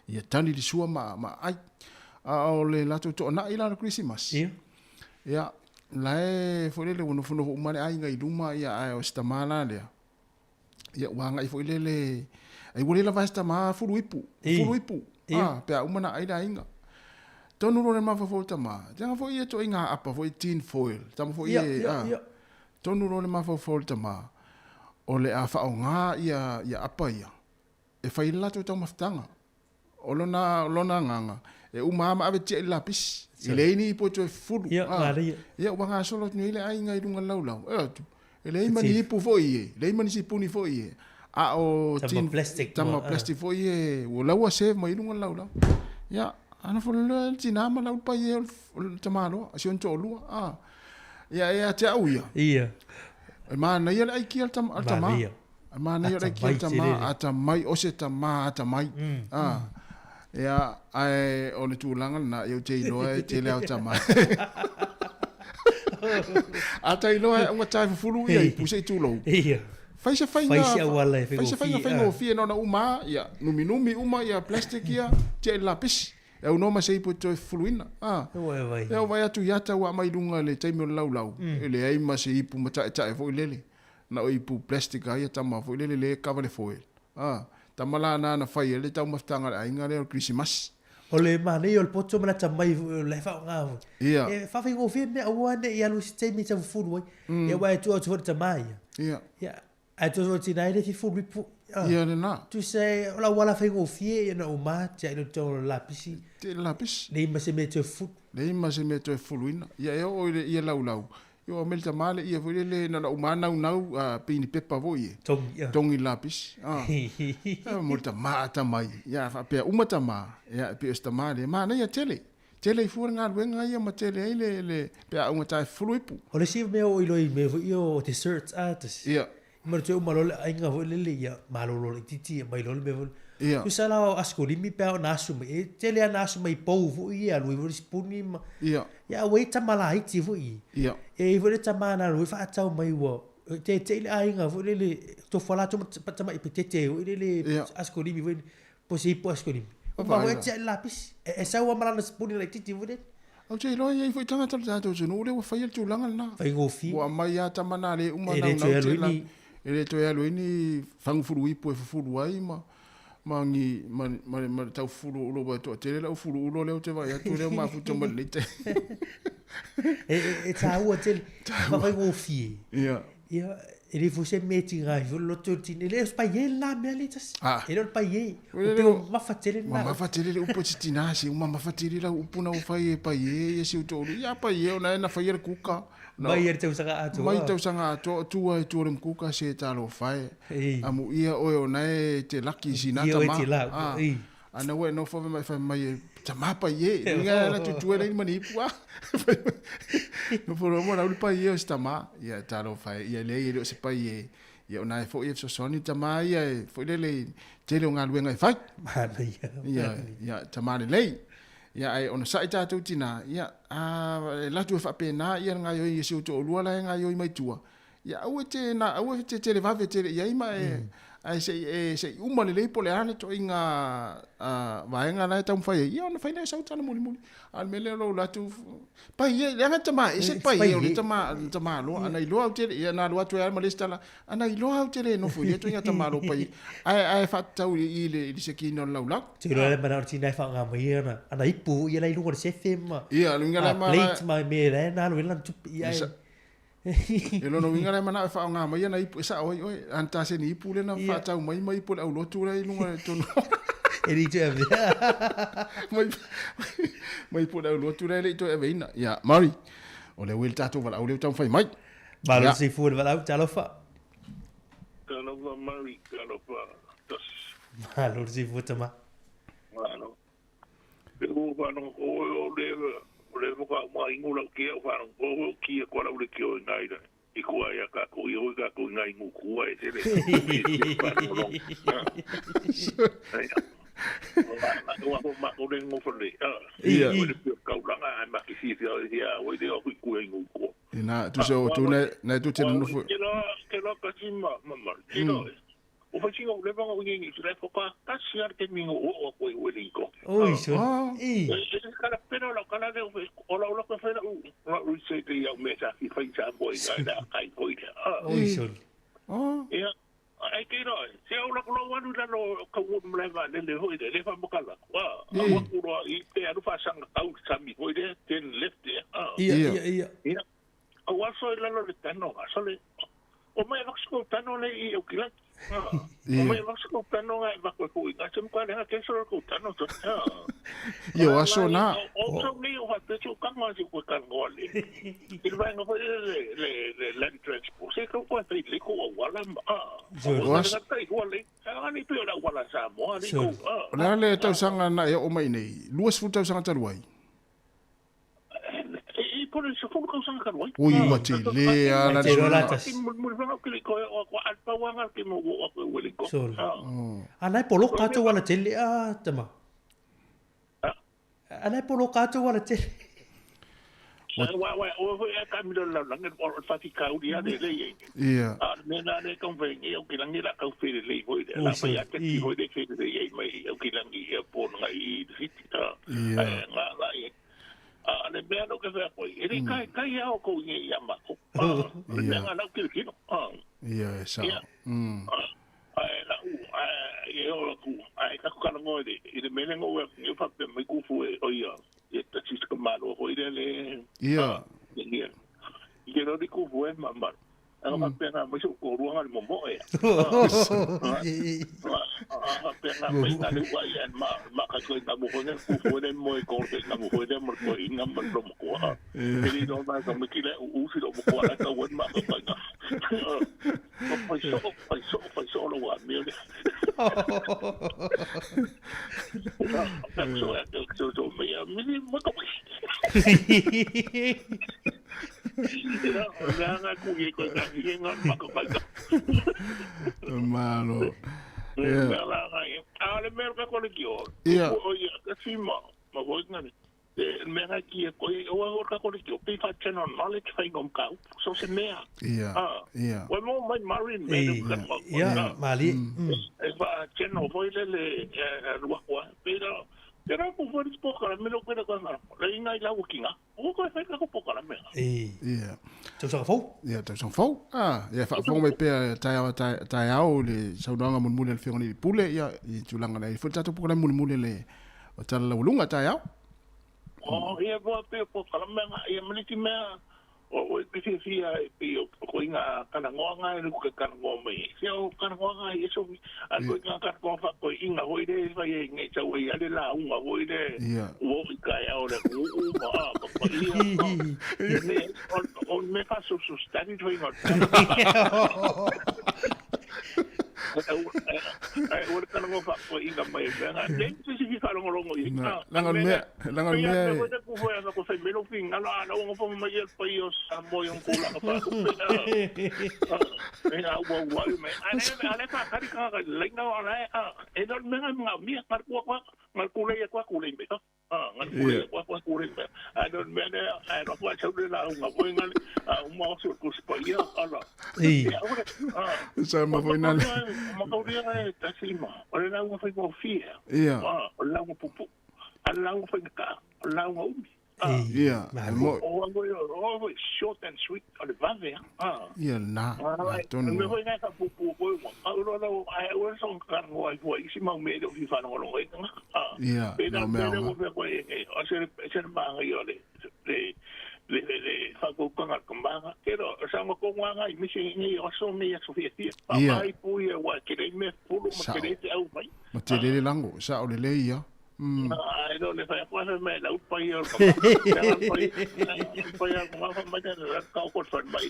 ia tani li sua ma ai o le lato to na ila Christmas ia lae fo le wono fono ma le hainga i luma ia ai o stamala le ia wanga i fo le ai wole la vasta ma fulu ipu pe a umana ai hainga tonu ro le ma fo tama tanga fo ia to inga apa fo tin foil tama fo ia tonu ro le mafau tama o le a whaonga ia apa ia e whaila tu tau maftanga o lona nganga e umama ave tia lapis i leini i poto e fulu ia wanga solo ni le ai ngai runga laulau e lei mani ipu fo ie lei mani si puni fo ie a o tama plastic fo ie o laua save mai runga laulau ia ana fo le tinama lau pa ie tamalo asion tolua ia te au ia. Ma ia le aiki al tama. Ma ia le aiki al tama ata mai o se tama ata mai. Ia ai o le tūlanga na iau te iloa e te leo tama. Ata iloa e unga tai fufuru ia i puse i tūlou. Faisa whainga o fie nona uma ia numi uma ia plastic ia te lapis. E uno ma sei poto fuluina e vai atu yata wa mai lunga le taimi laulau ele ai ma sei pu mata e fo lele na o ipu plastic ai tama fo lele le kava le foil tamala na fai le tau maftanga ai ngare o Christmas o le mane o le poto mana tamai le fa nga e fa fi go fi me o ne ia lu taimi ta fulu e vai tu o tamai ia ai tu o tina ile fi fulu ia le na tu sei la wala fa go fi na o ma te no to lapisi te lapis nei ma se mete fuluina ia e o ia laulau yo melta male ia foi le na umana nau pini pepa voi tongi lapis molta mata mai ia fa pe umata ma ia pe sta male ma na ia tele fuar nga wenga ia ma tele ai le pe unga tai fuluipu o le si me o iloi me io desserts artist ia ma te o malole ai nga vo le ia malolo le titi mai lo me tu sala ascolimi pe na asuma e tele na asuma I povo ia lui vo spuni ma ia wei tamala I ti vo ia e vo le tamana lui fa tau mai wo te ai nga vo le to fala to tama I petete o le ascolimi vo posi po ascolimi ma vo te lapis e sa wa mala spuni le titi vo le o te lo ia foi tanga tata no le wa fai tu langa na fai go fi wa mai ya tamana le umana na ele to ya luini fangu furu ipo e furu ai mangi ma tau furu ulo ba to te le furu ulo le te vai tu le ma futo ma le te e ta o te va go fi ia ele fosse meeting ai lo to tin ele spaie la me ali tas ele paie o ma fatele le upo tina si uma ma fatele la upo na fai paie si to ia paie na fai kuka mai te usanga ato mai te usanga ato tu ai tu le kuka se talo fai amu ia o na te lucky sinata ma ana we no fo mai tamapa ye nga la tu ele mani pua no por mo la ulpa ye sta ma ia talo fai ia le ile se pa ye ia na fo ye so soni tama ia fo le te le nga luenga fai ia tama le ia ai ona sai tatu tina ia la tu fa pena ia nga yo ye su to lua la nga yo mai tua ia o te na o te le va te ia mai ai se uma le pole ana to inga vaenga na tam fai ia ona fai na sa tala muli al mele lo la tu pa ia le nga tama ese pa ia o tama lo ana ilo au te ia na lo atu ia ma lista ana ilo au te no fu ia to ia tama lo pa ai fa tau I le se kino la la te lo le mana ti na fa nga mai ana ipu ia la ilu se fema ia lunga la ma plate mai me le na lo la tu ia e lo no winga le mana fa nga mai na ipu sa oi anta se ni ipu le na fa tau mai pu au lo tu le lunga to Ele te ave. Mai pu au lo tu le to ave ina ya mari o le wil tatu vala o le tau fai mai Malo se fu vala talo fa no va mari kalo pa tas. Malo si futama. Ano. Pero no o le mo ka mai ngula ki o fa o ki ko la le ki o ngai da. I ko ya ka ko yo ka ko ngai ngu ko e te le. Ma o le ngo fa le. Ia. O le ka ulanga ma ki si ya o de o ku ngu ko. Ina tu so tu na tu te no fu. Que lo ka si ma. O fa singa o le vanga o ngi tu le foka ka si ar te mingo o ko o le ko. Oi so. E kala pero la kala de o la ko fa o se te ya me sa fi fa sa boy da kai ko ida. Oi so. Ya ai ke ro se o la ko wanu la no ka wo mle va le ho ide le fa mo kala. Wa o ko ro I te aru fa sang ka u sa mi ho ide ten left ya. Ia. O wa so la lo le tano so le o mai va sko tano le I o kila. O mai va sko tano ga va ko I se mo ka le ke so ko tano to. Yo aso na. O so ni o ha te chu ka ma si ko kan gole. Il va no le land transport. Se ko ko te le ko wala O aso. Ani pe la wala Sāmoa ni ko. Na le tau sanga na o mai nei. Luas fu tau sanga taruai. Por eso fue con San Carlos. Ui, mati le ala Te relatas. Mo que ko o alpa wanga que mo o weli ko. Ana polo kato wala tele tama. Ana polo kato wala tele. O ka mi la o fatica o dia de lei. Ia. Me na le conveni o que la ngira ka fe de lei foi de la mai que ti foi de fe de lei mai o que la ngira por ngai sita. Le mea no que vea koi. Ere kai ao ko nge ia mako. Le mea ngā nau kiri kino. Ia, e sa. Ai la u, ai o la ku. Ai kako kana ngoi de. Ere mele ngoi e whape mai kufu e o ia. E ta chista ka maro hoi re le. Ia. I ke rori kufu e mamaro. Ang whape ngā mai so koruanga ni momo e. Whape ngā mai ngā le wai e ma kakoi ngā muhone kufu e moe korte ngā muhone marko I ngā marko mkoa. Peri no mai ka mikile usi do mkoa la ka wen ma ka nga. Pai so lo wa mi le. So mi mo ka pai. Nga ku ye ko nga ye nga ma ka pai. Malo. Ale merka ko le kio. Ia. O ia ka sima. Ma voi ngani. Mera ki e koi o a orka ko le kio. Pe fa channel knowledge fa ngom kau. So se mea. Ia. Ia. Wa mo mai marin me. Ia, mali. E fa channel voi le rua kwa. Pero ko foi poka me lo kwena kana. Le inga I la wukinga. O ko fa ka poka la me. Ia. Tau sanga fou? Ia, tau sanga fou. Ia fa fou mai pe tai au le saunanga mun mule le fiona I pule ia I tulanga nei. Fu tatu poka mun mule le o tala la ulunga tai au. Ia bo pe poka la me ia maliti me. O pisi pe ko inga kana ngoanga I ku kana ngome. Se o kana ngoanga I so algo inga kana ngofa ko inga hoide vai ngai tau I ale la unga hoide. O ka ya ora u ma ko ia. On me fa so study to inga. Ai ora kana ngofa ko inga mai venga. Dentro si fa longo inga. Langan me. Ko foi anga ko sai meno fin ala ngofa mai el paio Sāmoa yung kula ka pa. Wa me. Ale ka kari ka lenga ala e no me nga mi mar kula ya kwa kula me. Kwa kula me. I don't me I don't watch out la nga foi nga uma so ko spaia ala. Sa ma foi na. Ma ko ria e tasima. Ole la nga foi ko fia. Ia. Ole la nga pupu. Ala nga foi ka. Ala nga umi. Ia. Oh, short and sweet. Ole vave. Ia na. Tonu. Me foi nga ka pupu ko. Ai o son kan o ai foi si ma me do fi fa no lo nga. Ia. No me ama. O se ma nga yo le fa ko ka ngaka. Pero sa mo ko nga I mi si ni o so me so fi ti. Ai pu ye wa ke me pulu ma ke te au mai. Ma te le lango sa o le le ia. I don't know if I want me la upa yo. Pa ya ma fa ma ta ka ko fa mai.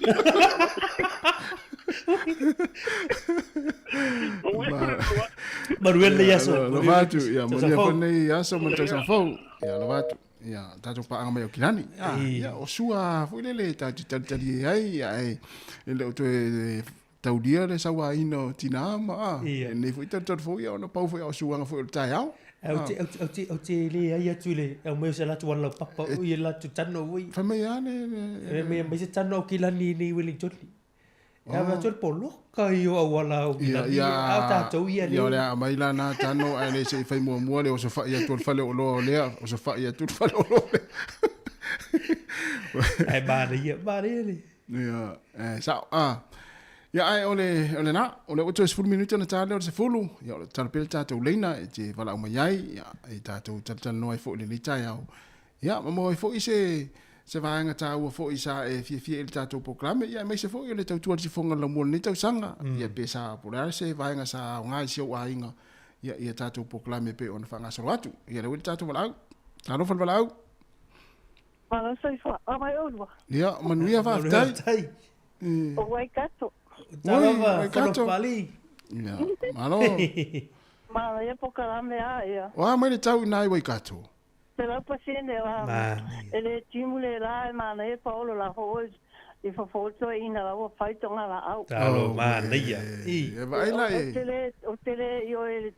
Maruel le yaso. Lo vatu, ya, mo le fone yaso mo tau fo. Ya, lo vatu. Ya, tatu pa anga mai o kilani. Ya, o sua, foi le tatu tali ai, ai. Ele o te tau dia le sawa ino tina ma. Ne foi tatu fo ya, no pau foi o sua nga foi o tai au. O te le ai atu le, o meu se latu wana papa, o ye latu tano ui. Fa mai ane. Me se tano o kilani ni Wellington. Ya va tol polo kai o wala o kilani. Au tatou ia le. Ya le mai la na tano ale se fai mo le o so fa ia tol fale o lo le, o so fa ia tol fale o lo le. Ai ba le. Ya, sa ya ai ole na, ole o 20 minuto na tale o se fulu. Ya ole tale pel tatou leina e te wala o mai ai, ya e tatou tal no ai fo le litai au. Ya, mo ai fo i se vaenga tau fo i sa e fie le tatou proklame, ya mai se fo i le tau tua si fonga la mo ni tau sanga. Ya pe sa pura se vaenga sa ngai si o ainga. Ya tatou proklame pe ona fanga so watu. Ya le tatou wala. Tano fal wala. Malo sai fa, mai olwa. Ya, manuia va tai. O wai kato. Tava kato pali. Ya, malo. Malo ia proklame ia. Wa mai le tau nai wai kato. Se la pasine wa. Ele timule la mana e Paulo la ho e fa foto ina la wa fai tonga la au. Talo mana ia. E vai lá e. O tele yo e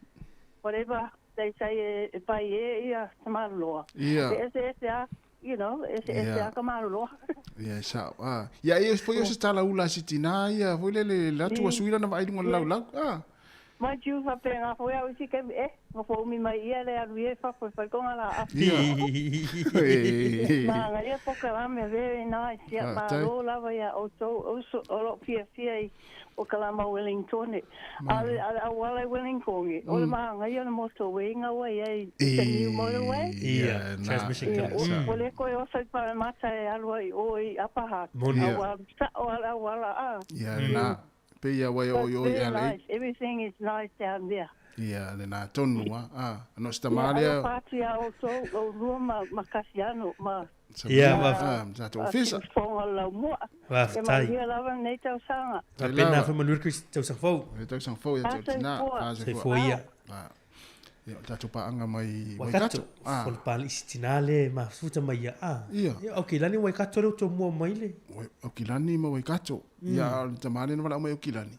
whatever they say e pai e ia tamalo. Ese you know, ese kamalo. Ya sa. Ya e foi o se tala ula sitina ia foi le la tua suila na vai ngol lau. Mai tu fa penga foi au si ke no fo mi mai ia le alu e fa foi konga la. Ma ngai po ka me very nice ya ma lo la va ya o lo fia o kala ma Wellington. A wala Wellington. O ma ngai no mo to winga wa ai the new motorway. Yeah, transmission connector. O le ko o sai para mata e alu o i apa ha. Wala. Ya na. Peia wai o LA. Everything is nice down there. Yeah, le na tonu no sta malia. Patia also o ruma makasiano ma. Yeah, ma to office. Fonga la mo. Va tai. Ia lava nei tau sanga. Ta pena fa manur Chris tau sang fo. Tau sang fo ya tau na. Se fo ia. Ya tatu pa anga mai Waikato. Fol pali stinale ma futa mai ya. Okay, lani Waikato ro to mo mai le. Okay, lani ma Waikato. Ya tamane no wala mai okilani.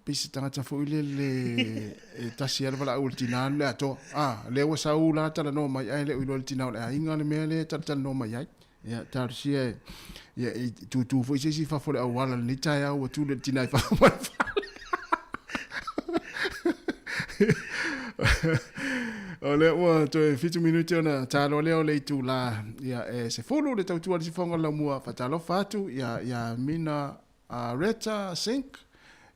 Pisi tanga tafo ile le tasi ala wala ultina le ato. Le wa saula tala no mai ai le ultina le inga le mele tala no mai ai. Ya tarsia ya tu fo isi fa fo le awala le taya o tu le tina fa. Ole wa to 50 minuti ona talo leo le tu la ya se folo le tau tu si fonga la mua fa talo fatu ya mina reta sink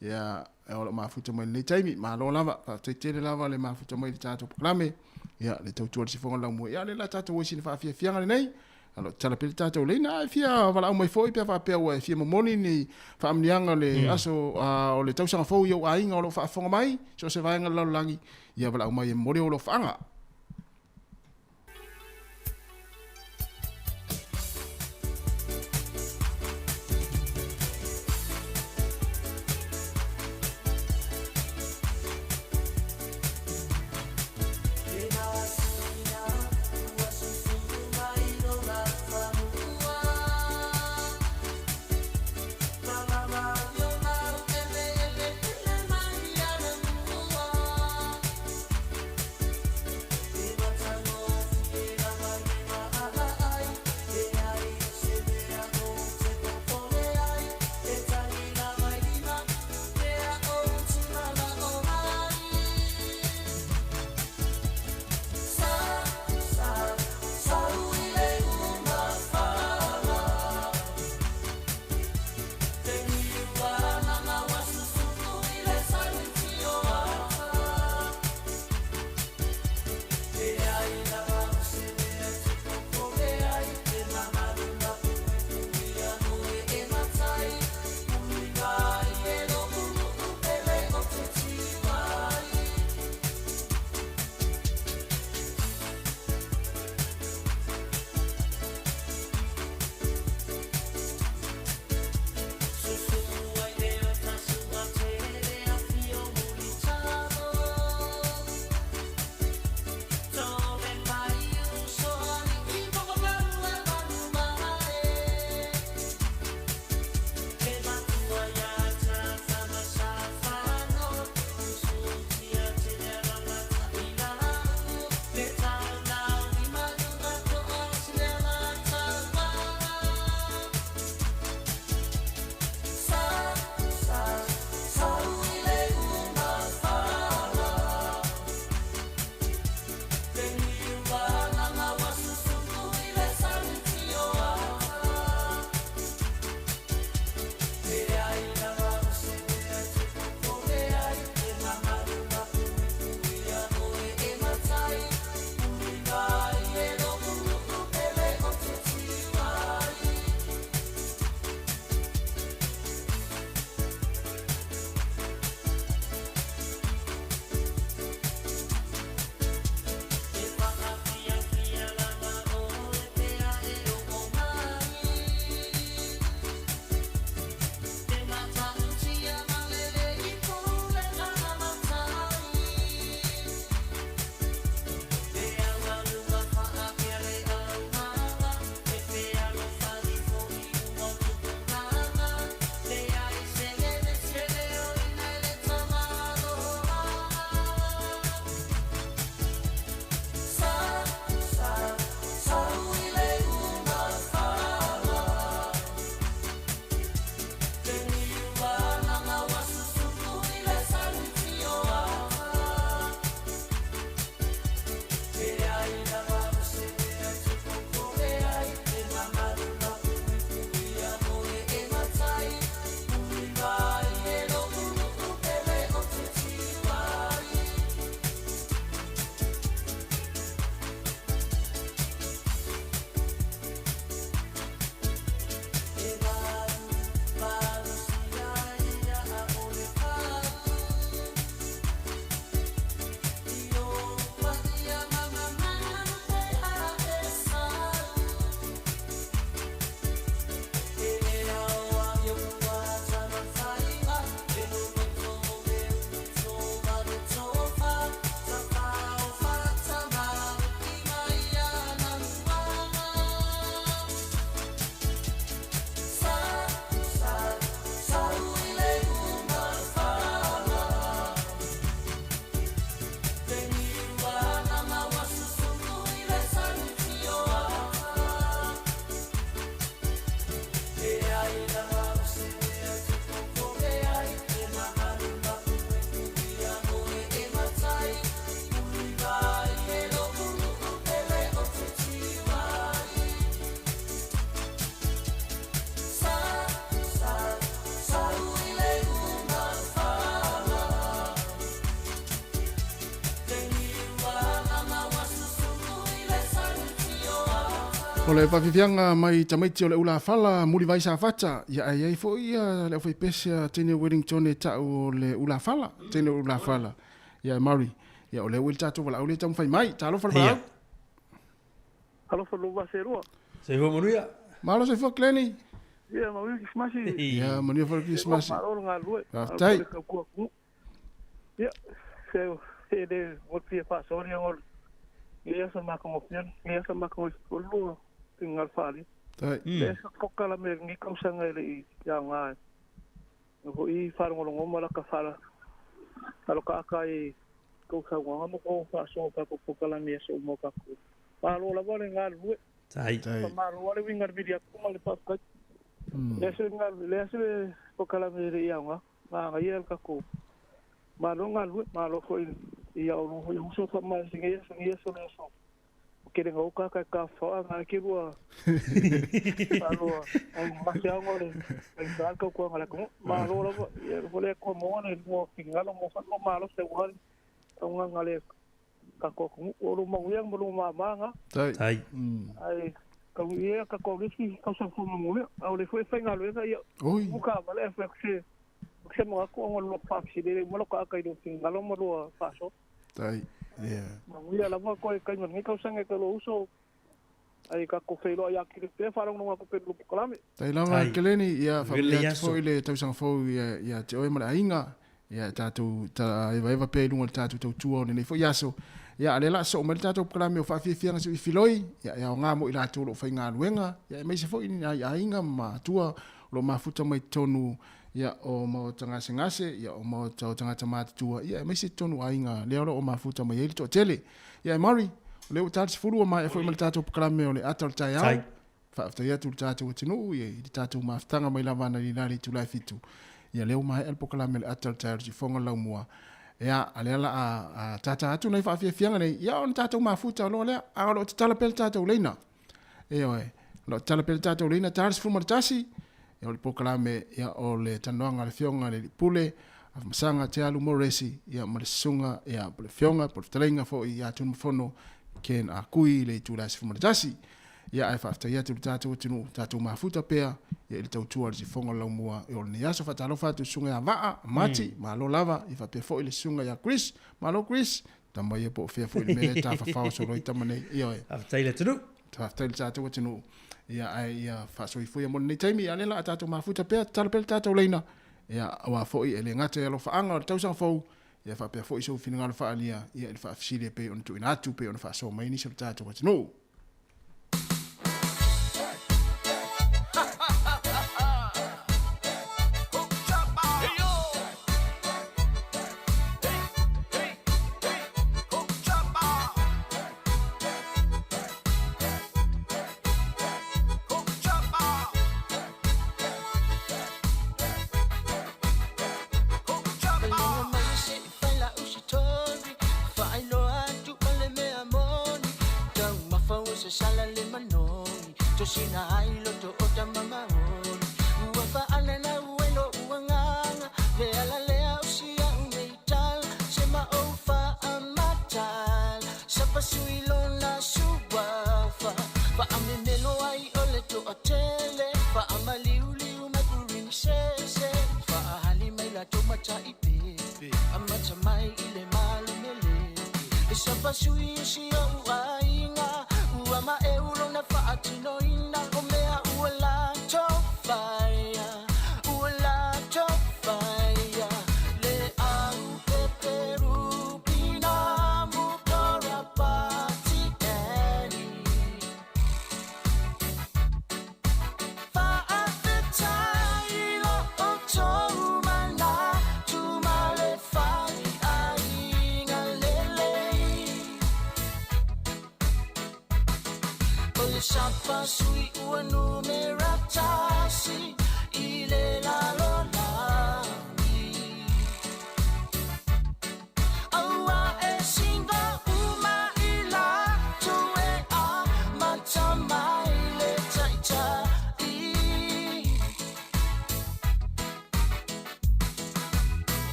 ya ole mafuta mai le taimi ma lo lava fa te lava le mafuta mai le tato proklame ya le tau tu si fonga la mua ya le la tato wo si fa fia nei alo tala pe tato le na fia wala mai foi pe fa pe wa fia momoni ni fa amnianga le aso o le tau sanga fo yo ainga o lo fa fonga mai so se va nga la langi ya wala mai mori o lo fanga. O le whawhiwhianga mai tamaiti o le ula whala, muri vai sa whata, ia ai fo ia le whai pesia tene Wellington e tau o le ula whala, tene ula whala, ia Mari, ia o le uli tato wala ule tamu whai mai, talo whala wala. Halo whalu wa se rua. Se hua manuia. Malo se fo Glenny. Ia, manuia ki smasi. Ia, manuia whala ki smasi. Maro ngā lue. Tai. Ia, se de wotpia whaasori angol. Ia sa maka ngofian, ia sa maka ngofian. Tingal whaari. Tai. Ia sa kokala me ngi kausanga ele i ia ngāi. Ko i whaarongolongo malaka whaara. Halo ka akai kausanga ngamo ko whaaso pa kokala me sa umo kako. Malo la vale ngā lue. Tai. Malo wale wingar vidia kuma le pakai. Lese kokala me re ia ngā. Ngā ia kako. Malo ngā lue, malo ko i au no ho uso fa mai singa so leso. Kere ngau ka whaa ngā ki rua. Malo, ai masi au ngore. Ai sāka kua ngā lako. Malo la wa, wale kua moana i mua pingalo mo whanko malo se wari. Au ngā le kako kungu. Oro manguiang malu manga. Tai. Ai, kau ia kako riki, kau sa fu manguia. Au le fue whainga luenga ia. Muka male e fwe kuse. Kuse mga ko ang lo paksi. Malo ka akai do pingalo marua paso. Tai. Yeah. Manguia la mo ko e kainga ngi kau sanga ka lo uso. Ai ka ko feilo ia ki te farong no ko pe lu kalame. Tai lava keleni ia fa fo ile tau sang fo ia te oi mala inga. Ia tatu ta eva pe lunga tatu tau tuo ne fo yaso. Ia ale la so mala tatu kalame o fa fianga so filoi. Ia nga mo ila tu lo fa nga luenga. Ia me se fo ina ia inga ma tua lo mafuta mai tonu. Ia o mo tanga sengase, ia o mo tanga tamata tua, ia me se tonu ainga, leo o mafuta mai ele to tele. Ia Mari, leo tatu furu mai e foi mal tatu kalame o le atal tai au. Fa afta ia tu tatu tinu, ia i tatu maftanga mai lavana ni nari tu fitu. Ia leo mai el kalame le atal tai si fonga lau mua. Ia alela a tata atu nei fa fianga nei, ia on tatu mafuta lo le, a lo tala pel tatu leina. Ia lo tala pel tatu leina tars fu martasi. Ia o le pokalame ia o le tanoanga le fionga le pule a masanga te alu moresi ia ma le sunga ia po le fionga po le talenga fo ia tunu fono ken a kui le tūla si fumaratasi ia ai whafta ia tūru tātou tinu tātou mafuta pea ia ili tautua si fonga lau mua i o le niaso whatalo whatu sunga ia vaa mati ma lo lava i whapea fo ile sunga ia Chris ma lo Chris tamba ia po fea fo ile mele ta whawhao so roi tamane ia oe Whaftaile tunu Whaftaile tātou tinu ia ai ia whaasoi fo ia mona nei taimi alela a tātou mafuta pea talapele tātou leina ia awa fo i ele ngate alo whaanga o tausang fo ia whapea fo i so whina ngalo whaalia ia ili whaafisilia pe on tu inatu pe on whaaso maini sa tātou tinu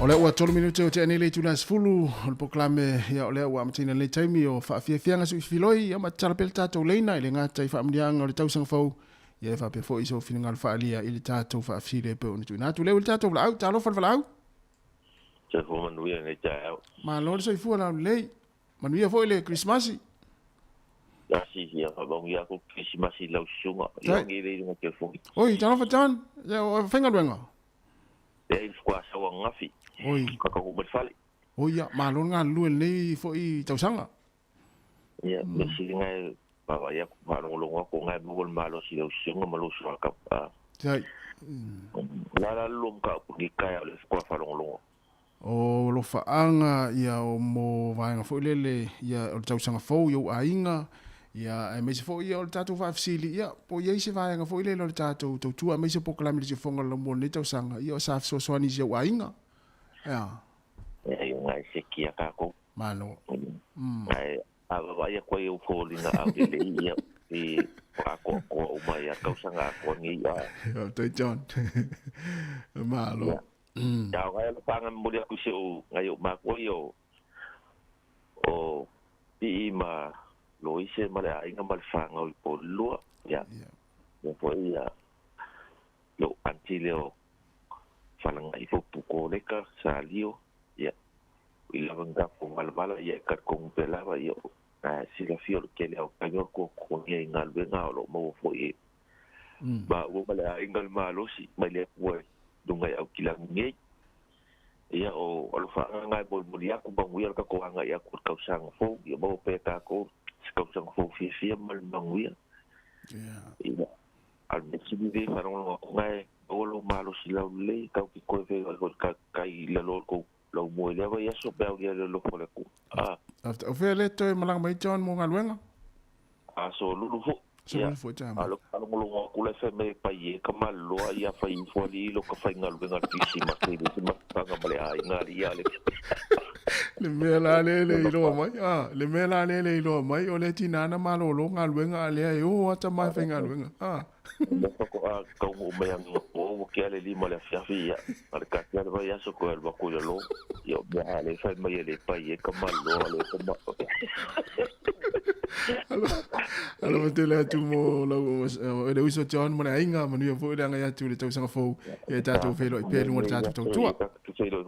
O le ua tolu minute o te anele tuna sfulu, o le poklame ia o le ua amatina le taimi o whaafiafianga su ifiloi, ia matarapel tātou leina, i le ngāta i whaamrianga o le tausanga fau, ia e whaapia fo iso whininga le whaalia, i le tātou whaafire pe o nitu. Nātu leo le tātou wala au, tālo whala au. Se fo manuia nei tai au. Ma lore so i fua lau lei, manuia fo i le Christmasi. Ya si ia whabangia ko Christmasi lau sunga, ia ngi le inga ke fo. Oi, tālo whatan, ia o whenga luenga. Ia i fua sawa ngafi. Oi. Kaka ko fale. Oi, ia, ma lore ngā luen nei fo i tausanga. Ia, me si ngai baba ia ko longa ko ngai bugol malo si lau sunga malo suaka. Sai. La lom ka ni kai le ko fa longa. O lo faanga ia o mo vaenga fo lele ia o tausanga fo yo ainga ia e me se fo ia o tatu fa fsili ia po ia se vaenga fo lele o tatu to tua me se poklami se fonga lo mo ne tausanga ia o sa so so ani se ainga ia ia ngai se kia ka ko malo ai ava vai ko eu fo linga au le ia e ko o mai a tausanga ko ni ia to John malo ya ngai lo panga mo dia ku se o ngai o ma ko yo o i ma lo ise ma le ainga mal fanga o po lo ya ya po ia lo antileo falanga i fo puko le ka salio ya i la vanga ko mal mala ya ka ko pela ba yo si la fio ke le o kanyo ko ko ni ngal venga lo mo fo i ba o ma le ainga mal lo si ma le po dungai au kilang ngai ia o alfa ngai bol mulia ku banguia ka ko anga ia ku ka sang fo ia bo pe ka ko ka sang fo fi mal banguia ia al mesi de farong ngai o lo malo si la le ka ki ko ve ka kai la lo ko lo mo le va ia so pe ia lo ko le ku after o fe le to malang mai John mo ngalwenga so lu fo Sebelum foto alo ngolongo kula fe me pa ye kama lo ia fa info li lo ka fa ngal bengal pisi ma ke di ma ka ngale ai ngali ya le le mela le lo mai le mela le lo mai o le tinana malo lo ngal benga le o ata mai fe ngal benga ko ka mo me ang o ke le li ma le fa ya al ka ya va ya so ko el ba ko lo yo ya le fa me le pa ye kama lo le kama Alo te le tu mo lo e uso John mo na inga manu fo le nga tu le tau sanga fo e tatu fe lo i pe mo tatu to tua tu sei lo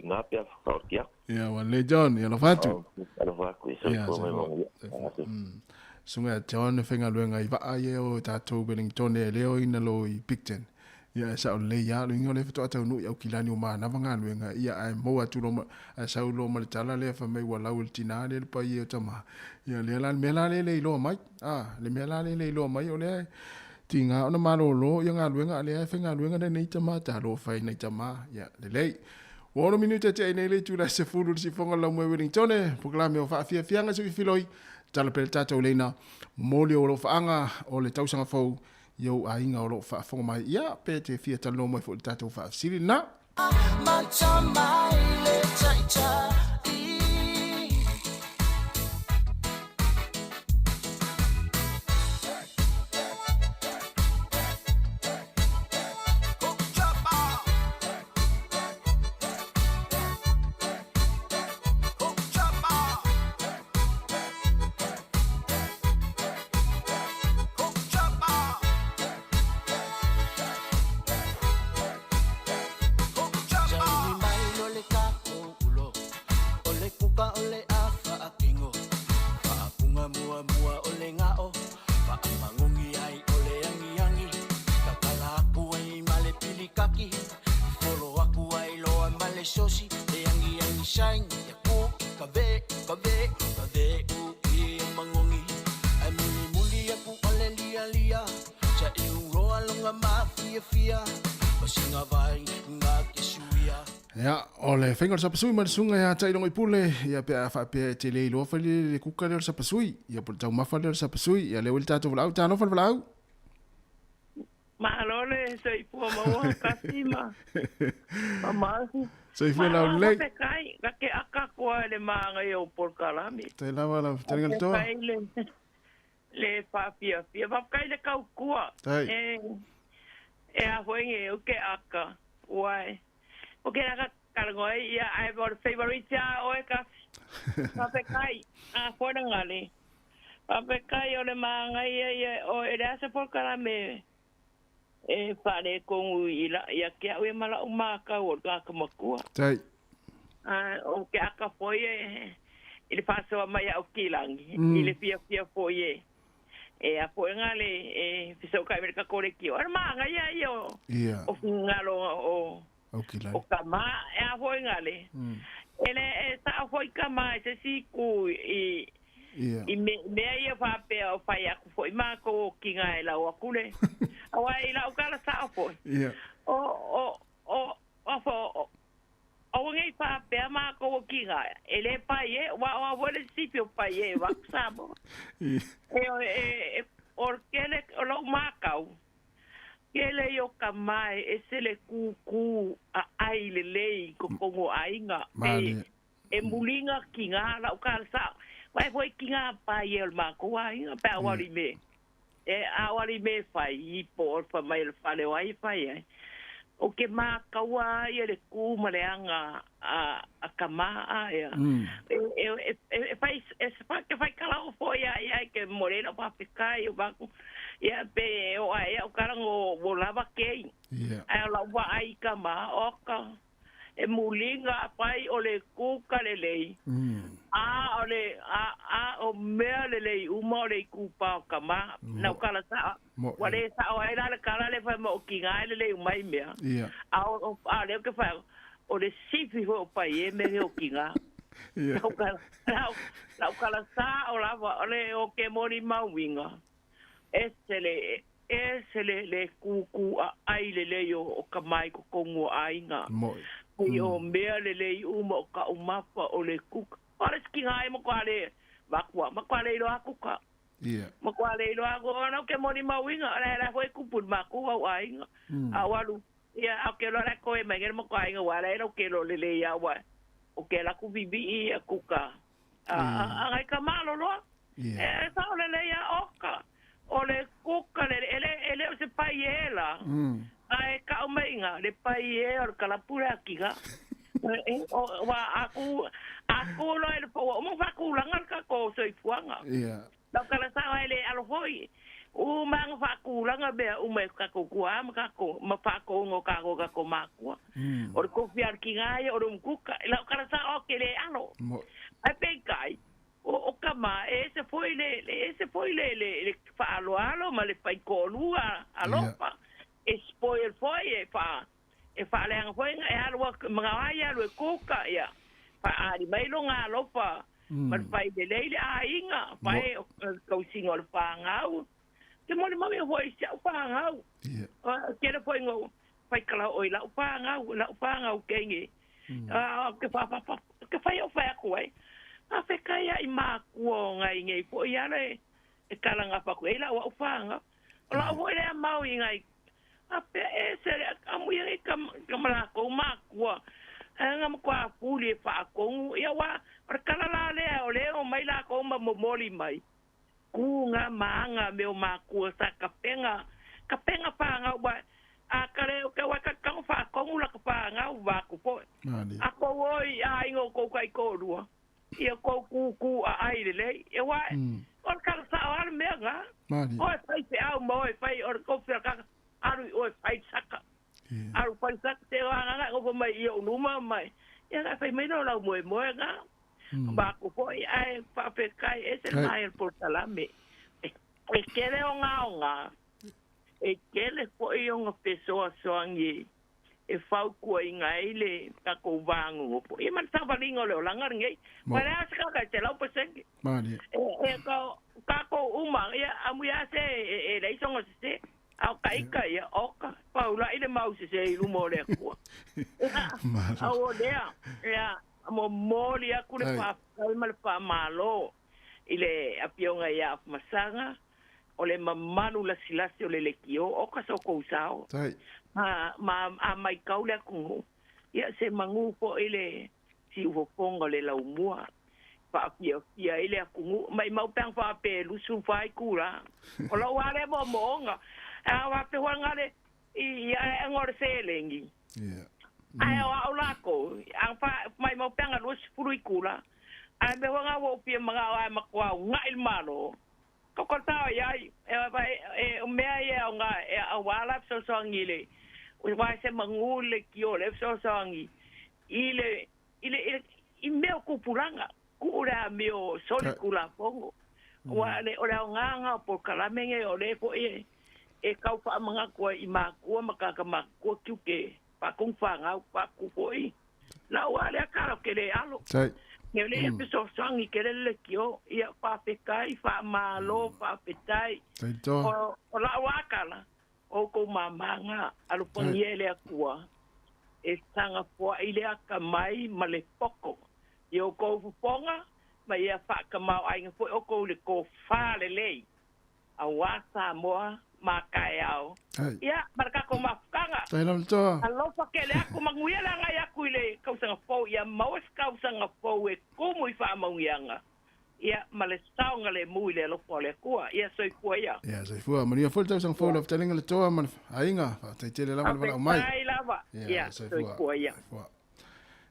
nga pe fa kia ya wan le John ya lo fatu alo va ku so ko mo sunga John fenga luenga i va ai o tatu Wellington e leo ina lo i Picton ya sa le ya lo ngole fo tatu no ya kilani o ma na vanga luenga ia ai mo atu lo sa lo mo le tala le fa me wala ultina le pa ye tama ya le la mela le lo mai le mela le lo mai o le tinga ona malo lo ya nga luenga le fenga luenga nei tama ta lo fa nei tama ya le One minute te nei le tu la se fulu si fonga la mo Wellington e proclame o fa fianga se filoi tala pel tata leina moli o lo faanga o le tausanga fou yo ainga o lo fa fonga mai ya pe te fia talo mo fo tata fa sili na Ya, ole fengol sa pasui man sunga ya tai longi pule ya pe fa pe te le lo fa le kuka le sa pasui ya por tau mafa le sa pasui ya le ulta to vlau ta no fa vlau ma lole sei pu ma ka sima mama sei fu la le pe kai ka ke aka ko le ma nga yo por kalami te lava la tengal to le fa pia va kai le kau kua a hoenge o ke aka wai o ke karangoi ia ai vor favorite o e ka papekai a fora ngale papekai o le mangai ia o e rasa por karame e fare con ila ia ke o mala o maka o ka makua tai o ke aka foi ele paso mai o kilangi ele pia foi e a foi ngale e fiso ka merka kore ki o manga ia io o ngalo o o kama e a foi ngale ele sa foi kama se si ku i me ia fa pe o fa ia ku foi ma ko kinga ela o kule awa ila o kala sa foi o ngai fa pe ma ko kinga ele pa ye wa vole sipio pa ye wa sabo e orkele lo makau kele yo kamai esele ku a aile lei ko kongo ainga e mulinga kinga la o kala sa vai foi kinga pa ye o mako ainga pa wali me e awali me fai por fa mai fa le wai fai o ke makaua ia le ku maleanga a kama ia e fai kala o foi ia ke morena pa pescar o banco ia pe o ai o karango volava kei ai la wa ai kama oka e mulinga pai o le ku kalelei o mea lelei uma le ku pa kama na kala sa wale sa o ai la kala le fa mo kinga lelei mai mea a le ke fa o le sifi ho pa ye me o kinga na kala sa o la o le o ke mori mawinga esele le ku ai lelei o kamai ko kongo ainga o mea lelei uma ka umapa o le kuka ora skinga ai mo kwale makwale lo akuka makwale lo ago no ke moni mawinga era foi kupun makuwa wainga awalu ia akelo ra ko e mengel mo kwainga wala era ke lo lele ya wa o ke la ku bibi akuka ai kamalo lo sa lele ya oka o le kuka ele se paiela ai ka o menga le paie o kala pura kiga wa aku lo ele po mo fa ku langal ka ko soi fuanga la kala sa ele alo foi u mang fa ku langa be u me ka ko kua ma ka ko ma fa ko ngo ka ko makua o ko fiar kiga o rum kuka la kala sa o ke le ano ai pe kai o kama ese foi le fa alo ma le pai ko lua alopa spoil foi fa le ang foi e alo mga ya lo kuka ya fa ari mai lo nga lo fa ma pai de le ainga pai ko singo fa ngau ke mo le mai foi sa fa ngau ke le foi ngo pai kala oi la fa ngau ke ngi ke fa yo fa ko ai a fe kaya i ma ko ngai ngai foi ya le e kala nga pa ko ila wa fa ngau la wo le mau ngai ape ese amu ye kamala ko makwa nga mkwa puli fa ko ya wa kala la le o le o mai la ko ma moli mai ku nga manga me o makwa sa kapenga pa nga wa akare o ka wa ka fa ko la ka pa nga wa ko po ako woi ai ngo ko kai ko ruo ia ko ku ai le e wa o ka sa ar me nga o fai pe au mo fai o ko fa ka aru o fai saka aru fai saka te nga ko mai io numa mai ia ka fai mai no la mo nga ba ko foi ai pa pe kai ese mai por salame e kele o nga e kele foi unha pessoa soangi e fau ko inga ile ka ko vangu po e man sa balingo le langar ngai para sa ka te lau paseng e ka ko uma ia amu ya se e le songo se au kai ya oka paula ile mau se lu mo le ko au dea ya mo moli aku le pa mal pa malo ile apionga ya masanga ole mamanu la silasi ole le kio oka so ko usao ma mai kaule ku ia se mangu po ile si u fonga le la umua pa pia ile ku mai mau pang fa pe lu su fai kura o lo wale mo monga a wa pe wanga le ia ngor selengi ai o la ko ang pa mai mo penga lo spului kula ai me wanga wo pia mga ai makwa nga il malo ko ko ta ya e o me ai nga e awala so so ngile o wa se mangule kio le so so ngi ile i me ku pulanga ku ora me o soli kula pongo wa le ora nga por kala menge o le ko e kau pa mga ko i ma ko makaka ma ko kiuke pa kung fanga pa ku foi la wale akara ke le alo ne le episo sangi ke le kio ia pa pe kai fa malo pa petai o la wakala o ko mamanga alu pangiele akua e tanga po ile akamai male poko yo ko fonga ma ia fa kamau ai foi o ko le ko fa le lei a wa Sāmoa makayao ya marka ko mafkanga tailal to allo pakele aku manguela nga ya kuile kausanga po ya maus kausanga po e como ifa mangianga ya malestau ngale muile lo pole kwa ya soi kwa ya soi fua maria folta sang fo of telling le to man ainga tai tele la wala mai ya soi kwa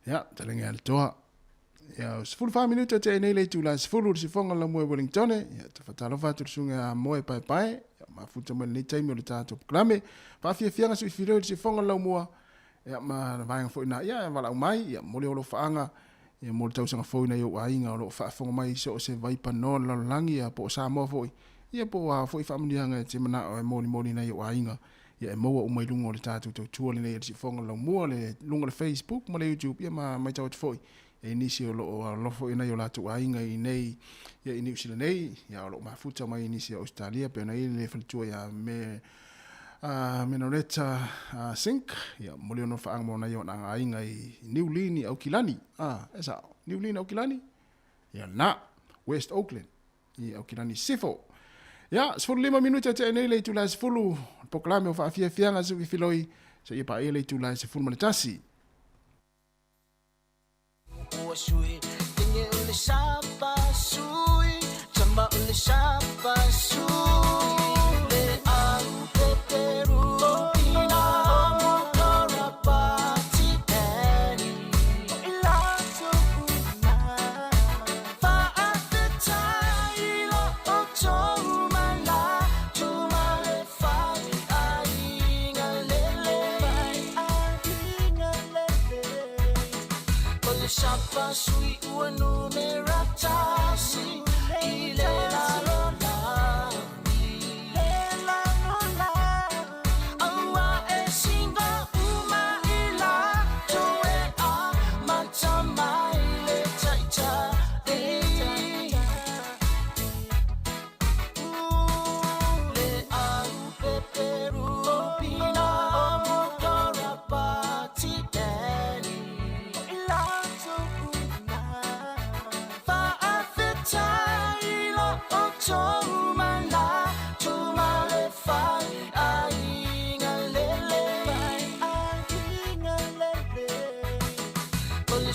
ya telling el to ya full 5 minutes te nei le tu la full si fonga la mo Wellington ya te fatalo fa tu sunga mo e pai ma futa mo le time le tato klame pa fia nga su filo si fonga la mo ya ma vai fo na ya wala mai ya mo le lo faanga ya mo tau sanga fo na yo ainga lo fa fonga mai so se vai pa no la langi ya po Sāmoa fo ya po wa fo fa mni nga te mana mo na yo ainga ya mo o mai lungo le tato tu le si fonga la mo le lungo le Facebook mo le YouTube ya ma mai tau fo e nisi o lo fo ina yo la tu ainga i nei ya i New Zealand nei ya lo mafuta mai nisi a Australia pe na i le faltu ya me Minoreta sink ya mo le no fa mo na yo na ainga i New Lini au Kilani esa New Lini au Kilani ya na West Auckland i au Kilani sifo ya 5 minuta te nei le tu la fulu proclame o fa fia nga su filoi so i pa ele tu la fulu manatasi sui tinge ule shapa sui chamba ule shapa sui le au peperu ina mokora pati eni ilato una fa ate tailo otomala tumale fai ainga lele Shapa sui uanu meratasi ile la lola ile la lola awa e singa uma ila toe a matama ile taita le au peperu pina mokora pati deni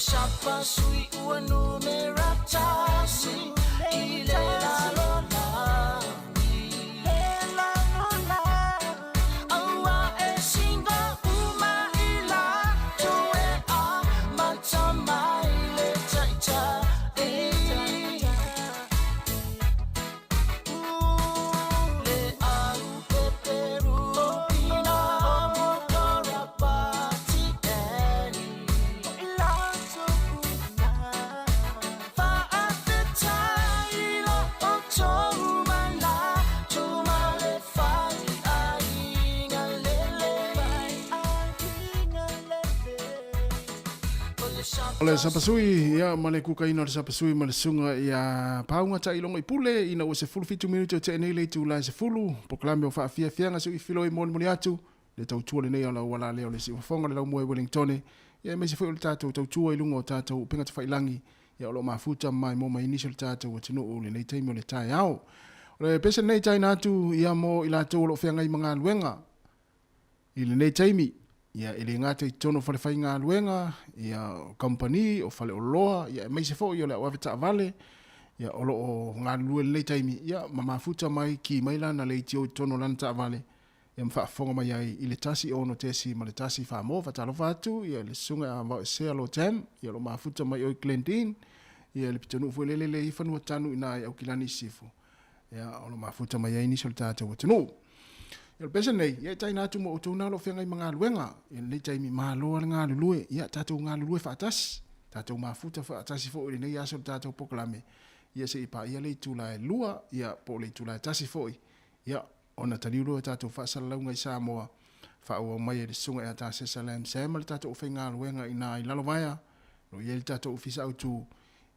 Shapa sui uanu meratasi ile la lola ile la lola awa e singa uma ila toe a matama ile taita le au peperu pina mokora pati eni Ole sapasui ya male kuka ina sapasui male sunga ya paunga ta ilonga ipule ina o se fulu fitu minuto te nei le tu la se fulu proclame o fa fia nga su ifilo i moni atu le tau tua le nei ala wala le si fonga le mo Wellington ya me se foi tato tau tua i lungo tato pinga te failangi ya o lo mafuta mai mo mai initial tato o tino o le nei taimo le tai au le pese nei tai natu ya mo ila to lo fia ngai manga luenga i le nei taimi ya ele ngate tono fale fai ngā luenga ya company o fale o loa ya mai se fo yo le wavita vale ya o ngā lue le taimi ya mama futa mai ki mai lana le tio tono lana ta vale ia mawhaafonga mai ai i le tasi ono tesi ma le tasi whaamoa whatalofa atu, ia le sunga a mau sea lo jam, ia lo mafuta mai oi Glendine, ia le pitanu fo lele i whanua tanu ina ai au kilani sifu. Ia o lo mafuta mai ai nisi o le tātou watanu. Ia le pesa nei, ia tai nātu mo o tōna lo whengai mga luenga, ia le tai mi mahaloa le ngā lulue, ia tātou ngā lulue whaatasi, tātou mafuta whaatasi fo i nei aso le tātou pokalame, ia se ipa ia le tūlai lua, ia po le tūlai tasi fo i, ia ona taliuro e tātou whaasalaunga i Sāmoa, whaua mai e le sunga e a tā Salam Sam, le tātou whai ngā luenga i nā i lalovaya, no ia le tātou fisa autu,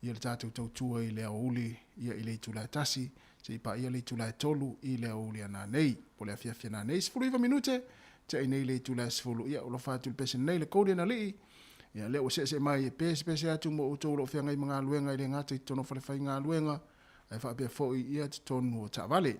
ia le tātou tautua i le auli, ia i le tūlai tasi, se ipa ia le tūlai tolu i le auli anā nei, po le afiafia nā nei, 10 minute, te i nei le tūlai 10, ia ulo whātu le pese nei le kōre na li, ia leo se mai e pese atu mo o tōlo whiangai mga luenga i le ngata i tono whare whai ngā luenga, ai whaapea fōi ia te tonu o Tāwale.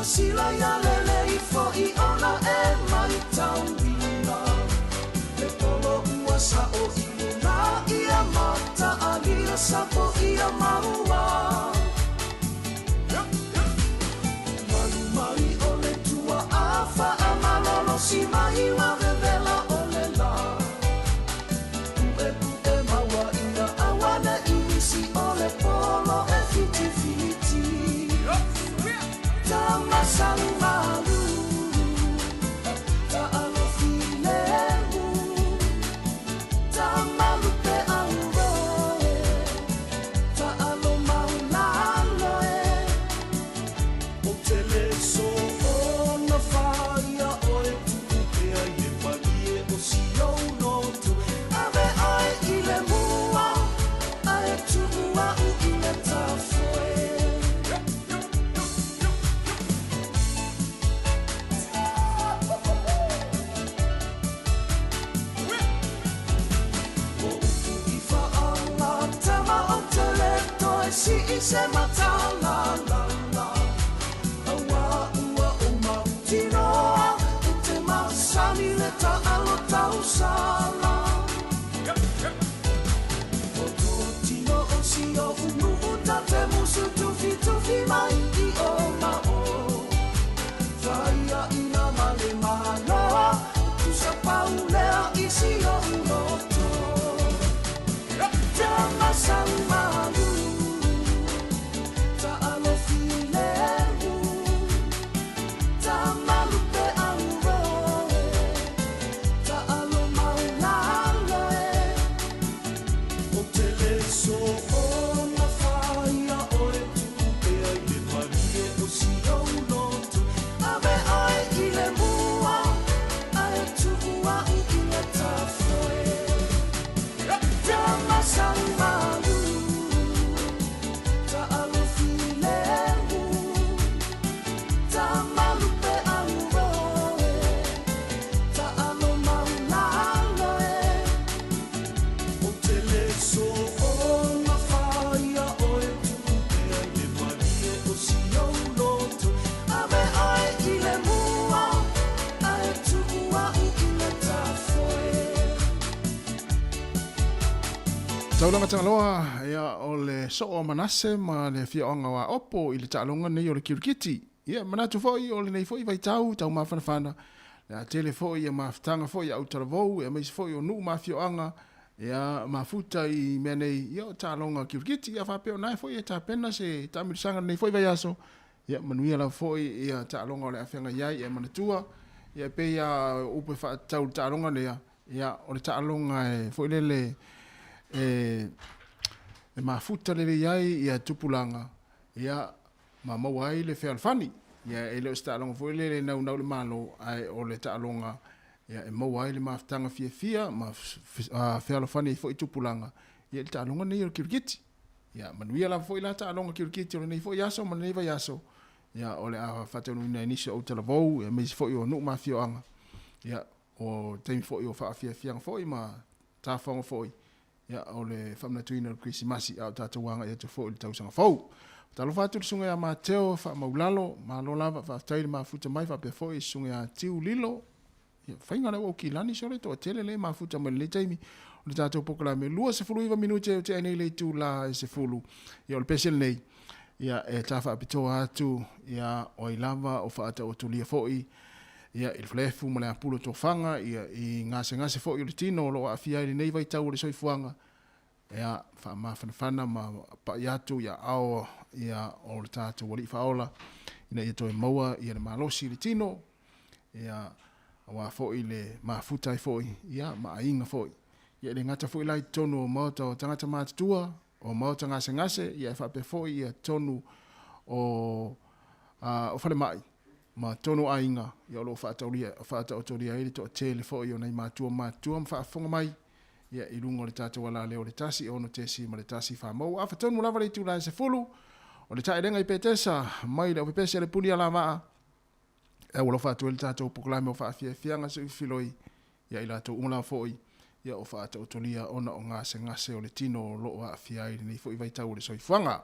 Sila ya lele ifo I ona e mai tauina Le polo ua sa o iluna Ia mata alia sapo ia maua Manu mai o le tua afa a malolo si mai wa revela o le la Ue maua ina awane inisi o le polo e fiti fiti Tama sang malu Ta'alo filemu Ta'malu pe auroe Ta'alo maulaloe O tele so o na whaia oe tuku pea Ie malie o si au notu Ave ai I le mua Ae tuua u I le tafoe Si se mata la la la Awa ua o mautinoa E te masani le ta alo tau sala O tō tino o si o unu uta te musu tufi mai I o mao Whaia ina male maloa Tu sa paulea I si o unoto Te masani malu Taulanga tangaloa ia o le so o manase ma le fionga wa opo I le talonga nei o le kirikiti. Ia manatu foi o le nei foi vai tau mawhanawhana. Ia tele foi ia mawhtanga foi au taravou ia meisi foi o nuu mawhioanga ia mafuta I mea nei ia o talonga kirikiti ia whapeo nai foi ia tapena se tamirisanga nei foi vai aso. Ia manuia la foi ia talonga o le awhenga iai ia manatua. Ia pe ia upe wha tau talonga lea ia o le talonga e foi lele e mafuta lele iai ia tupulanga ia mamau ai le whealfani ia e leo stalonga foi lele nau le malo ai o le talonga ia e mau ai le mafutanga fia ma whealfani foi tupulanga ia le talonga nei o kirikiti ia manuia la foi la talonga kirikiti o nei foi aso ma nei vai aso ia o le a whatenu ina inisi o talavou ia meisi foi o nuk mafioanga ia o teimi foi o whaafia foi ma tawhanga foi ia o le whamnatuina o Krisimasi au tātuanga ia te fōi le tausanga fau. Talo whātu sunga ia Mateo wha maulalo, ma lo lava wha tairi ma futa mai wha pe fōi sunga ia tiu lilo. Ia whainga rau o ki lani sore to tele le ma futa mai le taimi. O le tātou pokala me lua se fulu iwa minute o te anei le tu la e se fulu. Ia o le pesel nei. Ia e tawha apitoa atu ia o I lava o whaata o tulia fōi. Ia il flefu ma le apulo to fanga ia I ngase fo I le tino lo afia I nei vai tau le soifuanga ia fa ma fana ma pa yatu ia ao ia o le tatu wali faola ina ia toi maua ia le malosi le tino ia wa fo I le mafuta fo ia ma ainga fo ia le ngata fo I lai tonu o mauta o tangata matua o mauta ngase ia fa pe fo ia tonu o whare mai. Ma tono ainga, ia lo whaatautoria e to tele fo i o nei mātua mwhaafonga mai. Ia i rungo le tātou wala leo le tasi e ono tesi ma le tasi whamau. A whatonu mu lava le tu lai se fulu. O le tae renga i pētesa, mai le o pēpese le puni ala maa. E wala whātua le tātou poklame o whaafianga se ufiloi. Ia i lātou umla foi. Ia o whaatautoria ona o ngase o le tino o loo a fiai ni fo i vaitau le soifuanga.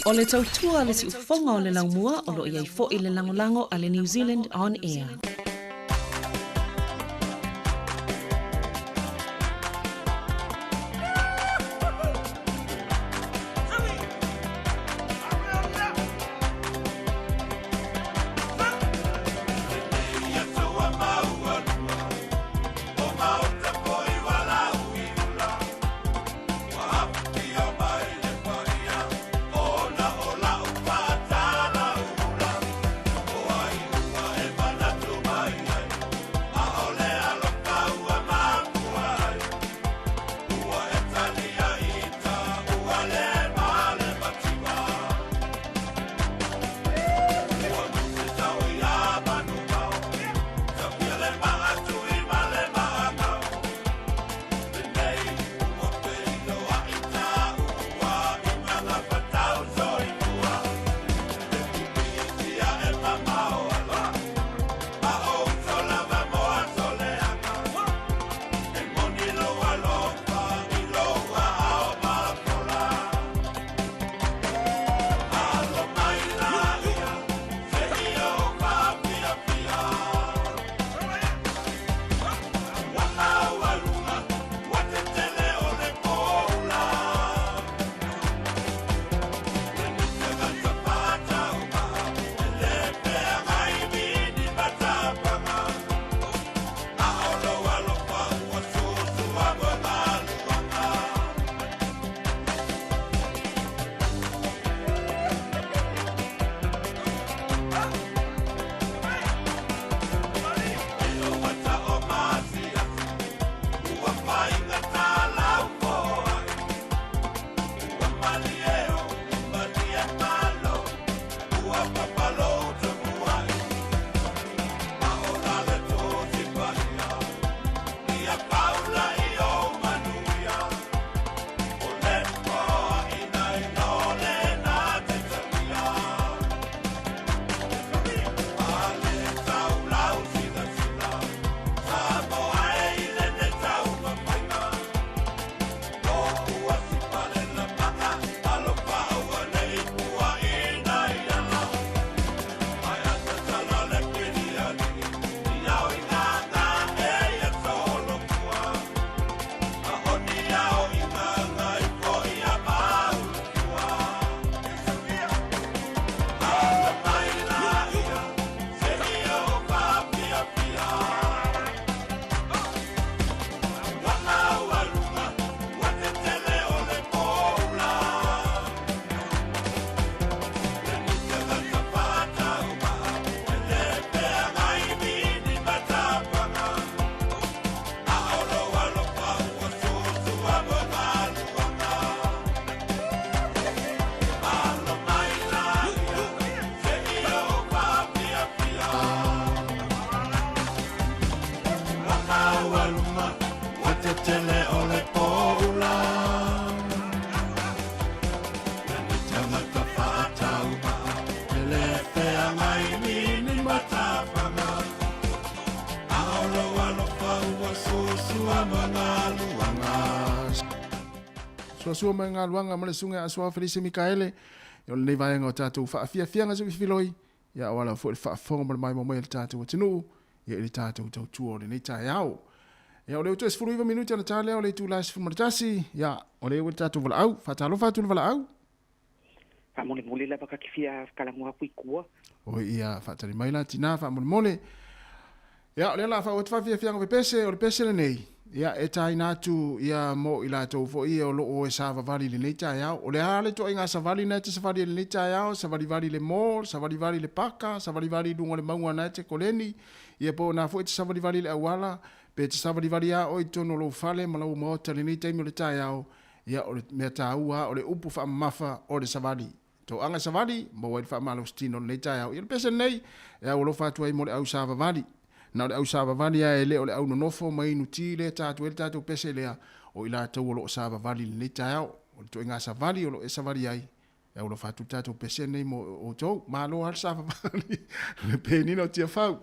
O le tautua le si ufonga o le laumua o lo iai fo i le langolango a le New Zealand On Air. Sua mai ngā luanga ma le sunga a sua Felise Mikaele. Yo le nei vaenga o tātou whaafianga sa whiwhiloi. Ia wala fo le whaafonga ma le mai mamai le tātou atinu. Ia le tātou tau tua o le nei tae au. Ia o le uto esfuru iwa minuti ana tāle o le tu la esfuru maritasi. Ia o le ue tātou vala au. Whatalo whātu le vala au. Whamole mole la waka kifia kalangoa pui kua. O ia whatari mai la tina whamole mole. Ia o le la whaafianga pese o le pese le nei. Ia e tai natu ia mo i lātou fo ia o loo e savavali le nei tae au. O le hale to inga savali na te savali le nei tae au, savali vali le mol, savali vali le paka, savali vali lunga le maunga na te koleni. Ia po na fo e te savali vali le awala, pe te savali vali a o i tono lo fale ma lau maota le nei taimi o le tae au. Ia o le mea tāua o le upu wha mafa o le savali. To anga savali, mo wai wha malo stino le nei tae au. Ia le pesa nei, ia o lo fatua i mo le au savavali. Na o le au savavali a e le o le au nonofo mai inuti le tātou e le tātou pese lea o i lātou o lo savavali le nei tae au. O le to inga savali o lo e savali ai. E o lo fatu tātou pese nei mo o tau. Ma lo hal savavali. Le penino tia fau.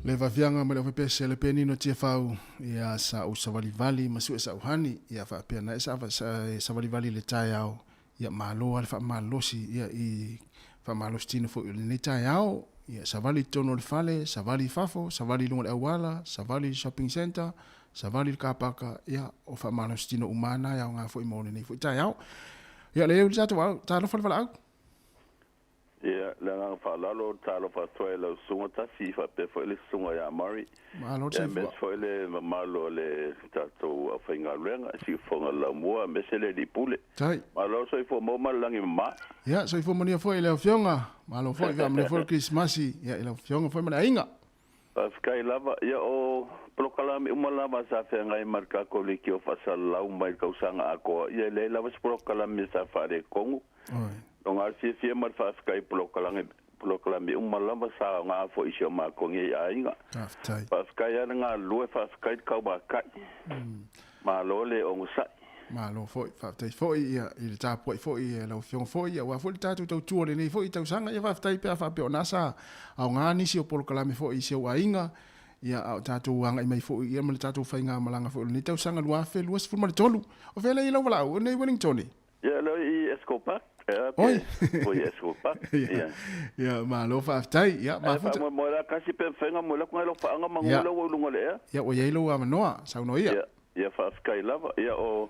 Le vavianga ma le pese le peni no tia fau ia sa o savalivali ma su sa uhani ia fa pena sa savalivali le tai au ia malo al fa malosi ia I fa malostino fo le tai au ia savali tono le fale savali fafo savali lunga awala savali shopping center savali kapaka ia o fa malostino umana ia nga fo I mo nei fo tai au ia le usa to ta lo fa au ia le nga fa lalo talo fa toela sunga ta si fa pe fo le sunga ya mari malo se fo le malo le tato a fa nga lenga si fo nga la mo me se le di pule tai malo so fo mo malangi ma ia so fo mo ni fo le fionga malo fo ga me fo Christmas ia le fionga fo ma inga pa sky lava ia o prokalami umalama sa fe nga marka ko le ki o fa sala mai ka usanga ako ia le lava prokalami sa fa de kongu Nong arsi fia mar fa skai proklami umalama sa nga fo isio ma ko ngi ainga. Fa skai nga lue fa skai ka ba kai. Ma lo le on sa. Ma lo fo fa tai fo ia I ta po fo ia lo fiong fo ia wa fo ta tu tu le nei fo I ta sanga ia fa tai pe fa pe onasa au nga ni si o proklami fo isio ainga. Ia au tatu anga I mai fo ia mal tatu fa nga malanga fo ni ta sanga lua fe luas fu mal tolu. O vela I lo wala o nei Wellington. Ia lo I Escopa. Oi. Oi Escopa. Ia ma lo fa tai ia ma fo mo la kasi pe fenga mo la ko lo fa anga mangula wo lunga le. Ia o ia lo ama noa sa no ia. Ia fa sky lava ia o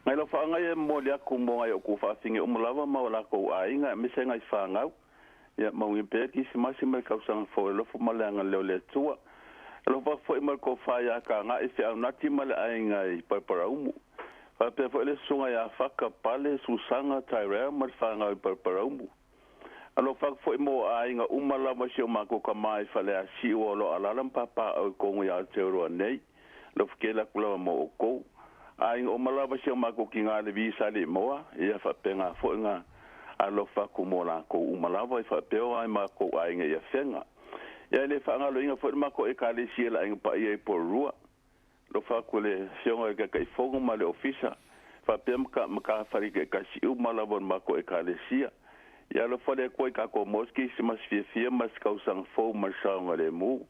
ngai lo fa anga ia mo le ku mo ai ku fa singe umlava ma la ko ainga me se ngai fa ngau. Ia mo I pe ki si masima ka sang fo lo fo malanga le tua. Lo fa fo I ko fa ya ka nga I se na ti mal ainga I para umu. Pe fo le sunga ya faka pale susanga taira mar fanga para umu. Alo fa fo mo ainga umala ma sio ma ko kamai fa le si o lo alalam papa o ko ya teoro nei. Lo fkela kula mo ko. Ainga umala ma sio ma ko kinga le visa le moa ia fa penga fo nga alo fa ko mo la ko umala va fa peo ai ma ko ainga ia fenga. Ia le fa nga lo inga fo ma ko e ka le si la inga pa ia por rua. Lo fa ko le sionga ka kai fogo ma le ofisa fa pe mka fari ke ka si uma la bon mako e kalesia ya lo fale ko ka ko moski si mas fie mas ka usang fo mas ngale mu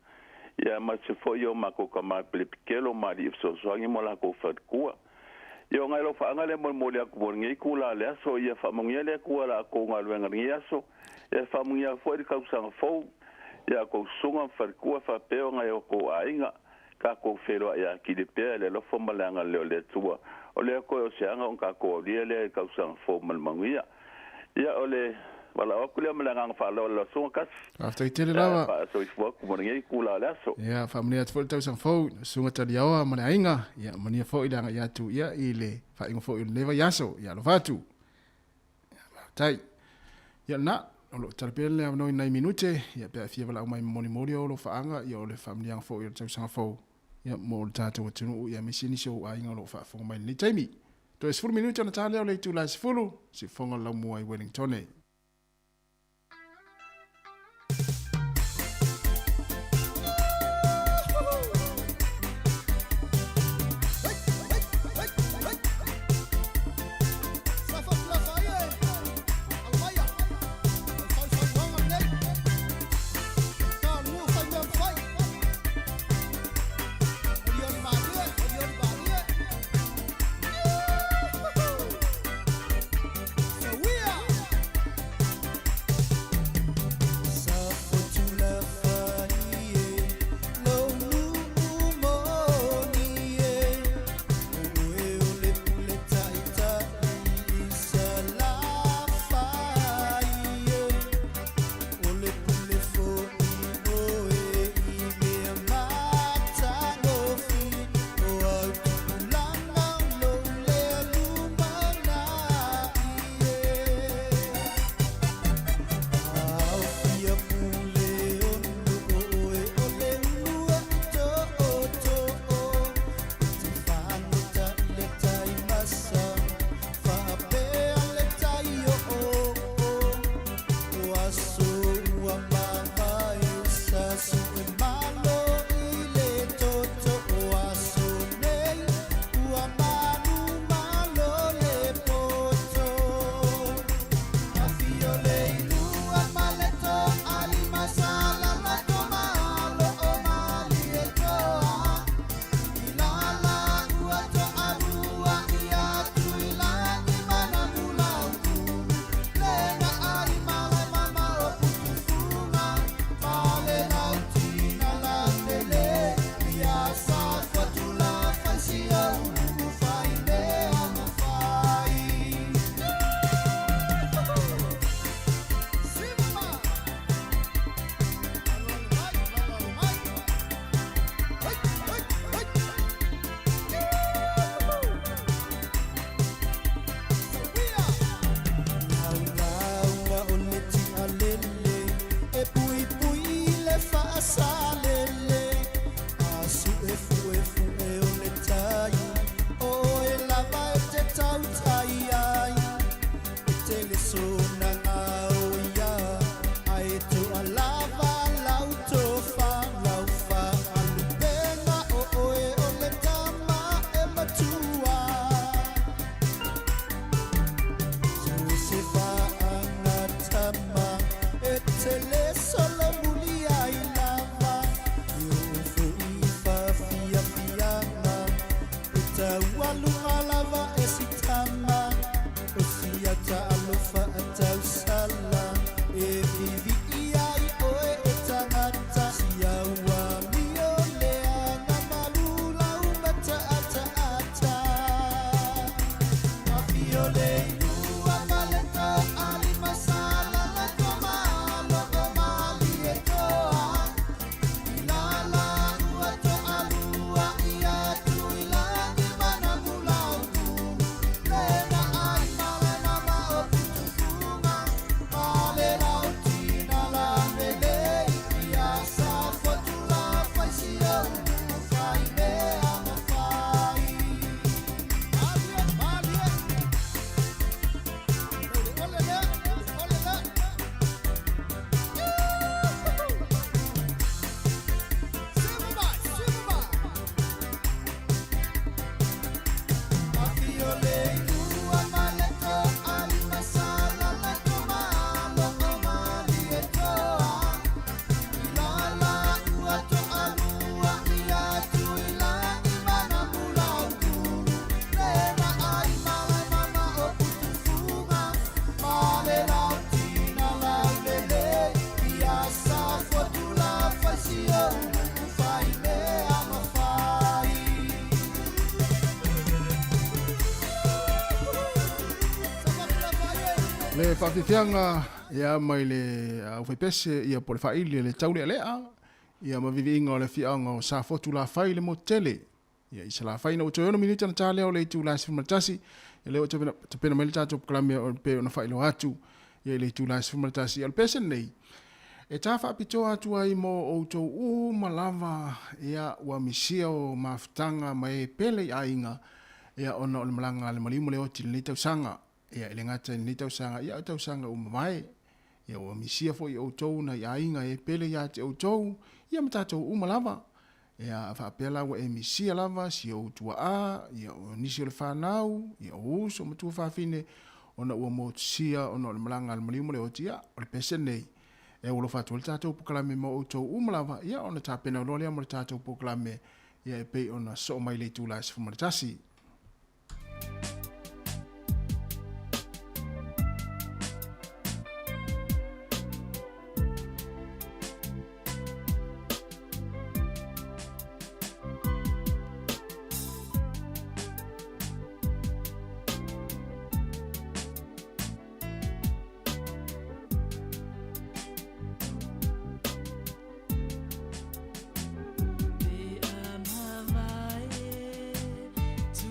ya mas fo yo mako ka ma plikelo ma di so so ngi mola ko fat ko yo ngai lo fa ngale mon molia ko ngi kula le so ya fa mo ngele ko la ko ngal ngi so ya fa mo ya fo ka usang fo ya ko sunga fat ko fa pe ngai ko ainga ka ko fero ya ki de pe le lo fo malanga le tua o le ko o seanga on ka ko le ka usang fo mal mangia ya ole wala o kule malanga fa lo so kas after itele lava so ifo ko ngi kula la so ya family at fo tau sang fo sunga tali yawa mana ainga ya mania fo idanga ya tu ya ile fa ingo fo leva yaso ya lo fatu tai ya na lo tarpele am no 9 minute ya pe fie wala mai moni o lo faanga ya ole family ang fo ya tau sang fo ya mo tatu tunu ya misini so ainga lo fa fo mai ni taimi to es 4 minute na tale ole tu la sfulu si fonga la mo ai Wellington Le whawhiwhianga ia mai le whaipese ia po le whaili le taule alea ia mavivi inga o le whianga o sa fotu la whai le motele ia isa la whai na o toyono minita na tale o le tu la sifumatasi ia le o te pena mai le tato kalame o pe o na whailo atu ia le tu la sifumatasi ia le pese nei e ta whapito atu ai mo o tau malava ia ua misia o mafutanga mai pele a inga ia ona o le malanga le malimu le oti le tau sanga ia ele ngata ni tau sanga ia tau sanga mai ia o misia foi o tou na ia inga e pele ia te o tou ia matato malava ia fa pela o misia lava si o tua a ia o nisi le fanau ia o so matu fa fine ona o mo sia ona le malanga le malimu le otia o le pese nei e o lo fatu le tato pokalame mo o tou malava ia ona tapena lo le mo le tato pokalame ia e pe ona so mai le tu la sfumatasi. To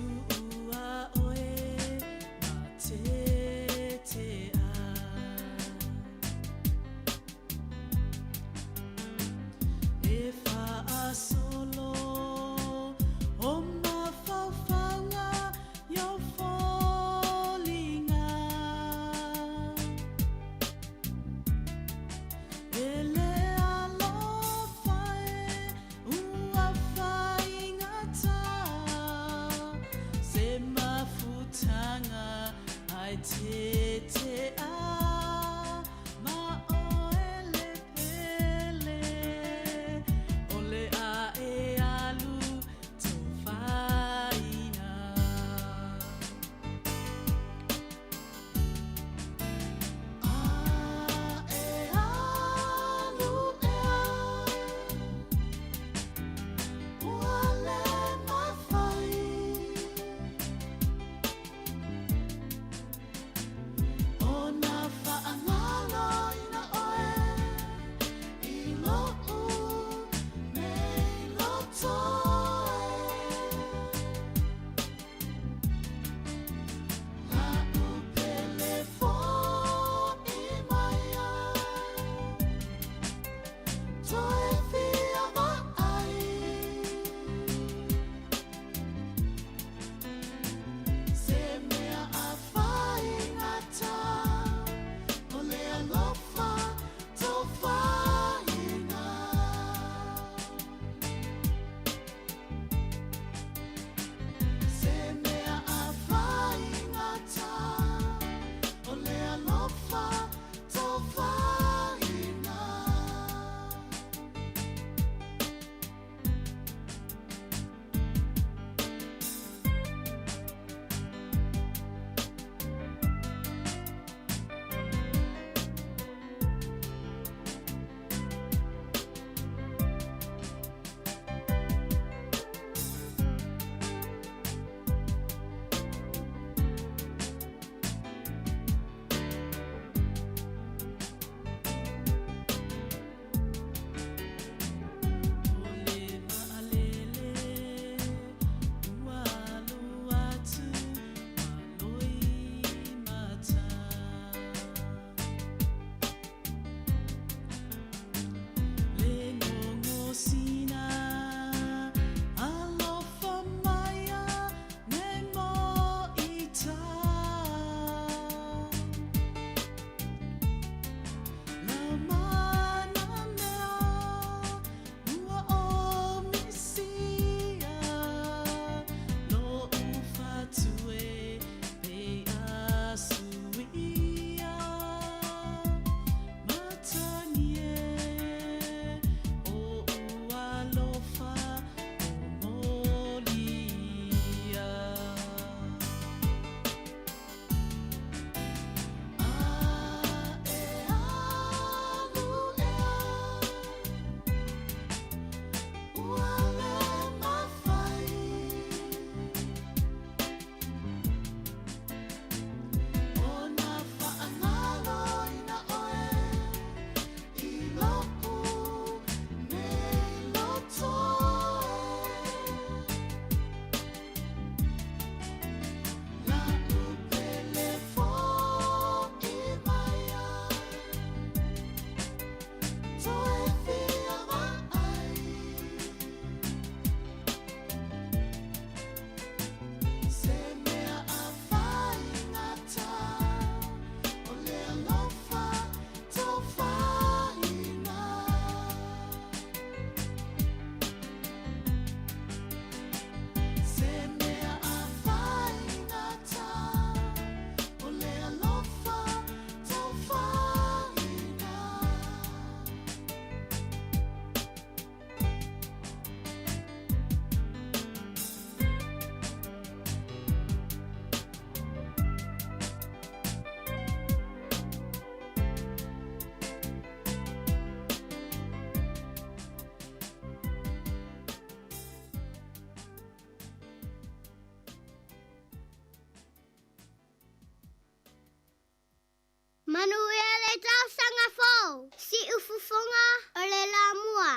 Manu ia le tau sanga fo. Si ufufonga o le la mua.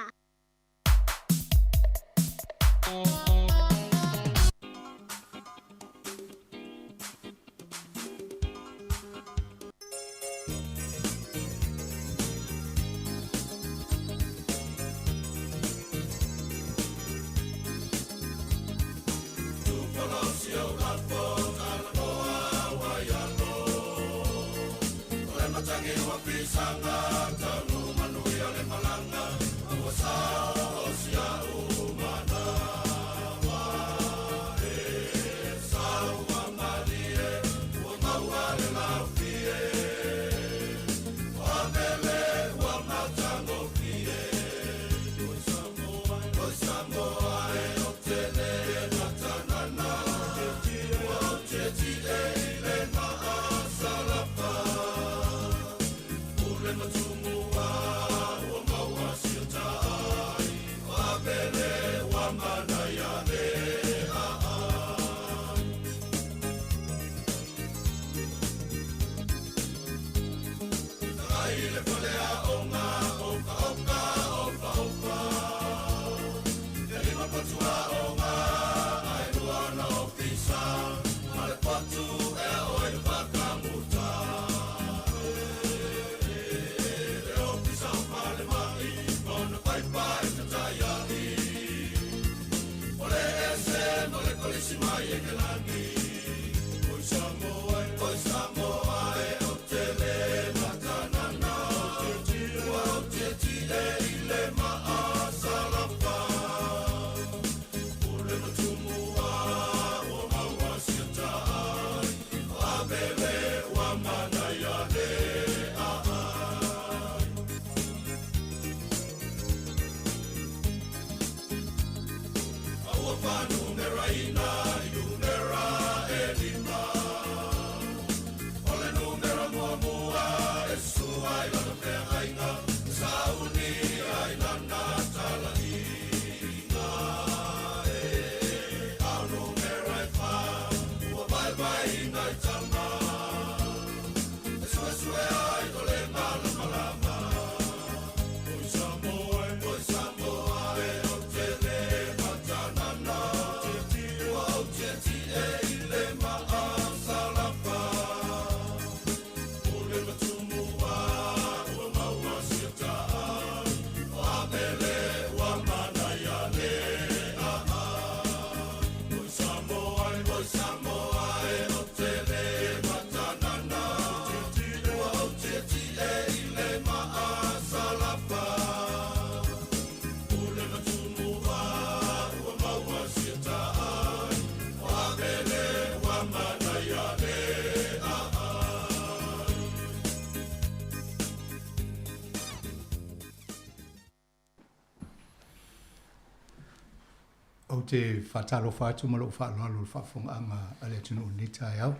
O te whatalo whātu malo whaaloalo whafonga ale tunu ni tai au.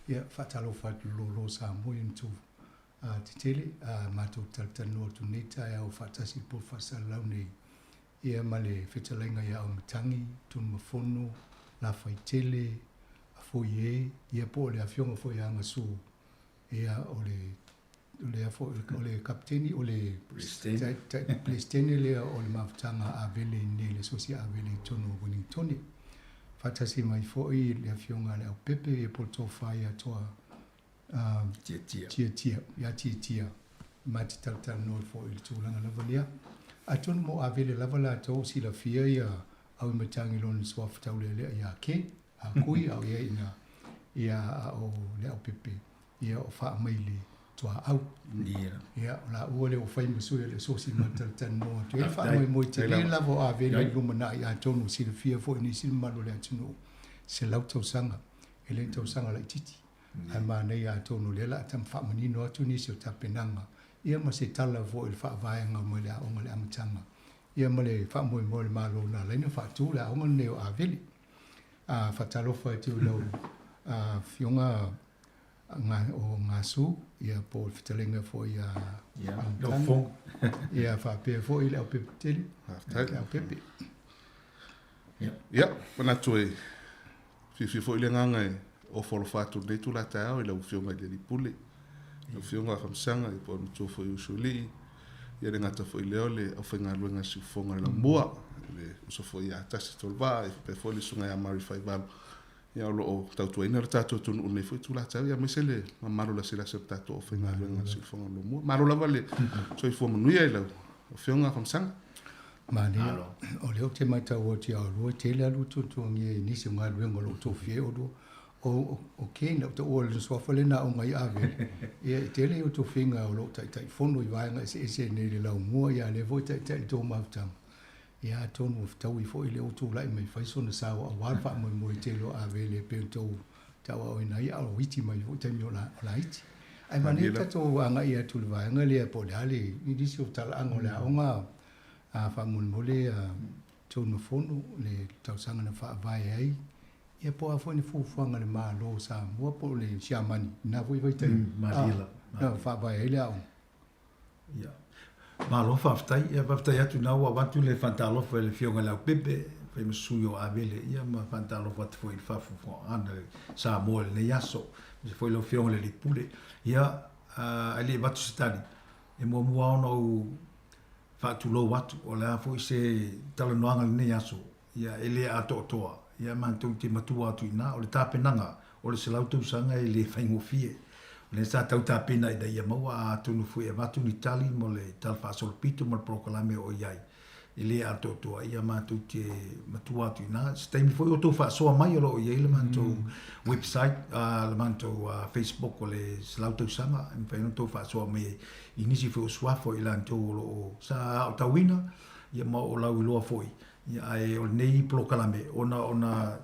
Ia whatalo whātu lo Sāmoa intu te tele mātou talatanu o tu ni tai au whatasi po whasalau nei. Ia male whetalenga ia au matangi, tunu mafono, la whai tele, a fwoi ia po le a whionga fwoi anga su. Ia ole kapteni ole Pristeni lea ole mafutanga a vele ne le sosia a vele tono Wellington. Fatasi mai foi le fionga le pepe e porto fai atoa tia mati tata no foi le tulanga lavalia atono mo a vele lavala to si la fia ia au matangi lon swaf taulele ia ke a kui au ia o le pepe ia o fa maili toa au ia la ole o fai musu le sosi matatan no te fa mo te le lavo a vele lumana ia tonu si le fia fo ni si malo le tunu se lauto sanga ele to sanga la titi ama nei a tonu le la tam fa mani no tu ni se tapenanga ia ma se tala vo il fa vai nga mo le a onga le amtanga ia ma le fa mo le malo na le no fa tu la onga ne a vele a fa talo fa tu lo a fionga nga su ia po fitelenga fo ia lo fong ia fa pe fo ile o pe tele o pepe ia pana toi fi fo ile nga o fo fa tu de tu la ta o ile o fio mai de pule o fionga khamsanga i po to fo usuli ia le ngata fo leo le o fenga luenga si fonga la mua le so fo ia tasi tolva e pe fo le sunga ya mari faival ia lo o tautu ina tato tu ne fo tu la tau ia mesele mamalo la sila septa to o fenga luenga si fonga lo mua malo la vale so i fo manu ia la o fionga khamsanga mani o leo te mai tau o te au rua te le alu tu ngi ni se ngai luenga lo to fie o do o ke na to o le so fa le na o ngai ave e te le o to finga o lo tai fono i vai nga se ne le la mua ia le vo tai to ma tang ia to no tau i fo i le o to lai mai fai so na sa o wa fa mo te lo ave le pe to tau o ina ia o witi mai vo tai mi la iti ai mani ta to anga ia tu vai nga le po dali ni di so tal anga la o nga a fa mo le to no fono le tau sanga na fa vai ai ia po afo ni fufuanga le malo Sāmoa po le siamani na voi vai tai marila na fa vai ele au ia malo fa ftai ia fa ftai atu na wa watu le fantalo fo le fionga la pepe fe me suyo avele ia ma fantalo fa fo il fa fu ana Sāmoa le yaso se foi lo fionga le pule ia ali watu stani e mo mo no fa tu lo watu o la fo se talo noanga le yaso ia ele ato toa ia mantung te matua atu ina o le tapenanga o le selau tausanga e le whaingofie o le sa tau tapena i da ia maua a tunu fui e watu ni tali mo le talwhaasolopito mo le prokalame o iai i le ato toa ia mantung te matua atu ina se taimi fui o tau whaasoa mai o lo iai le mantou website le mantou Facebook o le selau tausanga i mwhaino tau whaasoa mai i nisi fui o suafo i lantou o lo sa o tauina ia ma o lau iloa fui ia ai o nei prokalame ona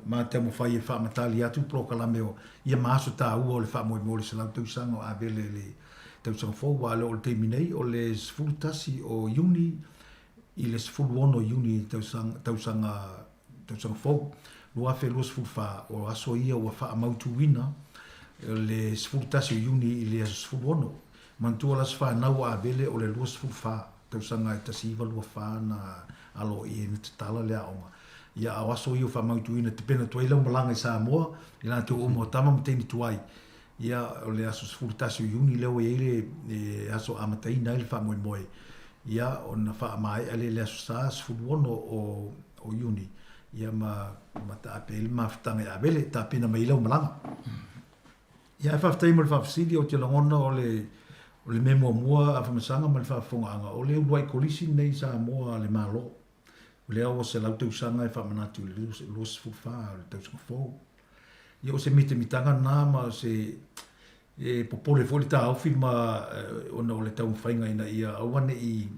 ma te mo fai e fa matali atu prokalame o ia maso ta u o le fa mo mo le sala tu sango a vele le tu sango fo wa le o te minei o le sfultasi o uni i le sfulwono uni tu sango fo lo a fe lo sfulfa o aso ia o fa mautuina le sfultasi o uni i le sfulwono mantu la sfa na wa vele o le lo sfulfa tu sanga tasiva lo fa na alo i na tala le aonga. Ia awaso i o whamautuina te pena tuai lau malanga i Sāmoa, i lana tu umo tama mateni tuai. Ia o le aso sfurtasi o uni leo e ele aso amataina ele whamoe moe. Ia o na whaamai ale le aso sa sfurwono o uni. Ia ma ta ape ele mawhtanga i awele, ta pena mai lau malanga. Ia e whaftai mo le whafsidi o te langona o le memo mua a whamasanga ma le whafonga o le uruai kolisi nei Sāmoa le malo. O le awa se lau tausanga e whamanatu le los fufa o le tausanga fōu. Ia o se mite mitanga nā ma se popole fōle tā auwhi ma ona o le tau whainga ina ia awane i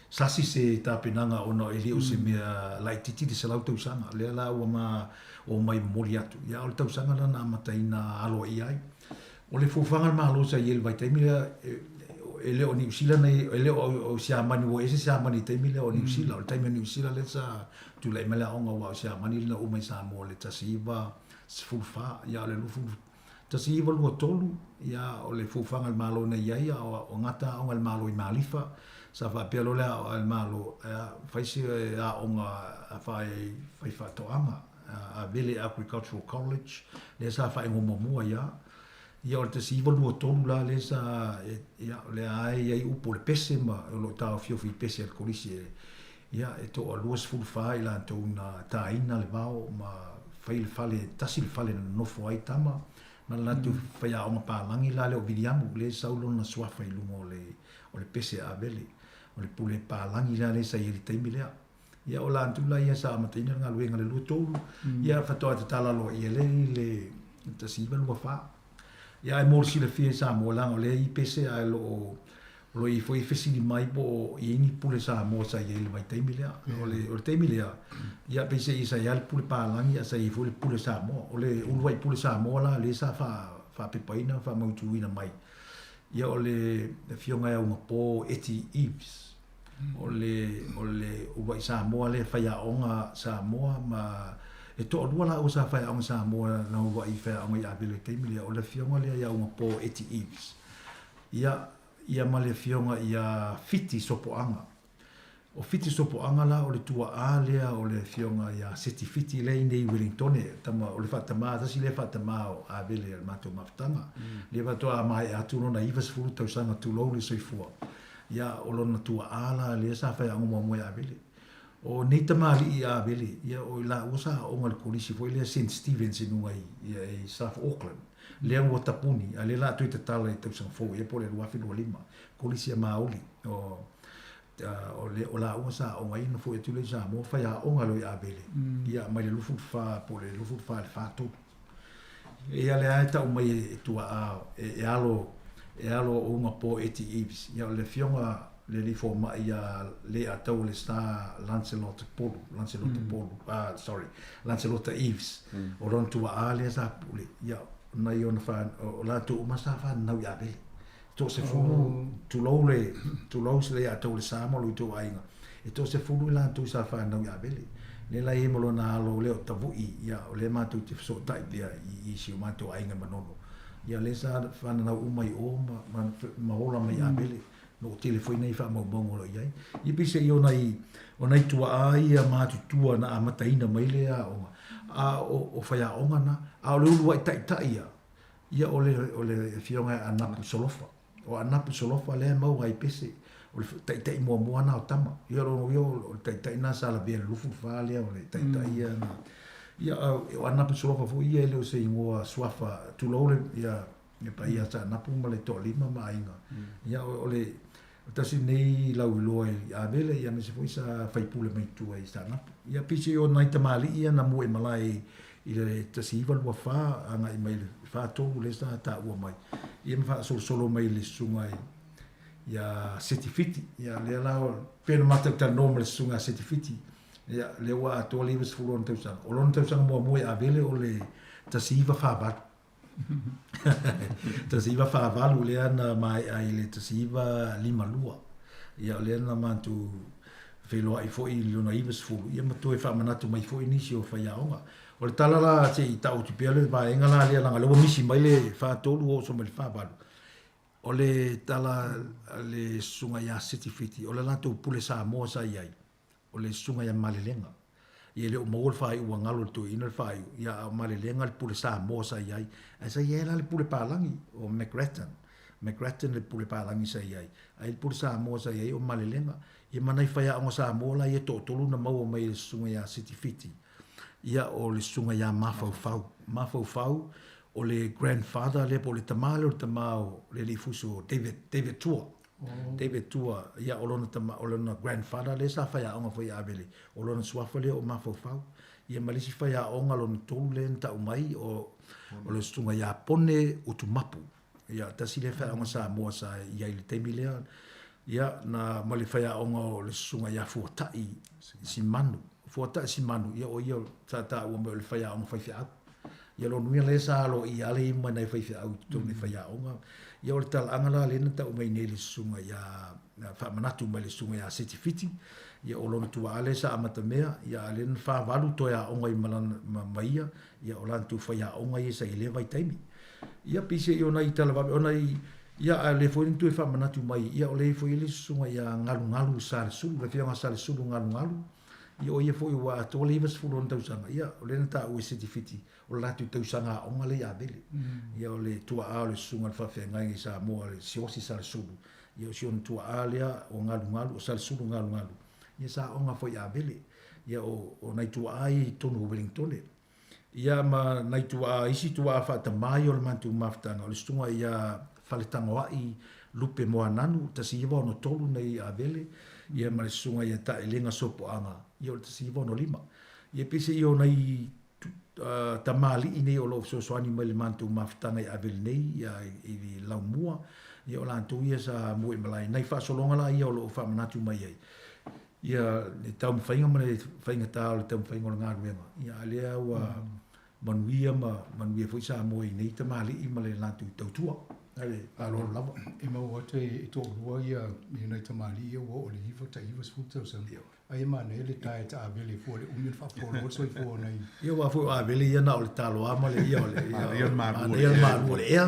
sasi se tā penanga ona e leo se mea lai titi de se lau tausanga. Lea la ua ma o mai mori atu. Ia o le tausanga lana amata ina alo i ai. O le fōwhanga ma alo sa iel vai taimila e leo New Zealand e leo o siamani o ese siamani taimi leo New Zealand o taimi New Zealand le sa tu le mele onga wa siamani le o mai Sāmoa le tasiva sfulfa ia le lufu tasiva lu tolu ia o le fufanga le malo na ia o ngata o le malo i malifa sa fa pelo le o le malo faisi a onga fai fa toanga a Valley Agricultural College le sa fa ngomo mua ia o te siva lua tolu la le sa ia le ai ai upo le pese ma lo tau fiofi pese al kolisi ia e to a luas fulfa i la to na taina le vao ma fai le fale tasi le fale no fo ai tama ma la tu fai a ona palangi la le o vidiamu le saulo na swafa i lungo o le pese a vele o le pule palangi la le sa i taimi lea ia o la antula ia sa amatina nga luenga le lua tolu ia fatoa te tala lo i le tasiva lua fa ia e morsi le fie Sāmoa langa o le i pese a lo i foi fesi ni mai po i ni pule Sāmoa sa i le mai taimi lea o le taimi lea ia pese i sa ia le pule palangi a sa i foi le pule Sāmoa o le uruai pule Sāmoa la le sa fa pepaina fa mautuina mai ia o le fionga e unga po eti Eves o le uruai Sāmoa le faya onga Sāmoa ma e to o la o sa fa on Sāmoa na wa i fa on ia bele temile o le fionga le ia un po eti Eves ia ma le fionga ia fiti sopoanga o fiti sopo angala o le tua alea o le fionga ia seti fiti le nei Wellington tama o le fatama tasi le fatama o avele al mato maftanga le vato a mai atu no na ivas fulu tau sanga tu lo le soifua ia o lona tua ala le sa fa ngo mo avele o nei tamali ia avele ia o la usa o ngal polisi foi le St Stevens in Wai ia e South Auckland le ngo tapuni ale la tu te tala tau sanga fo ia po le ruafi no lima polisi maoli o la usa o ngai no foi tu le Sāmoa fa ia o ngalo ia avele ia mai le lufu fa po le lufu fa le fa tu ia le aita o mai tua e alo o nga po eti Eves ia le fionga le li forma ia le atau le sta Lancelot Polo Lancelot Eves o ron tua ale sa pule ia na yo na fa o la tu ma sa fa na ia be to se fu tu lo le atau le Sāmoa lu tu ainga e to se fu la tu sa fa na ia be le la e mo na lo le tavu ia o le ma tu te so tai dia I si ma tu ainga manono ia le sa fa na umai o ma ola mai abele no telefone nei fa mo bongo lo ia I pise io nai tua ai ma tu tua na amata ina mai le a o fa ya onga na a le ulu ai tai ia o le fionga anapu solofa o anapu solofa le mau ai pise o le tai mo na o tama ia o tai na sala bien lufu fa le o le tai ia o anapu solofa fu ia le o se ingoa swafa tu lo le ia pa ia sa anapu ma le to lima ma inga ia o le tasi nei lau loe a vele ia me se foi sa fai pule mai tu ai sa anapu ia pisi o nai tamali ia na mo e malai I le tasi iwa lua fa anga I mai fa tolu le sa ta ua mai ia me fa solo mai le sunga ia setifiti ia le lao pena mata ta normal sunga setifiti ia le wa to le was fulon tau sa o lon tau sa mo a vele o le tasi iwa fa ba tasi iwa fa ba lu le ana mai ai le tasi iwa lima lua ia le ana mantu felo ai foi lona iwa fulu ia mato e fa manatu mai foi ni si o fa ia onga o le talala te I tau tupia le ba inga la le langa lewa misi mai le fa tolu o so mai fa ba o le tala le sunga ia setifiti o le lato pule Sāmoa sa iai o le sunga ia malelenga ia le o maul fai ua ngalo tu ina fai ia malelenga le pule Sāmoa sa iai a sa iai la le pule palangi o McGrattan le pule palangi sa iai ai le pule Sāmoa sa iai o malelenga ia manai fai a onga Sāmoa la ia to tolu na mau mai le sunga ia setifiti ia o le sunga ia mafaufau o le grandfather le po le tamale o le tamao le lifuso David Tua ia o lona grandfather le sa fai aonga fai avele o lona suafa le o mafaufau ia malisi fai aonga lona tolu le nta umai o le sunga ia pone utumapu ia tasi le fai aonga Sāmoa sa ia le temi lea ia na mali fai aonga o le sunga ia fuatai simanu ia o ia ta ua mo le fai aonga fai fiau ia lo nuia le sa lo ia le ima nei fai fiau tu ni fai aonga ia o le tal angala le na ta umai nei le sunga ia fa manatu mai le sunga ia setifiti ia o lona tua ale sa amata mea ia le na fa valu to ia onga I malan maia ia o lan tu fai aonga ia sa ile vai taimi ia pise io nei tala va onai ia le foi tu fa manatu mai ia o le foi le sunga ia ngalu sa sulu le fianga sa sulu ngalu ia o ia foi wa to le vas fulon tau sanga ia o le ta o setifiti o la tu tau sanga o ngale ia bele ia o le tua a le sunga fa fe ngai Sāmoa le siosi sa sulu ia o sion tua a le o ngalu sa sulu ngalu ia sa o nga foi ia bele ia o nai tua ai tonu Wellington ia ma nai tua isi tua fa ta mai o le mantu maftanga o le sunga ia faletanga wai lupe mo ananu tasi ia no tolu nei a bele ia ma le sunga ia ta elenga sopo anga ia o tasi ia no lima ia pise ia nei tamali ine o lo so soani mai le mantu maftanga ia bele nei ia I laumua ia o lantu ia sa mo malai nei fa solonga la ia o lo fa manatu mai ai ia le tau fainga ma le fainga ta le tau fainga o ngā ruenga ia lea ua manuia foi sa mo nei tamali I ma le lantu tautua ale alo lava e mau ate e to lua ia me nei tamali ia o le hiva ta hiva sfuta sa ai ma nei le tai ta avele fo le umir fa fo lo so fo nei ia wa fo avele ia na o le talo ama le ia o le ia ma le ia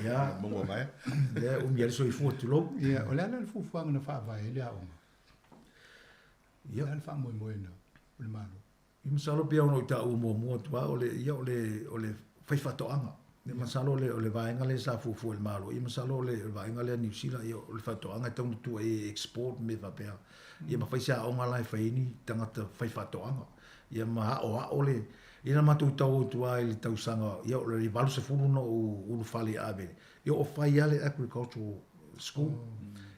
ia mo mai ia umir so fo tu lo ia o le ana fu fa na fa vai le a Ia. Nā wha moe na, o le malo. I masalo pia ono i ta mua tua, o le whaiwhatoanga. Ia masalo o le vaenga le sa fufu le malo. Ia masalo o le vaenga le New Zealand, ia o le whatoanga i taunu tua e export me whapea. Ia mawhaisa onga lai whaini tangata whaiwhatoanga. Ia maha o le, ina matu tau tua i le tausanga, ia o le valu se furu no ulu whale avele. Ia o whai ale agricultural school.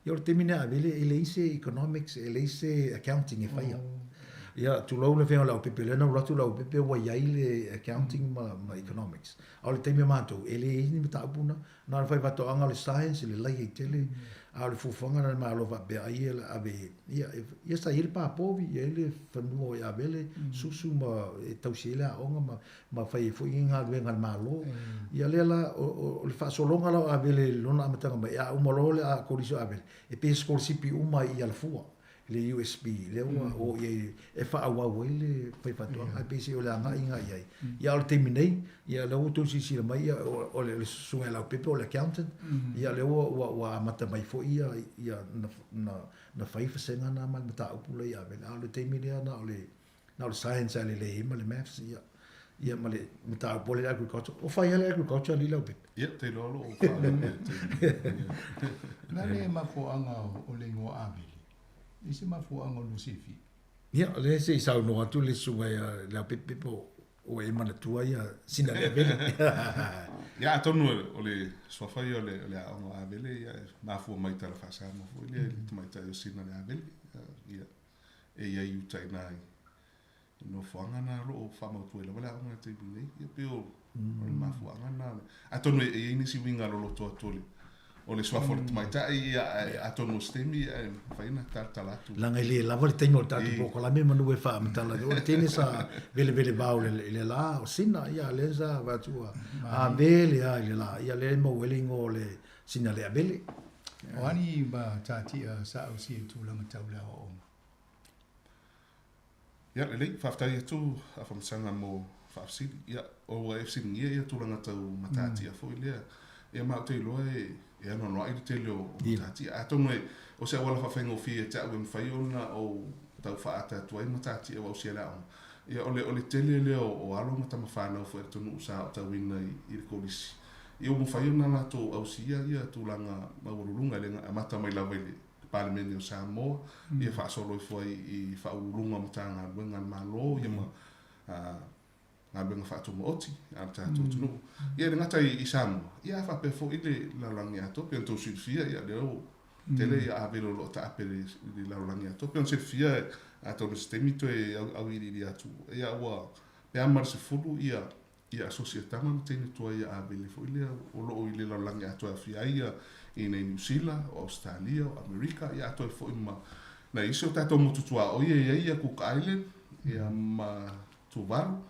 Ia o le temine avele, e le ise economics, e le ise accounting e whaia. Ia tu lau le whenga lau pepe, lena uratu lau pepe wa iai le accounting ma economics. Au le teime mātou, e le ini me taupuna, nā le whai wato anga le science, le lai e tele, au le fufuanga na maa lofa bea ai e la ave. Ia sa ile pā pōvi, ia ile whanua i avele, susu ma e tausiele a onga, ma whai e fui inga luenga maa lo. Ia le la, o le whaasolonga lau avele lona amatanga ma, ia umalo le a koriso avele. E pe skolsipi uma i ala fua. Le USB le o e fa awa le fai fatua ai pese o la nga inga ai ia o terminei ia le o tu si mai o le sunga la pepe o le accountant ia le o mata mai fo ia na fai fasenga na mal mata upu le ia le o terminei na o le science ale le ma le maths ia ma le mata upu le agriculture o fai le agriculture li la pepe ia te lolo o fa na le ma fo anga o le ngo abi isi mafuanga lusifi. Ia, le se isau no atu le sunga ia la pepe o e mana tua ia sina le vele. Ia, atonu o le swafai o le aongo a vele, ia, mafu mai tala whasa mafu, ia, mai tala o sina le a vele, ia, e ia iu tai nai. No fuanga na lo o whamau tuela, wale aonga te bine, ia peo, o le mafu anga na. Atonu e inisi winga lo toa tole. O le swafo le tamaita i atonu stemi faina talatu. Langa ile lava le tengo tatu poko la me manu e fa matala. O tene sa vele bau le la o sina ia lenza vatua. A vele a ile la ia le mo welingo le sina le abele. O ani ba tati sa o si tu langa taula o. Ia le faftai tu a famsanga mo fafsi ia o FC ia tu langa tau matati a fo ile. Ia ma te loe e ano no ai te leo tati atono o se wala fa fengo fi te au fai ona o tau fa ata tu ai matati o se la ia ole tele leo o alo mata mafana o foi tonu sa tau wina i kolisi ia mo fai ona na to au sia ia tu langa maurulunga le mata mai la vele parlamento Sāmoa ia fa solo foi i fa ulunga mata nga wenga malo ia ma nga benga fa tumo oti a tato tunu ia le ngata i Sāmoa ia fa pe fo ile la langi ato pe to silfia ia le o tele ia avelo lo ta apele la langi ato pe silfia a to sistemi to e au ili atu ia wa pe amar se fulu ia società ma tene to ia avele fo ile o lo ile la langi ato a fia ia in New Zealand o Australia o America ia to fo ima na iso tato mututua o ia Cook Island ia ma tuvalu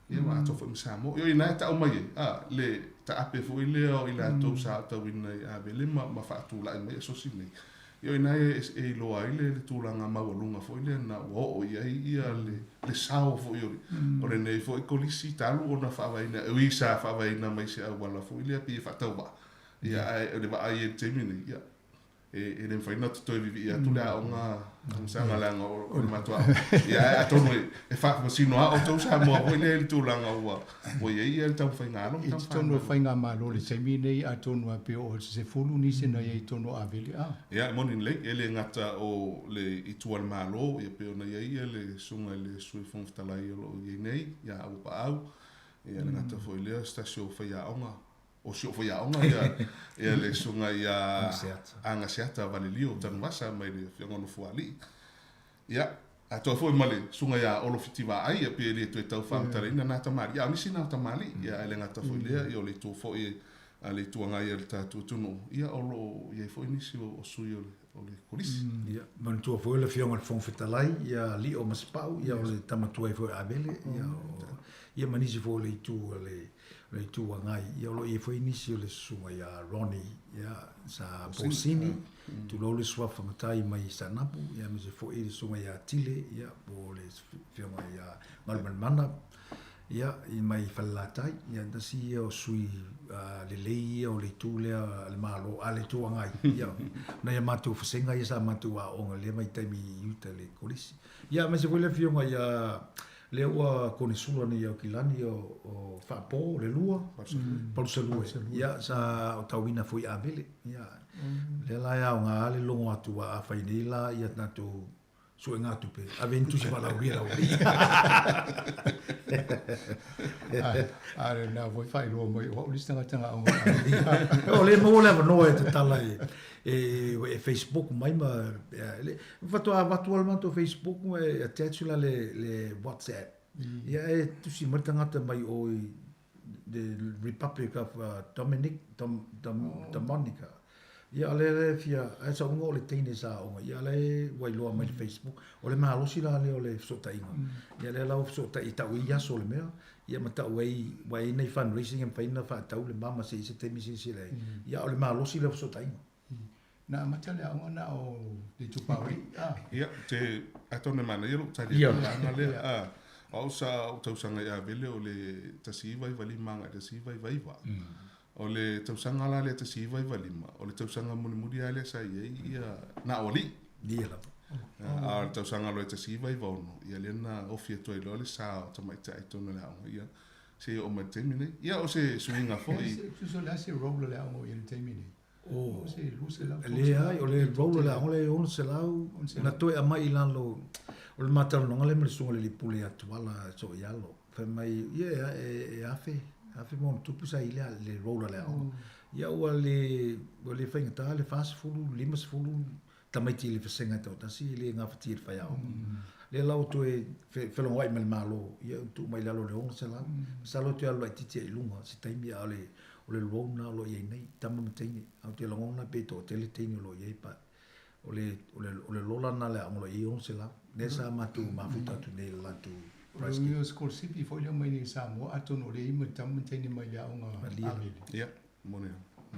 ia ma to fo Sāmoa io ina ta o mai le ta ape fo ile o ile to sa ta wina a vele ma fa tu la mai so sini io ina e lo ai le tu langa ma volunga fo ile na o ia le sao fo io o le nei fo kolisi talu ona fa vai na ui sa fa vai na mai se wala fo ile pi fa ta va ia le va ai te mini ia e le fai not to vivi ia tu la onga sa ngala o le matua ia to e fa mo sino o to sa mo o le tu langa o ia tau fai ngalo tau to no fai nga malo le se mini a to no pe o se fulu ni se na ia to no aveli ia monin le ele ngata o le itu al malo ia pe ona ia le sunga le sui fon talai o ia nei ia au pa au ia ngata foi le stasio fai a onga o se foi a onga ia le sunga ia anga seata valilio tanu masa mai le fiongono fuali ia a to foi male sunga ia olo fitiva ai pe le to tau fam tare ina na tamari ia ni sina tamali ia ele ngata foi le io le to foi ale tuanga ia le tatu tunu ia olo ia foi ni si o sui o le kolisi ia man tu foi le fiongono fon fitalai ia li o maspau ia o le tamatua foi abele ia manisi foi le tu le tuangai ia lo e foi inisio le sunga ia Ronnie ia sa Bosini tu lo le swa famatai mai sanapu ia me se foi le sunga ia Tile ia bo le fionga ia malmana ia I mai falatai ia tasi o sui le lei o le tūlea le malo a le tuangai ia na ia matu fasenga ia sa matu a onga le mai taimi yuta le kolisi ia mai se wile fionga ia le ua kone sula ni au kilani o whapo le lua palusa lua ia sa o tauina fui a vele ia le lai au ngā ale longo atu a whainila ia natu sue ngā tupe a ventu se wala uria lau are na voi fai lo mai o lista tanga o le mo le no e te tala e Facebook mai ma le watu almanto Facebook e attach le WhatsApp ia e tu si marta ngata mai o the Republic of Dominica ia le fia e sa ungo le teine sa unga ia le wailoa mai Facebook o le mahalosi la le o le sotainga ia le lau sotai tau ia so le mea ia mata wai nei fundraising and faina fa tau le mama se te misi se le ia o le mahalosi le sotainga na mata le unga na o de tupawi ia te atone mana ia lo tali na le o sa o tau sanga ia vele o le tasiva I vali manga tasiva I vai va o le tausanga la le tasiva I valima o le tausanga muni ale sa ia na oli ia la a tausanga lo tasiva I vono ia le na ofia to lo le sa o tamai tai tonu la ia se o matemine ia o se swinga foi so la se roll le o ia temine o se luse la le ai o le roll le o le on se la na toi a mai lalo o le matal no le me so le pule atuala so ialo fa mai ia e afe mo tupu sa ile le rola le au ia ua le faingata le fasfulu limas fulu tamaiti le fasenga tau tasi le nga fatir fa au le lau tu e felongai mal malo ia tu mai lalo le on sala salo tu alo titi e lunga se taimi ale o le rona lo ye nei tama mtini au te longona pe to tele tini lo ye pa o le lola na le amolo e on sala ne sa matu mafuta tu ne la tu Io scorsi foi le mai ni Sāmoa atono le ima tamu teni mai le aonga avele. Ia, mone.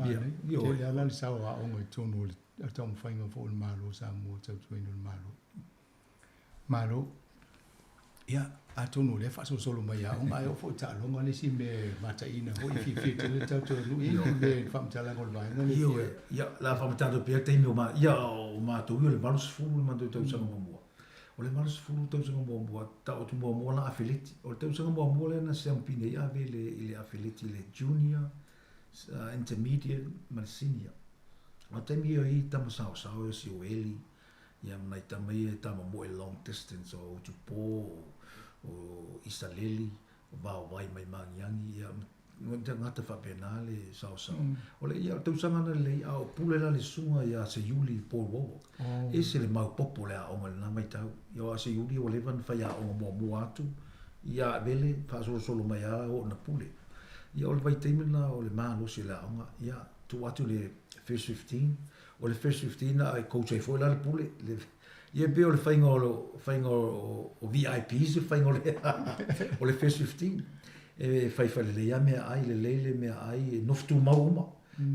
Ia, te le ala le sao aonga tono le atamu whainga fo le malo Sāmoa tau tuaino le malo. Malo, ia, atono le whaso solo mai aonga, ai o fo ta longa le si me mataina, ho I fi te le tau tuaino, ia le whamtala ngol vainga. Ia, la whamtala pia te imi o ma, ia o ma tu ia le malos fulu ma tu tau sanga mamua. O le malos fulu tau sanga mua ta o tu mua la affiliate o tau sanga mua le na sampine ia vele ile affiliate le junior intermediate ma senior o te mi I tamo sao si o eli ia mai tamai tamo mo long distance o tu po o isaleli o vai mai mangiangi ia no te ngata fa penale sao o le ia tau sanga na le a o pule la le sunga ia se yuli po wo ese le mau popo le a o na mai tau ia se yuli o le van fa ia o mo atu ia vele fa solo mai a o na pule ia o le vai temina o le malo se la o ia tu atu le first 15 o le first 15 a coach e foi la le pule le ia be o le fainga o VIPs o fainga o le first 15 e fai le ia mea ai le mea ai noftu mauma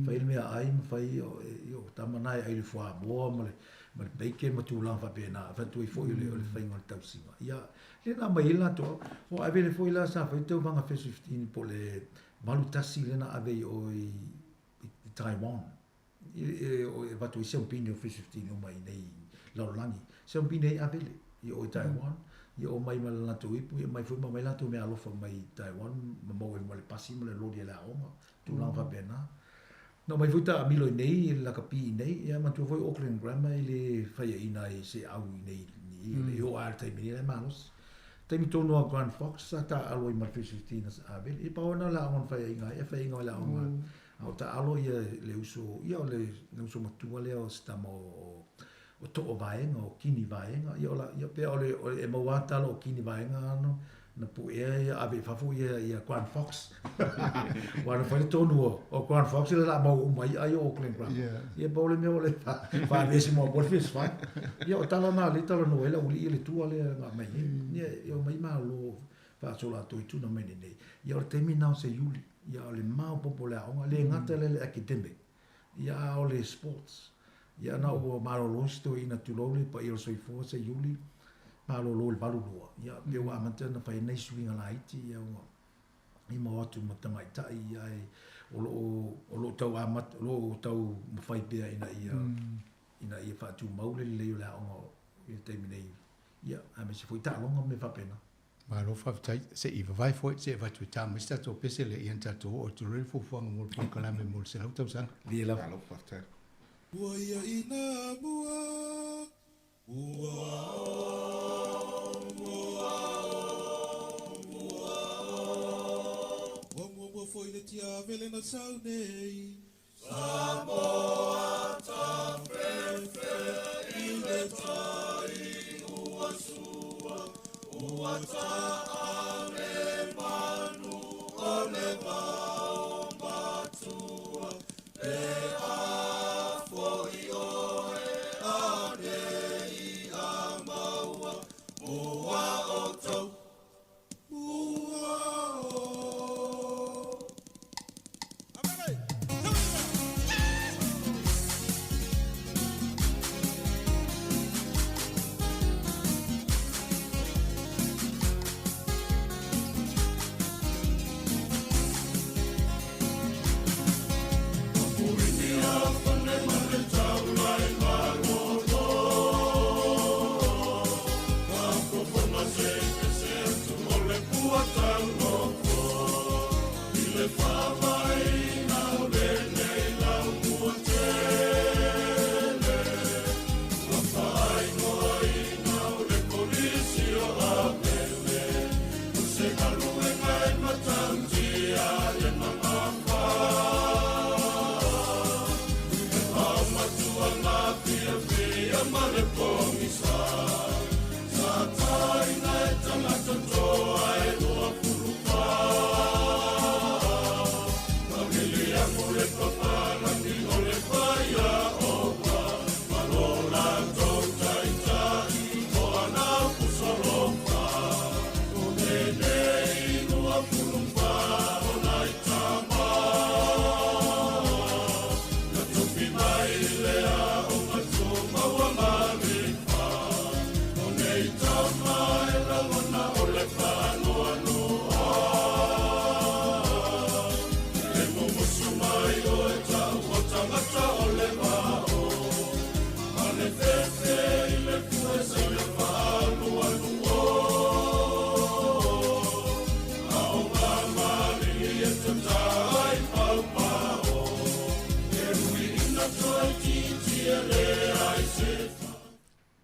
fai le mea ai fai o tamanai ai le fua boa ma le bake ma tu lang fa pena fa tu foi le fai ngol tau singa ia le na mai la to o ave le foi la sa fai tau vanga fe 15 po le malutasi le na ave o I Taiwan e va tu se un pino fe 15 o mai nei la langi se un pino ave le o Taiwan ia o mai mal na tu ipu ia mai foi mai la tu me alofa mai Taiwan ma mo le pasi mo le lodi la oma tu lang fa pena no mai foi ta milo nei la kapi nei ia ma tu foi Auckland Grammar le fai ina I se au nei ni o arte mi le manos te mi tono a Grand Fox ta alo I mal 15 ave e pa ona la on fai inga la ona au ta alo ia le uso ia le uso matua le o stamo o to o vaenga o kini vaenga ia pe ole e mawata lo kini vaenga no na pu ia ave fafu ia Grand Fox wana foi tonu o Grand Fox la mau mai ai o Auckland ia pole me ole fa vesi mo por fis fa ia o tala na le tala no ela uli ile tu ale mai ia mai malo fa sola to tu no meni nei ia o termina se yuli ia ole mau popular o le ngata le academic ia ole sports ia na o malo losto ina tu lole pa io soi forse yuli lo le balu loa ia pe wa mantena fa nei swinga la iti ia i mo atu matamai tai ia o lo tau amat lo tau mafai pe ina ia fa tu maule le la o ia te minei ia a me se foi ta longa me fa pena ma lo fa tai se i vai foi se va tu ta mista to pese le ia ta to o tu re fu fu mo po kala me mo se la tau sang li la lo fa tai Waya ina bua Wa foi le tia vele na sau nei Sāmoa ta whewhe i le tai ua sua Ua ta a le manu o le vau matua E a foi oe a nei a maua Ua o tau Ua o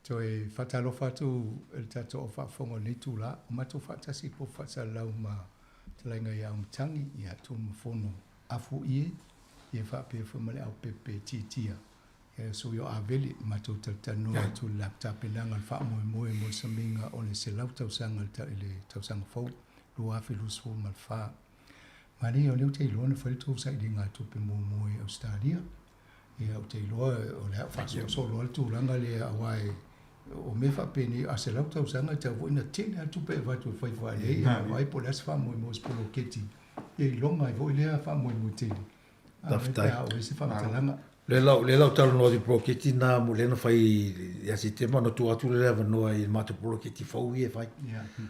Toi fatalo fatu el tato o fa fongo ni tu la ma tu fata si po fata la ma tlenga ya umtangi ya tu mfono afu ie fa pe fo male au pepe titia e so yo aveli ma tu tano tu laptop langa fa mo saminga o le se lauta usanga ta ile tausanga fo lo afi lu so mal fa ma ni o le te lo na fa tu sa dinga tu pe mo Australia e au te lo o le fa so lo tu langa le awai o me fa peni a se lauta usanga ta vo ina tena tu pe va tu fai fa e vai po las fa mo spolo keti e longa vo le fa mo teni a o se fa talanga le lau talo no di pro keti na mo le na fai ya sistema no tu atu le no i mato pro keti fo e fai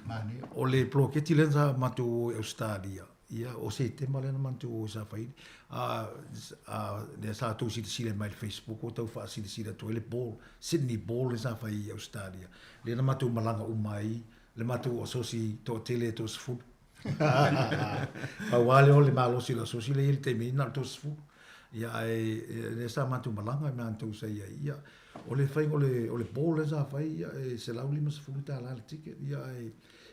mani o le pro keti le za mato Australia ia o se tema le na mantu sa fai a le sa tu si le mai Facebook o tau fa si le to le ball Sydney ball sa fai Australia le na matu malanga umai le matu o so si to tele to sfu pa wale o le malo si la so si le te mina to sfu ia le sa matu malanga mantu sa ia o le fai o le ball sa fai se la ulima sfu ta la ticket ia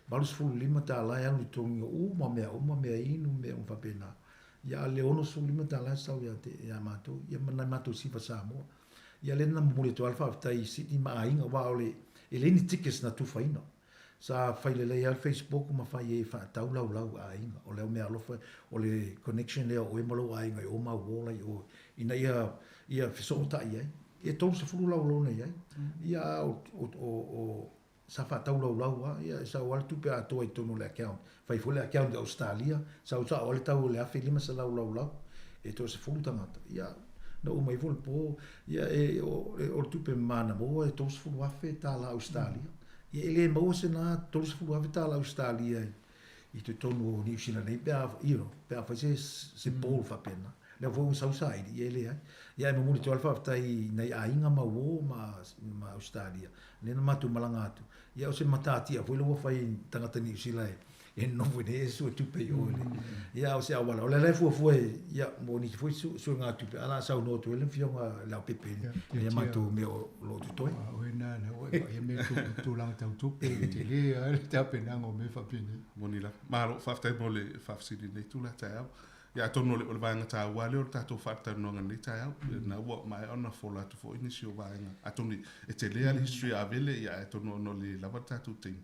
balus fu lima ta la ya ni tonga uma me inu me un papena ya le ono su lima ta la sa ya mato ya mana mato si fa Sāmoa ya le na mo le to alfa tai si ma ainga wa ole ele ni tickets na tu faina sa fai le ya Facebook ma fai e fa tau lau ainga o le me alofa o le connection le o e malo ainga o ma wola o ina ia fiso ta ia e to se fu lau na ia o sa fa tau lau ia sa wal tu pe ato e tonu le account fai fu le account de Australia sa usa o le tau le afi lima sa lau e to se fu tamata ia no o mai vol po ia o tu pe mana mo e to se fu afi ta la Australia ia ele mau se na tolu se fu avita la Australia i te tonu New Zealand nei pe fa se pol fa pena le vo sa sai ele ai ia mo muli to alfa tai nei ainga ma wo ma Australia le na matu malanga atu ia o se matati a foi lo fai tangata New Zealand e no vene su tu pe yo ia o se awala o le fu ia mo ni foi su nga tu pe ala sa no tu le fio la pepe ia matu me lo tu toi o na o e me tu lang tau tu pe te le ta pe na ngo me fa pini monila malo fa tai mo le fa sidi nei tu la tau ia tono le vanga ta wale o tato farta no ngani ta na wo mai ona fola tu fo inisio vanga atoni e te le ali history avele ia tono no le lava tatu ting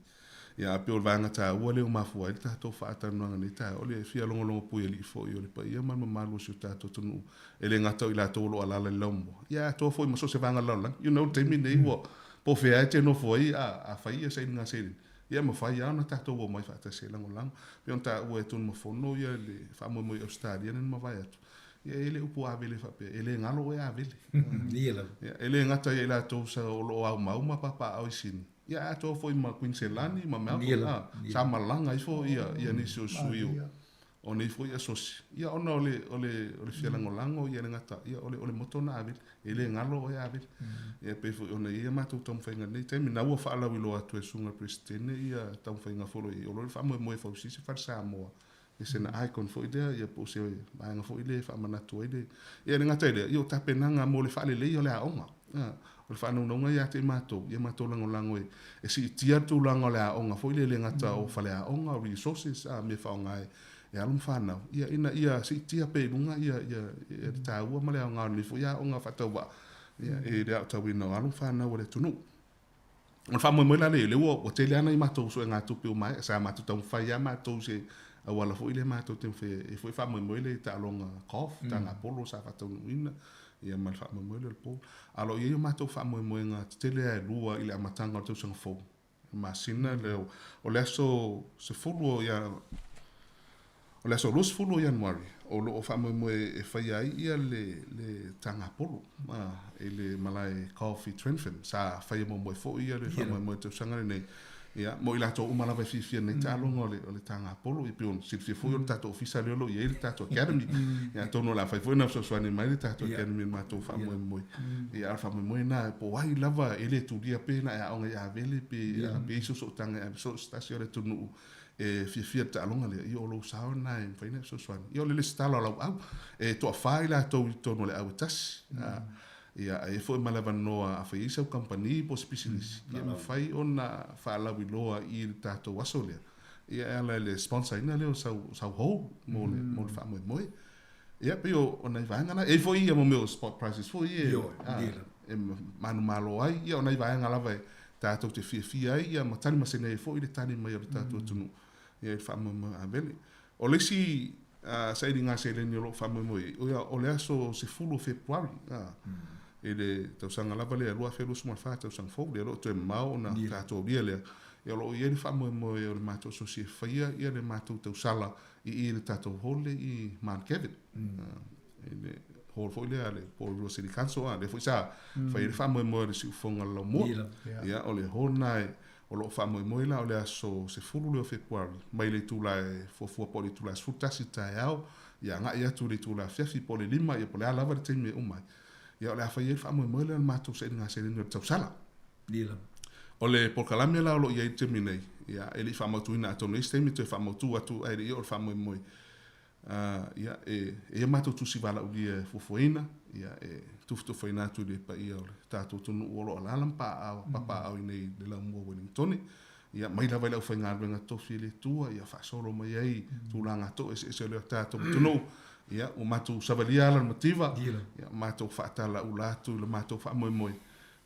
ia pe o vanga ta wale o mafu ai tato farta no ngani ta o le fia longo longo pu eli fo yo le pa ia man malu su tato tonu ele ngata ila to lo ala le lombo ia to fo mo so se vanga lola you know te mi nei wo po fe ai te no fo a fa ia se nga se ia mo fai ana tato wo mai fa ta se lango lang pe on ta wo e tun mo fo no ia le fa mo mo Australia nen mo vai atu ia ele upu avele fa pe ele ngalo e avele ia la ele ngata ia la to sa o lo au ma papa au sin ia to fo ma Queensland ma ma sa malanga i fo ia ni so suio o nei fo ia sos ia ona ole fia lango ia ngata ia ole motona avele ele ngalo e avele ia pe fo ona ia ma to tom fainga nei te mina wo fa ala wilo atu e sunga pristine ia tom fainga fo o lo fa mo fo si se fa Sāmoa e se na icon fo idea ia po se ba nga fo ile fa mana to ile ia ngata ile ia ta penanga mo le fa le o le aonga o fa no nga ia te mato ia mato lango e si tia tu lango le aonga fo ile ngata o fa le aonga resources a me fa ngai e alum fana ia si tia pe lunga ia ta ua male nga ni fo ia onga fa tawa ia e le ta wino alum fana o le tunu on fa mo la le o te le ana i mato so nga tu pe mai sa mato tau fa ia mato se a wala fo ile mato te fe e foi fa mo le ta longa kof ta na polo sa fa tau ina ia mal fa mo le polo alo ia mato fa mo nga te le lua ile matanga tu sang fo ma sina le o le so se folo ia o le so lus fulu Januari o lo fa mo e fa ia le tanga polo e le malai coffee Trenfin sa fa mo fo ia le fa mo te sanga nei ia mo ila to umala va fi nei talo ngole o le tanga polo e pion si fi fu tato official lo ia le tato academy ia to no la fa fu na so so ni mai tato academy ma to fa mo ia fa mo na po ai lava ele tu dia pe na ia onga ia vele pe so tanga so stasio le tunu e fia ta longa le io lo sao na in fine so swan io le stalo la au e to fai la to no le au tas ia e foi malava no a fai so company po specialist ia ma fai ona fa la wiloa I ta to wasole ia le sponsor ina le so ho mo fa mo ia pe ona vanga na e foi ia mo meu spot prices foi ia e manu malo ai ia ona vanga la vai ta to te fia ia ma tani ma sene foi le tani mai o ta to tunu ia fa mo avele o le si sa idinga se le lo fa mo o le aso se fulo February ele tau sanga lava le lua fe lus mo fa tau sang fo le lo te mau na ta to bia le ia lo ia fa mo o le mato so se fa ia le mato tau sala I le tato hole I man Kevin ele hol fo le ale por lo city council le fo sa fa ia fa mo le si fonga lo mo ia o le hol nai o lo fa mo la o le aso se fulu le February mai le tu la fo po le tu la futa sita yao ia nga ia tu le tu la fiafi po le lima ia po le lava te me umai ia o le fa ia fa mo le mato se nga se le tau sala dila o le por kalame la lo ia te minei ia ele fa mo tu ina to no stemi te fa mo tu atu ai ia o fa mo ia e mato tu si vala o dia fofoina ia tu foina tu le pa ia tato tu no lo ala lampa papa au nei de la mo Wellington ia mai la vai la foina venga to fili tua ia fa solo mai ai tu langa to se le tato tu no ia o mato savalia la motiva ia mato fa tala ulatu le mato fa mo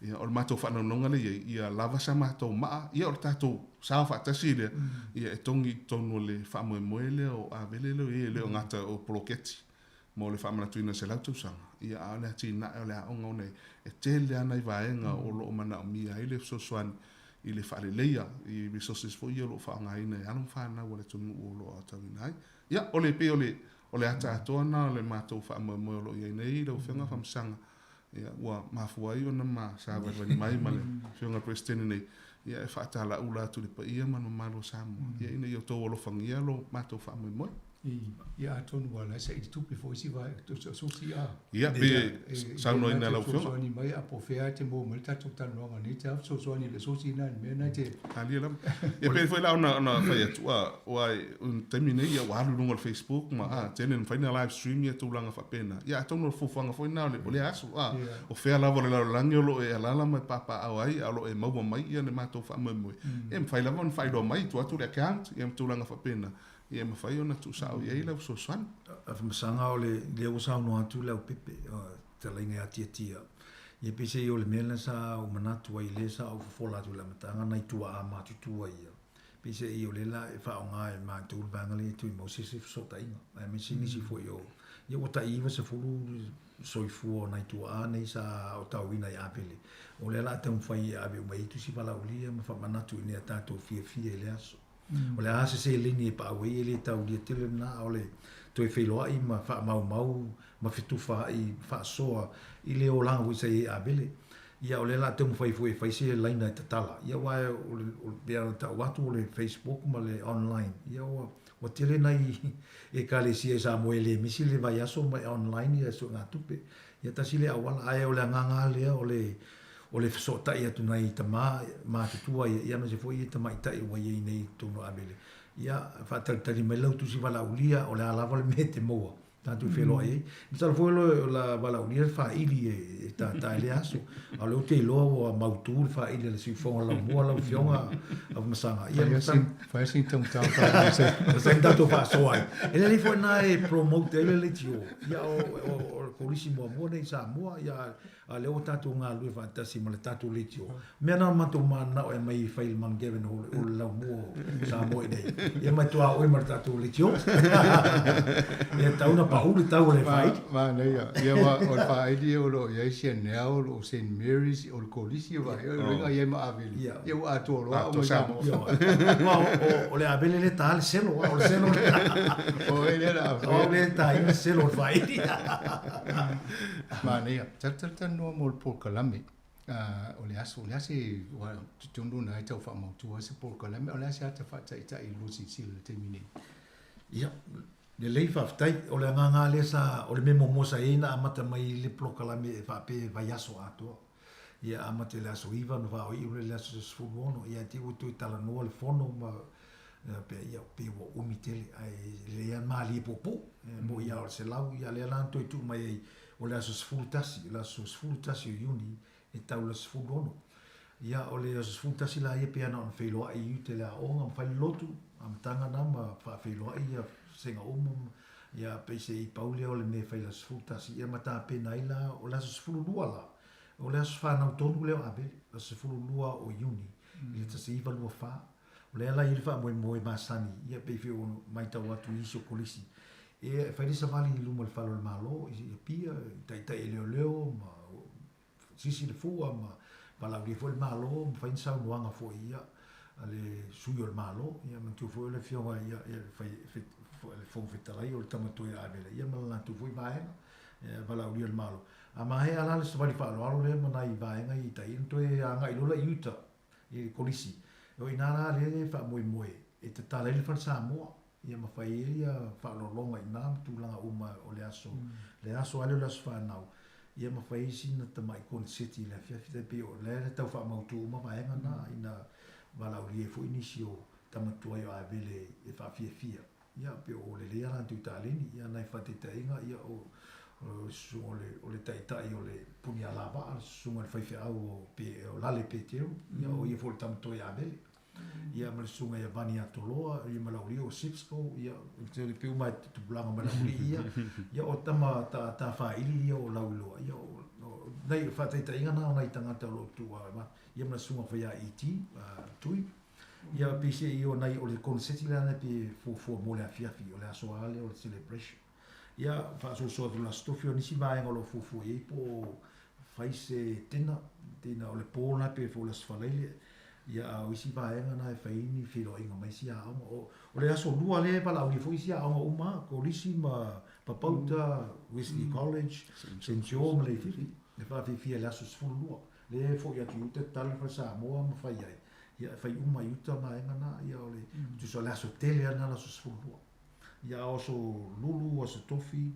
ia o mato fa no ngale ia lava sa mato ma ia o tato sa fa tasile ia e tongi tono le fa mo le o avele le o ngata o proketi mo le fa mana tuina se la tu sanga ia ala tina ala onga ne e tele ana vaenga o lo mana mi ai le so swan I le fa le leia I resources fo ia lo fa nga ina anu fa na wala tu o lo ata nai ia o le pe o le ata tona le mato fa mo lo ia nei lo fenga fa msanga ia wa mafuai ona ma sa va mai male fenga president nei ia e whaatala ula tu le pa ia manu malo Sāmoa. Ia ina i o tō olofangia lo mātou whaamoi moi. Ia atonu wala sa i tupi fo isi vai so si a. Ia be sauno ina lau fionga. So ni mai a po fea te mo mai tatu tanoanga ni te so so ni le so si na me na te. Ali lam. Ia pe foi la na fai atua o un termine ia wa lu no Facebook ma a tenen final live stream ia tu langa fa pena. Ia atonu fo fanga foi na le aso a o fea la vole la langi lo e la mai papa ai alo e mau mai ia ne matou fa mai. E fai la von fai do mai tu atu le account ia tu langa fa pena. Ia ma fai ona tu sao ia ila so san. Af masanga o le o sao no atu lau pepe te lainga tia. Ia pese i o le mena sa o manatu ai le sa o fola tu la matanga nai tua a matu tua ia. Pese i o le la e fa o nga e ma tu vanga le tu mo se so ta inga. Ai me sini si fo yo. Ia o ta iwa se fulu soifua nai tua nei sa o tau ina ia pele. O le la te fai a be mai tu si pala ulia ma fa manatu ni ata to fie le aso. O le ase se lini e pa wei le tau lia tele na o le toi wheloa i ma wha mau ma whituwha i wha soa i le o langa wisa i a bele. Ia o le la te mwhai fwai se laina i tatala. Ia wae o bea ta watu o le Facebook ma le online. Ia o tele nai e ka le si e Sāmoa le misi le vai aso ma online i aso ngā tupe. Ia tasi le awala ae o le nganga lea o le so tai atu nei tama ma tutua ia ma se foi tama tai wa ia nei tono abele ia fa tali mai lau tu si vala ulia o le ala val mete moa tanto felo ai mi tal foi la vala ulia fa ili e ta le aso a lo te lo o mautur fa ili le si fo la mo la fionga a masanga ia fa sin tão fa se tanto fa so ai ele li foi na e promote ele le tio ia o polisi mo nei Sāmoa ia a leo tatu ngā lui fantasi ma le tatu le tio mea na matu mana o e mai fail man given o la mo Sāmoa nei ia mai tua o e ma tatu le tio ia tauna pa uli tau le fai ma nei ia wa o fai di o lo ia sia neo o St Mary's o polisi va o ia ma avili ia o atu lo o Sāmoa o le avili le tal selo o le selo o ele la o le tai selo fai ma nei tata no mo por kalame o le aso wa tundu na tau fa mo tu se por kalame o le aso ta fa ta i lusi sil termine ia le lei fa tai o le nganga le sa o le memo mo sa ina amata mai le por kalame fa pe vai aso ato ia amate le aso iva no va o i le aso sfuono ia ti o tu tala no le fono ma pe ia pe o umitele ai le an mali popo mo ia o se lau ia le lan tu mai o le aso sfultasi o iuni e tau le sfulono. Ia o le aso sfultasi la ia pia na on whailoa i ute le aonga mwhai lotu am tanga na ma whailoa i a senga umum ia peise i paule o le me whaila sfultasi ia mata pena ila o le aso sfululua la. O le aso whanau tonu leo abele, le aso sfululua o iuni i le tasi iwa lua wha. O le ala i le wha moe masani ia peife o maitau atu isi o kolisi. E fai sa vali luma le falo le malo i pia tai leo ma sisi le fua ma pala le fo le malo fai sa nuanga fo ia ale suyo le malo ia ma tu fo le fionga ia fai le fo fitalai o le tamato ia avela ia ma la tu fo vai pala le malo ama he ala le sa vali falo le ma nai vai ngai tai into e anga i lola iuta i kolisi o inala le fa moi e te tala le fa Sāmoa ia mawhai ia whaalolonga i nām tūlanga uma o le aso ale o le aso whanau ia mawhai sina tamai kone seti le whiawhita pe o le tau whaamautu uma vaenga na ina walauri e fo inisi o tamatua i o avele e whawhiawhia ia pe o le lea lantu i tāleni ia nai whatita inga ia o le taitai o le puni alava sunga le whaiwhiau o lale pe teo ia o ia fo le tamatua i avele ia ma le sunga ia vani atoloa ia ma lauri o Sipsco ia te pe uma tu blanga ma lauri ia o tama ta faili ia o lauloa ia o nei fatai ta inga na nai tangata lo tu ma ia ma sunga fa ia ET tui ia pise ia o nai o le konseti la pe fo mo le afiafi o le aso ale o le celebration ia fa so la stofio ni si vai ngolo fo ia po fai se tena o le pona pe fo la sfalele ia o isi vaenga na e faini filo inga mai sia o le aso lua le pala o foi sia o uma ko lisi ma papauta Wesley College St. John le fifi le fa fifi le aso sfulu le fo ia tu te tal fa Sāmoa ma fai ai ia fai uma yuta na engana ia ole tu so la so tele ana la so sfulu ia o so lulu o so tofi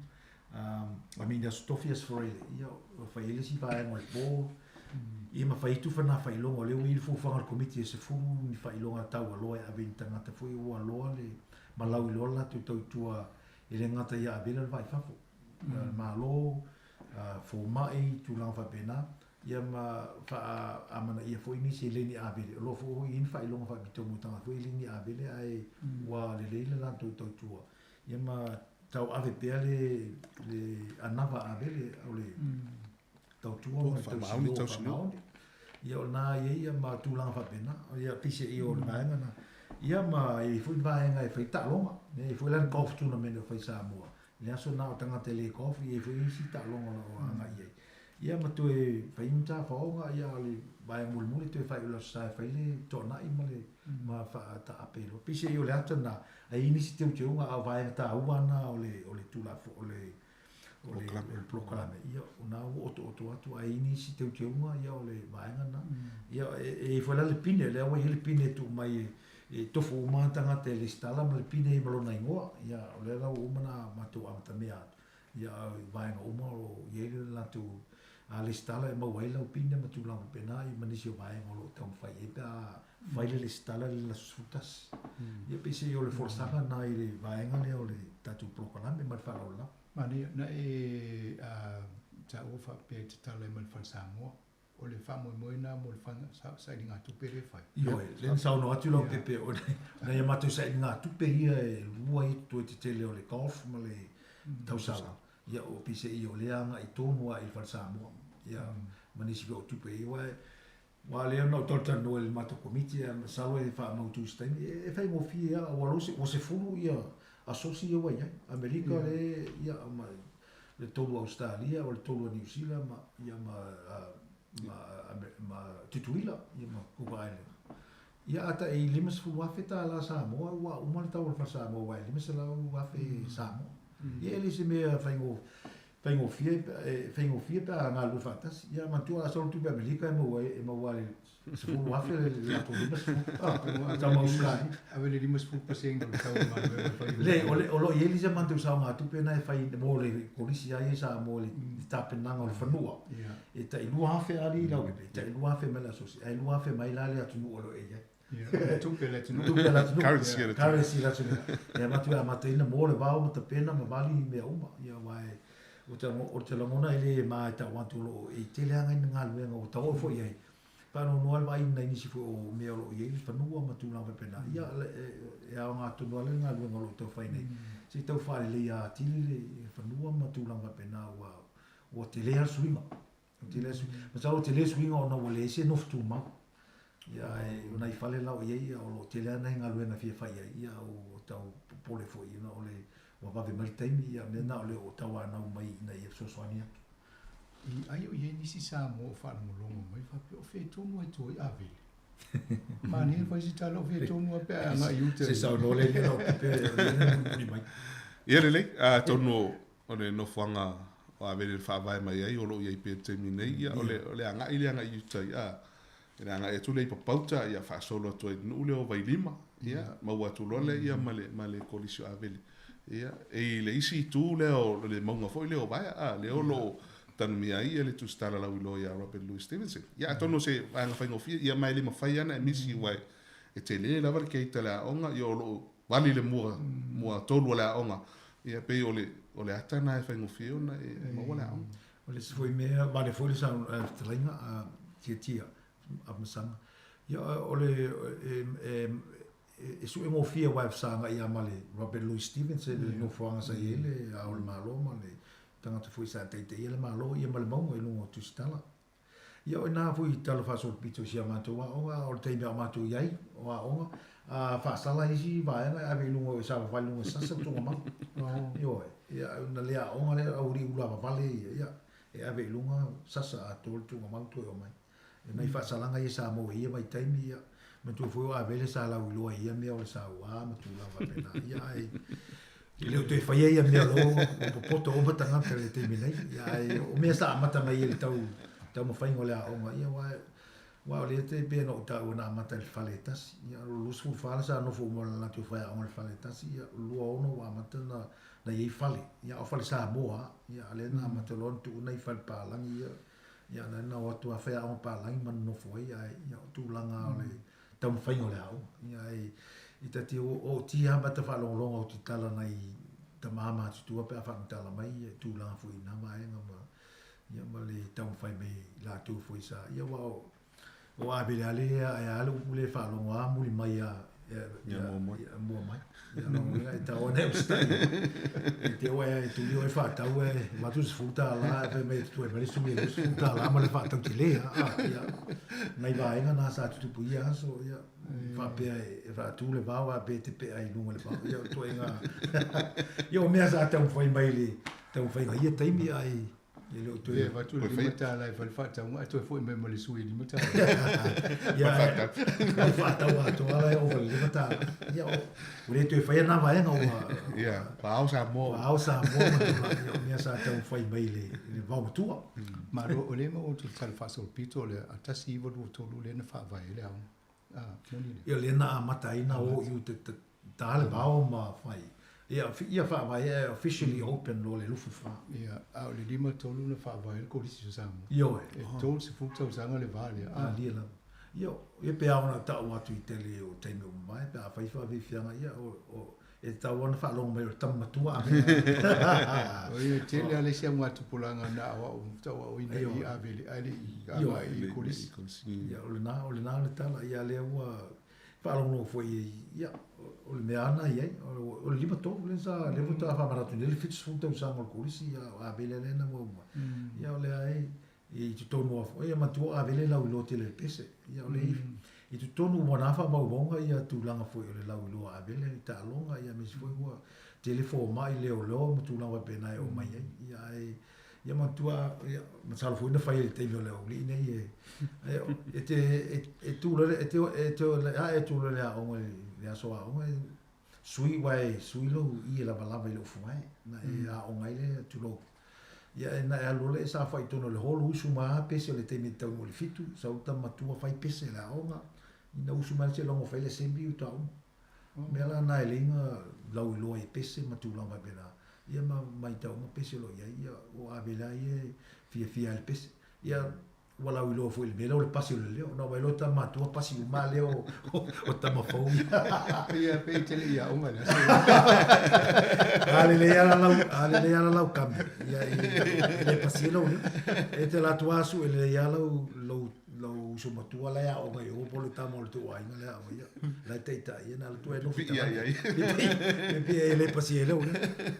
I mean there's tofi as for ia fai ele si vai no bo ia ma fai tu fana fai longo le wi fu fa komiti se fu ni fai longa tau lo a vinta ngata fu o lo le malau lo la tu tua ele ngata ia vela vai fa fu ma lo fu mai tu la fa pena ia ma fa amana ia foi ni se le ni avele lo fo in fa ilonga fa bito muta foi le ni avele ai wa le la to tua ia ma tau ave pele le anava avele o le tau tua ma tau mauni tau sino ia na ia ma tu la fa pena ia pise io na na ia ma i foi va nga e foi ta longa e foi la golf tournament foi Sāmoa le aso na tanga tele golf e foi si ta longa o nga ia ma tu e fainta faonga ia le vai mulmuli tu e fai lo sa fai le tona i male ma fa ta apelo pise io le atana ai ini si teu teu a vai ta uana o le tu la o le proclame ia una o to ai ini si teu teu ia o le vai na ia e foi la le pine le o le pine tu mai e tofu uma tanga te le stala ma le pine i malona ingoa ia o le la uma ma tu amata mea ia vai nga uma o ye la tu a le stala e mawai lau pina ma tu lau pena i manisio vai ngolo tau fai e pa fai le stala le las frutas ia pese i o le forsaka na i le vai nga le o le tatu proclame ma fa la mani na e ta ofa pe tala ma fa Sāmoa o le fa mo na mo fa sa dinga tu pe le fai io le sa no atu lau pepe o na ia matu sa dinga tu pe ia e lua i tu te tele o le golf ma le tau sala ia o pise i o leanga i tonu a i fa Sāmoa ia manisi o tu pe wa le no torta no el mato komiti a salo e fa mo tu stai e fa mo fia o se fulu ia asocia wa ia America le ia ma le tolu Australia o le tolu New Zealand ma ia ma tituila ia ma kuai ia ata e limas fu wa feta la Sāmoa wa uma le tau fa Sāmoa wa limas la wa fe Sāmoa ia ele se me Fengo fie pa nga lu fatas ia mantua so tu be America e mo wa se fu wa fe la to limas ta mo skai avele limas fu paseng do tau ma le o ele se mantu sa nga tu pe na e fai mo le polisi ai sa mo le ta pe na ngol fanua e ta lu ha fe ali la ke ta lu ha fe me la so e lu ha fe mai la le atu o lo e tu pe la currency la e ma ina mo le va o ta pena ma vali me uma ia vai o te lamona ele ma ta wantu lo e te leanga i ngā luenga o tau fo iei. Pano noa vai na inisi fo o mea lo iei, whanua ma tūna me pena. Ia e ao ngā tūna le ngā luenga lo tau whainei. Se tau whare le a tili le whanua ma tūna me pena o te lea suinga. Ma tau te lea suinga o na wale se nof tū mau. Ia e o nei whale lau iei o lo te lea nei ngā luenga fia whai iei. Ia o tau pole fo i na o le wa va mai taimi ia me na le o tawa na mai na ia so soania i ai o ye ni si Sāmoa fa mo longo mai fa pe o fe tonu ai toi ave ma ni fa si talo fe tonu pe nga yute se sa no le no pe ni mai ia le a tonu o le no fanga o ave le fa vai mai ai o lo ia pe taimi nei ia o le anga ile anga yute ia le anga e tu le pauta ia fa solo toi no le o vai lima ia ma wa tu lo le ia male kolisio ave ia e le isi tu le o le monga foi le o vai a le o lo tan mi ai ele tu stala la ulo ia Robert Louis Stevenson ia tono se anga fa ngofia ia mai le mafai ana e misi wai e te le la ke te la onga yo lo vali le mua tolu la onga ia pe o le atana e fa ngofia na e mo wala o le foi me va le foi sa tringa a tia a msanga ia o le e su emo fia wa sanga ia male Robert Louis Stevenson no fanga sa ele a o malo male tanga te foi sa te ele malo ia male mo e no tu stala ia na foi tala fa so pito sia mato wa o te ia mato iai o a fa sala isi va a ve lungo sa va lungo sa sa tu ma io ia na le a o le au ri ula va vale ia e a ve lungo sa sa to tu ma tu o mai e mai fa sala ngai sa mo ia mai taimi ia ma tu foi a vele sa la ulo ia me o sa wa ma tu la va pena ia ai le te fai ia me lo o poto o batanga te me nei ia o me sa mata mai ele tau mo fai ngole a o ia Wa le te be no ta una mata il faletas ya lu su fala sa no fu mo la tu fa on il faletas ya lu ono wa mata na ye fale ya o fale Sāmoa ya le na mata lon tu na fal pa lang ya na wa tu fa on pa lang man no fo ya tu langa le tam fa yo le au ya I te o ti ha mata fa long long o ti tala na ta mama tu pe fa tala mai tu langa fu ina mai ngama ya ma le tam fa me la tu fu sa ya wa o abele ale ya alu le fa lo wa muli mai ya mo mai ya no ya ta o ne sta te o tu yo fa ta o ma tu sfruta la pe me tu e su me sfruta la ma le fa ta ti le ya mai va ina na sa tu pu ya so ya fa pe fa tu le va wa pe te pe ai lu le va ya tu nga yo me sa ta foi mai le ta foi ga ia tai mi ai Ele tu e va tu le mata la fa fa ta un tu foi me le su le mata ya fa ta wa tu ala o le mata ya o le tu fa na va nga ya pa au Sāmoa yo me sa ta foi mai le va tu ma o le mo tu tal fa so pito le atasi vo tu lu le na fa va ele au yo le na mata ina o you te ta le va o ma fai ia fa vai officially open lo le lufu fa ia au le lima tolu na fa vai ko disi Sāmoa yo tolu se futa usanga le vale dia la yo e pe ona ta o atu i tele o te me mai pe a fai fa vi fianga ia o e ta ona fa lo me tam matua o ia tele ale sia mo atu pulanga na o ta o ina i aveli ali i ko disi ia o le na le tala ia le wa fa lo foi ia o le meana ia o le lima to le sa le vota fa mara tu le fit futa usanga ko disi ia a bele le na mo ia o le ai I tu tonu o ia matu a vele lau lo te le pese ia o le I tu tonu mo na fa mau bonga ia tu langa foi o le lau lo a vele ta longa ia me foi wa telefone mai le o lo mo tu langa pena o mai ia ia matu a ia ma sala foi na fai te vele o li nei e tu le e tu le a o le so a o sui lo I la balava lo fai na a o mai le tu lo ia na e alole sa fai tono le holo usu ma pese le temi tau mo le fitu sa uta matua fai pese la onga ina usu ma se longo fai le sembi uta me la na elinga lau lo e pese matu langa bela ia ma mai tau ma pese lo ia o abela ia fia le pese ia wala ulo foi le melo le pasi le leo no vai lo ta matua pasi ma leo o ta ma fo ia pe tele ia uma le ale le ala lau kam ia le pasi lo e te la tua su le ia lo so matua la ia o mai o polo ta mo tu ai le ia la te ta ia na tu e no fita ia le pasi le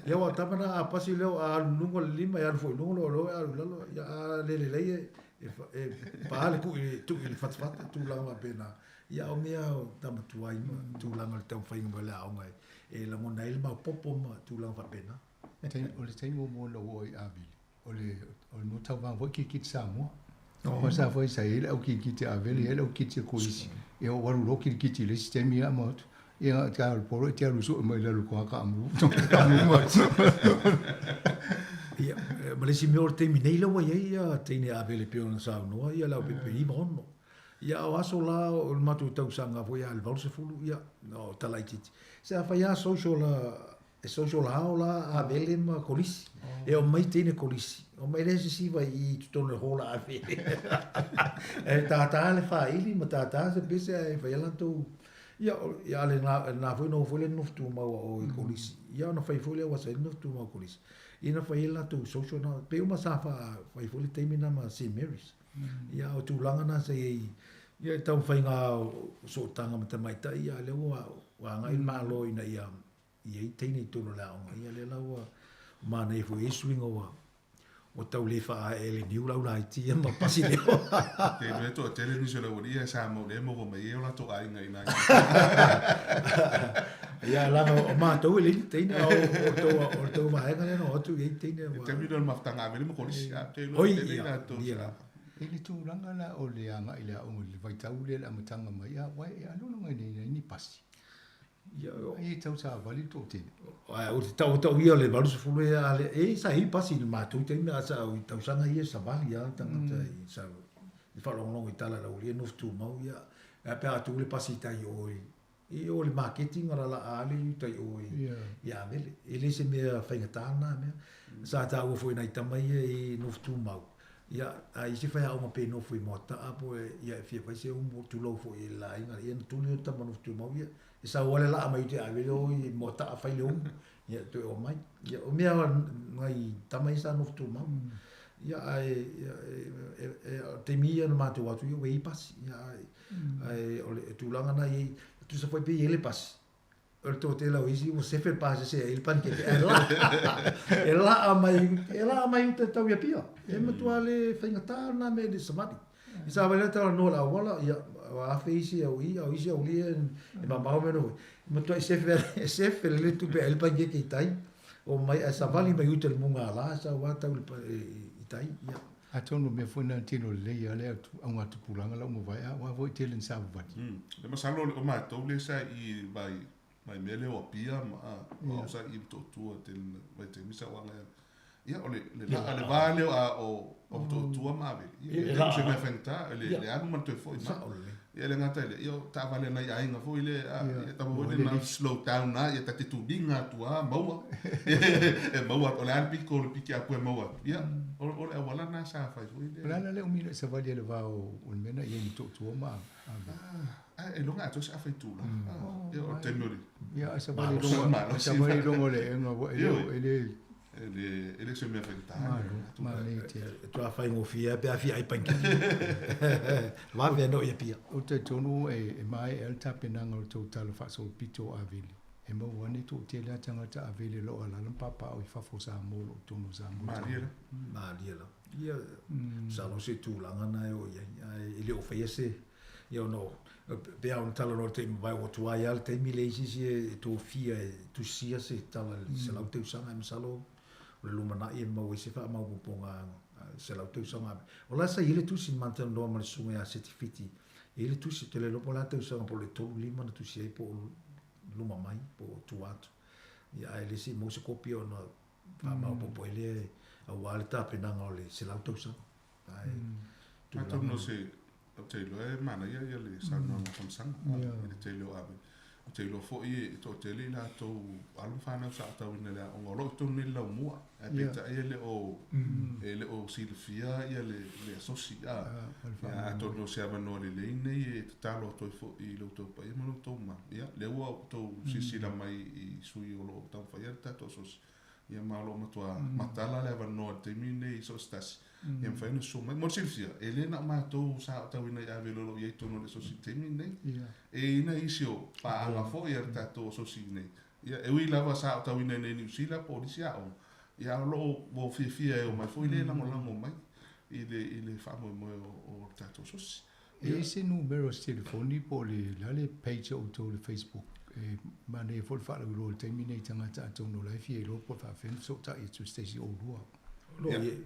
ia wa ta na pasi le a lungo lima ia foi lungo lo ia le e paale ku tu il fatfata tu langa pena ia o mea tama tu ai tu langa le tau whainga wale au ngai e la mona il ma popo ma tu langa pena o le taimo mo lo o I avili o le mo tau vang voi ki Sāmoa o sa foi sa ele au ki te avili ele au ki te koisi e o waru lo ki le sistemi a mo ia ka o poro te alu so mai le ko ka amu ia malesi me o te minei la wa ia te ne avele pe ona sa no ia la pe I bono ia o aso la o matu tau sanga foi al valse fulu ia no talaiti sa fa ia social haula avele ma kolisi e o mai te ne kolisi o mai le si va I tutone hola avele e ta le fa ili ma ta se pese e fa ia tu ia le na foi no foi le nuftu ma o kolisi ia no foi le wa se nuftu ma kolisi ina fai la tu social na pe uma safa fai foli termina ma St. Mary's ia o tu langa na se ia tau fai nga so tanga mata mai ta ia le wa nga in malo ina ia tini tu no la ia le la wa ma nei fo swing o tau le fa ele niu la una ti ma pasi le te no to tele ni so la ia Sāmoa le mo mai e la to ai nga ina ia la o ma to le tini o to ma nga no tu e tini wa te mi no ma tanga me mo kolisi a te no te na to ele tu langa la o le anga ile o le vai tau le la matanga mai ia wai ia no nga ni pasi ia e tau sa vali to te o tau ia le valu se fulu e sa hi pasi ni ma tu te me sa o tau sanga ia sa vali ia tanga sa I whalonglong I tala lau lia nof tu mau ia. E pēa tu le pasi tai oi. I o le marketing ora la ale i tai oi. Ia mele. E le se mea whaingatana mea. Sa ta ua foi nai tamai i nof tu mau. Ia, a isi whai au ma pe nofu i mota apo ia e fia whaise umu tu lau foi i la inga. Ia na tuli o tama nof tu mau ia. E sa wale la ama i te awele o i mota a whaile umu. Ia tu e o mai. Ia o mea ngai tamai sa nof tu mau. Ia te mia na mātou atu ia wei pasi. Ia o le tūlanga na i tu sa whai pe i ele pasi. O le tō te lau isi o sefer pasi se e ilpan ke e la amai u te tau ia pia. E matua le whaingatana me le samadi. I sa wale tala no la wala ia a fe isi au isi au lia e mamau me no. Matua i sefer le tu pe ilpan ke i tai. O mai a sa vali mai utel munga la sa wata i tai ia. A tonu me funa tino le ia le au ngā tupulanga lau mo vai a wa voi telen sa vati. Le masalo o mātou le sa i mai mele o pia ma o sa i to tua ten mai te misa wanga ia o le vale o to tua ma ve. Ia se me fenta le anu man to foi ma. Ia le ngata le ia ta vale na ia inga foi le ta mo le slow down na ia ta te tubinga tua maua. E maua o le arpico le piki a pu maua. Ia o le wala na sa fai foi le. La le o mino sa vale le va o mena ia ni to tua ma. E longa ato sa fai tu la. Ia o te nuri. Ia sa vale longo le nga ele se me fenta. Ma le te tu a fai mo fia pe a fia ai panki. Va ve no ia pia. O te tonu e mai el tapenanga o tau tala fa so pito avili. E mo wani tu te la tanga ta avili lo ala papa o fa fo Sāmoa o tonu Sāmoa. Mariela. Ia sa lo se tu langa na o ia ile o fese. Ia no pe on tala no te vai o tu ai al te milesi se to fia tu sia se tala se la te usanga me salo le lumana i mo se fa mo ponga se la te usanga o la sa ile tu sin manten do ma sunga certificati ile tu se te le lo pola te usanga po le to lima na tu se po luma mai po tu atu ia ile si mo se kopio no fa ma po ele a walta penanga le se la te usanga ai tu no se te lo e mana ia le sa no kamsanga le te lo ave te lo fo i to te le la to alu fana sa ta wina le o lo to ni la mua e pe ta ele o silfia ia le sosia a to no se ava no le nei e ta lo to fo i lo to pa i mo to ma ia le o to si la mai i sui o lo ta fa ia ta to sos ia malo matua matala le ava no te mine i so stas ia fai no so mo silfia ele na ma to sa ta wina ia ve lo ia to no le so si te mine e ina isio pa ala fo ia ta to so si nei ia e wi lava sa ta wina nei ni sila polisia o ia lo bo fia o mai fo ile na mo mai ile fa mo o ta to so si e se numero telefoni po le page o to le Facebook ma ne fo fa lo terminate tanga ta to no la fie lo po fa fen so ta itu station o lua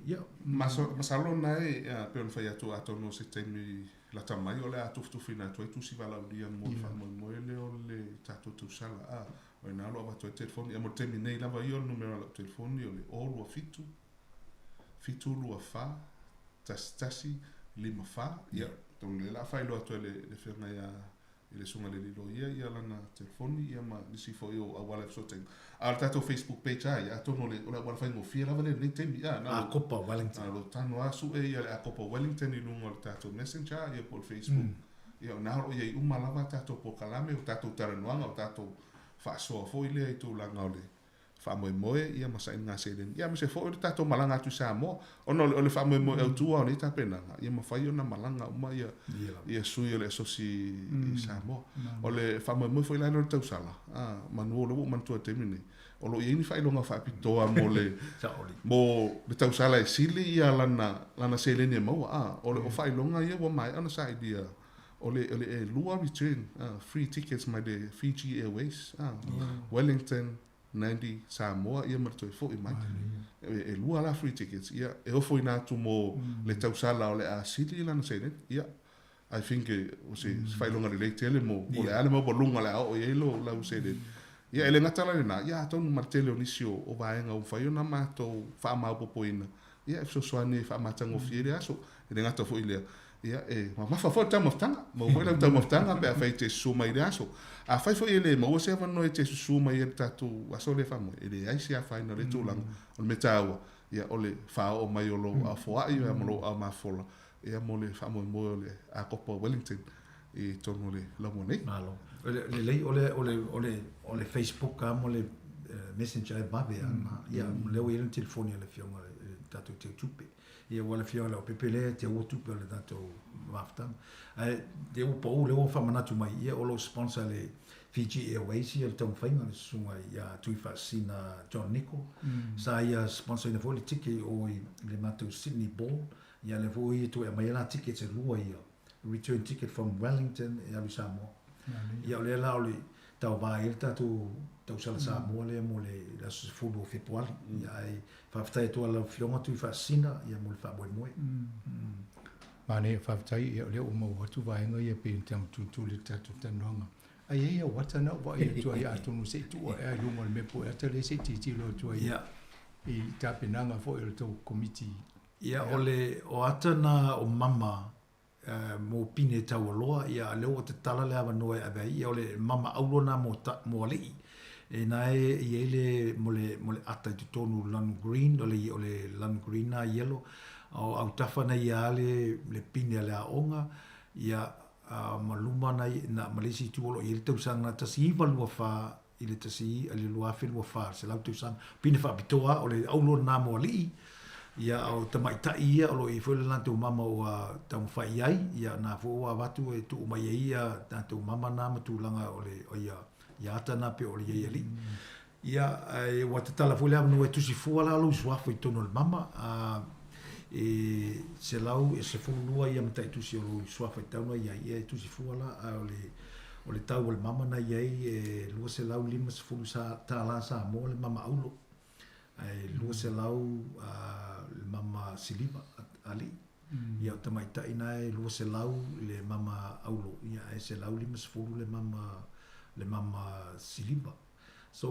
ia masalo nai pe on fai atu no se temi la tamai o le atu fina tu si vala dia mo fa mo le o le tato tu sala o na lo va to telefoni e mo temi nei la va io il numero la telefoni o le o lo fitu lo fa tasi lima fa ia ton le la fai lo to le ferna ia ile sunga le lo ia la na telefoni ia ma si fo io a wala so ten al tato Facebook page ia to no le ola wala fai mo fia la vale le temi na a copa Wellington lo tano asu e ia a copa Wellington i lungo al tato messenger ia por Facebook ia na ro ia uma lava tato po kalame o tato taranoanga o tato fa so fo ile i tu la ngole fa mo ia ma sa ina selen ia me se fo o tato malanga tu Sāmoa o no le fa mo e tu o ni ta pena ia ma fa na malanga uma ia sui le so si Sāmoa o le fa mo foi la no tau sala manu lo man tu temini o lo ini fa longa fa pitoa mo le le tau sala e sili ia lana selen e mo o le o fa longa ia o mai ana sa idea o le lua return free tickets my the Fiji Airways Wellington 90 Sāmoa ia martoi fo i mai e lua la free tickets ia e ofo ina tu mo le tau sala o le a sili lana sene ia I think o se fai longa le tele mo o le ale mo bolunga le o ia lo la usede ia ele ngatala na ia ton martele o nisio o vaenga o fai ona mato fa ma popoina ia so soane fa matango fiere aso ele ngata fo ile ia ma fa fo tamafutanga mo mo la tamafutanga pe fa te suma ile aso a fa fo ile mo se fa no te suma ile tatu aso le fa mo ile ai se fa no le tulang o metawa ia ole fa o mai o lo a fo ai mo lo a ma fola ia mo le fa mo le a copa Wellington e tono le la mo nei malo ole Facebook ka mo le messenger e babe ia le o ile telefoni le fiona tatu te tupe ia wala fiona o pepele te o tupe le tatu mafta de o po le o fa manatu mai ia o lo sponsor le Fiji Airways ia le tau whainga le sunga ia tui whaasina John Nico sa ia sponsor ina fo le tike o le matu Sydney Ball ia le fo ia tu e mai la ticket e lua ia return ticket from Wellington ia lu Samoa ia le la o le tau vai il tatu tau sala Samoa le mo le la fulu o februari ia ai whaftai tu ala fionga tui whaasina ia mo le whamoe moe Mane whaftai ia le o mau watu vaenga ia pe tam tu le tatu tanonga ai ia wata na wa ia tu ia tonu se tu ia lunga me po ia tele se ti lo tu ia i tapinanga fo il to committee ia ole o atana o mama mo pine tau loa ia le o te tala le ava noe ave ia ole mama aulona mo le e nai ia le mo le ata tu tonu lan green ole lan green na yellow au tafa na ia le pine le aonga ia maluma na malisi tu lo il tau sang na tasi valua fa ile tasi ale lua fe lua fa se lau tau sang pine fa bitoa ole aulo na mo li ia au tamai ta ia lo i fo le tu mama o tau fa ai ia na fo wa watu e tu mai ia na tu mama na tu langa ole o ia ta na pe ole ia li ia ai wa tala fo le no e tu si fo la lu swa fo tono le mama e se lau e se fulua ia mtai tu si o sua fai tauna ia ia tu si fuala o le tau le mama na ia e lua se lau lima se fulu sa ta la sa mo le mama aulo ai lua se lau le mama siliva ali ia ta mai ta ina e lua se lau le mama aulo ia e se lau lima se fulu le mama siliva so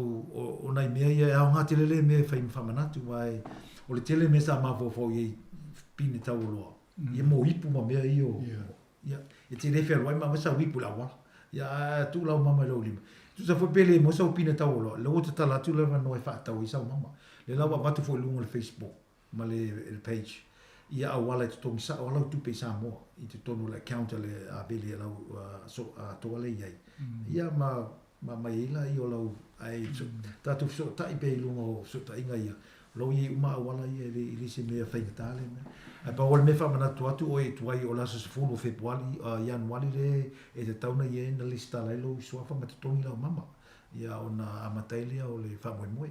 o nai mea ia au ngati lele me fai mfamanatu vai o le tele me sa ma fo ye pine tau loa ia mo ipu ma mea io ia e te refe alwai ma sa wipu la wa ia tu la mama lo lima tu sa fo pele mo sa pine tau loa lo te tala tu le no e fa tau i sa mama le la wa tu fo lungo le Facebook ma le page ia awala te tongi sa awala tu pe sa mo i te tonu le account le a beli la so a to le ia ma mai ila i o lau ai tatu so tai pe lungo so tai nga ia lo i uma wala i le se me fa tale ai pa wal me fa mana tu atu o e tu ai o la se fulu februari januari le e te tauna i na lista la lo so fa ma tongi la mama ia ona amatailia o le fa mo mo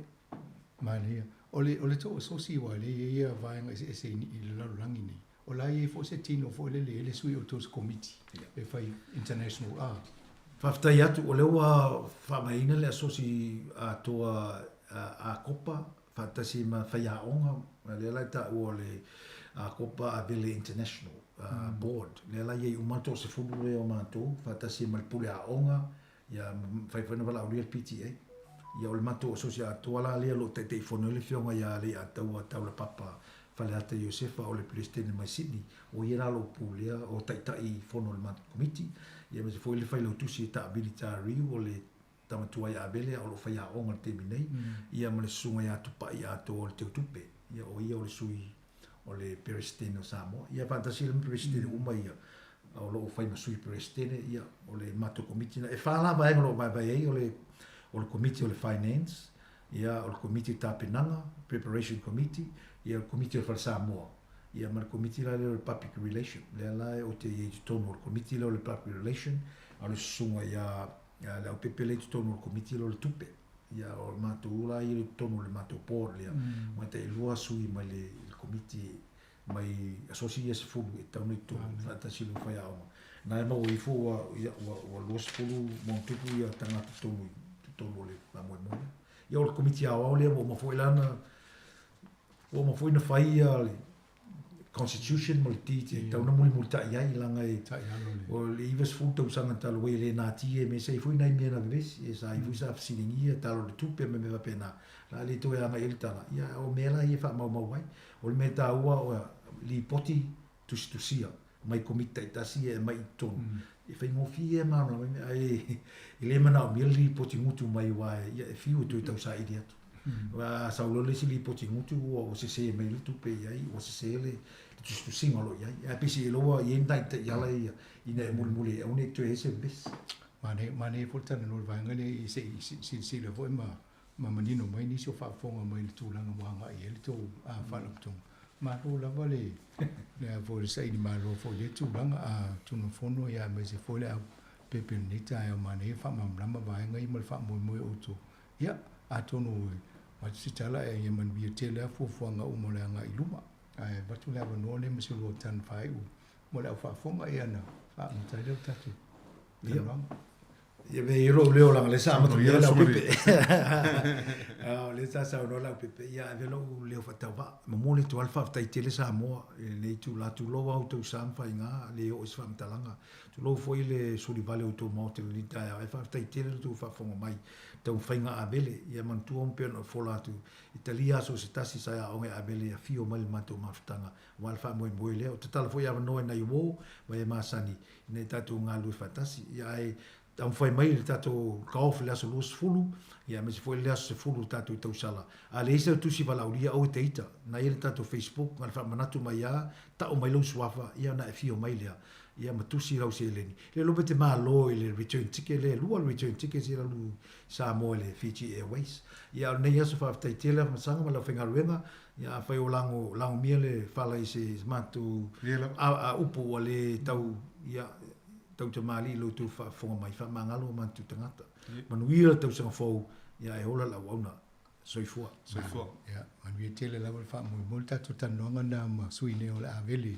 mania ole to so si wa le ia va nga se ni la langi ni o la i fo se tino fo le sui o tos committee e fa international Whaftai atu o lewa whamaina le asosi a toa a kopa, whatasi ma whaiaonga, le lai ta ua le a kopa a Vile International Board. Le lai ei umato se fulu le o mato, whatasi ma le pule a onga, ia whaiwhana wala auria PTA. Ia o le mato asosi a toa la lea lo te te whono le whionga ia le a taua taula papa whale ata Iosefa o le Presidente mai Sydney, o ia ralo pulea o taitai whono le mato committee. Ia me se foi le fai lo tusi ta abilita riu o le tamatua ia abele o lo fai a onga te minei ia me le sunga ia tupa ia to o le te tupe ia o le sui o le Presidente o Sāmoa ia fantasi le Presidente uma ia o lo fai ma sui Presidente ia o le mato committee e fa la vai lo vai o le committee o le finance ia o le committee tapenanga preparation committee ia o committee o Sāmoa ia mar committee la le public relation le o te tono committee le public relation ale sunga ia le o pepele tono committee le tupe ia o mato la i tono le mato por le ma te lua sui mai le committee mai association fu e tau to fantasy lo fai ao na mo i fu o lo spulu montupu ia tanga tono le la mo ia o committee ao le mo foi lana o mo foi na fai ia constitution multi tau na muli ta ia langa e o le ivas fu tau sanga talo we le na ti e me sei fu na me na ves e sai fu sa siningia talo le tupe me va pena la le to ia mai tala ia o mela ia fa mau mai o le meta ua o li poti tu sia mai komita tasi e mai ton e fai mo fie ma na ai ile mana o mili poti ngutu mai wa ia e fiu tu tau sa idia wa sa lo le sili poti ngutu o se mai tu pe ai o se le tu singolo ia pe si lo ia ndai te ia lai ina e muli o ne tu ese bes mane porta no vai ngale se le vo ma manino mai ni so fa fonga mai tu langa wanga ele to a fa lo tu ma ro la vale le vo se ni ma ro fo le tu langa a tu no fono ya me se fo le pepe ni ta ya mane fa ma lama vai ngai mal fa mo o tu ya a to no ma si tala e man bi te le fo fonga o mo le nga iluma ai ba tu le no le me se lo tan fa u mo le fa fonga ya na fa mo ta le ta tu ia ve iro leo lang le sa ma tu la pepe le sa sa no la pepe ia ve lo leo fa tava ma mo le tu alfa ta tele Sāmoa le tu la tu lo au tu sam fa inga le o is fam talanga tu lo foi le suli vale o tu mo te li ta e fa ta tele tu fa fonga mai tau fa inga abele ia man tu on pe no fola tu Italia so se tasi sa o abele a fio mal mato maftanga wal fa mo le o tala foi ava no na iwo vai masani ne tatu ngalu fatasi ia ai tam foi mai tato kauf la solus fulu ia me foi la se fulu tato tau sala ale isa tu si vala ulia o teita na ele tato Facebook mal fa manatu mai ya ta o mai lo swafa ia na fio mai le ia ma tu si rau se leni le lo bete ma lo ile return ticket le lu return ticket si lu Sāmoa le Fiji Airways ia ne ia so fa tai tele ma sanga ma la fenga ruenga ia fa o lango miele fala ise matu a upu ale tau ia tau te mali lo tu fa fonga mai fa mangalo man tu tangata manuira tau sanga fo ia e hola la wauna soifua ya man vi tele la fa mo multa tu tanonga na ma sui ne ola aveli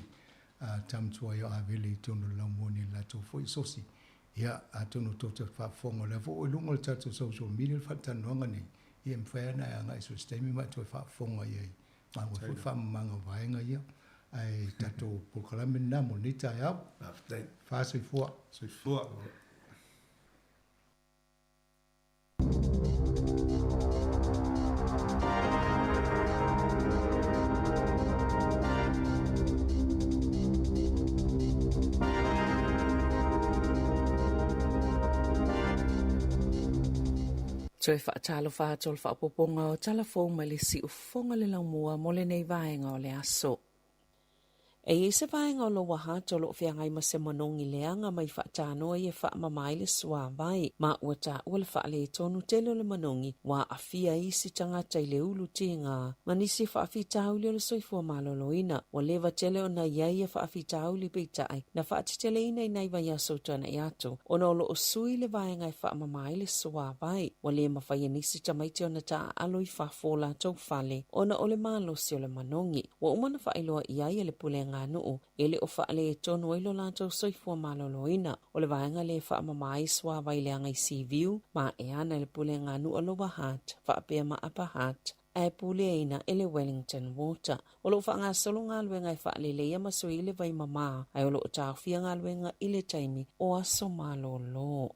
tam tua yo aveli tono la moni la tu fo sosi ya atono to fa fonga la fo lungol tatu social media fa tanonga ni ia mfa na nga iso stemi ma tu fa fonga ye ma wo fa manga vaenga ia ai tato pokala mena monita ya fa soifua Toi whaatalo whaatol whaapoponga o talafong malisi u fonga le laumua mole nei vaenga o le aso. E se vaenga o lo waha tolo whiangai ma se manongi leanga mai whaatanoa i e whaamamai le sua vai. Ma ua ta ua le whaale tonu tele o le manongi wa afia isi tangata i le ulu tinga. Manisi whaafi tauli o le soifua maloloina. Wa lewa tele o na iai e whaafi tauli peitai. Na whaatitele ina i nai vai aso tana i ato. Ona o lo o sui le vaenga i whaamamai le sua vai. Wa le mawhai nisi tamaiti o na ta aloi whaafola tau whale. Ona o le malosi o le manongi. Wa umana whaailoa iai e le pulenga nuu ele o faale e tonu ilo lantou soifua maloloina o le vaenga le whaamamai swa vai le angai si viu ma e ana le pule nganu aloha hat whaapea ma apa hat e pule eina ele Wellington Water o lo whaanga solo ngā luenga e whaale le ia maso ile vai mama ai o lo o tāwhia ngā luenga ile taimi o aso malolo.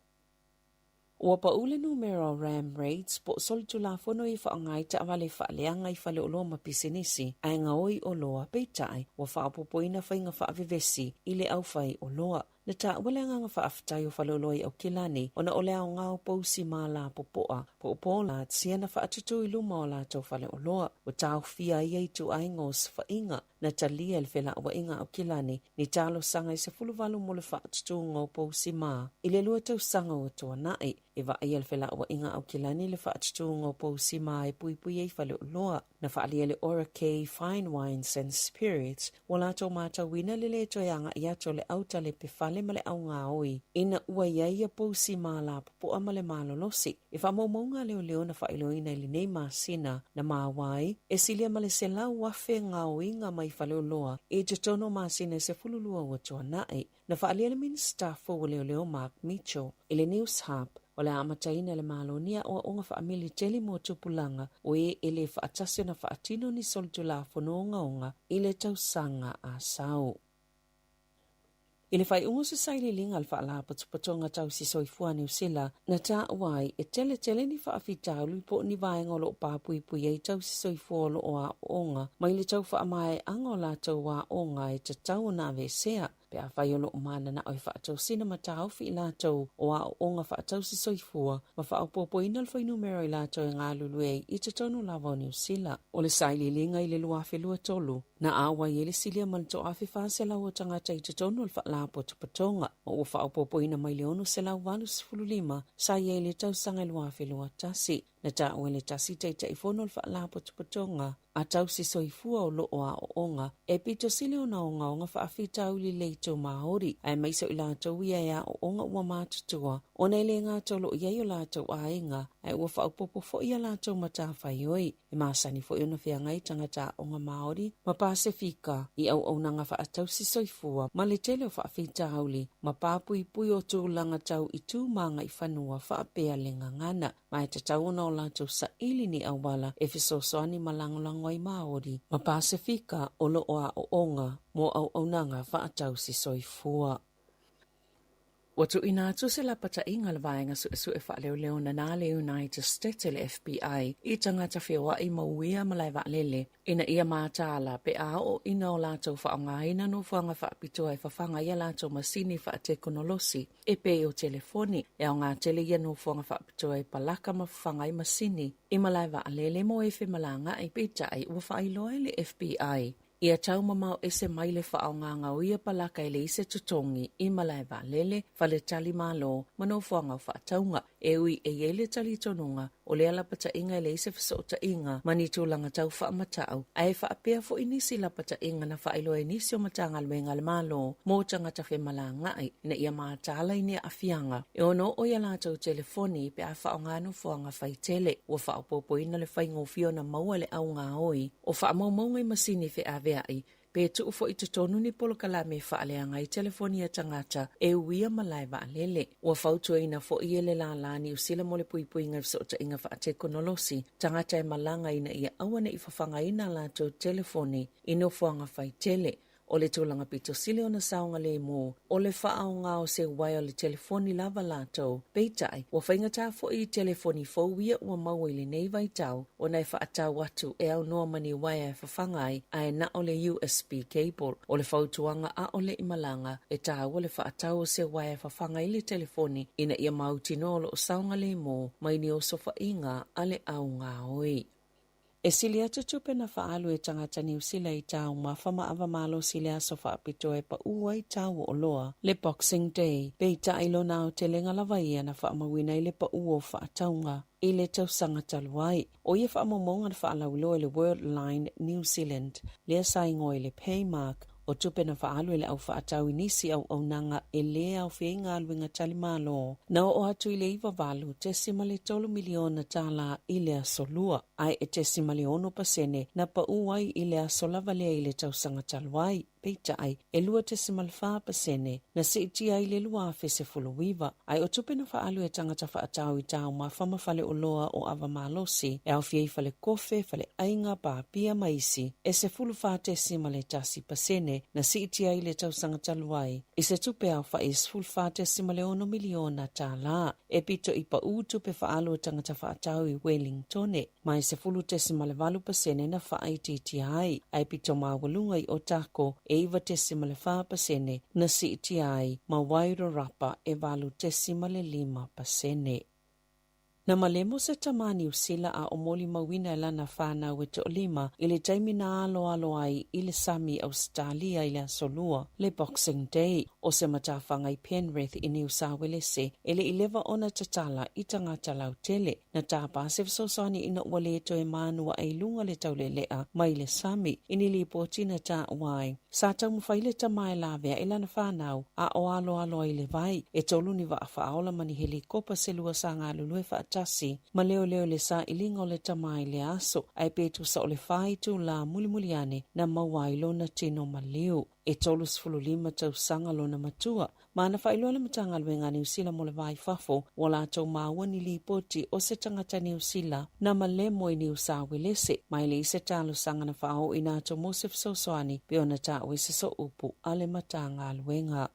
Ua paule numero ram rates po sol tula fono i whaangai ta awale whaaleanga i whale o loa mapisinisi ai ngā oi o loa peitai ua whaapopoina whainga whaavivesi i le au whai o loa. Na ta wale nganga whaafitai o whale o loa i au kilani o na ole au ngāo pousi mā la popoa po opola siena whaatutu i luma o la tau whale o loa o tau fia i eitu ai ngos whainga na talia le whela ua inga au kilani ni talo sanga i se fuluwalu mo le whaatutu ngō pousi mā i le lua tau sanga o tua nai e wa ai le whela ua inga au kilani le whaatutu ngō pousi mā e pui pui ei whale o loa na whaalia le Ora K Fine Wines and Spirits wala tau mātau wina le le toianga i ato le auta le pefale male au ngā oi ina ua iaia pousi mā la popoa male malolosi e whamaumaunga leo leo na whailoina ili nei māsina na māwai e silia male se lau wafe ngā oi ngā mai whaleo loa e te tono māsina se fululua ua tua nai na whaalia le minister fo leo leo Mark Mitchell ili News Hub o le amataina le malonia o unga whaamili teli mo tupulanga o ele whaatasio na whaatino ni soltula whanonga onga ile tausanga a sau. Ile whai ungo se saili linga al whaala patupatonga tau si soifua New Zealand na ta wai e tele ni whaafitau lui po ni vaenga o lo papui pui e tau si soifua lo o a onga mai le tau whaamae ango la tau a onga e te tau na vesea pe a whai olo mana na oi whaatau sina matau fi lātou o a o ngā whaatau si soifua ma whaopopo ina lwhai numero i lātou e ngā lulue i te tonu lawa o New Zealand. O le saili linga i le luafe lua tolu na awa i le silia malto afi whaase lau o tangata i te tonu al whaalāpo tupatonga o whaopopo ina mai leonu se lau walu sifululima sa i le tau sanga luafe lua tasi. Na ta o le tasi te i fono al whaalāpo tupatonga a tau si soifua o loo a o onga e pito sile o na onga o ngā whaafita uli leito maori ai maiso i lātou ia ea o onga ua mātutua o nei le ngā tolo iei o lātou a inga ai ua whaopopo fo ia lātou matawhai oi e māsani fo i ona whiangai tangata o ngā maori ma Pasifika i au nanga whaatau si soifua ma le tele o whaafita uli ma pāpui pui o tūlanga tau i tūmanga i whanua whaapea le ngangana mai te tauna o lātou sa ili ni awala e fisosoani malangolango i Māori ma Pasifika o loo a o onga mo au nanga whaatau si soifua. Watu ina atu se la pata inga le vaenga su e wha leo na nā le United States le FBI i tangata whiwa i mauia malai wa lele ina ia mātala pe a o ina o lātou whaonga ina no whanga whaapitoa e whawhanga ia lātou masini wha teknolosi e pe o telefoni e o ngā tele ia no whanga whaapitoa e palaka ma whanga i masini i malai wa lele mo e whemalanga e pita ai ua whailoa le FBI. Ia tau mamau ese mai le whaonganga o ia palaka i le ise tutongi i malai wa lele whale tali malo mano whanga o whaataunga e ui e ele tali tonunga o le alapata inga i le ise whasota inga mani tūlanga tau whaamatau a e whaapea fo inisi lapata inga na whailo inisi o matanga luenga le malo mo tangata whemalanga ai na ia maatala i nea afianga e ono o ia lātou telefoni pe a whaongano whanga whaitele o whaapopo ina le whaingo fiona maua le au ngā oi o whaamaumaunga i masini whe a ai pe tu fo i te tonu ni polo kalame whaaleanga i telefonia tangata e uia malai wa lele. Ua whautua ina fo i ele la lani usila mole pui pui ngai fsota inga wha tekonolosi. Tangata e malanga ina ia awane i whawhanga ina lato telefoni ino fuanga whai tele. O le tūlanga pito sile o na saunga le mō, o le whaao ngā o se wai o le telefoni lava lātou. Peitai, ua whaingata fo i telefoni fōwia ua maua i le nei vai tau, o nei whaatau atu e au noa mani wai e whawhangai a e na o le USB cable. O le whautuanga a o le imalanga, e tā o le whaatau o se wai e whawhangai le telefoni, ina ia mautinolo o saunga le mō, mai ni o sofa inga a le au ngā oi. E sili atu tupe na whaalu e tangata New Zealand i tau ma whama awa malo sili aso whaapito e pa ua i tau o loa le Boxing Day. Peita ilo nao te lenga lawa ia na whaamawina i le pa ua o whaataunga i le tausanga taluai. O ia whaamamonga na whaalaulo i le World Line New Zealand, lea saingo i le Paymark, o tupe na whaalu ele au whaatau inisi au nanga e lea au whienga aluinga talimalo. Na o atu i le iwa walu te simale 3 miliona tala i le asolua. Ai e te simale 1% na pa uai i le asolava lea i le tausanga taluai. Peita ai e lua te simal 4% na se itia i le lua afe se fuluwiva. Ai o tupe na whaalu e tangata whaatau i tau ma whama whale o loa o awa malosi e au fiei whale kofe, whale ainga pa pia maisi e se fulu whate simale tasi pasene na si itia i le tausanga taluai. I se tupe au wha is fulu whate simale 1 miliona tā la e pito i pa u tupe whaalu e tangata whaatau i Wellingtone. Mai se fulu te simale 8% na wha i TTI. Ai pito mawalunga i o tako e iwa te simale 4% na si itiai ma wairo rapa e walu te simale 5%. Na malemo se tamani usila a omoli mawina lana whana wete o lima ili taimi na alo ai ili Sami Australia ili asolua le Boxing Day o se matawhanga i Penrith i New South Wales ili ilewa ona tatala i tangata lau tele na tāpa se visosani ina waleto e manua ai lunga le taulelea mai le Sami ini li potina ta wai. Sa tau mwhaile tamai lavea ilana whanau a o alo ai le vai e toluni wa a whaola mani helikopa se lua sa ngā lulue whaatasi ma leo le sa ilinga o le tamai le aso ai petu sa o le whai tu la mulimuliane na mawailo na tino ma leo. E tolus fululima tau sanga lona matua. Mana whailo le matanga luenga New Zealand mo le vai fafo wala tau maua ni li poti o se tangata New Zealand na malemo i New South Wales mai le se talo sanga na whao i nā tau Mosef Sosoani pe ona ta o se so upu ale matanga luenga.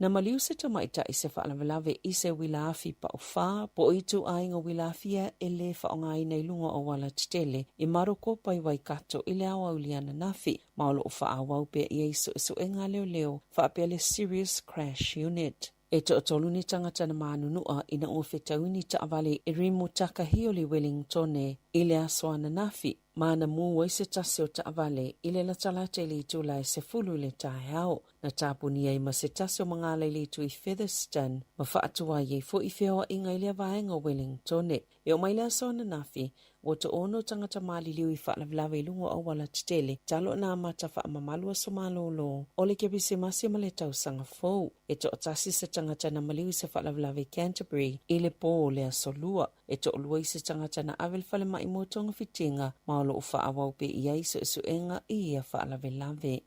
Na maliu se tamaita i se whaalawelawe i se wilaafi pa o whā, po i tu ainga wilafia e le whaongai nei lunga o wala titele, i maroko pai wai kato i le awa uliana nafi, maolo o whaawau pe i eiso iso e ngā leo whaapea le Serious Crash Unit. E to tolu ni tangata na manunua ina o whetauini ta avale e rimu takahio li Wellingtone i le asoana nafi, mana mua i se tase o ta avale i le latalate li tula e se fulu le tae ao, na tapunia i ma se tase o mangale li tu i Featherston, ma whaatua i fo i whioa inga i le vaenga Wellingtone. E o mai le asoana nafi, o te ono tangata mali liu i whaalawelawe lungo o wala titele, talo na mata whaamamalua somalolo, o le kebise masi ma le tausanga fou, e to otasi se tangata na maliu i se whaalawelawe Canterbury, i le po le asolua, e to olua i se tangata na avel fale mai motonga fitinga, maolo o whaawau pe ia iso isu enga i ia whaalawelawe.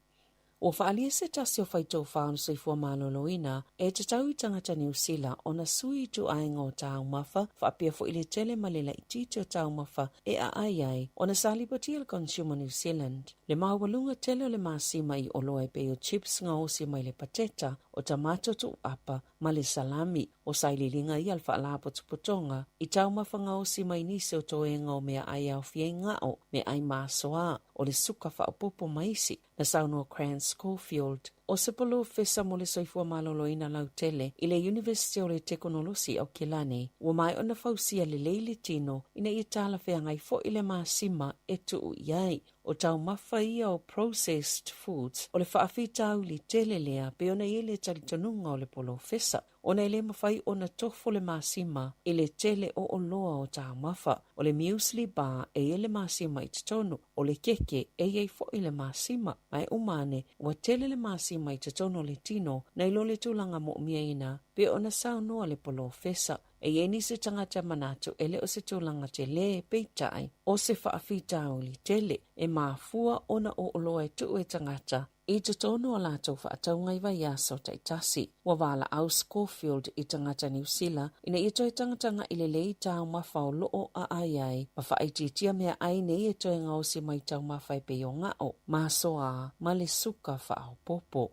O whaalia se tasi o whaitou whaanu soifua maloloina, e te tau i tangata New Zealand o na sui tu ainga o tau mafa, whaapia fo ile tele malela i titi o tau mafa e a ai, o na salipati al Consumer New Zealand. Le mawalunga tele o le masima i oloa e pe o chips nga osi mai le pateta, o tamato tu apa, ma le salami, o saililinga i al whaalapo tupotonga, i tau mafa nga osi mai nise o toenga o mea ai au fie ngao, me ai masoa, o le suka whaapopo maisi, na sauno Crans Caulfield. O se polo fesa mo le soifua maloloina lautele i le University o le Teknolosi o Kilani, ua mai ona fausia le leili tino ina i tala wheangai fo i le masima e tuu iai. O tau mawha ia o processed foods o le whaafitau li tele lea pe ona i le talitonunga o le polo fesa. Ona i le mawhai ona tofo le masima i le tele o oloa o tau mawha. O le muesli bar e i le masima i titono. O le keke e iei fo i le masima. Mai umane ua tele le masima i titono le tino na ilo le tūlanga mo umia ina pe ona sao noa le polo fesa. E ieni se tangata manatu ele o se tūlanga te le peitai o se whaafitau li tele e mafua ona o oloa e tu e tangata. I te tono o lātou whaataunga i vai aso taitasi. Wa wala au Schofield i tangata New Zealand ina i toi tangatanga i le lei tau mawhao loo a ai. Ma whaititia mea ai nei e toi ngausi mai tau mawhai pe o ngao. Ma soa ma le suka whao popo.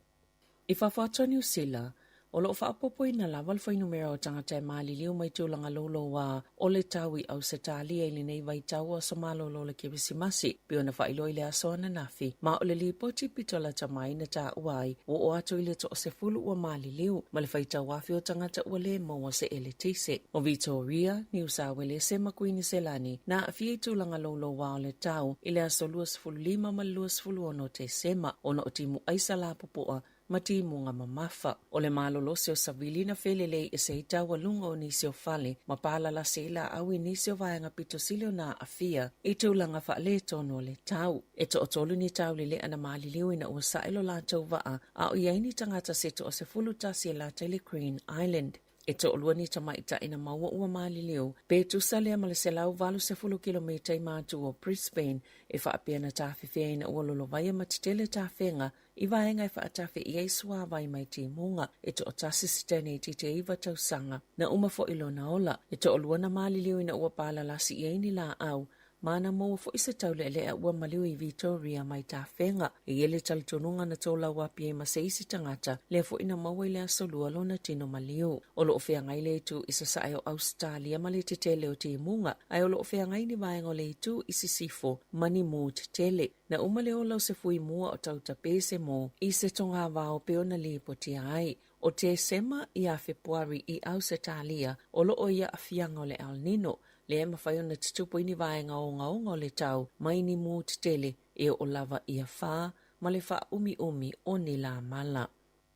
I whawhata New Zealand, o loo whaapopo ina lawal whai numera o tangata e maali liu mai tūlanga lolo wa o le taui au se tālia ili nei vai tau o samalo lo le kebisimasi. Pio na whailo ile asoana nafi, ma o le li poti pitola tamai na tā uai o atu ile to o se fulu ua maali liu, ma le whai tau wafi o tangata ua le maua se ele tise. O Victoria, New South Wales se makuini se lani, na awhie tūlanga lolo wa o le tau ile aso luas fulu lima ma luas fulu ono te sema, ono o timu aisa la popoa, mati munga mamafa. O le malolose o savili na felele e se itawa lunga o nisi o fale, mapala la se ila awi nisi o vaenga pito silio na afia, i tūlanga wha le tono le tau. E to o tolu ni tau lele ana maali liu ina ua saelo la tau waa, a o iaini tangata seto o se fulu tasi e la tele Green Island. E to olua ni tamaita ina maua ua maali liu, pe tu salea ma le se lau valu se fulu kilomita i mātu o Brisbane, e whaapia na tāwhiwhia ina ua lolo vaia matitele tāwhenga, i vaenga i whaatawhi i eisua vai mai ti munga, e to o tasi sitene i te iwa tausanga, na umafo ilo na ola, e to olua na maali liu ina ua pala lasi i eini la au, mana mo fo isa taule ele a ua maliu i Victoria mai ta whenga. I ele talitonunga na tōla wapi e maseisi tangata, le fo ina maua ile asolua lona tino maliu. Olo o whenga ile tu isa sa o Australia ma le te tele o te munga, ai olo o whenga ini vaenga le tu isi sifo mani mu te tele. Na umale o lau se fui mua o tauta pese mo, i se tonga wao peona lipo ti ai. O te sema i a Februari i Ausitalia, olo o ia a fianga o le El Nino, le ema whai ona tutupo ini vaenga o ngaonga o le tau, mai ni mu te tele e o lava i a wha, ma le wha umi o ni la mala.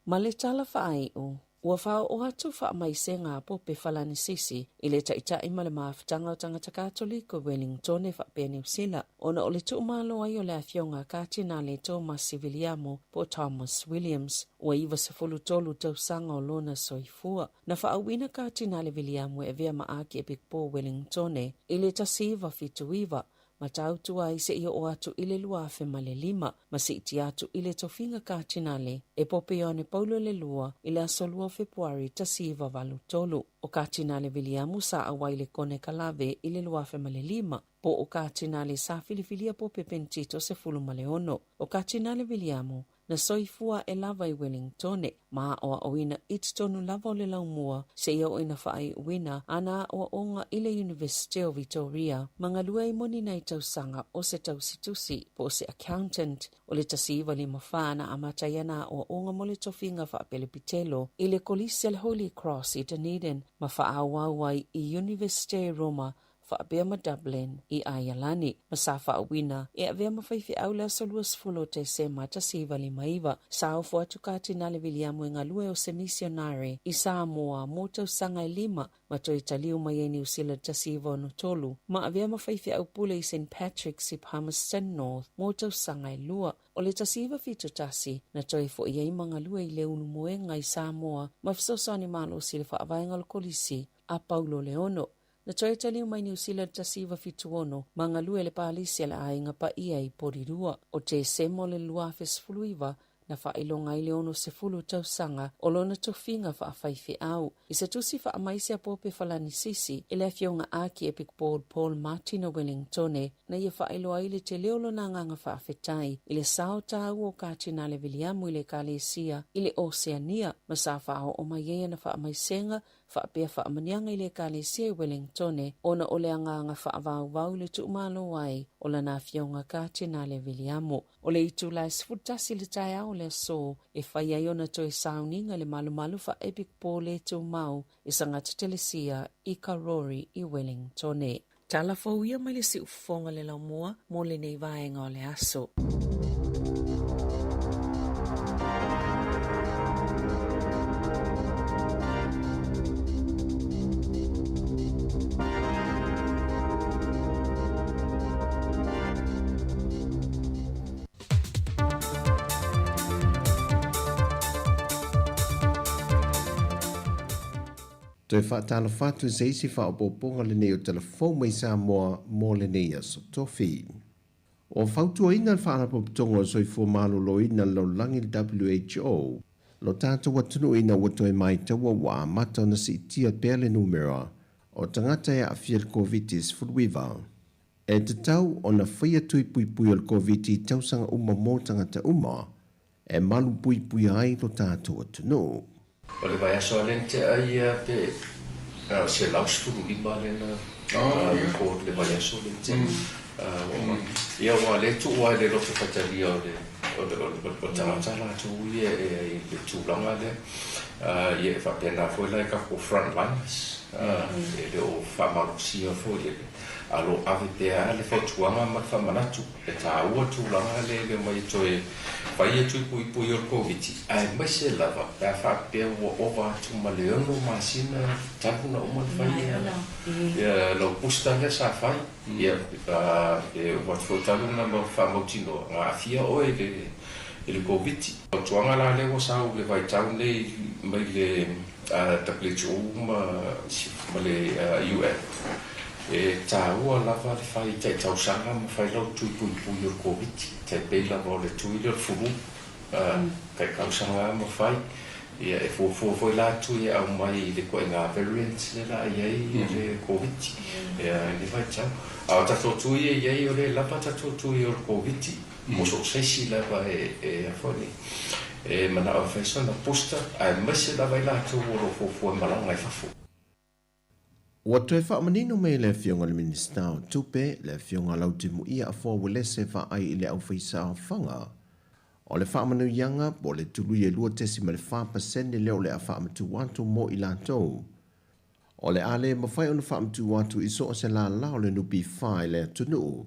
Ma le tala whaai o, ua whao o atu wha mai se ngā pope whalani sisi, i le taita ima le maafutanga o tangata Katoliko Wellington e whapea New Zealand, ona o le tuumalo ai o le afionga kātina le Thomas Civiliamo po Thomas Williams, ua iwa se fulu tolu tausanga o lona soifua. Na whaawina kātina le Williamo e vea maaki e Bigpo Wellington e, i le tasiva fitu iwa, ma tautua i se ia o atu ile luafe ma le lima, ma se iti atu ile tofinga kātinale, e pope yone paulo le lua ile asolua Februari tasiva valu tolu. O kātinale Williamu sa awaile kone kalave ile luafe ma le lima, po o kātinale sa filifilia pope pentito se fulu ma le ono. O kātinale Williamu na soifua e lava I Wellington ma o ina itstonu lava o le laumua se ia o ina whaai wina ana o onga I le University of Victoria mangalua I moni na I tausanga o se tausitusi po se accountant o le tasiva li mawhana amatayana o onga mo le tofinga whaapelepitelo I le kolisi le Holy Cross I Dunedin ma whaawawai I University Roma whaapea ma Dublin I Ayalani. Masafa awina e avea mawhaifi au lea soluas fulo te se mata siva li maiva. Sao fua tukati na le Viliamu e ngalue o se misionare I Sāmoa motau sanga I lima ma to Italiu mai New Zealand tasiva no tolu. Ma avea mawhaifi au pule I St. Patrick's I Palmerston North motau sanga I lua. O le tasiva fitu tasi na toi fo iei mangalue I le unu moenga I Sāmoa ma fisosani malo sile whaavaenga lo kolisi a Paulo Leono. Na toi taliu mai New Zealand tasiva fituono, mangalue le palisi ala ainga pa ia I porirua. O te semo le luafes fuluiva, na whailonga I leono se fulu tausanga, o lona tofinga whaafaifi au. I se tusi whaamaisi a pope falani sisi, I le fionga aki Epic Paul Martin o Wellington, na ia whailoa I le te leolo na nganga whaafetai, I le sao tau o kātina le Viliamu I le Kalesia, I le Oceania, masafa ao o maiea na whaamaisenga, whaapea whaamanianga I le Kalesia I Wellington, ona o le anganga whaavau le tuumalo wai, o la na fionga kātina le Viliamu. O le itu lai sfutasi le tai au le so, e whaia iona toi sauninga le malu fa Epic Paul le tuumau, I sangata telesia I Karori I Wellington. Tala fauia mai le si ufonga le laumua, mo le nei vaenga o le aso. Toi whaatala whatu se isi whaopoponga le nei o telefon mai Sāmoa mō le nei aso tofi. O whautua ina le whaanapoponga o soifua malo lo ina lo langi WHO, lo tātou watunu ina watoi mai taua wa mata na si itia pēle numera o tangata ya afia le COVID-19 furuiva. E te tau o na whaia tui pui pui o le COVID-19 tausanga uma mō tangata uma, e malu pui pui ai lo tātou watunu. O le vai aso alente ai pe se lausturu lima lena ko le vai aso lente ia wa le tu wa le lo fatali o le tangata la tu ia e le tu langa le ia fa pena foi la ka ko front lines e le o fa malusia foi alo ave pe ale fa tuanga ma fa manatu e ta ua tu langa le mai toi vai tu pui o covid ai mai se lava pa fa pe o ova tu maleono masina tapu na o vai ia lo pusta le sa fai ia e o fo talu na mo fa motino a fia o ele covid o tuanga la le o sa o le vai tau le mai le taplecho ma le UN e tāua lava le whai te tausanga ma whai lau tui pui pui o COVID te beila mo le tui le furu kai kausanga ma whai ia e fo la tui au mai le koe ngā variants le la iei le COVID ia le whai tau au tato tui e iei o le lapa tato tui o COVID mo so sesi lava e afoni e mana o whaisa na posta ai mese lava i la tu o fo malanga i fafu. Wa toi whaamanino me le fionga le minista o tupe, le fionga lau te muia a fua wale se wha ai le au whaisa o whanga. O le whaamanu ianga, po le tulu i lua tesi ma le 5% leo le a whaamatu watu mo i lantou. O le ale mawhai ona whaamatu watu i so o se la lao le nupi whae le tunu.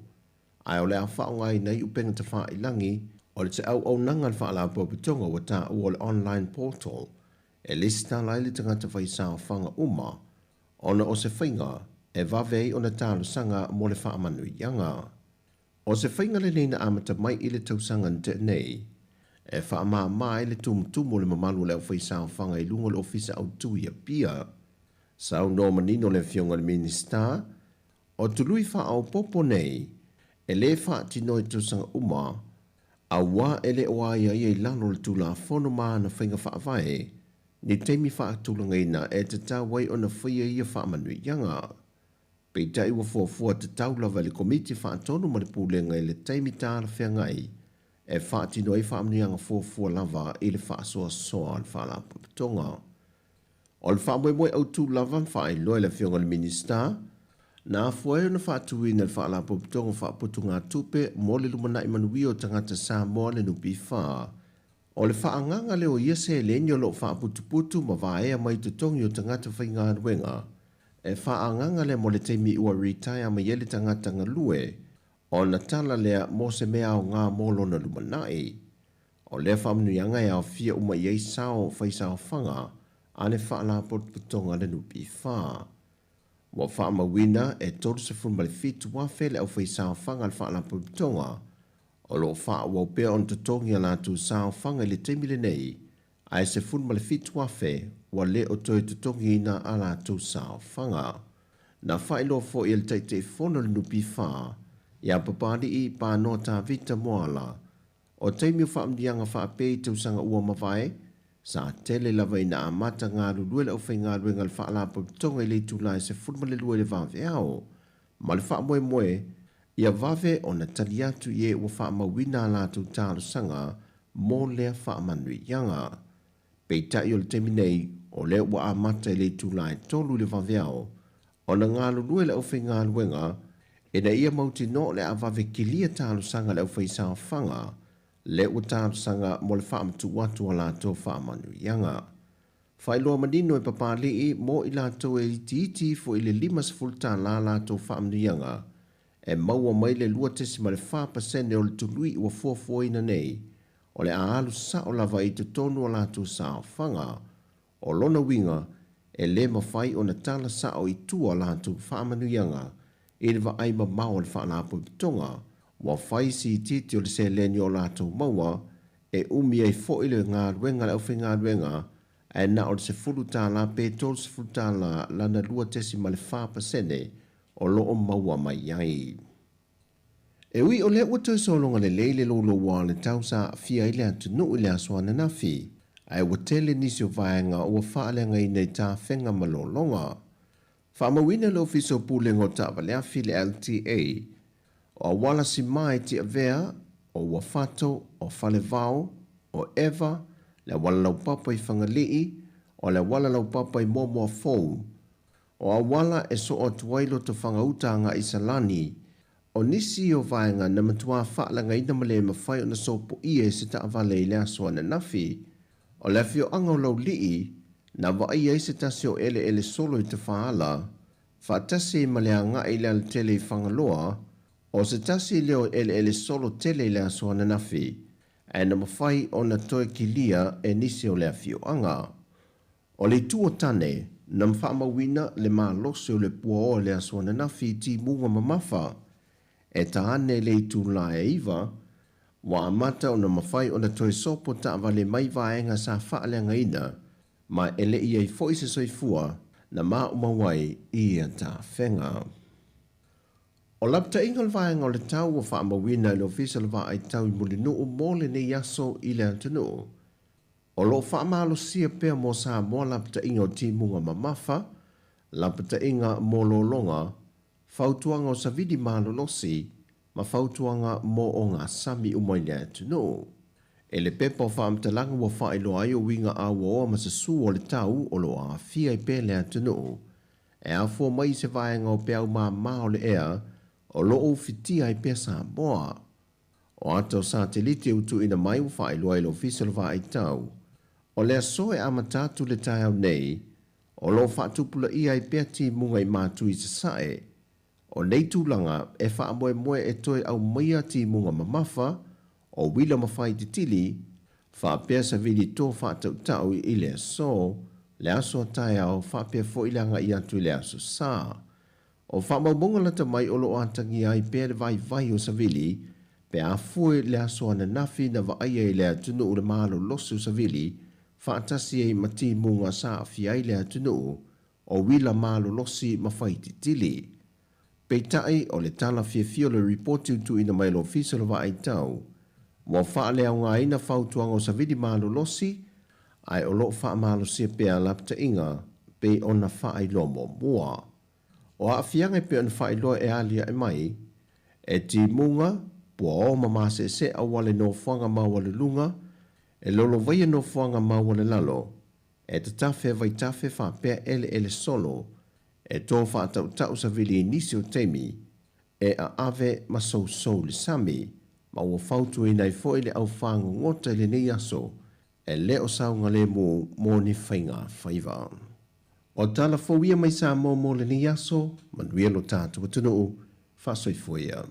Ai o le a whaonga i nei upenga ta wha i langi, o le te au nangan wha la popitonga wa ta o le online portal. E lista lai le tangata whaisa o whanga uma, ona o se whainga e wawei ona tālo sanga mo le whaamanu ianga. O se whainga le neina amata mai i le tausanga nte nei, e whaamaa mai le tumutumu le mamalu leo whaisa o whanga i lunga le ofisa au tui a pia. Sau no manino le fionga le minista, o tului wha au popo nei, e le wha tino i tausanga uma, a wā ele oa ia i lalo le tula whono maa na whainga whaavae, ni teimi whaatulanga ina e te tāwai o na whaia ia whaamanu ianga. Pei tai ua fuafua te taulawa le komiti whaatonu ma le pūlenga i le teimi tāla whengai e whaatino i whaamnianga fua lava i le whaasoa soa al whaalapo tonga. O le whaamoe au tū lava whaai loe le whionga le minista, na fuae na whaatuina le whaalapo tonga whaaputu ngā tupe mo le lumana i manuia o tangata Sāmoa le nupi whaa. O le whaanganga leo ia se lenyo lo whaaputu ma vaea mai tutongi o tangata whainga ruenga. E whaanganga le mo le teimi ua retire ma yele tangata ngalue, o na tala lea mo se mea o ngā molo na lumanai. O le whaamnuianga e au fia uma iei sao whaisao whanga, ane whaalapo putonga le nupi whaa. Wa whaamawina e tolu se funma le fitu wafe le au whaisao whanga le whaalapo putonga, o lo wha wau pea on tutongi ala tu sao whanga le teimi le nei, ai se funma le fitu wafe, wa le o toi tutongi ina ala tu sao whanga. Na whailo fo i le teite fono le nupi whaa, ia papadi i pa no ta vita moala, o teimi whaamdianga whaapei te usanga ua mawai, sa tele lava ina amata ngā lulue le au whai ngā ruenga le whaalapo tonga i le tūlai se funma le lue le vāwe ao, ma le wha moe, ia vave o na tali atu ie ua whaamawina la tu tālu sanga, mō lea whaamanui ianga. Peita i o le temi nei, o lea ua amata i le tūlai tolu le vāwe ao, o na ngā lulue le au whai ngā ruenga, e na ia mauti no le a vave kilia tālu sanga le au whai sao whanga, le ua tālu sanga mo le whaamatu watu a lātou whaamanu ianga. Whailoa manino e papali i mo i lātou e iti fo i le 5 tā la lātou whaamanu ianga, e maua mai le 2% o le tului ua fuafuaina nei, o le aalu sao lava i te tonu a lātou sao whanga, o lona winga e le mawhai o na tala sao i tua lātou whaamanu ianga, i le wa aima mao le whaalapo tonga, wa whai si titi o le se leni o lātou maua, e umi ai fo i le ngā ruenga le awhi ngā ruenga, e na o le se fulu tā la pe tol se fulu tā la lana 2% o loo maua mai ai. E ui o le ua solonga le leile lolo wa le tau sa fia i le atu nu i le aswana na fi, ai ua tele nisi o vaenga ua whaalenga i nei tā whenga malolonga. Whaamawina le ofiso pūlengo tā valeafi le LTA, o wala si mai ti avea, o wafato, o falevao, o eva, le wala lau papa i whangalii, o le wala lau papa i momoa fou, o a wala e so o tuailo to whangautanga i salani, o nisi o vaenga na matua whaalanga ina male mawhai o na sopo ie se ta avale i le aswa na nafi, o le fio anga o lau lii, na wa ai se tasi o ele solo i te whaala, whaatasi ma le anga i le tele i whangaloa, o se tasi leo ele solo tele i le aswa na nafi, e na mawhai o na toe kilia e nisi o le fio anga. O le tua tane, na mwhaamawina le maa lose o le pua o le aswa na nafi ti munga mamafa, e taane le tu la e iwa, wa amata o na mawhai o na toe sopo ta avale mai vaenga sa whaalenga ina, ma ele ia i foi se soifua na maa umawai ia ta whenga. O lapta ingal vaenga o le tau o whaamawina le ofisa le va ai tau i mulinu o mole ne yaso i le antunu. O lo whaamalo sia pea mo Sāmoa lapta inga o ti munga mamafa, lapta inga mo lolonga, fautuanga o savidi malo losi, ma fautuanga mo o ngā sami umai le antunu. E le pepa o whaamtalanga wa whaelo ai o winga a waoa ma se su o le tau o lo a fia i pe le antunu. E a fua mai se vaenga o peau maa o le ea, o lo o fitia i pe Sāmoa. O ato satelite utu ina mai u whaelo ai lo fisal va ai tau. O le aso e amatatu le tai au nei, o lo whaatupula ia i pe ti munga i mātu i se sae. O nei tūlanga e whaamoe e toe au maia ti munga mamafa, o wila mawhai te tili, whaapea sa vidi tō whaatau i le aso, le aso tai au whaapea fo ilanga i atu i le aso sā. O whaamaumonga lata mai o lo atangi ai pēr vai o sa vili, pe a fue le aso ana nafi na waaia i le atunu o le malo losu sa vili, whaatasi e mati munga sa fia i le atunu, o wila malo losi mawhai te tili. Peitai o le tala fia le reporti utu ina mai lo ofisa lo wa ai tau, wa wha lea ngā ina whautuanga o sa vidi malo losi, ai o lo wha malo sia pea lapta inga, pe ona wha ai lo mua. O a fianga pe ona wha ai lo e alia e mai, e ti munga, Pua o mama se a wale no whanga ma wale lunga, e lolo vai no whanga ma wale lalo, e te tawhe vai tawhe whapea ele solo, e tō whātau sa vili nisi o teimi, e a ave ma sou le sami, ma ua whautu i nei fo le au whangu ngota le nei aso, e leo saunga le mo ni whainga whaiva. O tala fōia mai Sāmoa mo le nei aso, manuia lo tātua tunu, whasoi fōia.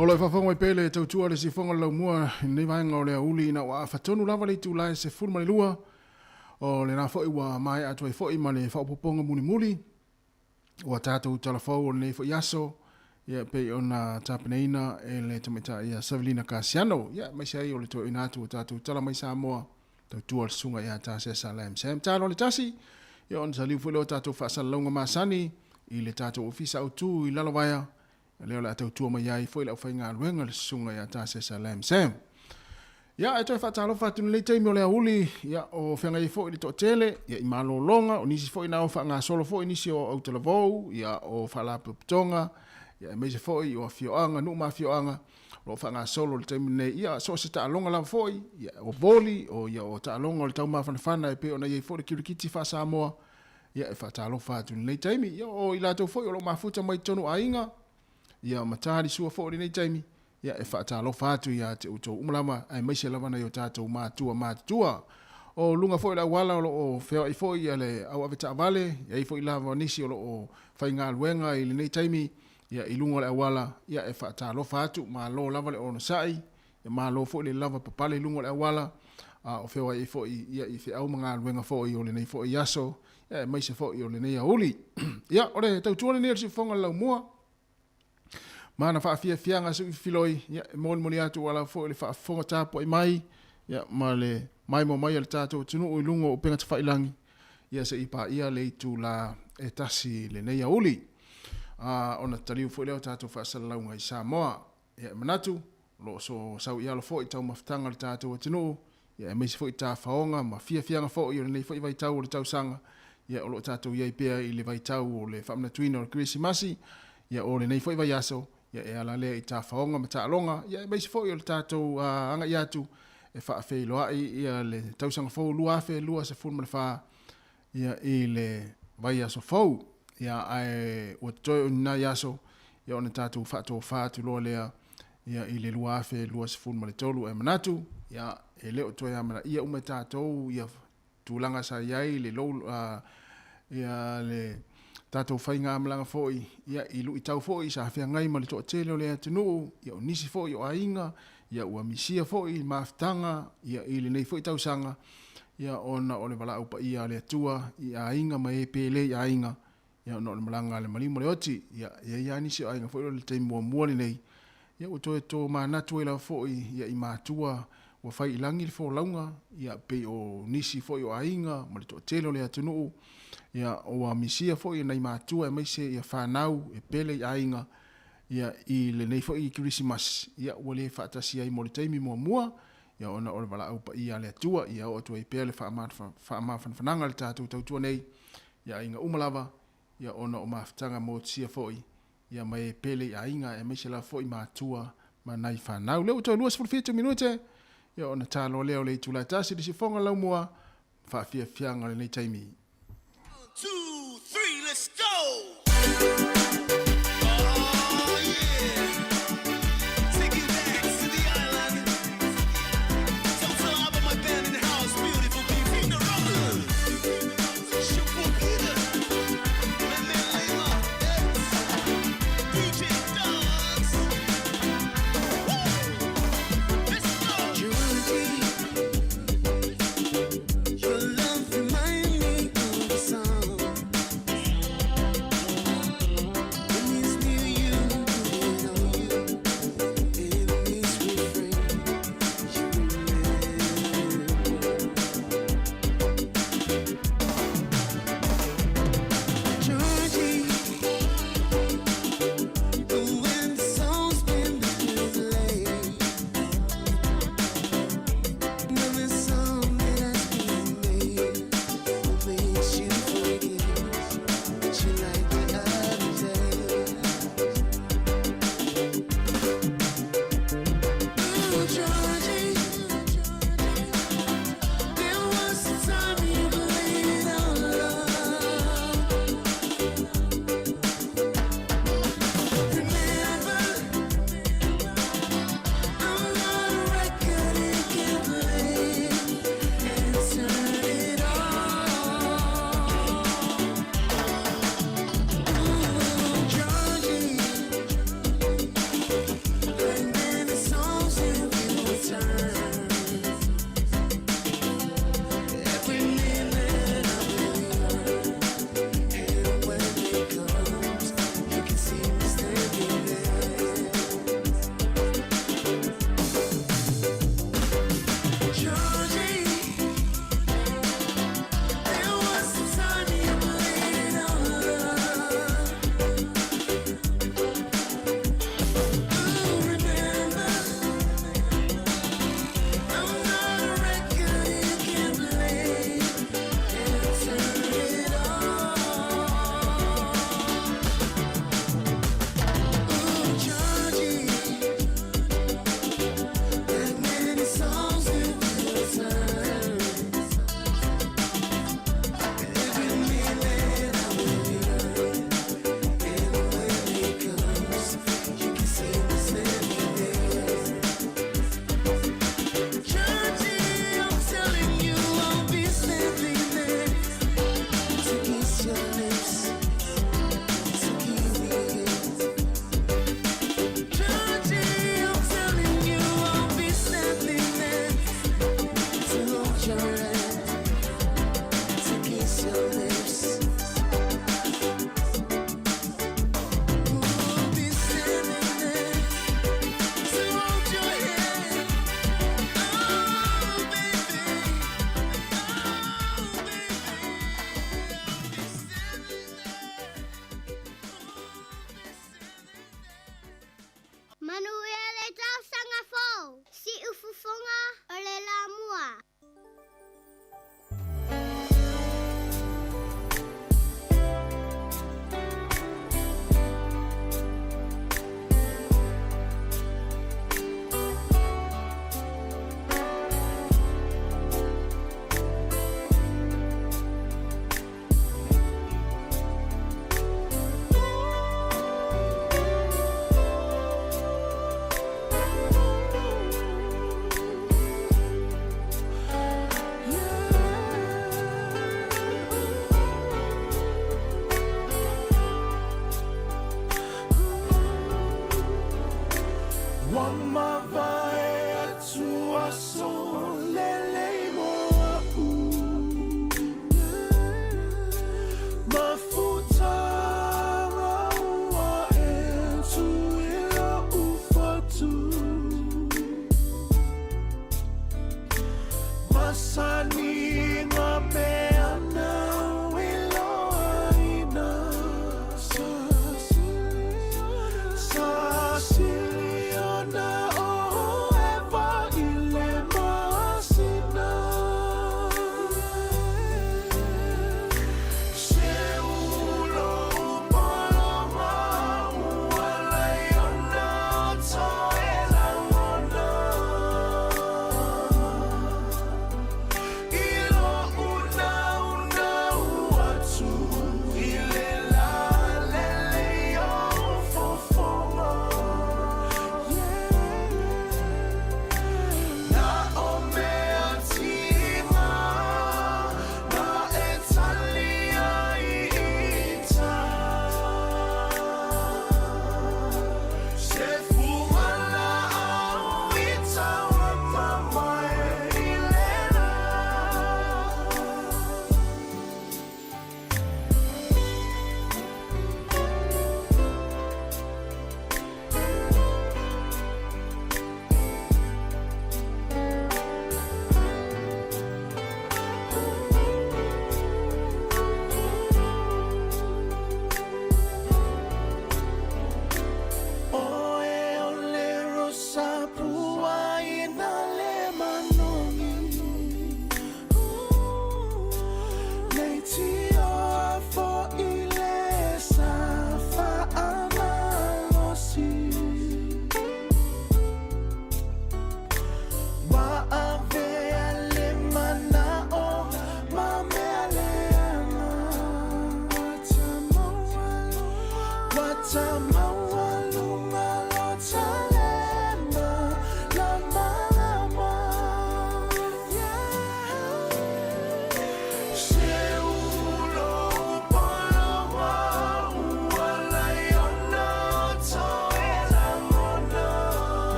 Ola fa fonga pele tau tua le si fonga lau mua nei vaenga o le uli na wa fatonu lava le tu lai se fulma le lua o le na foi wa mai atu e foi ma le fa poponga muni muli wa tatu telefo nei foi yaso ya pe ona tapeneina e le tamita ya Savelina Casiano ya mai sai o le to inatu tatu tala mai Sāmoa tau tua sunga ya ta se salam sam talo le tasi ya on saliu fu le tatu fa salonga masani i le tatu ofisa o tu i lalavaya leo la tau tua mai ai foi la fainga luenga le sunga ya ta se salam sam ya e toi fatalo fatu le taimi o le uli ya o fenga i foi le to tele ya i malo longa o nisi foi na o fa nga solo foi nisi o autolavou ya o fala putonga ya me se foi o fioanga no ma fioanga o fa nga solo le taimi nei ya so se ta longa la foi ya o voli o ya o ta longa le tau ma fana e pe ona ye foi ki kiti fa Sāmoa ya e fatalo fatu le taimi ya o ila to foi o lo mafuta mai tonu ainga ya matari sua fo nei taimi ya e fata lo fatu ya te uto umlama ai mai se lava na yo tato matua o lunga fo la wala o feo i fo ya le au aveta vale ya i fo i lava nisi o fainga luenga i nei taimi ya i lunga la wala ya e fata lo fatu ma lo lava le ono sai ya ma lo fo le lava papale lunga la wala o feo i fo ya i fe au manga luenga fo i o le nei fo i yaso ya mai se fo i o le nei uli ya ore tau tuole nei si fonga la mua mana fa fianga su filoi ya mol atu wala fo le fa fonga tapo mai ya male mai mo mai le tato tunu o lungo o penga fa ilangi ya se ipa ia le tu la etasi le nei uli ona taliu fo le tato fa salau ngai Sāmoa ya manatu lo so sau ia lo fo i tau maftanga le tato tunu ya me se fo i ta faonga ma fianga fo i nei fo i vai tau le tau sanga ya o lo tato ia ipea i le vai tau o le famna tuino o Krismasi ya o le nei fo i vai aso ya e ala le i ta faonga mata alonga ya mai se foi o le tatou anga i atu e fa fe loa i le tausanga fo lua fe lua se fulma le fa ya i le vai aso fo ya ai o toi na yaso ya ona tatou fa tu lo le ya i le lua fe lua se fulma le tolu e manatu ya e le o toi amana ia uma tatou ya tulanga sa yai le lo ya le tatou fainga amlanga foi ia i lu i tau foi sa fia ngai ma le to tele o le atunu ia o nisi foi o ainga ia ua misia foi maftanga ia i le nei foi tau sanga ia ona o le wala upa ia le atua ia ainga ma e pele ia ainga ia ona o le malanga le malimo le oti ia nisi o ainga foi o le teimua mua nei ia o to to manatu ila foi ia i matua wa fai ilangi le fo launga ia pe o nisi foi o ainga ma le to tele o le atunu ia o misia foi nei matua e mai se ia fanau e pele ia ainga ia i le nei foi Christmas ia o le fatasi ai mo le taimi mua ia ona o le wala upa ia le atua ia o to e pele fa ma fananga le tatu tau nei ia inga umalava ia ona o maftanga mo sia foi ia mai pele ia ainga e mai se la foi matua ma nai fanau le to luas for 5 minute ia ona talo leo le tula tasi di sifonga la mua fa fianga le nei taimi 2, 3, let's go! Your love remind me of the song.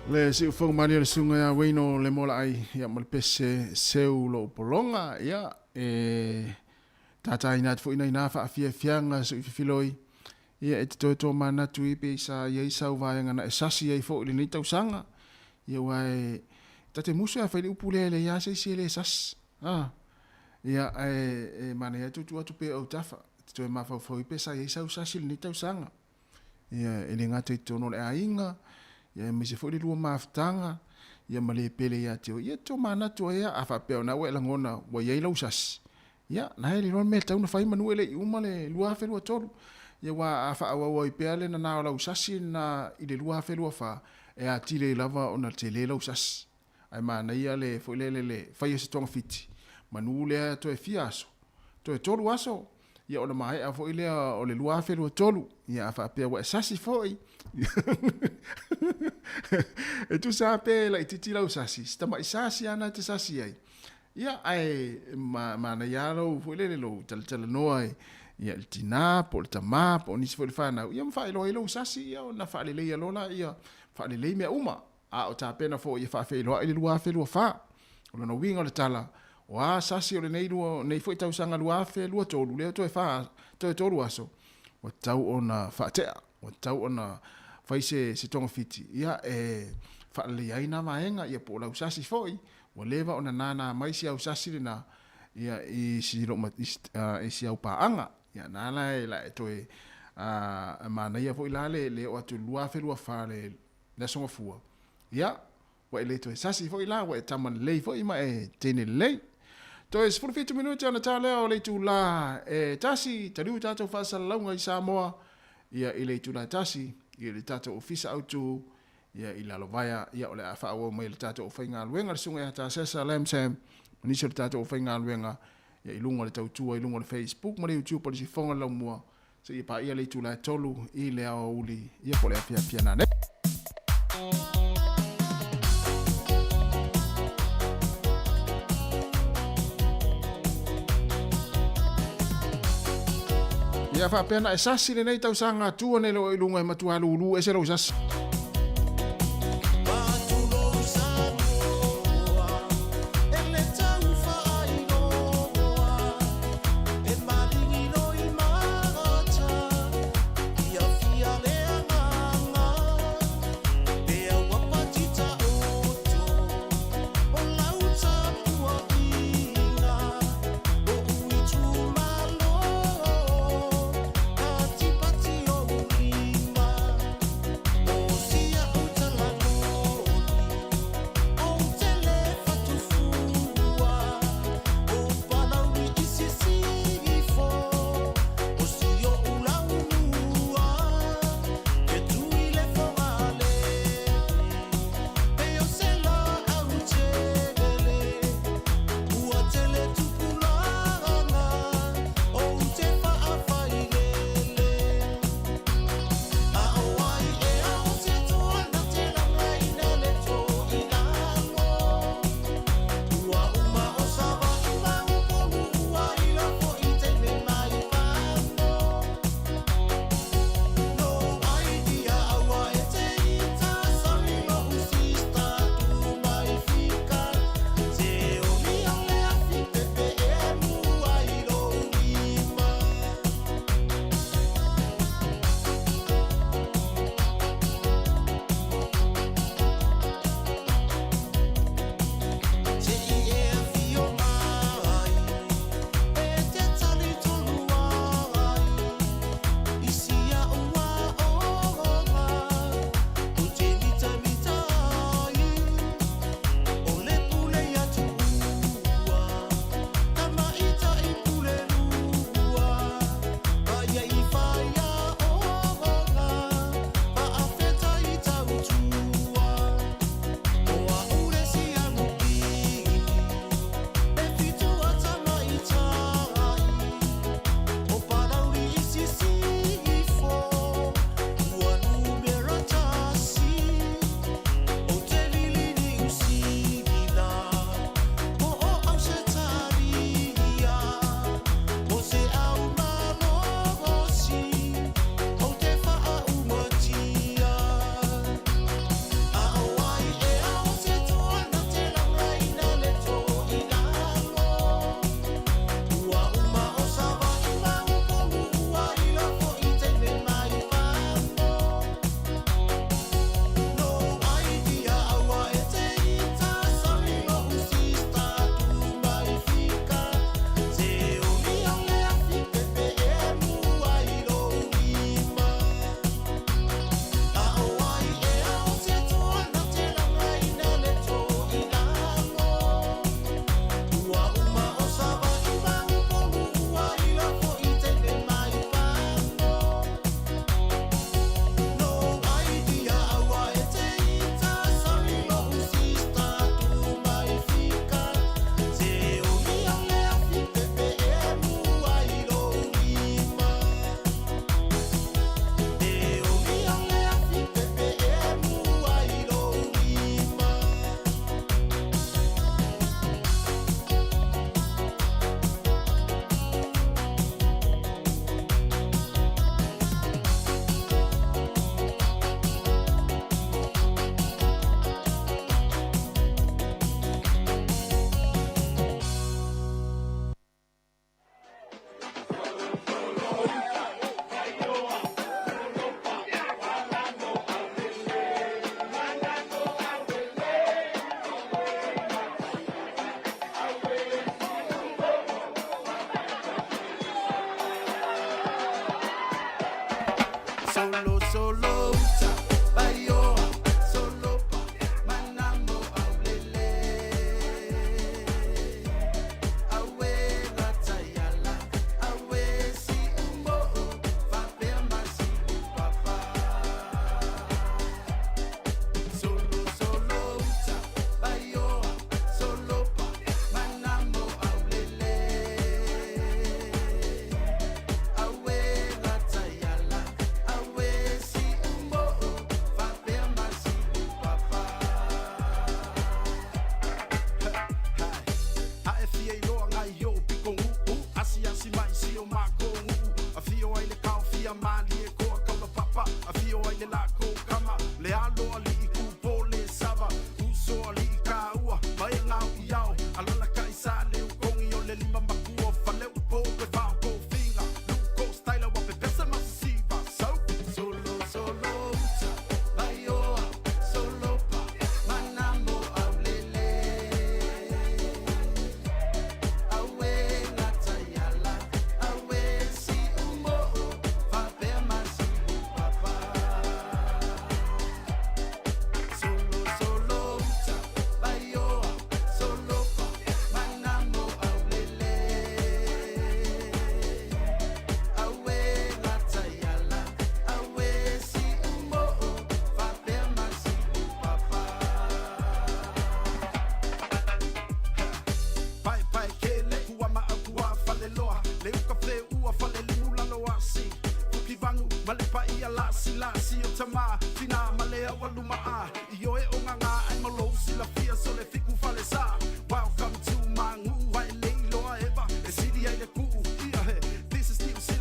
Le si ufong mani le sunga ya weino le mola ai ya mal pese seu lo polonga ya tata ina fu ina ina fa afia fianga su filoi ya to mana tu ipe sa ya isa uva nga na esasi ya fo le ni tau sanga ya wai tate musa fa le upule le ya se le sas ya mana ya tu pe o tafa to ma fa fo ipe sa ya isa usasi le ni tau sanga ya ele ngate to no le ainga ya me se foi lua maftanga ya male pele ya tio ya to mana to ya afa pe na we la ngona wa ya ilo sas ya na ele no meta una fai manuele i uma le lua fe lua tolu ya wa afa wa i pele na na la usasi na ile lua fe lua fa e a tile lava ona tele la usas ai mana ia le foi le fai se tonga fiti manule to e fiaso to e tolu aso ya ona mai a foi le o le lua fe lua tolu ya afa pe wa sasi foi e tu sape la titi la usasi sta mai sasi ana te sasi ai ya ai ma na ya lo foi le lo tal no ai ya il tina por tama por ni foi fana ya fa lo usasi ya na fa le ya lo la ya fa le me uma a o ta pena fo ya fa fe lo ile lua fe lo fa o no winga le tala wa sasi o le nei lo nei foi tau sanga lua fe lo tolu le to e fa to tolu aso o tau ona fa te o tau ona fai se tonga fiti ia fa le ai na maenga ia po la usasi foi o leva ona nana mai si usasi na ia i si lo i si au paanga ia nana la to e mana ia foi la le o atu lua fe lua fa le songa fua ia wa le to sasi foi la wa taman le foi ma tene le to es for 50 minuti ona tale o le tu la tasi taliu tato fa salonga i Sāmoa ia ile tu la tasi ia le tata ofisa autu ia ila lovaya ia ole afa o mai le tata o fainga luenga le sunga ya ta sesa lemsem ni se tata o fainga luenga ia ilunga le tautua ilunga le Facebook ma le YouTube po le fonga la mua se ia pa ia le tu la tolu i le au uli ia po le afia na ne ia fa pena esasi le nei tau sanga tua ne lo ilunga matua lulu e se lo sas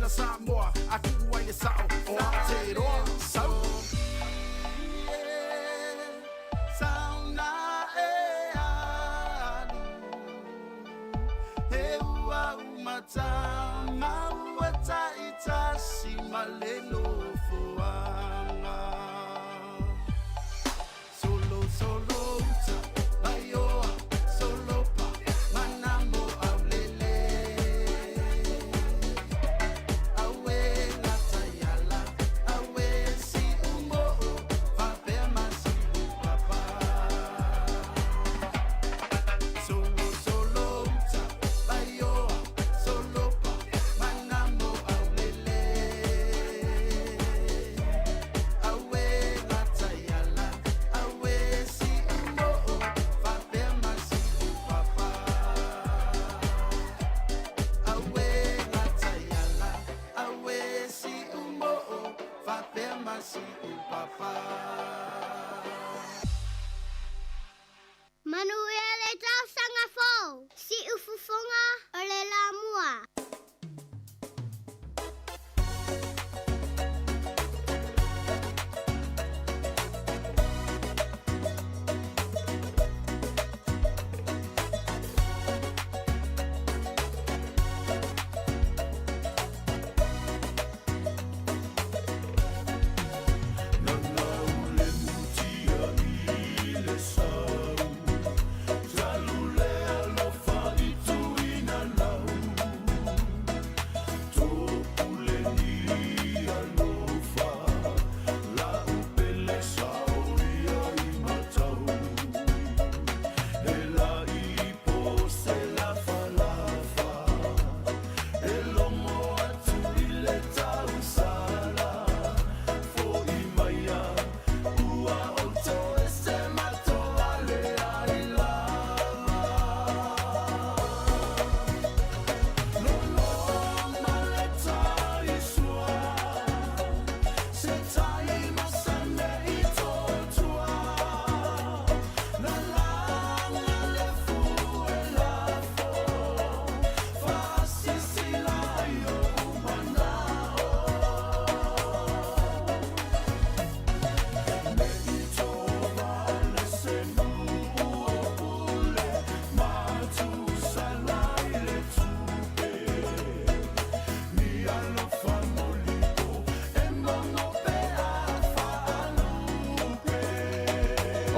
Sāmoa, aku ai le sao, o Aotearoa, sau. Sauna e alu, he ua umata, maua taita si maleno fuanga. Solo, solo, baioa, solo pa, manamo aulele. Awe natayala, awe si umo, papema si papa. Solo, solo, baioa, solo pa, manamo aulele. Awe natayala, awe si umo, papema si papa. Awe natayala, awe si umo, papema si papa. Manuele tau sanga fo, si ufufonga o le la mua.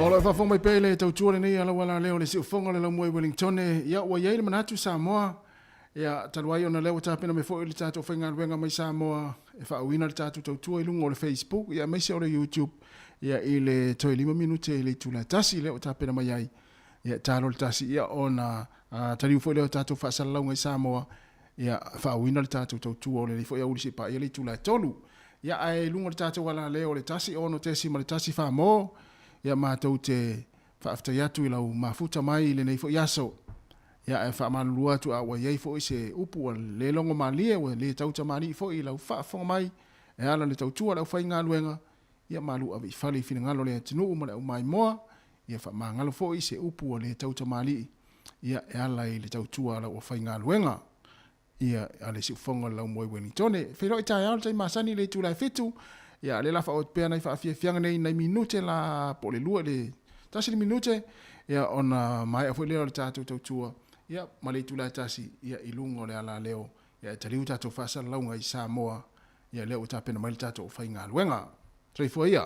Ola fa fo mai pele tau tuale nei ala wala leo le si fonga le la mo Wellington ya wa ye le manatu Sāmoa ia taluai ona leo tapena me fo ile tato fenga wenga mai Sāmoa e fa wina le tato tautua i lungo le Facebook ia mai se o le YouTube ia ile toi 5 minute ile tula tasi leo tapena mai ai ia talo le tasi ia ona taliu fo leo tato fa salau ngai Sāmoa ia fa wina le tato tautua o le fo ia ulisi pa ile tula tolu ia ai lungo le tato wala leo le tasi ono tesi ma le tasi fa mo ia mātou te whaafta iatu i lau mafuta mai le nei fo iaso. Ia e wha malua tu a wa iei fo i se upu a le longo malia wa le tauta mali fo i lau whaafonga mai e ala le tautua lau whai ngā luenga ia malu avi whale i whina ngalo le tinu uma le umai moa ia wha maa ngalo fo i se upu a le tauta mali ia e ala i le tautua lau whai ngā luenga ia a le si ufonga lau moe weni tone. Whiro i tae aole tai masani le tūlai fitu ia le lafa o pēr nei whaafia fianga nei minute la po le lua le tasi le minute ia ona mai a fo leo le tātou tautua ia ma le tūlai tasi ia i lungo le ala leo ia taliu tātou whaasala launga i Sāmoa ia leo tāpena mai le tātou whai ngā luenga. Trai fua ia.